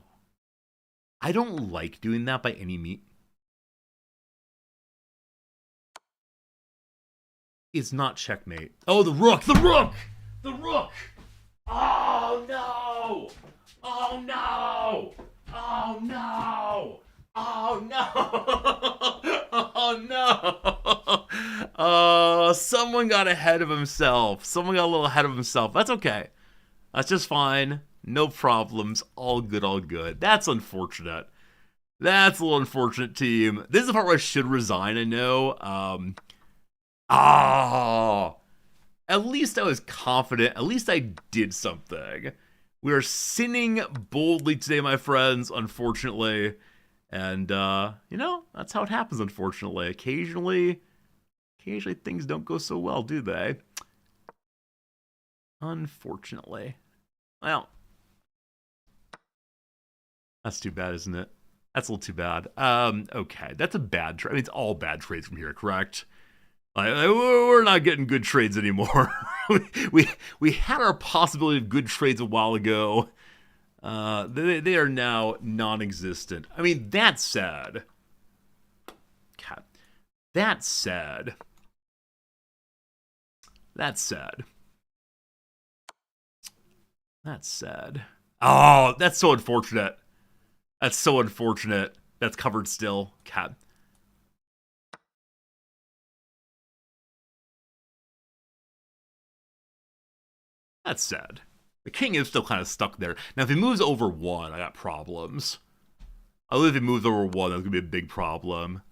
I don't like doing that by any means. It's not checkmate. Oh, the rook! The rook! The rook! Oh, no! Oh, no! Oh, no! Oh, no! Oh, no! Someone got ahead of himself. Someone got a little ahead of himself. That's okay. That's just fine. No problems. All good, all good. That's unfortunate. That's a little unfortunate, team. This is the part where I should resign, I know. At least I was confident. At least I did something. We are sinning boldly today, my friends, unfortunately. And, you know, that's how it happens, unfortunately. Occasionally things don't go so well, do they? Unfortunately. Well, that's too bad, isn't it? That's a little too bad. Okay, that's a bad trade. I mean, it's all bad trades from here, correct? We're not getting good trades anymore. we had our possibility of good trades a while ago. They are now non-existent. I mean, that said, God, that said, oh, that's so unfortunate. That's so unfortunate. That's covered still. God. That's sad. The king is still kind of stuck there. Now, if he moves over one, I got problems. I believe if he moves over one, that's going to be a big problem.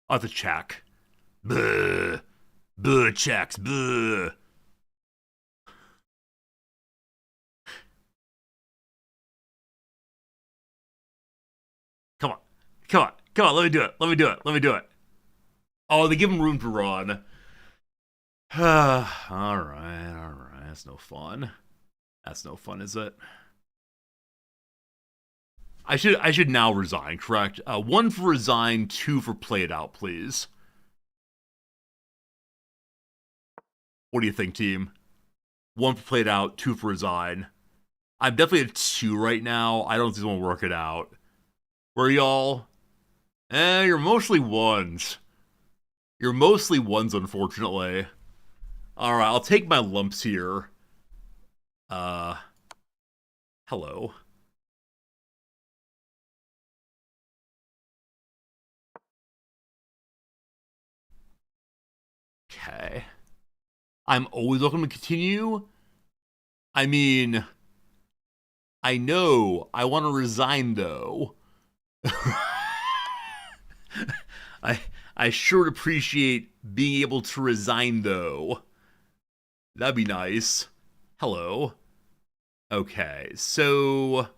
Oh, it's a check. Buh. Buh, checks. Buh. Come on. Come on. Come on, let me do it. Let me do it. Let me do it. Oh, they give him room to run. Alright. That's no fun. That's no fun, is it? I should now resign, correct? 1 for resign, 2 for play it out, please. What do you think, team? 1 for play it out, 2 for resign. I'm definitely at 2 right now. I don't just want to work it out. Where are y'all? You're mostly 1s. You're mostly 1s, unfortunately. Alright, I'll take my lumps here. Hello. Okay. I'm always welcome to continue. I mean, I know I want to resign, though. I sure appreciate being able to resign, though. That'd be nice. Hello. Okay, so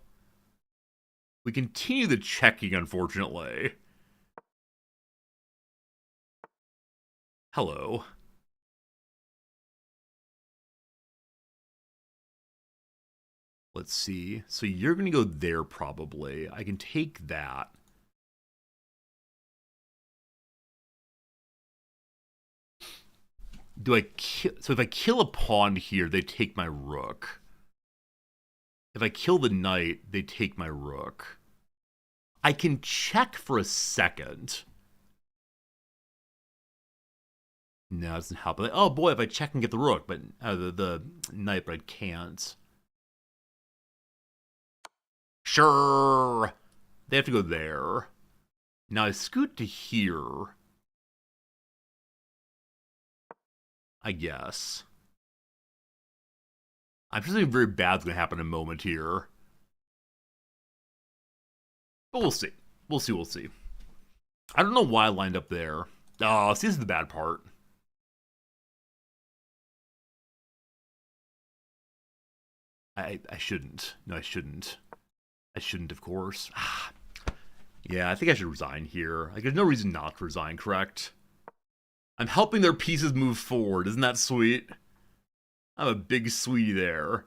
we continue the checking, unfortunately. Hello. Let's see. So you're going to go there, probably. I can take that. Do I kill? So if I kill a pawn here, they take my rook. If I kill the knight, they take my rook. I can check for a second. No, it doesn't help. Like, oh boy, if I check and get the rook, but the knight, but I can't. Sure. They have to go there. Now I scoot to here. I guess. I'm just something very bad's gonna happen in a moment here. But we'll see. We'll see, we'll see. I don't know why I lined up there. Oh, see, this is the bad part. I shouldn't. No, I shouldn't. I shouldn't, of course. Yeah, I think I should resign here. Like, there's no reason not to resign, correct? I'm helping their pieces move forward. Isn't that sweet? I'm a big sweetie there.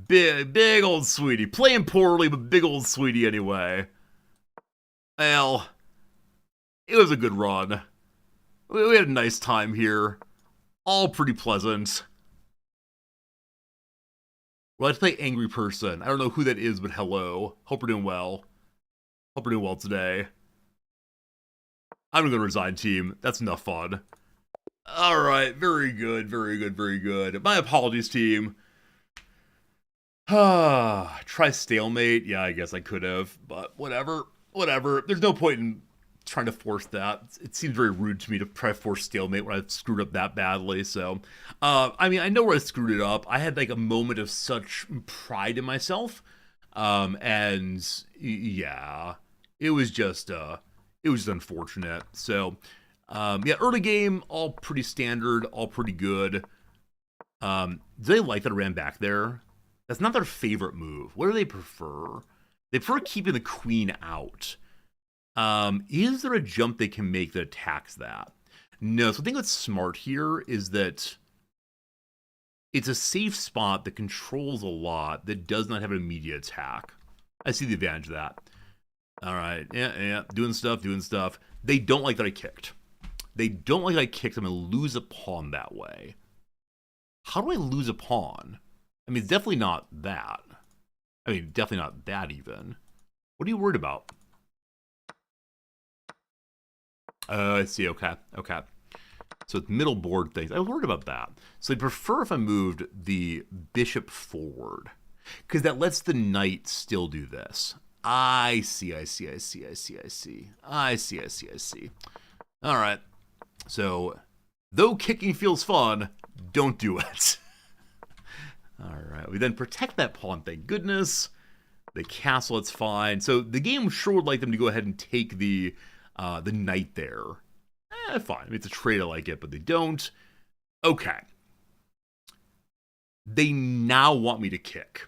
Big old sweetie. Playing poorly, but big old sweetie anyway. Well, it was a good run. We had a nice time here. All pretty pleasant. Well, let's play Angry Person. I don't know who that is, but hello. Hope we're doing well. Hope we're doing well today. I'm gonna resign, team. That's enough fun. Alright, very good, very good, very good. My apologies, team. Try stalemate. Yeah, I guess I could have, but whatever. Whatever. There's no point in trying to force that. It seems very rude to me to try to force stalemate when I've screwed up that badly. So, I mean, I know where I screwed it up. I had like a moment of such pride in myself. And yeah, it was just unfortunate. So, yeah, early game, all pretty standard, all pretty good. Do they like that I ran back there? That's not their favorite move. What do they prefer? They prefer keeping the queen out. Is there a jump they can make that attacks that? No, so I think what's smart here is that it's a safe spot that controls a lot that does not have an immediate attack. I see the advantage of that. All right, yeah, doing stuff. They don't like that I kicked. They don't like that I kicked. I'm going to lose a pawn that way. How do I lose a pawn? I mean, it's definitely not that. I mean, definitely not that even. What are you worried about? I see. Okay. So it's middle board things. I was worried about that. So I prefer if I moved the bishop forward, because that lets the knight still do this. I see. All right. So, though kicking feels fun, don't do it. All right. We then protect that pawn, thank goodness. The castle, it's fine. So the game sure would like them to go ahead and take the knight there. Fine. I mean, it's a trade, I like it, but they don't. Okay. They now want me to kick.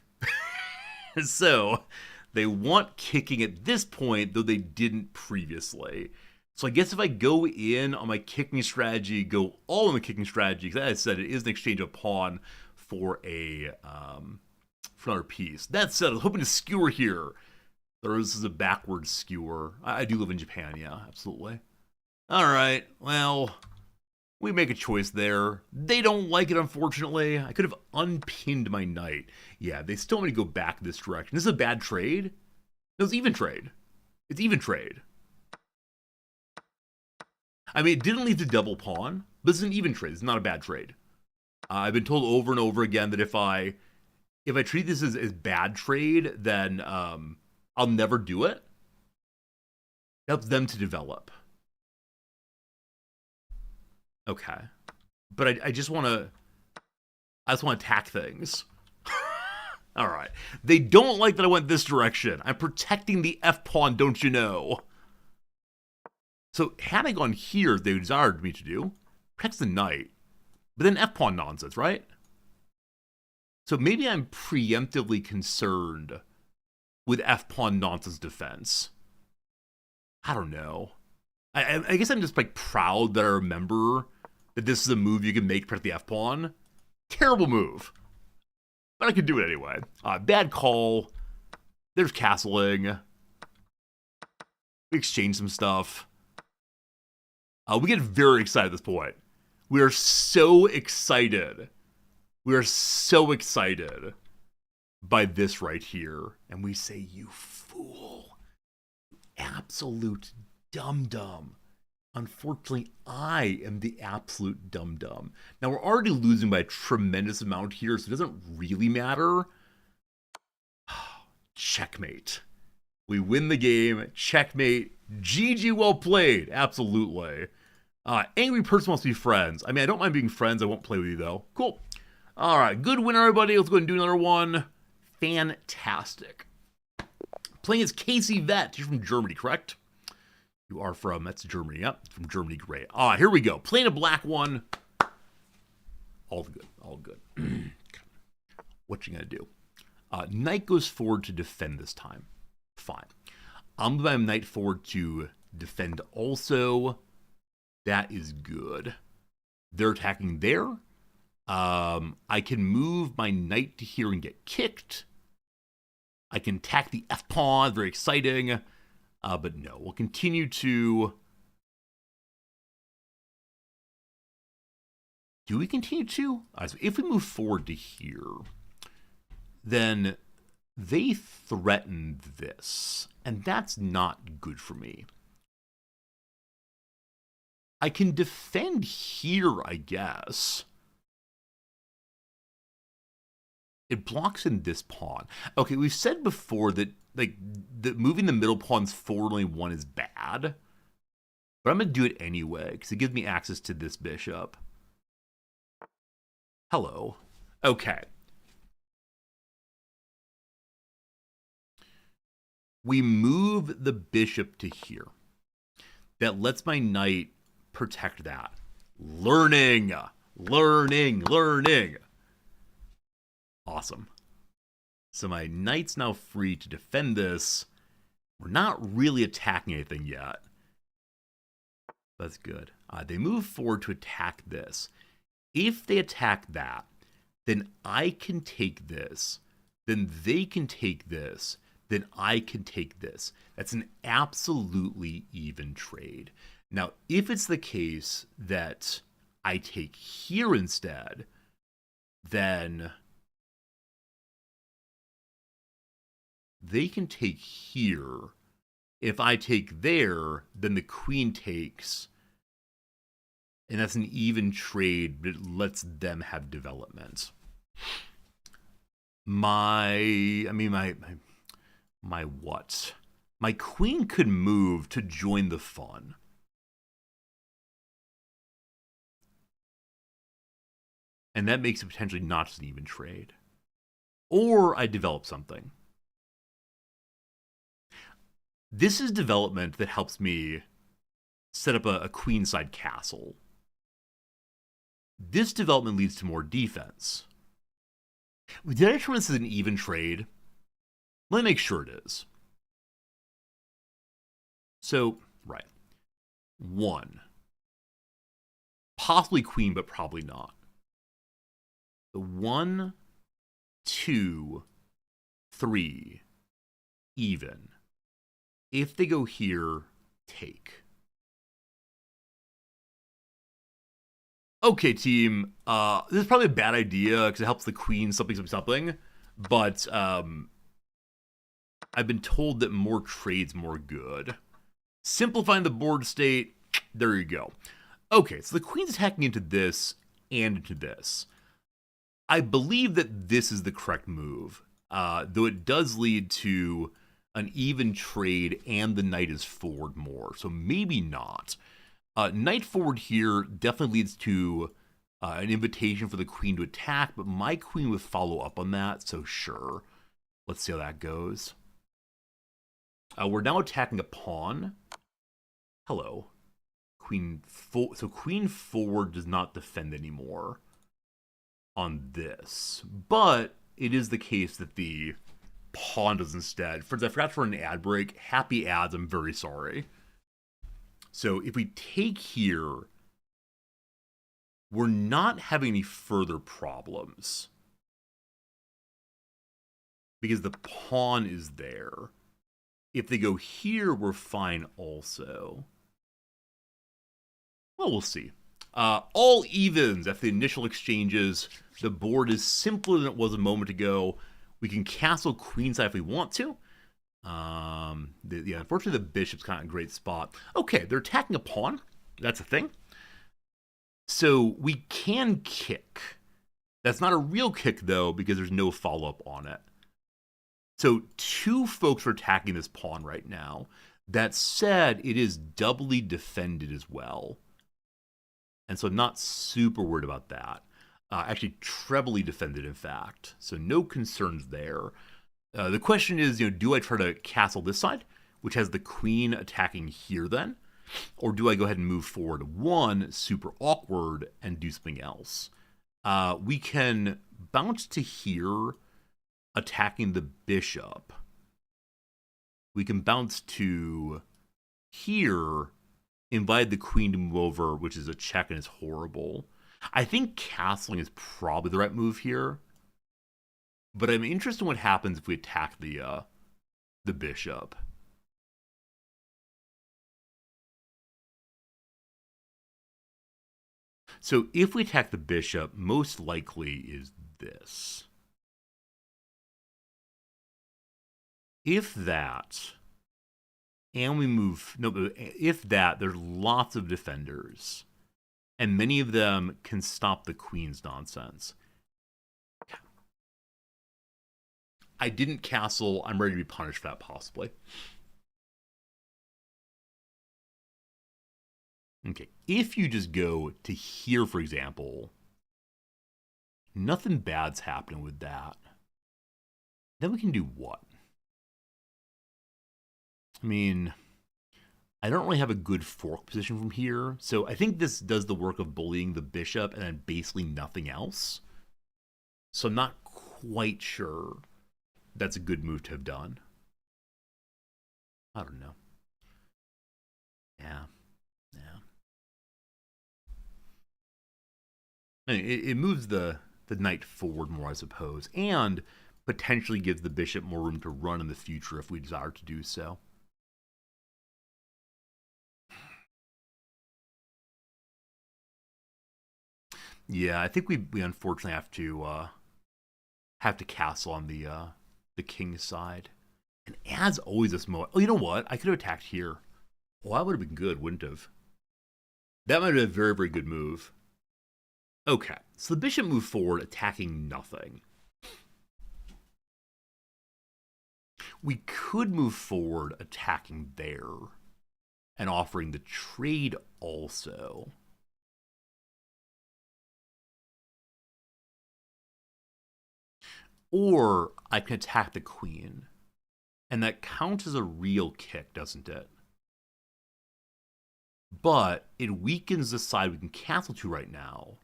So they want kicking at this point, though they didn't previously. So I guess if I go in on my kicking strategy, go all in the kicking strategy, because as I said, it is an exchange of pawn for another piece. That said, I was hoping to skewer here. This is a backwards skewer. I do live in Japan, yeah, absolutely. All right, well, we make a choice there. They don't like it, unfortunately. I could have unpinned my knight. Yeah, they still want me to go back this direction. This is a bad trade. No, it's even trade. It's even trade. I mean, it didn't lead to double pawn, but it's an even trade. It's not a bad trade. I've been told over and over again that if I treat this as bad trade, then I'll never do it. It helps them to develop. Okay. But I just want to attack things. All right. They don't like that I went this direction. I'm protecting the F-pawn, don't you know? So had I gone here, they desired me to do, protects the knight. But then F-pawn nonsense, right? So maybe I'm preemptively concerned with F-pawn nonsense defense. I don't know. I guess I'm just like proud that I remember that this is a move you can make to protect the F-pawn. Terrible move. But I could do it anyway. Bad call. There's castling. We exchange some stuff. We get very excited at this point. We are so excited. We are so excited by this right here. And we say, you fool. Absolute dum-dum. Unfortunately, I am the absolute dum-dum. Now, we're already losing by a tremendous amount here, so it doesn't really matter. Checkmate. We win the game. Checkmate. GG, well played. Absolutely. Angry person wants to be friends. I mean, I don't mind being friends. I won't play with you, though. Cool. All right. Good win, everybody. Let's go ahead and do another one. Fantastic. Playing as Casey Vet. You're from Germany, correct? You are from, that's Germany. Yep, from Germany. Great. All right, here we go. Playing a black one. All good. All good. What you going to do? Knight goes forward to defend this time. Fine. I'm going to knight forward to defend also. That is good. They're attacking there. I can move my knight to here and get kicked. I can attack the f-pawn. Very exciting. But no, we'll continue to... Do we continue to? So if we move forward to here, then they threaten this, and that's not good for me. I can defend here, I guess. It blocks in this pawn. Okay, we've said before that moving the middle pawns forward only one is bad. But I'm going to do it anyway, because it gives me access to this bishop. Hello. Okay. We move the bishop to here. That lets my knight protect that. Learning. Awesome. So my knight's now free to defend this. We're not really attacking anything yet. That's good. They move forward to attack this. If they attack that, then I can take this. Then they can take this. Then I can take this. That's an absolutely even trade. Now, if it's the case that I take here instead, then... they can take here. If I take there, then the queen takes. And that's an even trade, but it lets them have development. My what? My queen could move to join the fun. And that makes it potentially not just an even trade. Or I develop something. This is development that helps me set up a queenside castle. This development leads to more defense. Did I determine this is an even trade? Let me make sure it is. So, right. 1. Possibly queen, but probably not. The 1, 2, 3, even. If they go here, take. Okay, team. This is probably a bad idea because it helps the queen something. But I've been told that more trades more good. Simplifying the board state. There you go. Okay, so the queen's attacking into this and into this. I believe that this is the correct move, though it does lead to an even trade and the knight is forward more, so maybe not. Knight forward here definitely leads to an invitation for the queen to attack, but my queen would follow up on that, so sure. Let's see how that goes. We're now attacking a pawn. Hello. So queen forward does not defend anymore on this, but it is the case that the pawn does instead. Friends, I forgot for an ad break. Happy ads, I'm very sorry. So if we take here, we're not having any further problems. Because the pawn is there. If they go here, we're fine also. Well, we'll see. All evens after the initial exchanges. The board is simpler than it was a moment ago. We can castle queenside if we want to. Yeah, unfortunately, the bishop's kind of a great spot. Okay, they're attacking a pawn. That's a thing. So we can kick. That's not a real kick, though, because there's no follow-up on it. So two folks are attacking this pawn right now. That said, it is doubly defended as well. And so I'm not super worried about that. Actually, trebly defended, in fact. So no concerns there. The question is, do I try to castle this side, which has the queen attacking here then? Or do I go ahead and move forward one, super awkward, and do something else? We can bounce to here, attacking the bishop. We can bounce to here, invite the queen to move over, which is a check and is horrible. I think castling is probably the right move here. But I'm interested in what happens if we attack the bishop. So if we attack the bishop, most likely is this. If that, and we move, no, but if that, there's lots of defenders. And many of them can stop the queen's nonsense. I didn't castle. I'm ready to be punished for that, possibly. Okay, if you just go to here, for example, nothing bad's happening with that. Then we can do what? I mean, I don't really have a good fork position from here, so I think this does the work of bullying the bishop and then basically nothing else. So I'm not quite sure that's a good move to have done. I don't know. Yeah. I mean, it moves the knight forward more, I suppose, and potentially gives the bishop more room to run in the future if we desire to do so. Yeah, I think we unfortunately have to castle on the king's side. And as always, this moment. Oh, you know what? I could have attacked here. Well, that would have been good, wouldn't have? That might have been a very, very good move. Okay, so the bishop moved forward, attacking nothing. We could move forward, attacking there, and offering the trade also. Or I can attack the queen. And that counts as a real kick, doesn't it? But it weakens the side we can castle to right now.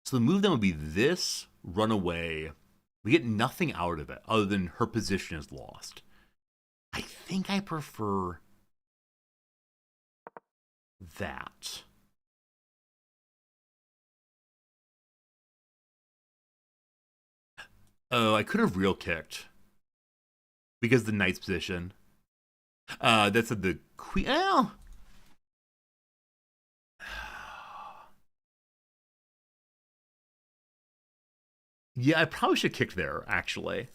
So the move then would be this, run away. We get nothing out of it other than her position is lost. I think I prefer that. Oh, I could have real kicked. Because the knight's position. That's the queen. Oh. Yeah, I probably should have kicked there, actually.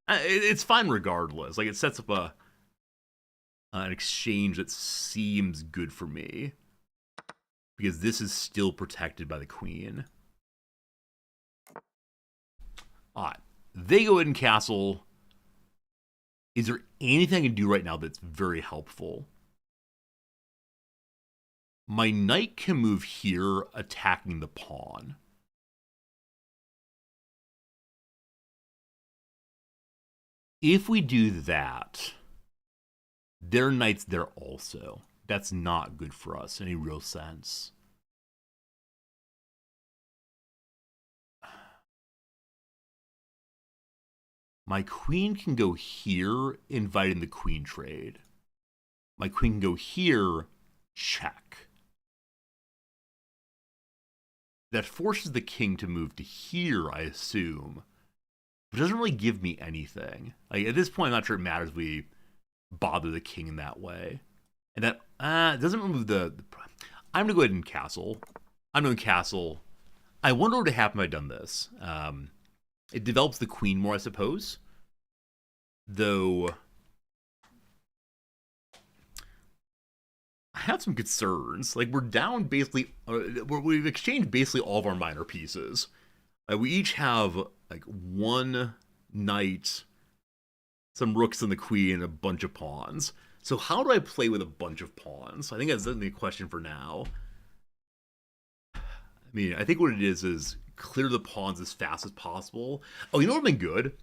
It's fine regardless. Like, it sets up an exchange that seems good for me. Because this is still protected by the queen. Alright. They go ahead and castle. Is there anything I can do right now that's very helpful? My knight can move here, attacking the pawn. If we do that, their knight's there also. That's not good for us in any real sense. My queen can go here, inviting the queen trade. My queen can go here, check. That forces the king to move to here, I assume. But it doesn't really give me anything. Like, at this point, I'm not sure it matters if we bother the king in that way. And that doesn't remove the I'm going to go ahead and castle. I'm going to castle. I wonder what would happen if I'd done this. It develops the queen more, I suppose. Though, have some concerns. Like, we're down basically, we've exchanged basically all of our minor pieces. We each have like one knight, some rooks and the queen, and a bunch of pawns. So how do I play with a bunch of pawns? I think that's the question for now. I mean, I think what it is clear the pawns as fast as possible. Oh, you know what would have been good?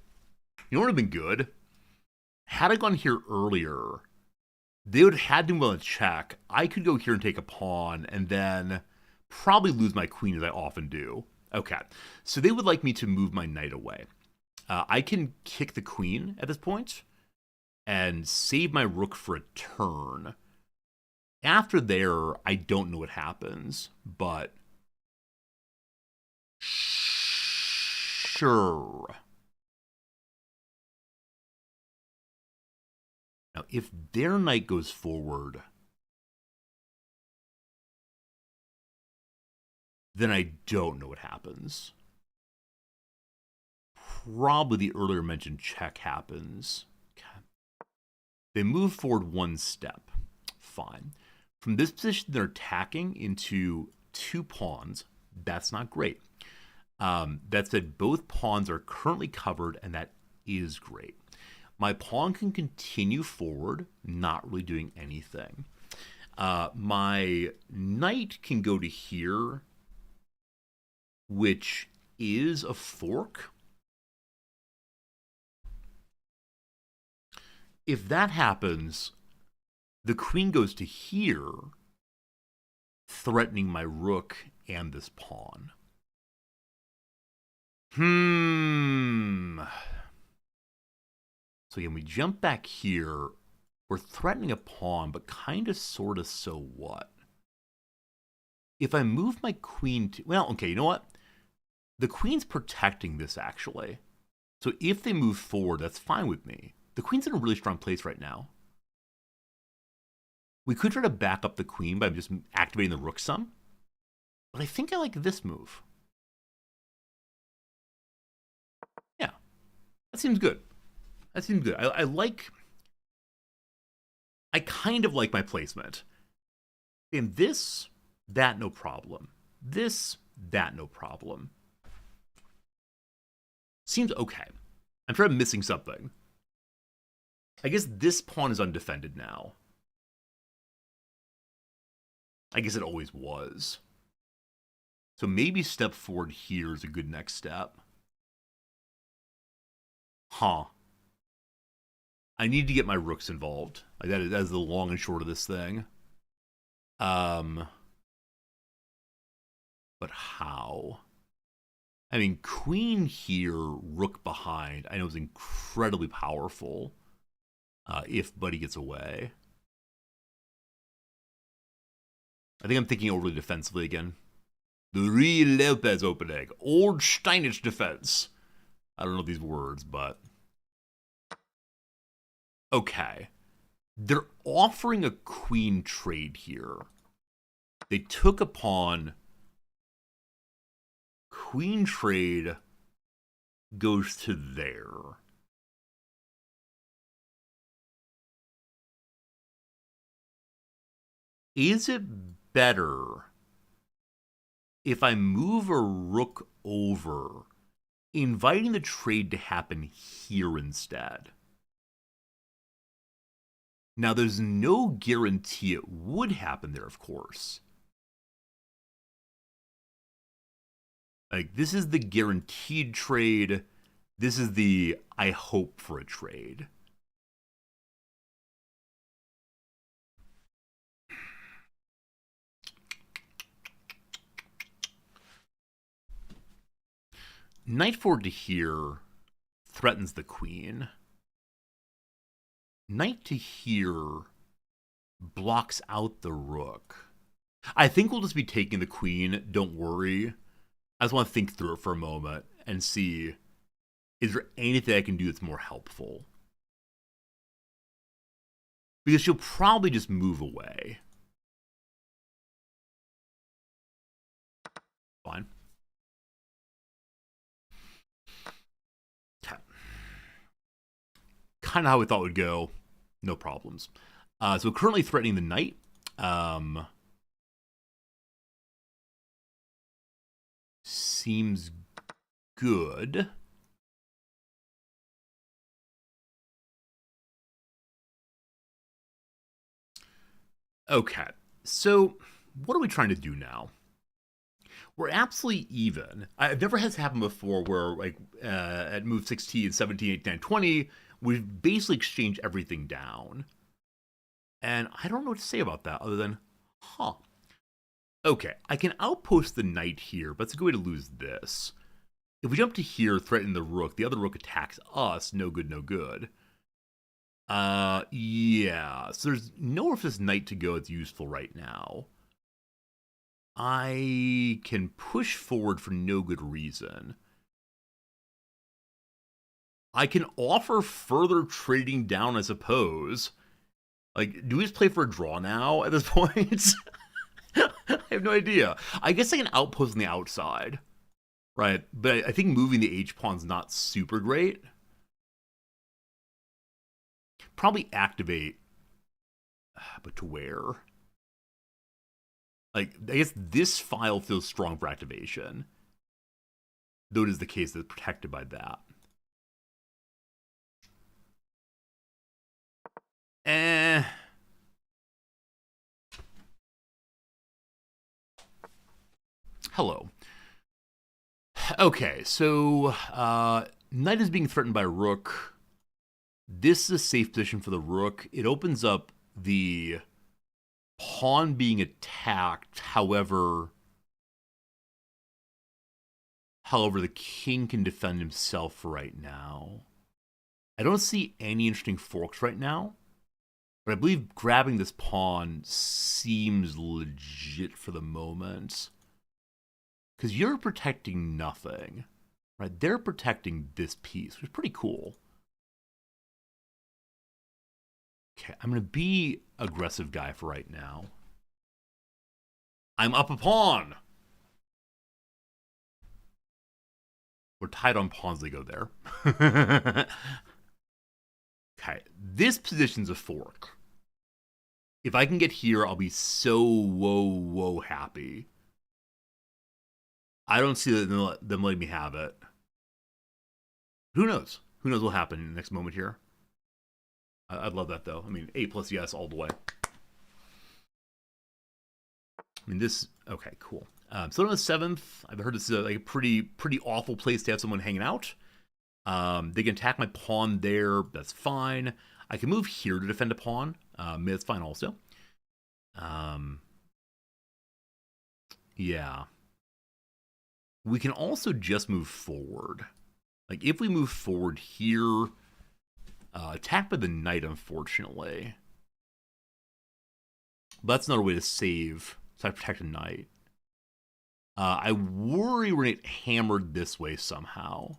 You know what would have been good? Had I gone here earlier, they would have had to win a check. I could go here and take a pawn, and then probably lose my queen as I often do. Okay, so they would like me to move my knight away. I can kick the queen at this point and save my rook for a turn. After there, I don't know what happens, but sure. Now, if their knight goes forward, then I don't know what happens. Probably the earlier mentioned check happens. Okay. They move forward one step. Fine. From this position, they're attacking into two pawns. That's not great. That said, both pawns are currently covered, and that is great. My pawn can continue forward, not really doing anything. My knight can go to here, which is a fork. If that happens, the queen goes to here, threatening my rook and this pawn. So again, we jump back here. We're threatening a pawn, but kind of, sort of, so what? If I move my queen to... Well, okay, you know what? The queen's protecting this, actually. So if they move forward, that's fine with me. The queen's in a really strong place right now. We could try to back up the queen by just activating the rook some. But I think I like this move. Yeah. That seems good. That seems good. I kind of like my placement. And this, that, no problem. This, that, no problem. Seems okay. I'm sure I'm missing something. I guess this pawn is undefended now. I guess it always was. So maybe step forward here is a good next step. Huh. I need to get my rooks involved. Like that is the long and short of this thing. But how? I mean, queen here, rook behind, I know is incredibly powerful if Buddy gets away. I think I'm thinking overly defensively again. The real Lopez opening. Old Steinitz defense. I don't know these words, but... Okay. They're offering a queen trade here. They took a pawn. Queen trade goes to there. Is it better if I move a rook over, inviting the trade to happen here instead? Now, there's no guarantee it would happen there, of course. Like, this is the guaranteed trade. This is the I hope for a trade. Knight forward to here threatens the queen. Knight to here blocks out the rook. I think we'll just be taking the queen. Don't worry. I just want to think through it for a moment and see, is there anything I can do that's more helpful? Because she'll probably just move away. Fine. Okay. Kind of how we thought it would go. No problems. So currently threatening the knight. Um, seems good. Okay, so what are we trying to do now? We're absolutely even. I've never had this happen before where, like, at move 16, 17, 18, 19, 20, we've basically exchanged everything down. And I don't know what to say about that other than, huh. Okay, I can outpost the knight here, but it's a good way to lose this. If we jump to here, threaten the rook, the other rook attacks us. No good, no good. Yeah. So there's nowhere for this knight to go that's useful right now. I can push forward for no good reason. I can offer further trading down, I suppose. Like, do we just play for a draw now at this point? I have no idea. I guess I can outpost on the outside, right? But I think moving the H pawn's not super great. Probably activate, but to where? Like, I guess this file feels strong for activation, though it is the case that it's protected by that. Hello. Okay, so knight is being threatened by rook. This is a safe position for the rook. It opens up the pawn being attacked. However, the king can defend himself for right now. I don't see any interesting forks right now, but I believe grabbing this pawn seems legit for the moment. Because you're protecting nothing, right? They're protecting this piece, which is pretty cool. Okay, I'm going to be aggressive guy for right now. I'm up a pawn. We're tied on pawns. They go there. Okay, this position's a fork. If I can get here, I'll be so whoa happy. I don't see them letting me have it. Who knows? Who knows what'll happen in the next moment here? I'd love that though. I mean, A plus yes all the way. I mean, this. Okay, cool. So on the 7th, I've heard this is like a pretty awful place to have someone hanging out. They can attack my pawn there. That's fine. I can move here to defend a pawn. That's fine also. Yeah. We can also just move forward. Like, if we move forward here, attack by the knight, unfortunately. But that's another way to save, so I protect a knight. I worry we're going to get hammered this way somehow.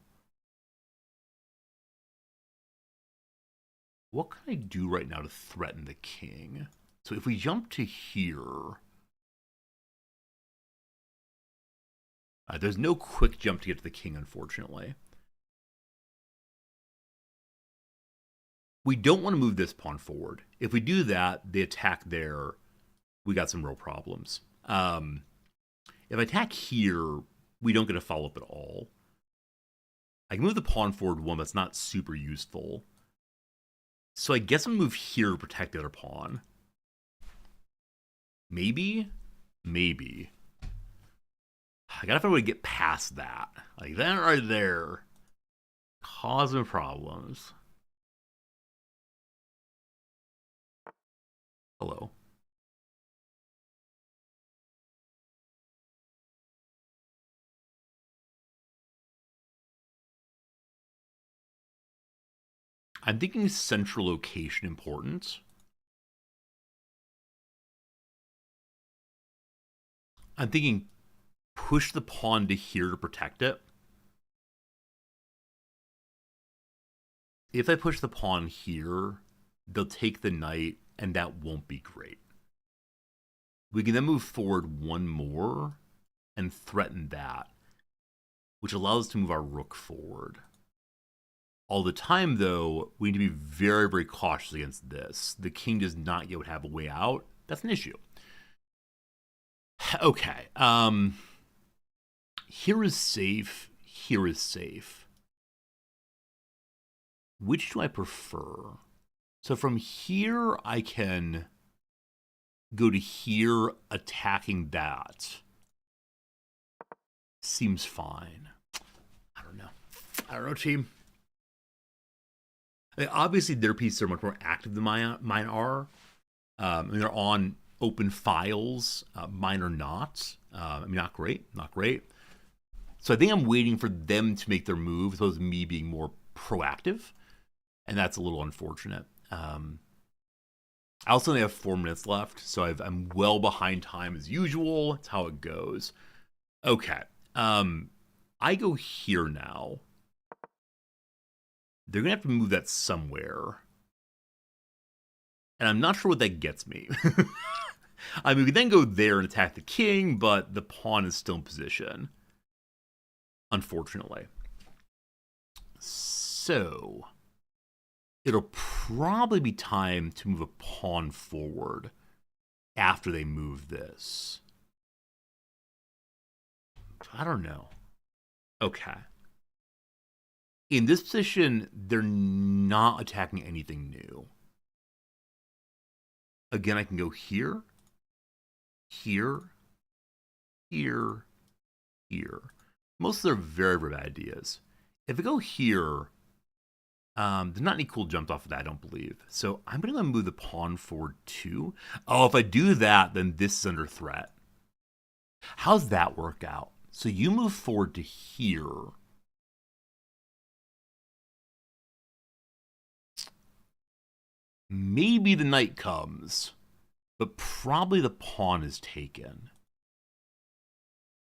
What can I do right now to threaten the king? So if we jump to here... there's no quick jump to get to the king, unfortunately. We don't want to move this pawn forward. If we do that, the attack there, we got some real problems. If I attack here, we don't get a follow-up at all. I can move the pawn forward one, that's not super useful. So I guess I'm going to move here to protect the other pawn. Maybe? Maybe. I gotta find a way to get past that. Like, that right there. Causing problems. Hello. I'm thinking central location important. I'm thinking push the pawn to here to protect it. If I push the pawn here, they'll take the knight, and that won't be great. We can then move forward one more and threaten that, which allows us to move our rook forward. All the time, though, we need to be very cautious against this. The king does not yet have a way out, That's an issue. Okay. Here is safe. Here is safe. Which do I prefer? So from here, I can go to here, attacking that. Seems fine. I don't know, team. I mean, obviously, their pieces are much more active than mine are. I mean, they're on open files. Mine are not. I mean, not great. Not great. So I think I'm waiting for them to make their move as opposed to me being more proactive. And that's a little unfortunate. I also only have 4 minutes left, so I'm well behind time as usual. That's how it goes. Okay. I go here now. They're going to have to move that somewhere. And I'm not sure what that gets me. I mean, we can then go there and attack the king, but the pawn is still in position. Unfortunately. So it'll probably be time to move a pawn forward after they move this. I don't know. Okay. In this position, they're not attacking anything new. Again, I can go here, here, here, here. Most of them are very, very bad ideas. If I go here, there's not any cool jumps off of that, I don't believe. So I'm going to move the pawn forward too. Oh, if I do that, then this is under threat. How's that work out? So you move forward to here. Maybe the knight comes, but probably the pawn is taken.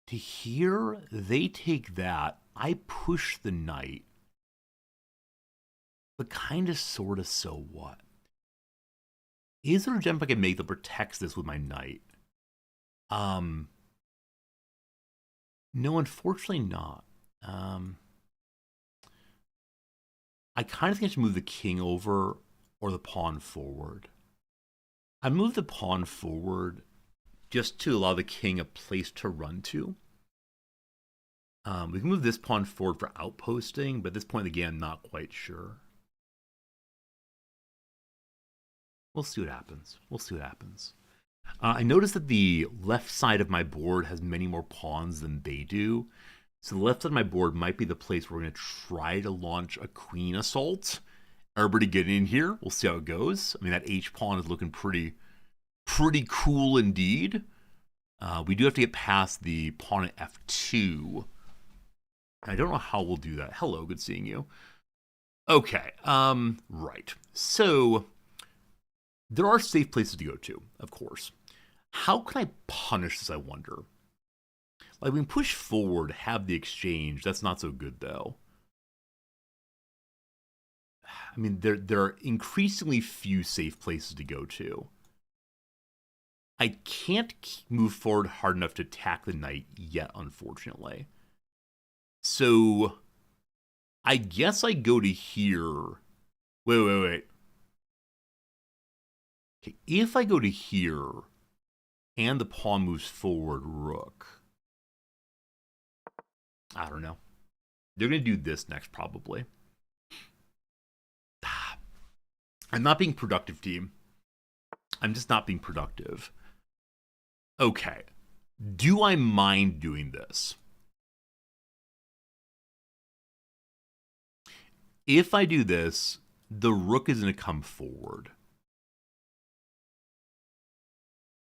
To here, they take that. I push the knight. But kind of, sort of, so what? Is there a jump I can make that protects this with my knight? No, unfortunately not. I kind of think I should move the king over or the pawn forward. I move the pawn forward just to allow the king a place to run to. We can move this pawn forward for outposting, but at this point in the game, I'm not quite sure. We'll see what happens. We'll see what happens. I noticed that the left side of my board has many more pawns than they do. So the left side of my board might be the place where we're going to try to launch a queen assault. Everybody get in here. We'll see how it goes. I mean, that H pawn is looking pretty cool indeed. We do have to get past the pawn at F2. I don't know how we'll do that. Hello, good seeing you. Okay, right. So there are safe places to go to, of course. How can I punish this, I wonder? Like, we can push forward, have the exchange. That's not so good, though. I mean, there are increasingly few safe places to go to. I can't move forward hard enough to attack the knight yet, unfortunately. So I guess I go to here. Wait. Okay, if I go to here and the pawn moves forward, rook. I don't know. They're going to do this next, probably. I'm not being productive, team. I'm just not being productive. Okay. Do I mind doing this? If I do this, the rook is going to come forward.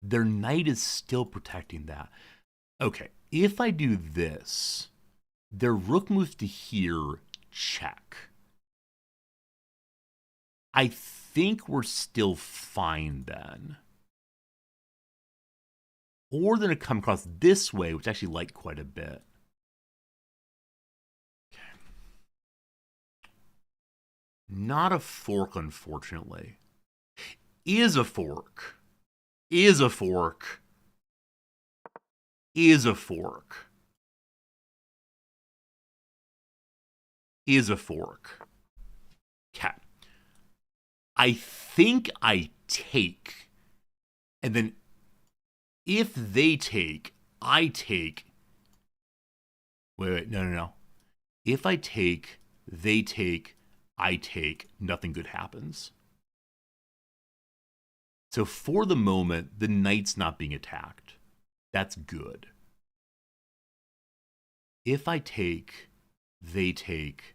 Their knight is still protecting that. Okay, if I do this, their rook moves to here, check. I think we're still fine then. Or they're going to come across this way, which I actually like quite a bit. Okay. Not a fork, unfortunately. Is a fork. Is a fork. Is a fork. Is a fork. Okay. I think I take And then if they take, I take. Wait, no. If I take, they take, I take, nothing good happens. So for the moment, the knight's not being attacked. That's good. If I take, they take,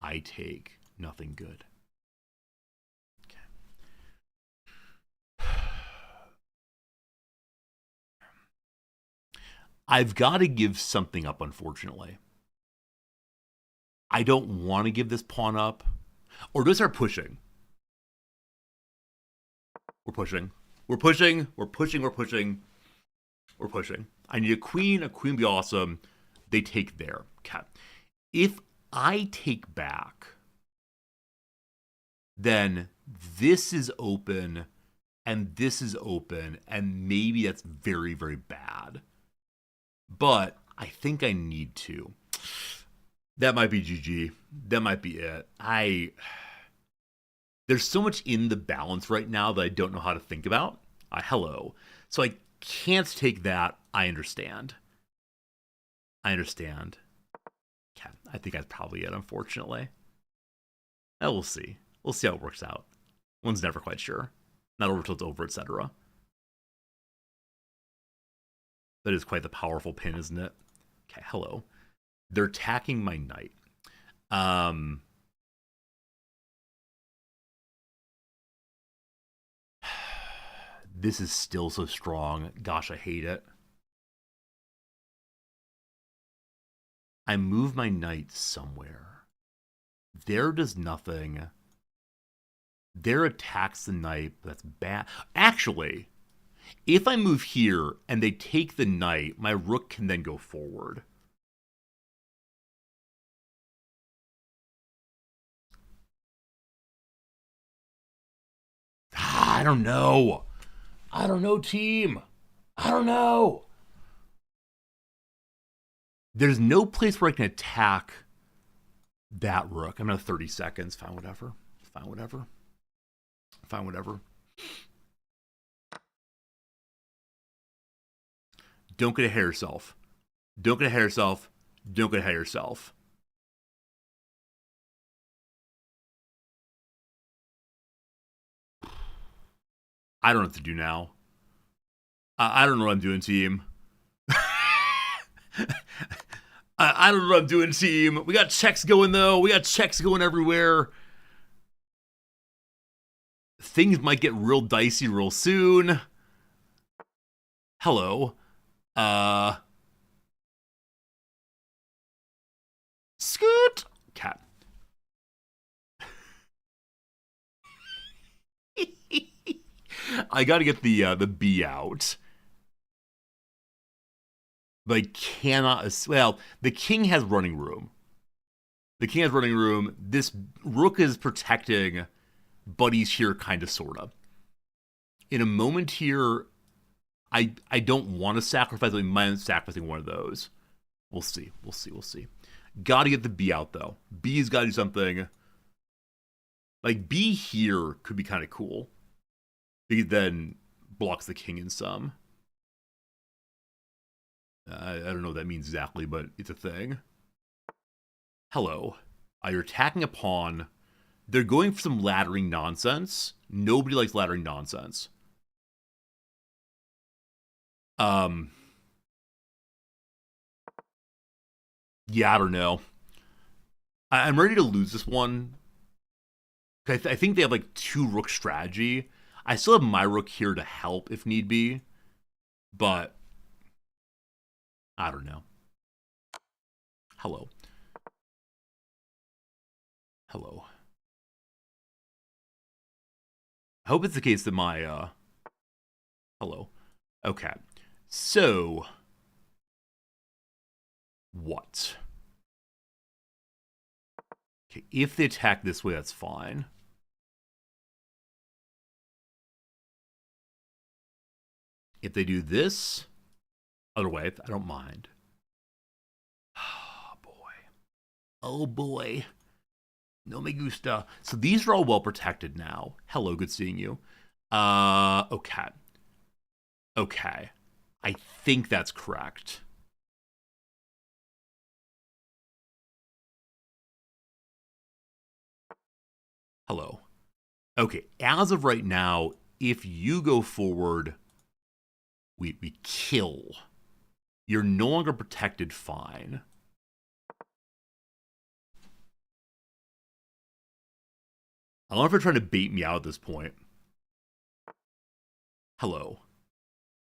I take, nothing good. Okay. I've got to give something up, unfortunately. I don't want to give this pawn up. Or do I start pushing? We're pushing. We're pushing. We're pushing. We're pushing. We're pushing. I need a queen. A queen would be awesome. They take there. Okay. If I take back, then this is open and this is open, and maybe that's very, very bad. But I think I need to. That might be GG. That might be it. There's so much in the balance right now that I don't know how to think about. Hello. So I can't take that. I understand. Okay. I think that's probably it, unfortunately. We'll see. We'll see how it works out. One's never quite sure. Not over till it's over, etc. That is quite the powerful pin, isn't it? Okay, hello. They're attacking my knight. This is still so strong. Gosh, I hate it. I move my knight somewhere. There does nothing. There attacks the knight. That's bad. Actually, if I move here and they take the knight, my rook can then go forward. I don't know. Team. I don't know. There's no place where I can attack that rook. I'm at 30 seconds. Fine, whatever. Don't get ahead of yourself. Don't get ahead of yourself. I don't know what to do now. I don't know what I'm doing, team. I don't know what I'm doing, team. We got checks going, though. We got checks going everywhere. Things might get real dicey real soon. Hello. Scoot. Cat. I gotta get the B out. But I cannot. Well, the king has running room. This rook is protecting, but he's here kind of, sort of. In a moment here, I don't want to sacrifice. I might sacrificing one of those. We'll see. Gotta get the B out, though. B's gotta do something. Like, B here could be kind of cool. Because then blocks the king in some. I don't know what that means exactly, but it's a thing. Hello. You're attacking a pawn. They're going for some laddering nonsense. Nobody likes laddering nonsense. Yeah, I don't know. I'm ready to lose this one. I think they have like 2 rook strategy. I still have my rook here to help if need be. But I don't know. Hello. I hope it's the case that my hello. Okay. So what? Okay, if they attack this way, that's fine. If they do this other way, I don't mind. Oh boy. No me gusta. So these are all well protected now. Hello, good seeing you. Okay. Okay. I think that's correct. Hello. Okay, as of right now, if you go forward, we kill. You're no longer protected, fine. I don't know if you're trying to bait me out at this point. Hello.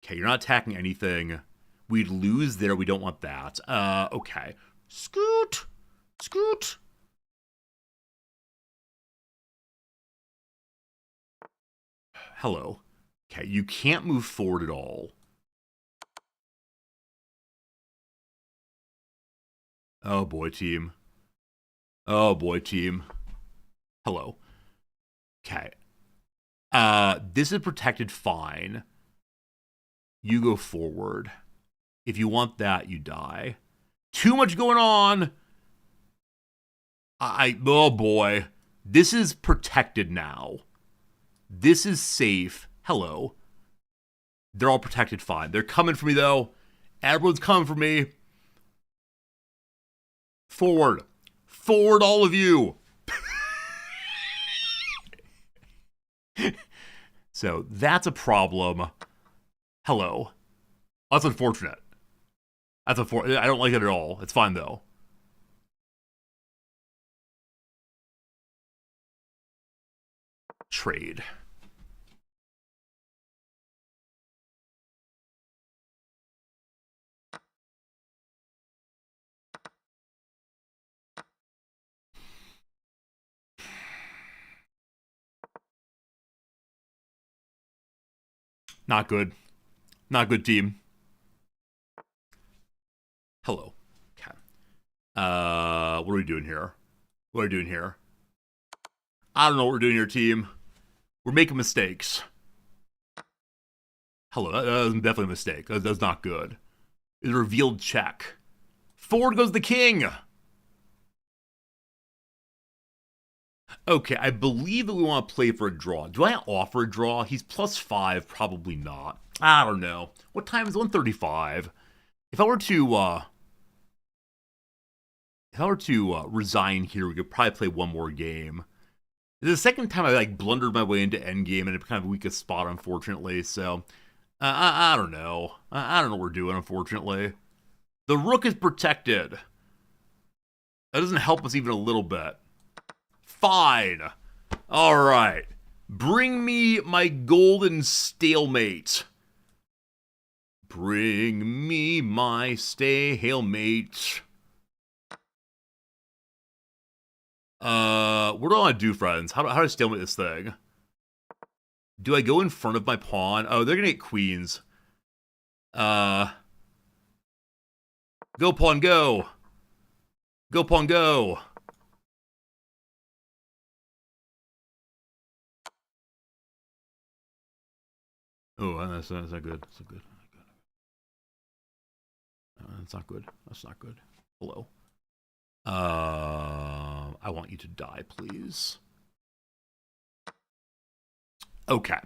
Okay, you're not attacking anything. We'd lose there. We don't want that. Okay. Scoot. Scoot. Hello. Okay, you can't move forward at all. Oh boy, team. Oh boy, team. Hello. Okay. This is protected, fine. You go forward. If you want that, you die. Too much going on. Oh boy. This is protected now. This is safe. Hello. They're all protected, fine. They're coming for me, though. Everyone's coming for me. Forward. Forward, all of you. So that's a problem. Hello. That's unfortunate. That's unfortunate. I don't like it at all. It's fine, though. Trade. Not good. Not good, team. Hello. Okay. What are we doing here? What are we doing here? I don't know what we're doing here, team. We're making mistakes. Hello. That was definitely a mistake. That's not good. It's a revealed check. Forward goes the king. Okay, I believe that we want to play for a draw. Do I offer a draw? He's +5, probably not. I don't know. What time is 1:35? If I were to resign here, we could probably play one more game. This is the second time I blundered my way into endgame and it's kind of a weakest spot, unfortunately. So I don't know. I don't know what we're doing, unfortunately. The rook is protected. That doesn't help us even a little bit. Fine. All right. Bring me my golden stalemate. Bring me my stalemate. What do I want to do, friends? How do I stalemate this thing? Do I go in front of my pawn? Oh, they're gonna get queens. Go pawn, go. Go pawn, go. Oh, that's not good. That's not good. That's not good. That's not good. Hello. I want you to die, please. Okay.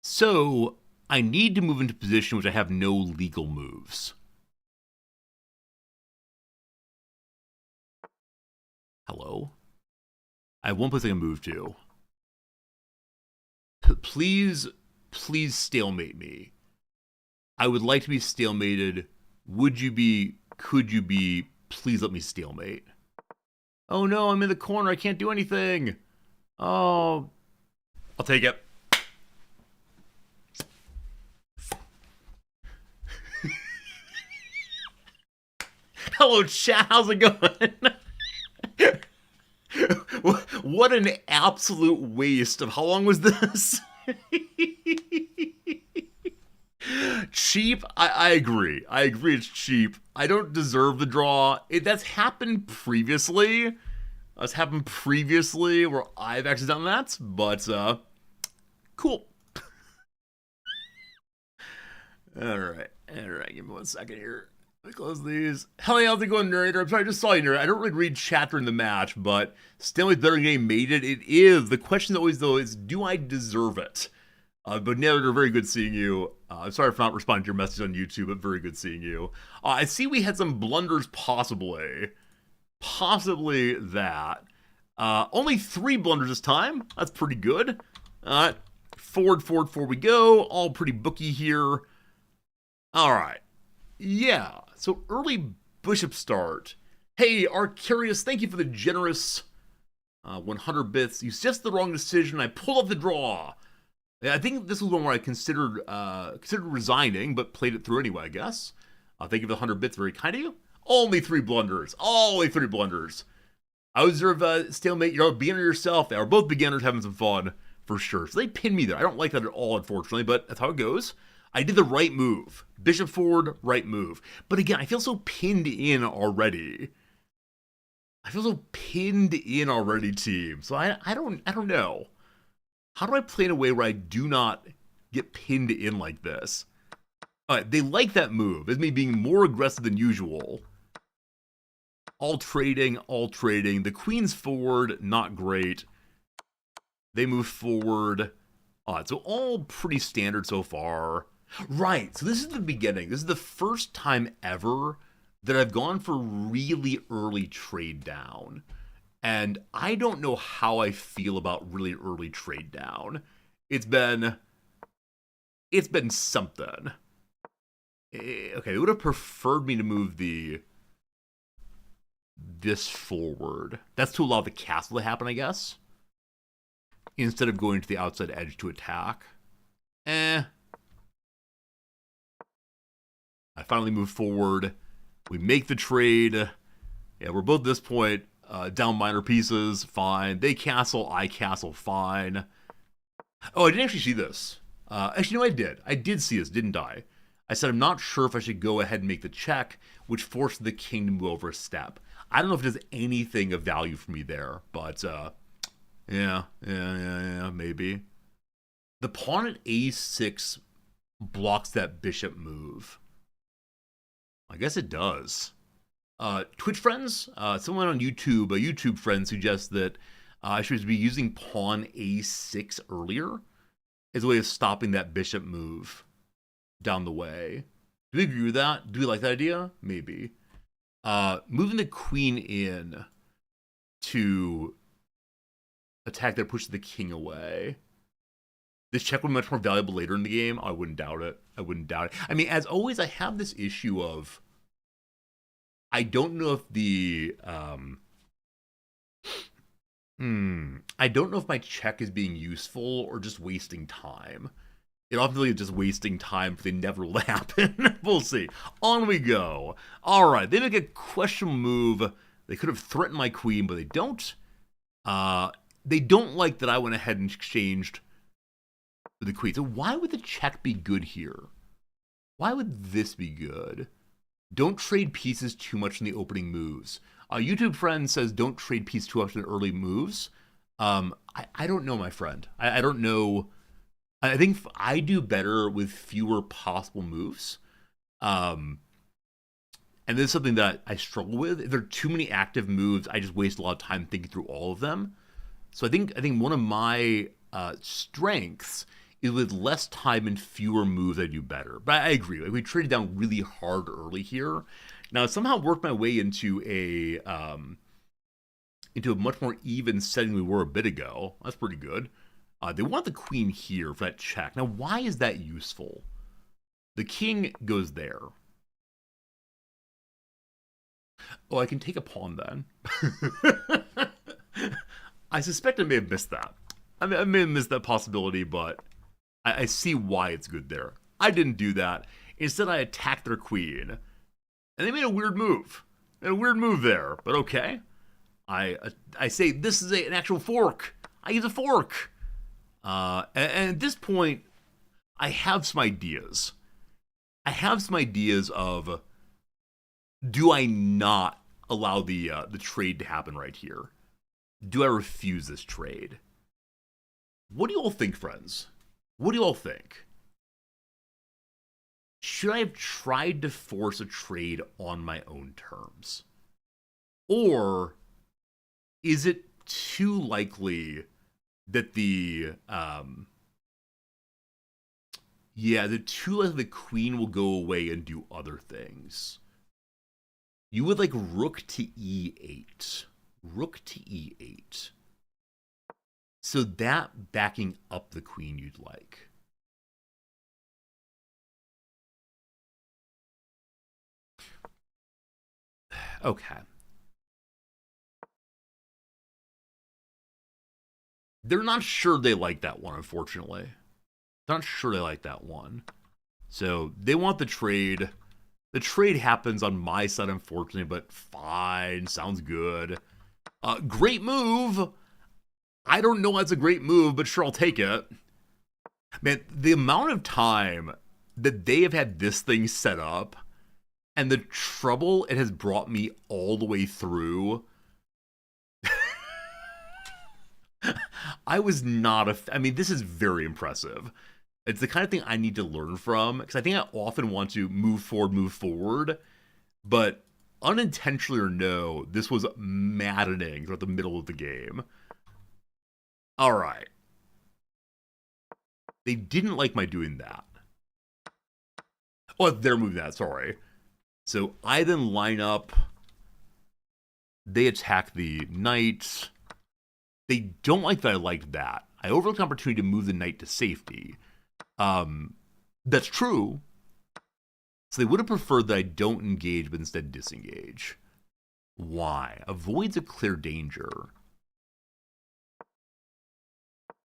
So, I need to move into position which I have no legal moves. Hello? I have one place I can move to. Please stalemate me. I would like to be stalemated. Would you be, could you be, please let me stalemate. Oh no, I'm in the corner, I can't do anything. Oh, I'll take it. Hello chat, how's it going? What an absolute waste of, how long was this? Cheap? I agree. I agree it's cheap. I don't deserve the draw. That's happened previously. That's happened previously where I've actually done that, but cool. Alright, give me 1 second here. Let me close these. Hell yeah, how's it going, narrator? I'm sorry, I just saw you, narrator. I don't really read chat during the match, but Stanley's better game made it. It is. The question always, though, is do I deserve it? But Navigator, very good seeing you. I'm sorry for not responding to your message on YouTube, but very good seeing you. I see we had some blunders, possibly. Possibly that. Only 3 blunders this time. That's pretty good. Forward, we go. All pretty booky here. All right. Yeah. So early bishop start. Hey, Arcarius, thank you for the generous 100 bits. You suggested the wrong decision. I pulled up the draw. Yeah, I think this was one where I considered resigning, but played it through anyway, I guess. Thank you for the 100 bits. Very kind of you. Only 3 blunders. Only 3 blunders. I observe stalemate. You're a beginner yourself. They are both beginners having some fun, for sure. So they pinned me there. I don't like that at all, unfortunately, but that's how it goes. I did the right move. Bishop forward, right move. But again, I feel so pinned in already. Team. So I don't know. How do I play in a way where I do not get pinned in like this? All right, they like that move. It's me being more aggressive than usual. All trading. The queen's forward, not great. They move forward. All right, so all pretty standard so far. Right, so this is the beginning. This is the first time ever that I've gone for really early trade down. And I don't know how I feel about really early trade down. It's been something. Okay, they would have preferred me to move this forward. That's to allow the castle to happen, I guess. Instead of going to the outside edge to attack. I finally move forward. We make the trade. Yeah, we're both at this point down minor pieces. Fine. They castle, I castle. Fine. Oh, I didn't actually see this. Actually, no, I did. I did see this, didn't I? I said I'm not sure if I should go ahead and make the check, which forced the king to move over a step. I don't know if it does anything of value for me there, but yeah, maybe. The pawn at a6 blocks that bishop move. I guess it does. Twitch friends, someone on YouTube, a YouTube friend suggests that I should be using pawn a6 earlier as a way of stopping that bishop move down the way. Do we agree with that? Do we like that idea? Maybe. Moving the queen in to attack that pushes the king away. This check would be much more valuable later in the game. I wouldn't doubt it. I mean, as always, I have this issue of I don't know if I don't know if my check is being useful or just wasting time. It often is just wasting time if they never will happen. We'll see. On we go. All right, they make a questionable move. They could have threatened my queen, but they don't. They don't like that I went ahead and exchanged with the queen. So why would the check be good here? Why would this be good? Don't trade pieces too much in the opening moves. A YouTube friend says don't trade pieces too much in the early moves. I don't know, my friend. I don't know. I think I do better with fewer possible moves. And this is something that I struggle with. If there are too many active moves, I just waste a lot of time thinking through all of them. So I think one of my strengths is with less time and fewer moves, I do better. But I agree. Like, we traded down really hard early here. Now, I somehow worked my way into a much more even setting we were a bit ago. That's pretty good. They want the queen here for that check. Now, why is that useful? The king goes there. Oh, I can take a pawn then. I suspect I may have missed that. I may have missed that possibility, but I see why it's good there. I didn't do that. Instead, I attacked their queen. And they made a weird move. There, but okay. I say this is an actual fork. I use a fork. And at this point, I have some ideas. Of, do I not allow the trade to happen right here? Do I refuse this trade? What do you all think, friends? What do you all think? Should I have tried to force a trade on my own terms? Or is it too likely that the Yeah, the 2 like the queen will go away and do other things. You would like rook to e8. Rook to e8. So that backing up the queen you'd like. Okay. They're not sure they like that one, unfortunately. Not sure they like that one. So they want the trade. The trade happens on my side, unfortunately, but fine. Sounds good. Great move. I don't know that's a great move, but sure, I'll take it. Man, the amount of time that they have had this thing set up and the trouble it has brought me all the way through. I was not I mean, this is very impressive. It's the kind of thing I need to learn from because I think I often want to move forward, but unintentionally or no, this was maddening throughout the middle of the game. All right. They didn't like my doing that. Oh, they're moving that, sorry. So I then line up. They attack the knight. They don't like that I liked that. I overlooked an opportunity to move the knight to safety. That's true. So they would have preferred that I don't engage, but instead disengage. Why? Avoids a clear danger.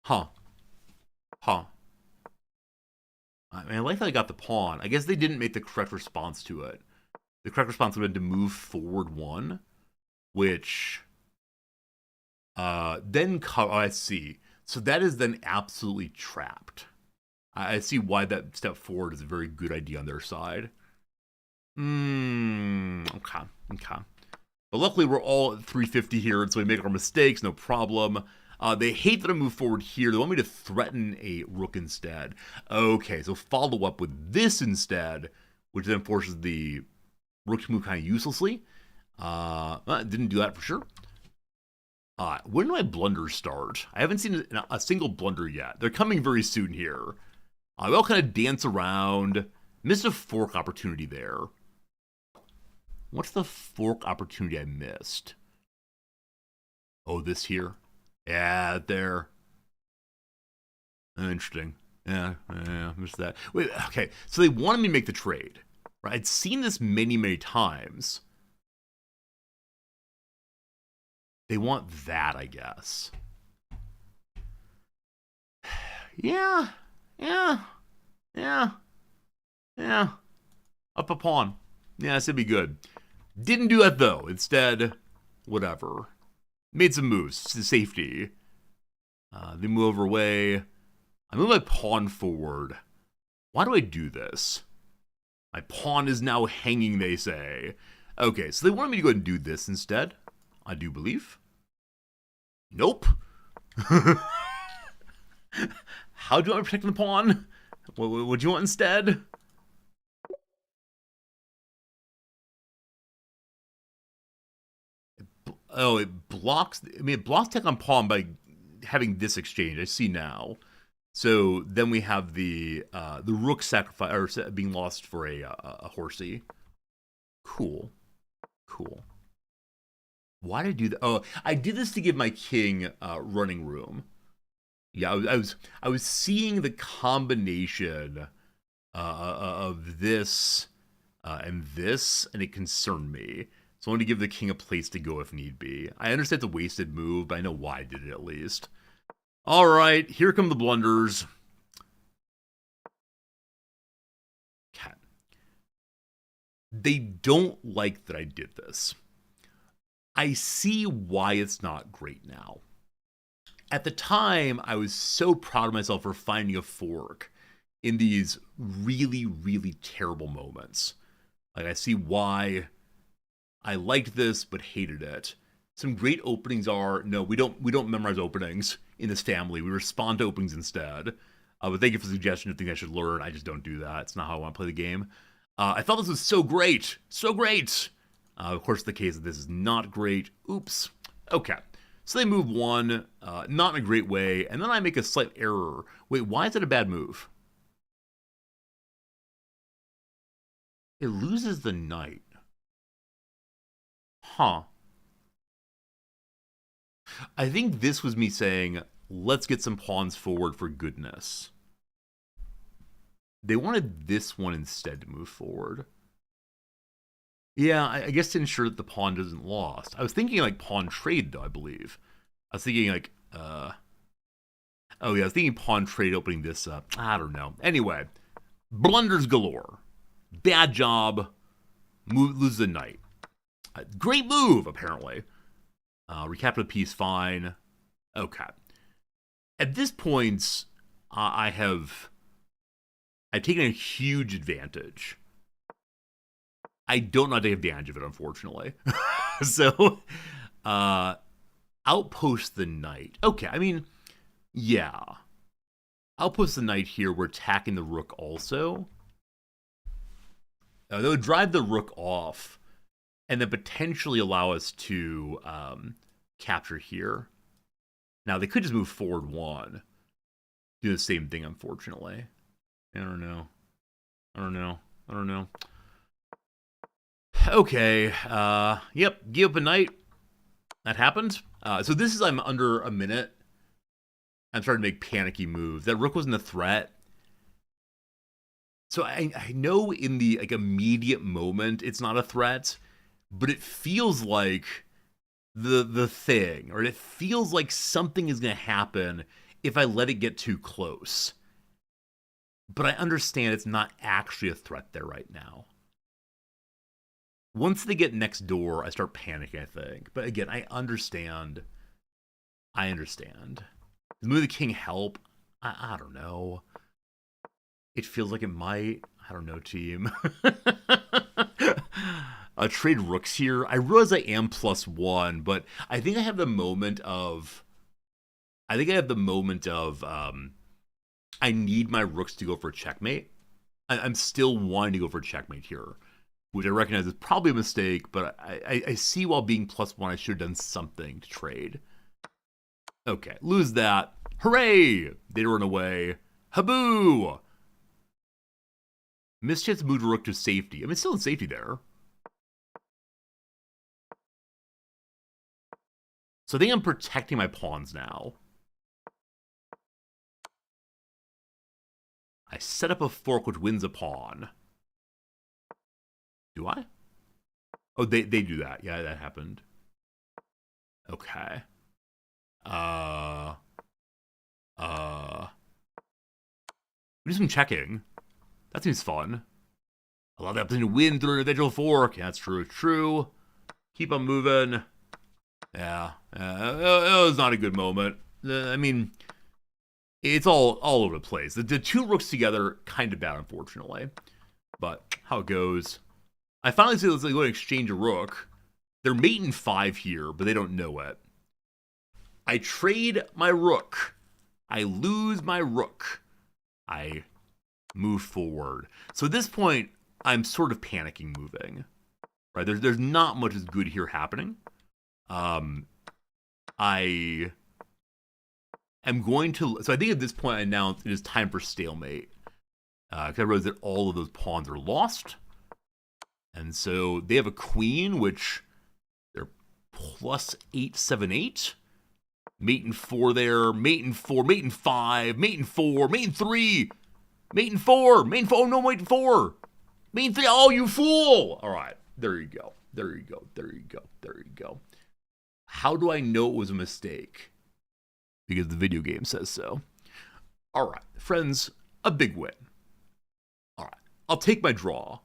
Huh. Huh. I mean, I like that I got the pawn. I guess they didn't make the correct response to it. The correct response would have been to move forward 1, which then I see. So that is then absolutely trapped. I see why that step forward is a very good idea on their side. Okay. But luckily we're all at 350 here, and so we make our mistakes, no problem. They hate that I move forward here. They want me to threaten a rook instead. Okay, so follow up with this instead, which then forces the rook to move kind of uselessly. Didn't do that for sure. When do my blunders start? I haven't seen a single blunder yet. They're coming very soon here. We all kind of dance around. Missed a fork opportunity there. What's the fork opportunity I missed? Oh, this here? Yeah, there. Interesting. Yeah, missed that. Wait, okay. So they wanted me to make the trade. Right? I'd seen this many times. They want that, I guess. Yeah. Up a pawn. Yeah, this would be good. Didn't do that, though. Instead, whatever. Made some moves to safety. They move over away. I move my pawn forward. Why do I do this? My pawn is now hanging, they say. Okay, so they wanted me to go ahead and do this instead. I do believe. Nope. How do I protect the pawn? What do you want instead? Oh, it blocks. I mean, it blocks tech on pawn by having this exchange. I see now. So then we have the rook sacrifice or being lost for a horsey. Cool. Why did I do that? Oh, I did this to give my king running room. Yeah, I was seeing the combination of this and this, and it concerned me. So I wanted to give the king a place to go if need be. I understand it's a wasted move, but I know why I did it at least. All right, here come the blunders. Cat. They don't like that I did this. I see why it's not great now. At the time, I was so proud of myself for finding a fork in these really terrible moments. Like, I see why I liked this but hated it. Some great openings are no, we don't memorize openings in this family. We respond to openings instead. But thank you for the suggestion. I think I should learn. I just don't do that. It's not how I want to play the game. I thought this was so great. Of course, the case that this is not great. Oops. Okay. So they move 1, not in a great way, and then I make a slight error. Wait, why is it a bad move? It loses the knight. Huh. I think this was me saying, let's get some pawns forward for goodness. They wanted this one instead to move forward. Yeah, I guess to ensure that the pawn doesn't lost. I was thinking like pawn trade though, I believe. I was thinking like, oh yeah, I was thinking pawn trade opening this up. I don't know. Anyway, blunders galore. Bad job. Lose the knight. Great move, apparently. Recapture the piece, fine. Okay. At this point, I've taken a huge advantage. I don't know how to take advantage of it, unfortunately. So, outpost the knight. Okay, I mean, yeah. Outpost the knight here. We're attacking the rook also. That would drive the rook off and then potentially allow us to capture here. Now, they could just move forward one. Do the same thing, unfortunately. I don't know. Okay. Yep. Give up a knight. That happened. So this is, I'm under a minute. I'm starting to make panicky moves. That rook wasn't a threat. So I know in the like immediate moment it's not a threat, but it feels like the thing, or it feels like something is going to happen if I let it get too close. But I understand it's not actually a threat there right now. Once they get next door, I start panicking, I think. But again, I understand. Does move the king help? I don't know. It feels like it might. I don't know, team. Trade rooks here. I realize I am +1, but I think I have the moment of... I need my rooks to go for checkmate. I'm still wanting to go for checkmate here, which I recognize is probably a mistake, but I see while being +1, I should have done something to trade. Okay, lose that. Hooray! They run away. Haboo! Mischance moved rook to safety. I mean, it's still in safety there. So I think I'm protecting my pawns now. I set up a fork which wins a pawn. Do I? Oh, they do that. Yeah, that happened. Okay. Do some checking. That seems fun. Allow the opposition to win through an individual fork. Yeah, that's true. True. Keep on moving. Yeah. It was not a good moment. I mean, it's all over the place. The two rooks together, kind of bad, unfortunately. But how it goes. I finally see let's go and exchange a rook. They're mate in 5 here, but they don't know it. I trade my rook. I lose my rook. I move forward. So at this point, I'm sort of panicking moving. Right? There's not much is good here happening. I am going to... So I think at this point I announced it is time for stalemate. Because I realized that all of those pawns are lost. And so they have a queen, which they're +878. Mate in 4 there. Mate in 4. Mate in 5. Mate in 4. Mate in 3. Mate in 4. Mate in 4. Oh, no, mate in 4. Mate in 3. Oh, you fool. All right. There you go. There you go. There you go. There you go. How do I know it was a mistake? Because the video game says so. All right. Friends, a big win. All right. I'll take my draw.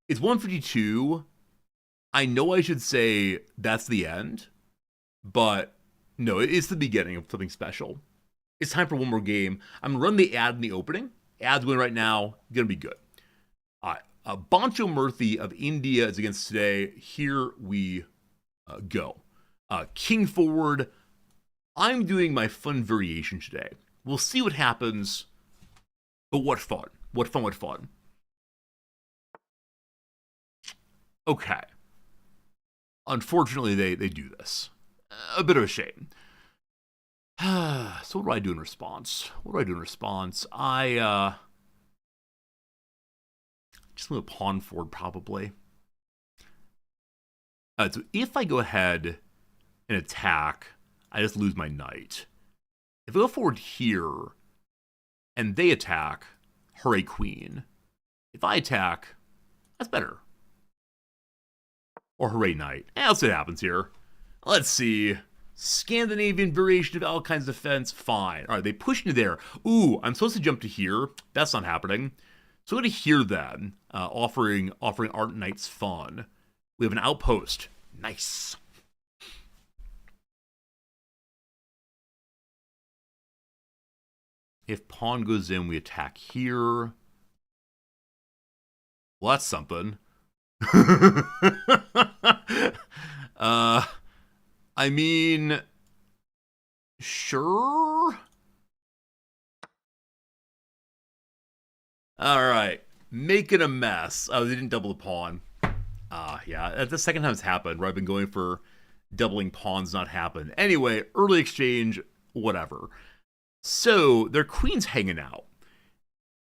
It's 152. I know I should say that's the end, but no, it's the beginning of something special. It's time for one more game. I'm going to run the ad in the opening. Ad's win right now. Going to be good. All right. Bancho Murthy of India is against today. Here we go. King forward. I'm doing my fun variation today. We'll see what happens. But what fun. What fun, what fun. Okay. Unfortunately, they do this. A bit of a shame. So what do I do in response? I Just move a pawn forward, probably. So if I go ahead and attack, I just lose my knight. If I go forward here, and they attack, hooray queen. If I attack, that's better. Or hooray knight. Let's see what happens here. Let's see. Scandinavian variation of Alkine's defense, fine. All right, they push into there. Ooh, I'm supposed to jump to here. That's not happening. So I'm going to here then, offering Art Knights fun. We have an outpost. Nice. If pawn goes in, we attack here. Well, that's something. I mean, sure. All right, making a mess. Oh, they didn't double the pawn. Yeah, that's the second time it's happened where I've been going for doubling pawns, not happen. Anyway, early exchange, whatever. So their queen's hanging out.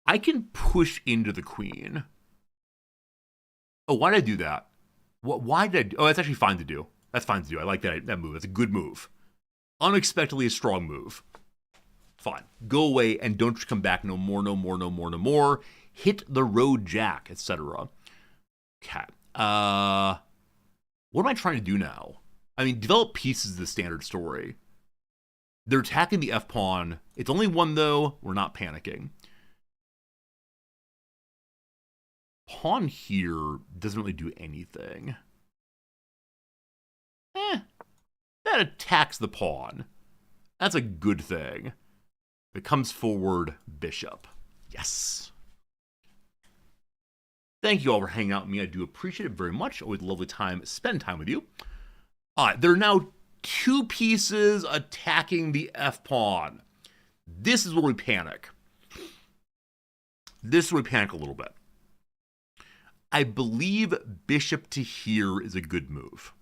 I can push into the queen. Oh, why did I do that? Why did I do? Oh, that's actually fine to do. That's fine to do. I like that move. That's a good move. Unexpectedly a strong move. Fine. Go away and don't come back no more, no more, no more, no more. Hit the road jack, etc. Okay. What am I trying to do now? I mean, develop pieces of the standard story. They're attacking the F-pawn. It's only one, though. We're not panicking. Pawn here doesn't really do anything. That attacks the pawn. That's a good thing. If it comes forward, bishop. Yes. Thank you all for hanging out with me. I do appreciate it very much. Always a lovely time. Spend time with you. All right, there are now two pieces attacking the F-pawn. This is where we panic. This is where we panic a little bit. I believe bishop to here is a good move.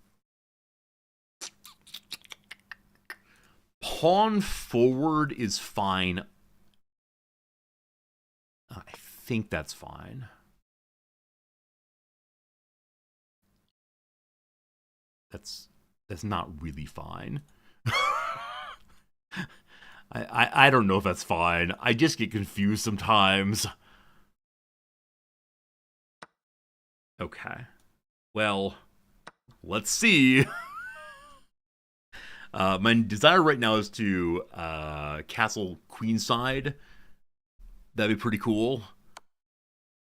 Pawn forward is fine. I think that's fine. That's not really fine. I don't know if that's fine. I just get confused sometimes. Okay. Well, let's see. My desire right now is to castle queenside. That'd be pretty cool.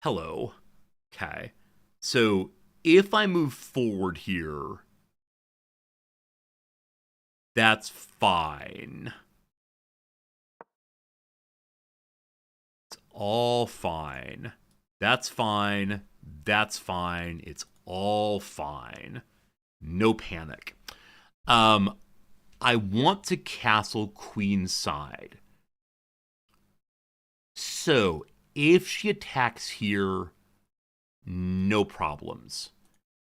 Hello. Okay. So if I move forward here, that's fine. It's all fine. That's fine. That's fine. It's all fine. No panic. I want to castle queenside. So if she attacks here, no problems.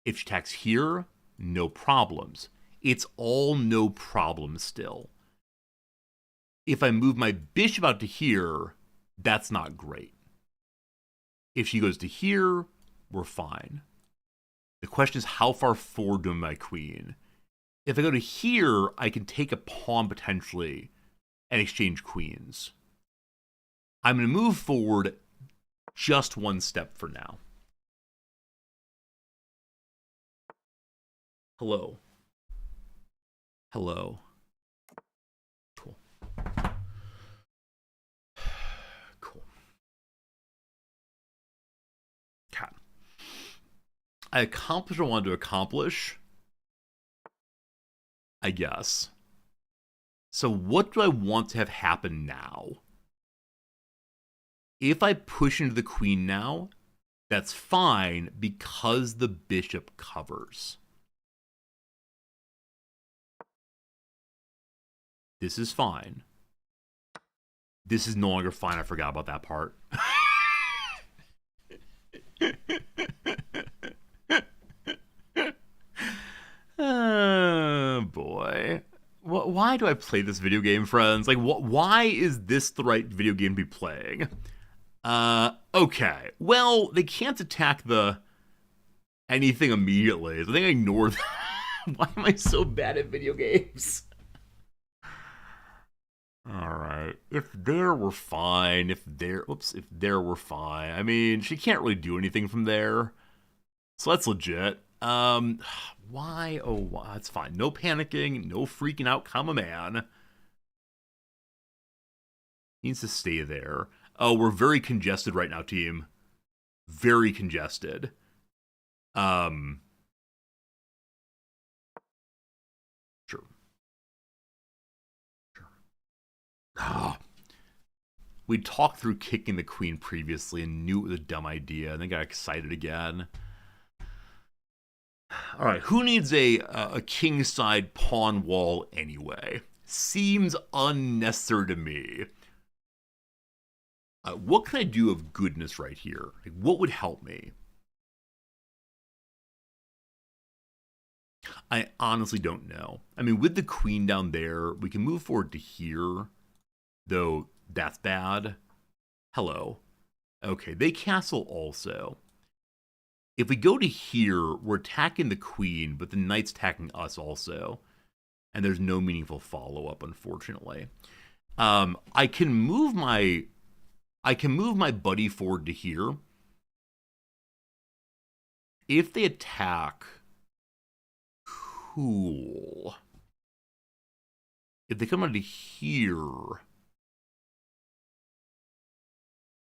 If she attacks here, no problems. It's all no problem still. If I move my bishop out to here, that's not great. If she goes to here, we're fine. The question is, how far forward do my queen? If I go to here, I can take a pawn potentially and exchange queens. I'm going to move forward just one step for now. Hello. Hello. Cool. Cool. Okay. I accomplished what I wanted to accomplish, I guess. So what do I want to have happen now? If I push into the queen now, that's fine because the bishop covers. This is fine. This is no longer fine. I forgot about that part. Oh, boy. Why do I play this video game, friends? Like, why is this the right video game to be playing? Okay, well, they can't attack the anything immediately. So I think I ignore that. Why am I so bad at video games? All right. If there were fine, if there were fine. I mean, she can't really do anything from there. So that's legit. Why? Oh, that's fine. No panicking, no freaking out, comma man. Needs to stay there. Oh, we're very congested right now, team. Very congested. Um, sure. Sure. Ah, we talked through kicking the queen previously and knew it was a dumb idea, and then got excited again. All right, who needs a kingside pawn wall anyway? Seems unnecessary to me. What can I do of goodness right here? Like, what would help me? I honestly don't know. I mean, with the queen down there, we can move forward to here, though that's bad. Hello. Okay, they castle also. If we go to here, we're attacking the queen, but the knight's attacking us also. And there's no meaningful follow-up, unfortunately. I can move my buddy forward to here. If they attack, cool. If they come out to here,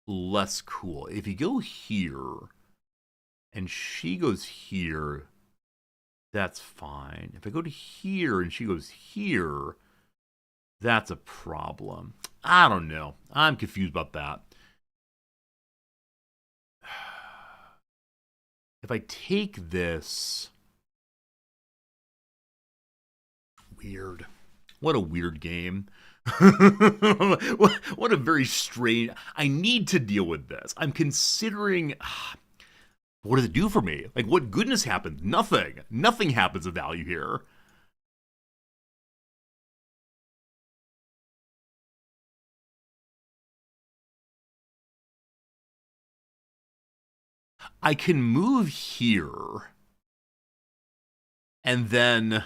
less cool. If you go here and she goes here, that's fine. If I go to here and she goes here, that's a problem. I don't know. I'm confused about that. If I take this... Weird. What a weird game. What a very strange... I need to deal with this. I'm considering... What does it do for me? Like, what goodness happens? Nothing. Nothing happens of value here. I can move here and then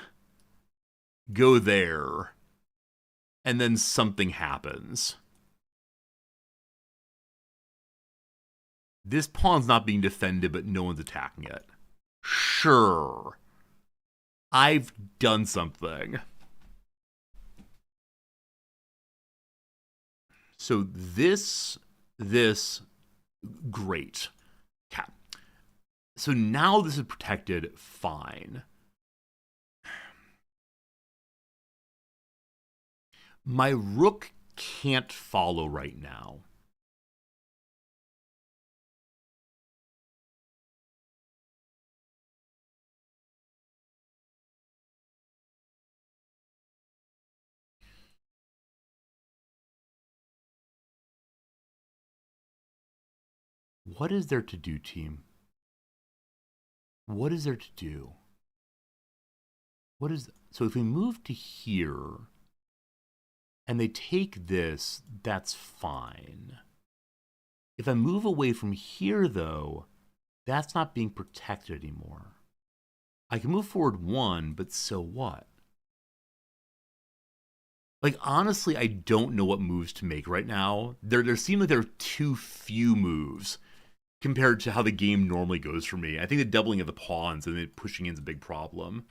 go there, and then something happens. This pawn's not being defended, but no one's attacking it. Sure. I've done something. So this, great. Okay. So now this is protected, fine. My rook can't follow right now. What is there to do, team? What is there to do? So if we move to here and they take this, that's fine. If I move away from here, though, that's not being protected anymore. I can move forward one, but so what? Like, honestly, I don't know what moves to make right now. There seem like there are too few moves compared to how the game normally goes for me. I think the doubling of the pawns and then pushing in is a big problem.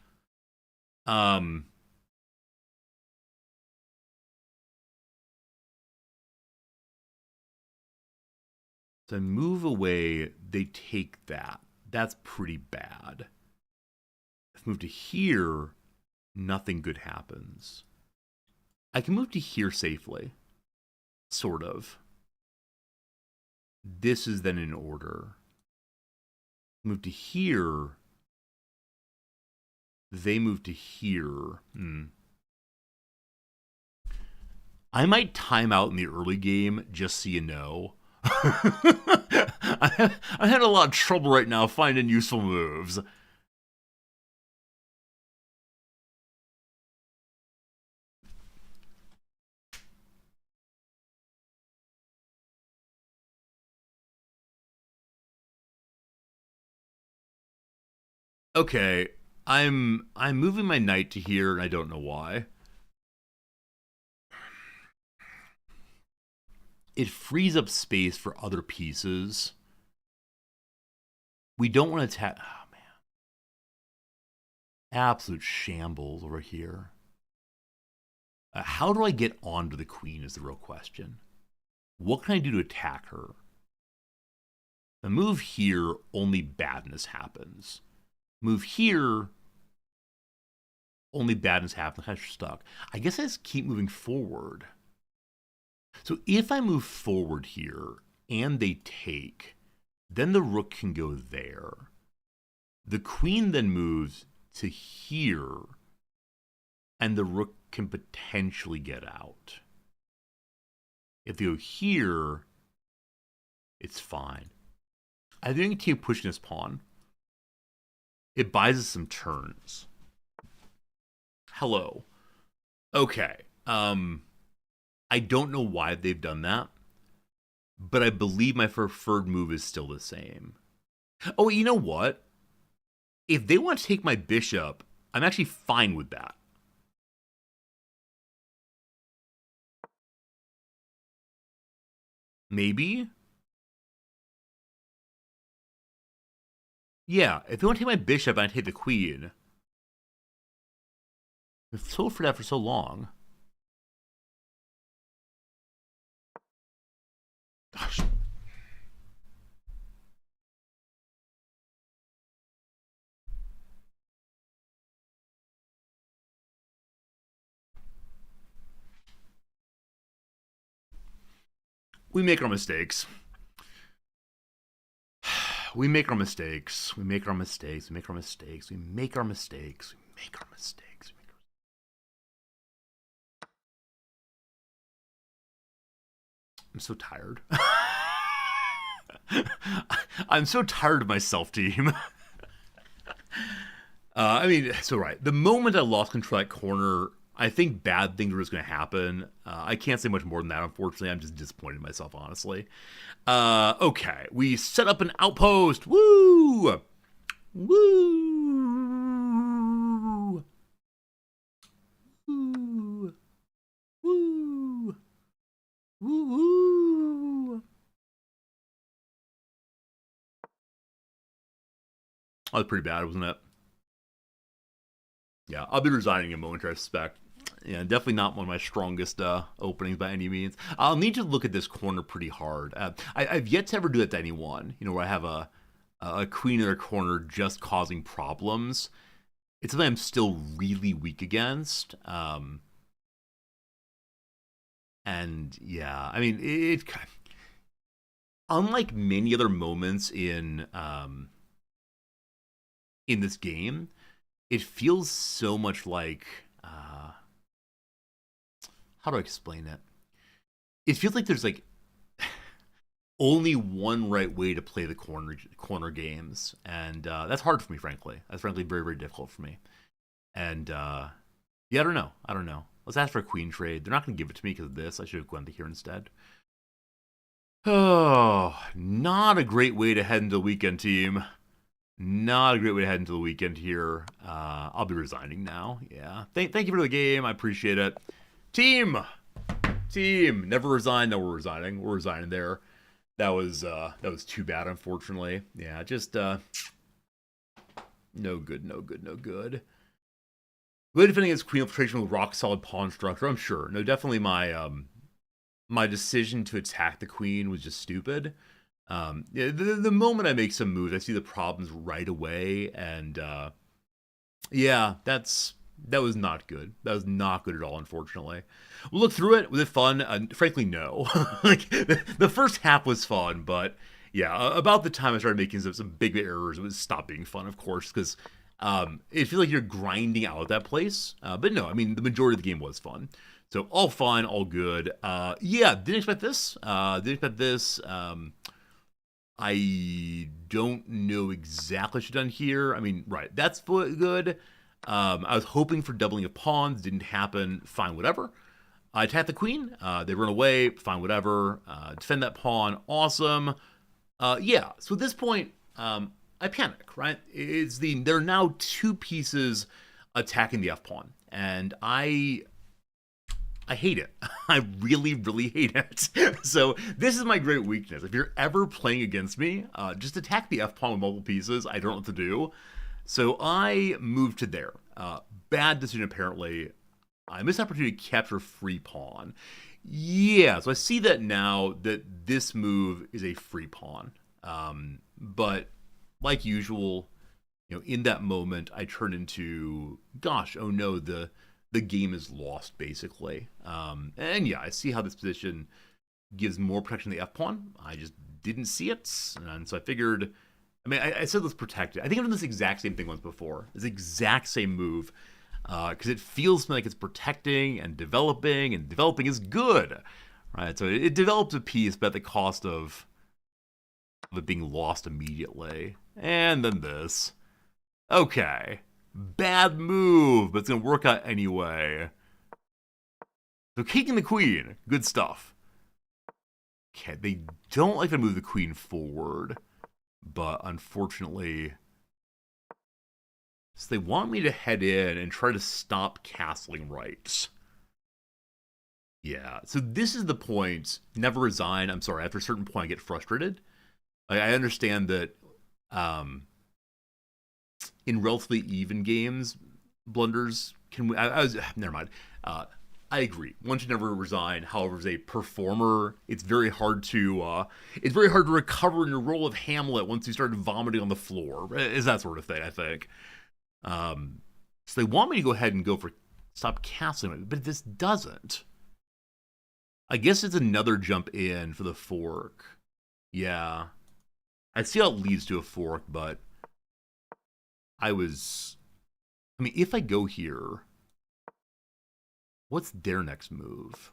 So I move away, they take that. That's pretty bad. If I move to here, nothing good happens. I can move to here safely. Sort of. This is then in order. Move to here. They move to here. I might time out in the early game, just so you know. I had a lot of trouble right now finding useful moves. Okay, I'm moving my knight to here, and I don't know why. It frees up space for other pieces. We don't want to attack. Oh man, absolute shambles over here. How do I get onto the queen is the real question. What can I do to attack her? The move here, only badness happens. Move here, only badness happens. I'm stuck. I guess I just keep moving forward. So if I move forward here and they take, then the rook can go there. The queen then moves to here, and the rook can potentially get out. If they go here, it's fine. I think I can keep pushing this pawn. It buys us some turns. Hello. Okay. I don't know why they've done that, but I believe my preferred move is still the same. Oh, you know what? If they want to take my bishop, I'm actually fine with that. Maybe? Yeah, if they want to take my bishop and I take the queen. I've sold for that for so long. Gosh. We make our mistakes. We make our mistakes. We make our mistakes. We make our mistakes. We make our mistakes. We make our mistakes. I'm so tired. I'm so tired of myself, team. I mean, so right. The moment I lost control of that corner, I think bad things were just going to happen. I can't say much more than that, unfortunately. I'm just disappointed in myself, honestly. Okay, we set up an outpost. Woo! Woo! Woo! Woo! Woo! That was pretty bad, wasn't it? Yeah, I'll be resigning in a moment, I suspect. Yeah, definitely not one of my strongest openings by any means. I'll need to look at this corner pretty hard. I've yet to ever do that to anyone. You know, where I have a queen in a corner just causing problems. It's something I'm still really weak against. And yeah, I mean, it unlike many other moments in this game, it feels so much like how do I explain it? It feels like there's like only one right way to play the corner games, and that's hard for me, frankly. That's frankly very very difficult for me. And yeah, I don't know. I don't know. Let's ask for a queen trade. They're not going to give it to me because of this. I should have gone to here instead. Oh, not a great way to head into the weekend, team. Not a great way to head into the weekend here. I'll be resigning now. Yeah. Thank you for the game. I appreciate it. Team! Team! Never resign. No, we're resigning. We're resigning there. That was too bad, unfortunately. Yeah, just no good, no good, no good. Good defending against queen infiltration with rock solid pawn structure, I'm sure. No, definitely my decision to attack the queen was just stupid. Yeah, the moment I make some moves, I see the problems right away, and yeah, that was not good. That was not good at all, unfortunately. We'll look through it. Was it fun? Frankly, no. Like the first half was fun, but yeah, about the time I started making some big errors, it was stopped being fun, of course, because it feels like you're grinding out that place. But no, I mean the majority of the game was fun. So all fun, all good. Yeah, didn't expect this. Didn't expect this. I don't know exactly what you've done here. I mean, right, that's good. I was hoping for doubling of pawns. Didn't happen. Fine, whatever. I attack the queen. They run away. Fine, whatever. Defend that pawn. Awesome. Yeah, so at this point, I I panic, right? There are now two pieces attacking the F pawn, and I hate it. I really, really hate it. So this is my great weakness. If you're ever playing against me, just attack the F pawn with multiple pieces. I don't know what to do. So I moved to there. Bad decision, apparently. I missed the opportunity to capture free pawn. Yeah, so I see that now that this move is a free pawn. But like usual, in that moment, I turn into, gosh, oh no, the game is lost, basically. And yeah, I see how this position gives more protection to the F pawn. I just didn't see it, and so I figured. I mean, I said let's protect it. I think I've done this exact same thing once before. This exact same move, because it feels like it's protecting and developing is good, right? So it develops a piece, but at the cost of it being lost immediately. And then this. Okay. Bad move, but it's going to work out anyway. So kicking the queen. Good stuff. Okay, they don't like to move the queen forward, but unfortunately, so they want me to head in and try to stop castling right. Yeah, so this is the point. Never resign. I'm sorry, after a certain point I get frustrated. I understand that in relatively even games, blunders can. Never mind. I agree. One should never resign. However, as a performer, it's very hard to recover in your role of Hamlet once you start vomiting on the floor. Is that sort of thing, I think. So they want me to go ahead and go for stop castling, but this doesn't. I guess it's another jump in for the fork. Yeah, I see how it leads to a fork, but I mean, if I go here, what's their next move?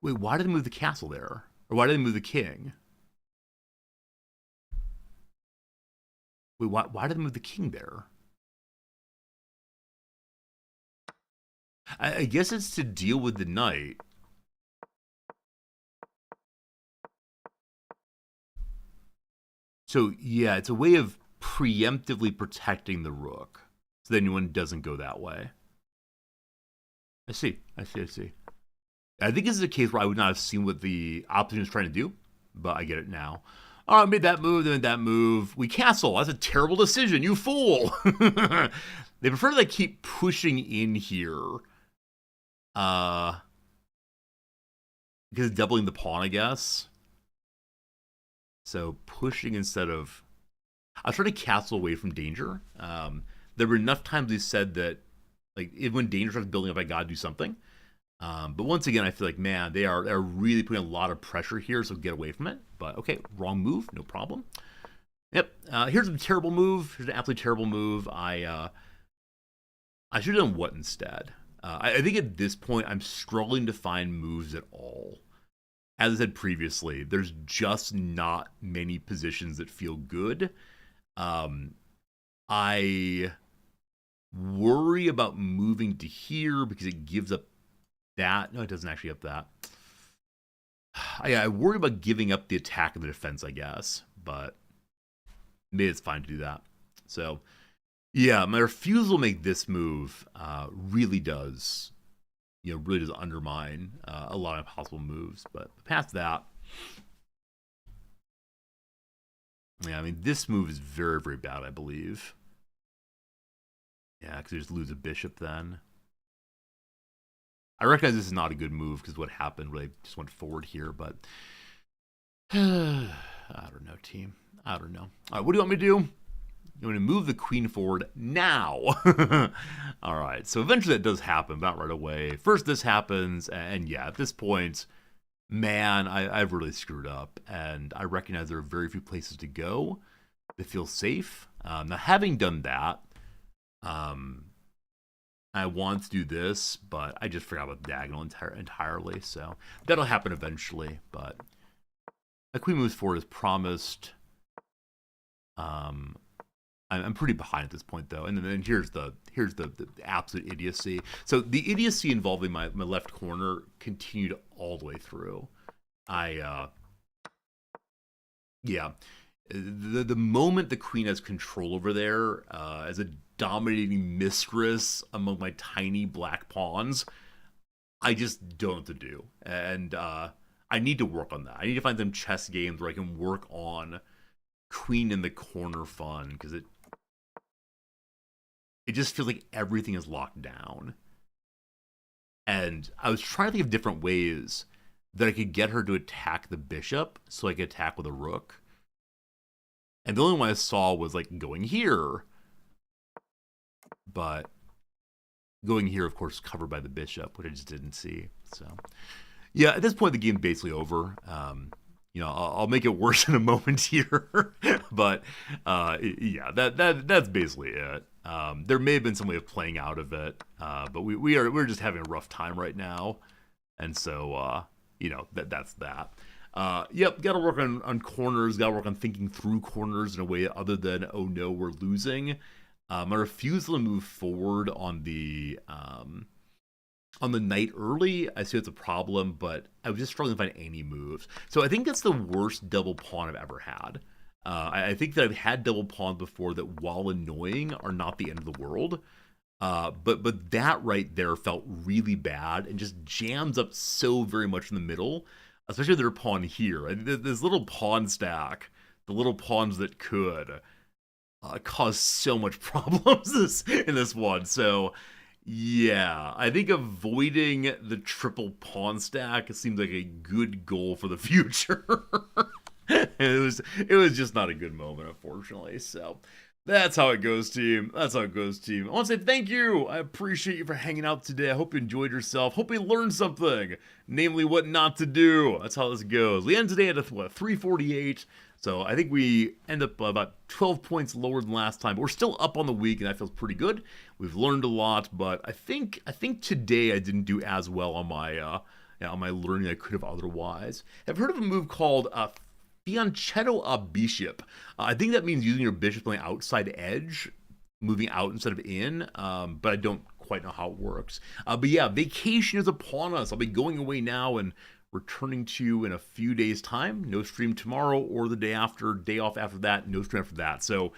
Wait, why did they move the castle there? Or why did they move the king? Wait, why did they move the king there? I guess it's to deal with the knight. So, yeah, it's a way of preemptively protecting the rook. So that anyone doesn't go that way. I see. I think this is a case where I would not have seen what the opposition is trying to do, but I get it now. Oh, I made that move, then that move. We castle. That's a terrible decision, you fool. They prefer to keep pushing in here. Because it's doubling the pawn, I guess. So pushing instead of... I'll try to castle away from danger. There were enough times they said that, like, when danger starts building up, I gotta do something. But once again, I feel like, man, they're really putting a lot of pressure here, so get away from it. But okay, wrong move, no problem. Yep, here's a terrible move. Here's an absolutely terrible move. I should have done what instead? I think at this point, I'm struggling to find moves at all. As I said previously, there's just not many positions that feel good. I worry about moving to here because it gives up that. No, it doesn't actually up that. I worry about giving up the attack and the defense, I guess. But maybe it's fine to do that. So, yeah, my refusal to make this move really does undermine a lot of possible moves. But past that, yeah, I mean, this move is very, very bad, I believe. Yeah, because you just lose a bishop then. I recognize this is not a good move because what happened really just went forward here, but I don't know, team. I don't know. All right, what do you want me to do? You want to move the queen forward now. All right, so eventually that does happen, but not right away. First this happens, and yeah, at this point, man, I've really screwed up, and I recognize there are very few places to go that feel safe. Now, having done that, I want to do this, but I just forgot about diagonal entirely, so that'll happen eventually, but my queen moves forward as promised. I'm pretty behind at this point, though, and then here's the absolute idiocy. So the idiocy involving my left corner continued all the way through. Yeah, The moment the queen has control over there as a dominating mistress among my tiny black pawns, I just don't know what to do. And I need to work on that. I need to find some chess games where I can work on queen in the corner fun, because it just feels like everything is locked down. And I was trying to think of different ways that I could get her to attack the bishop so I could attack with a rook. And the only one I saw was like going here. But going here, of course, covered by the bishop, which I just didn't see. So, yeah, at this point, the game's basically over. I'll make it worse in a moment here, but yeah, that's basically it. There may have been some way of playing out of it, but we're just having a rough time right now, and so that's that. Yep, got to work on corners. Got to work on thinking through corners in a way other than, oh no, we're losing. My refusal to move forward on the knight early, I see it's a problem, but I was just struggling to find any moves. So I think that's the worst double pawn I've ever had. I think that I've had double pawns before that, while annoying, are not the end of the world. But that right there felt really bad and just jams up so very much in the middle, especially their pawn here. And this little pawn stack, the little pawns that could cause so much problems in this one. So yeah, I think avoiding the triple pawn stack seems like a good goal for the future. It was just not a good moment, unfortunately. So that's how it goes, team. That's how it goes, team. I want to say thank you. I appreciate you for hanging out today. I hope you enjoyed yourself. Hope you learned something, namely what not to do. That's how this goes. We end today at 348. So I think we end up about 12 points lower than last time, but we're still up on the week, and that feels pretty good. We've learned a lot, but I think today I didn't do as well on my learning I could have otherwise. I've heard of a move called fianchetto a bishop. I think that means using your bishop on the outside edge, moving out instead of in, but I don't quite know how it works. But yeah, vacation is upon us. I'll be going away now and returning to you in a few days' time. No stream tomorrow or the day after, day off after that, no stream after that. So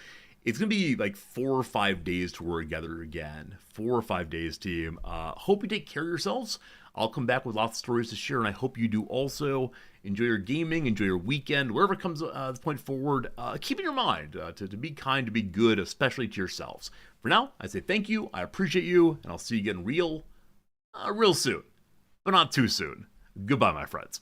it's going to be like 4 or 5 days to work together again. 4 or 5 days, team. Hope you take care of yourselves. I'll come back with lots of stories to share, and I hope you do also. Enjoy your gaming, enjoy your weekend, wherever it comes this point forward. Keep in your mind to be kind, to be good, especially to yourselves. For now, I say thank you, I appreciate you, and I'll see you again real soon. But not too soon. Goodbye, my friends.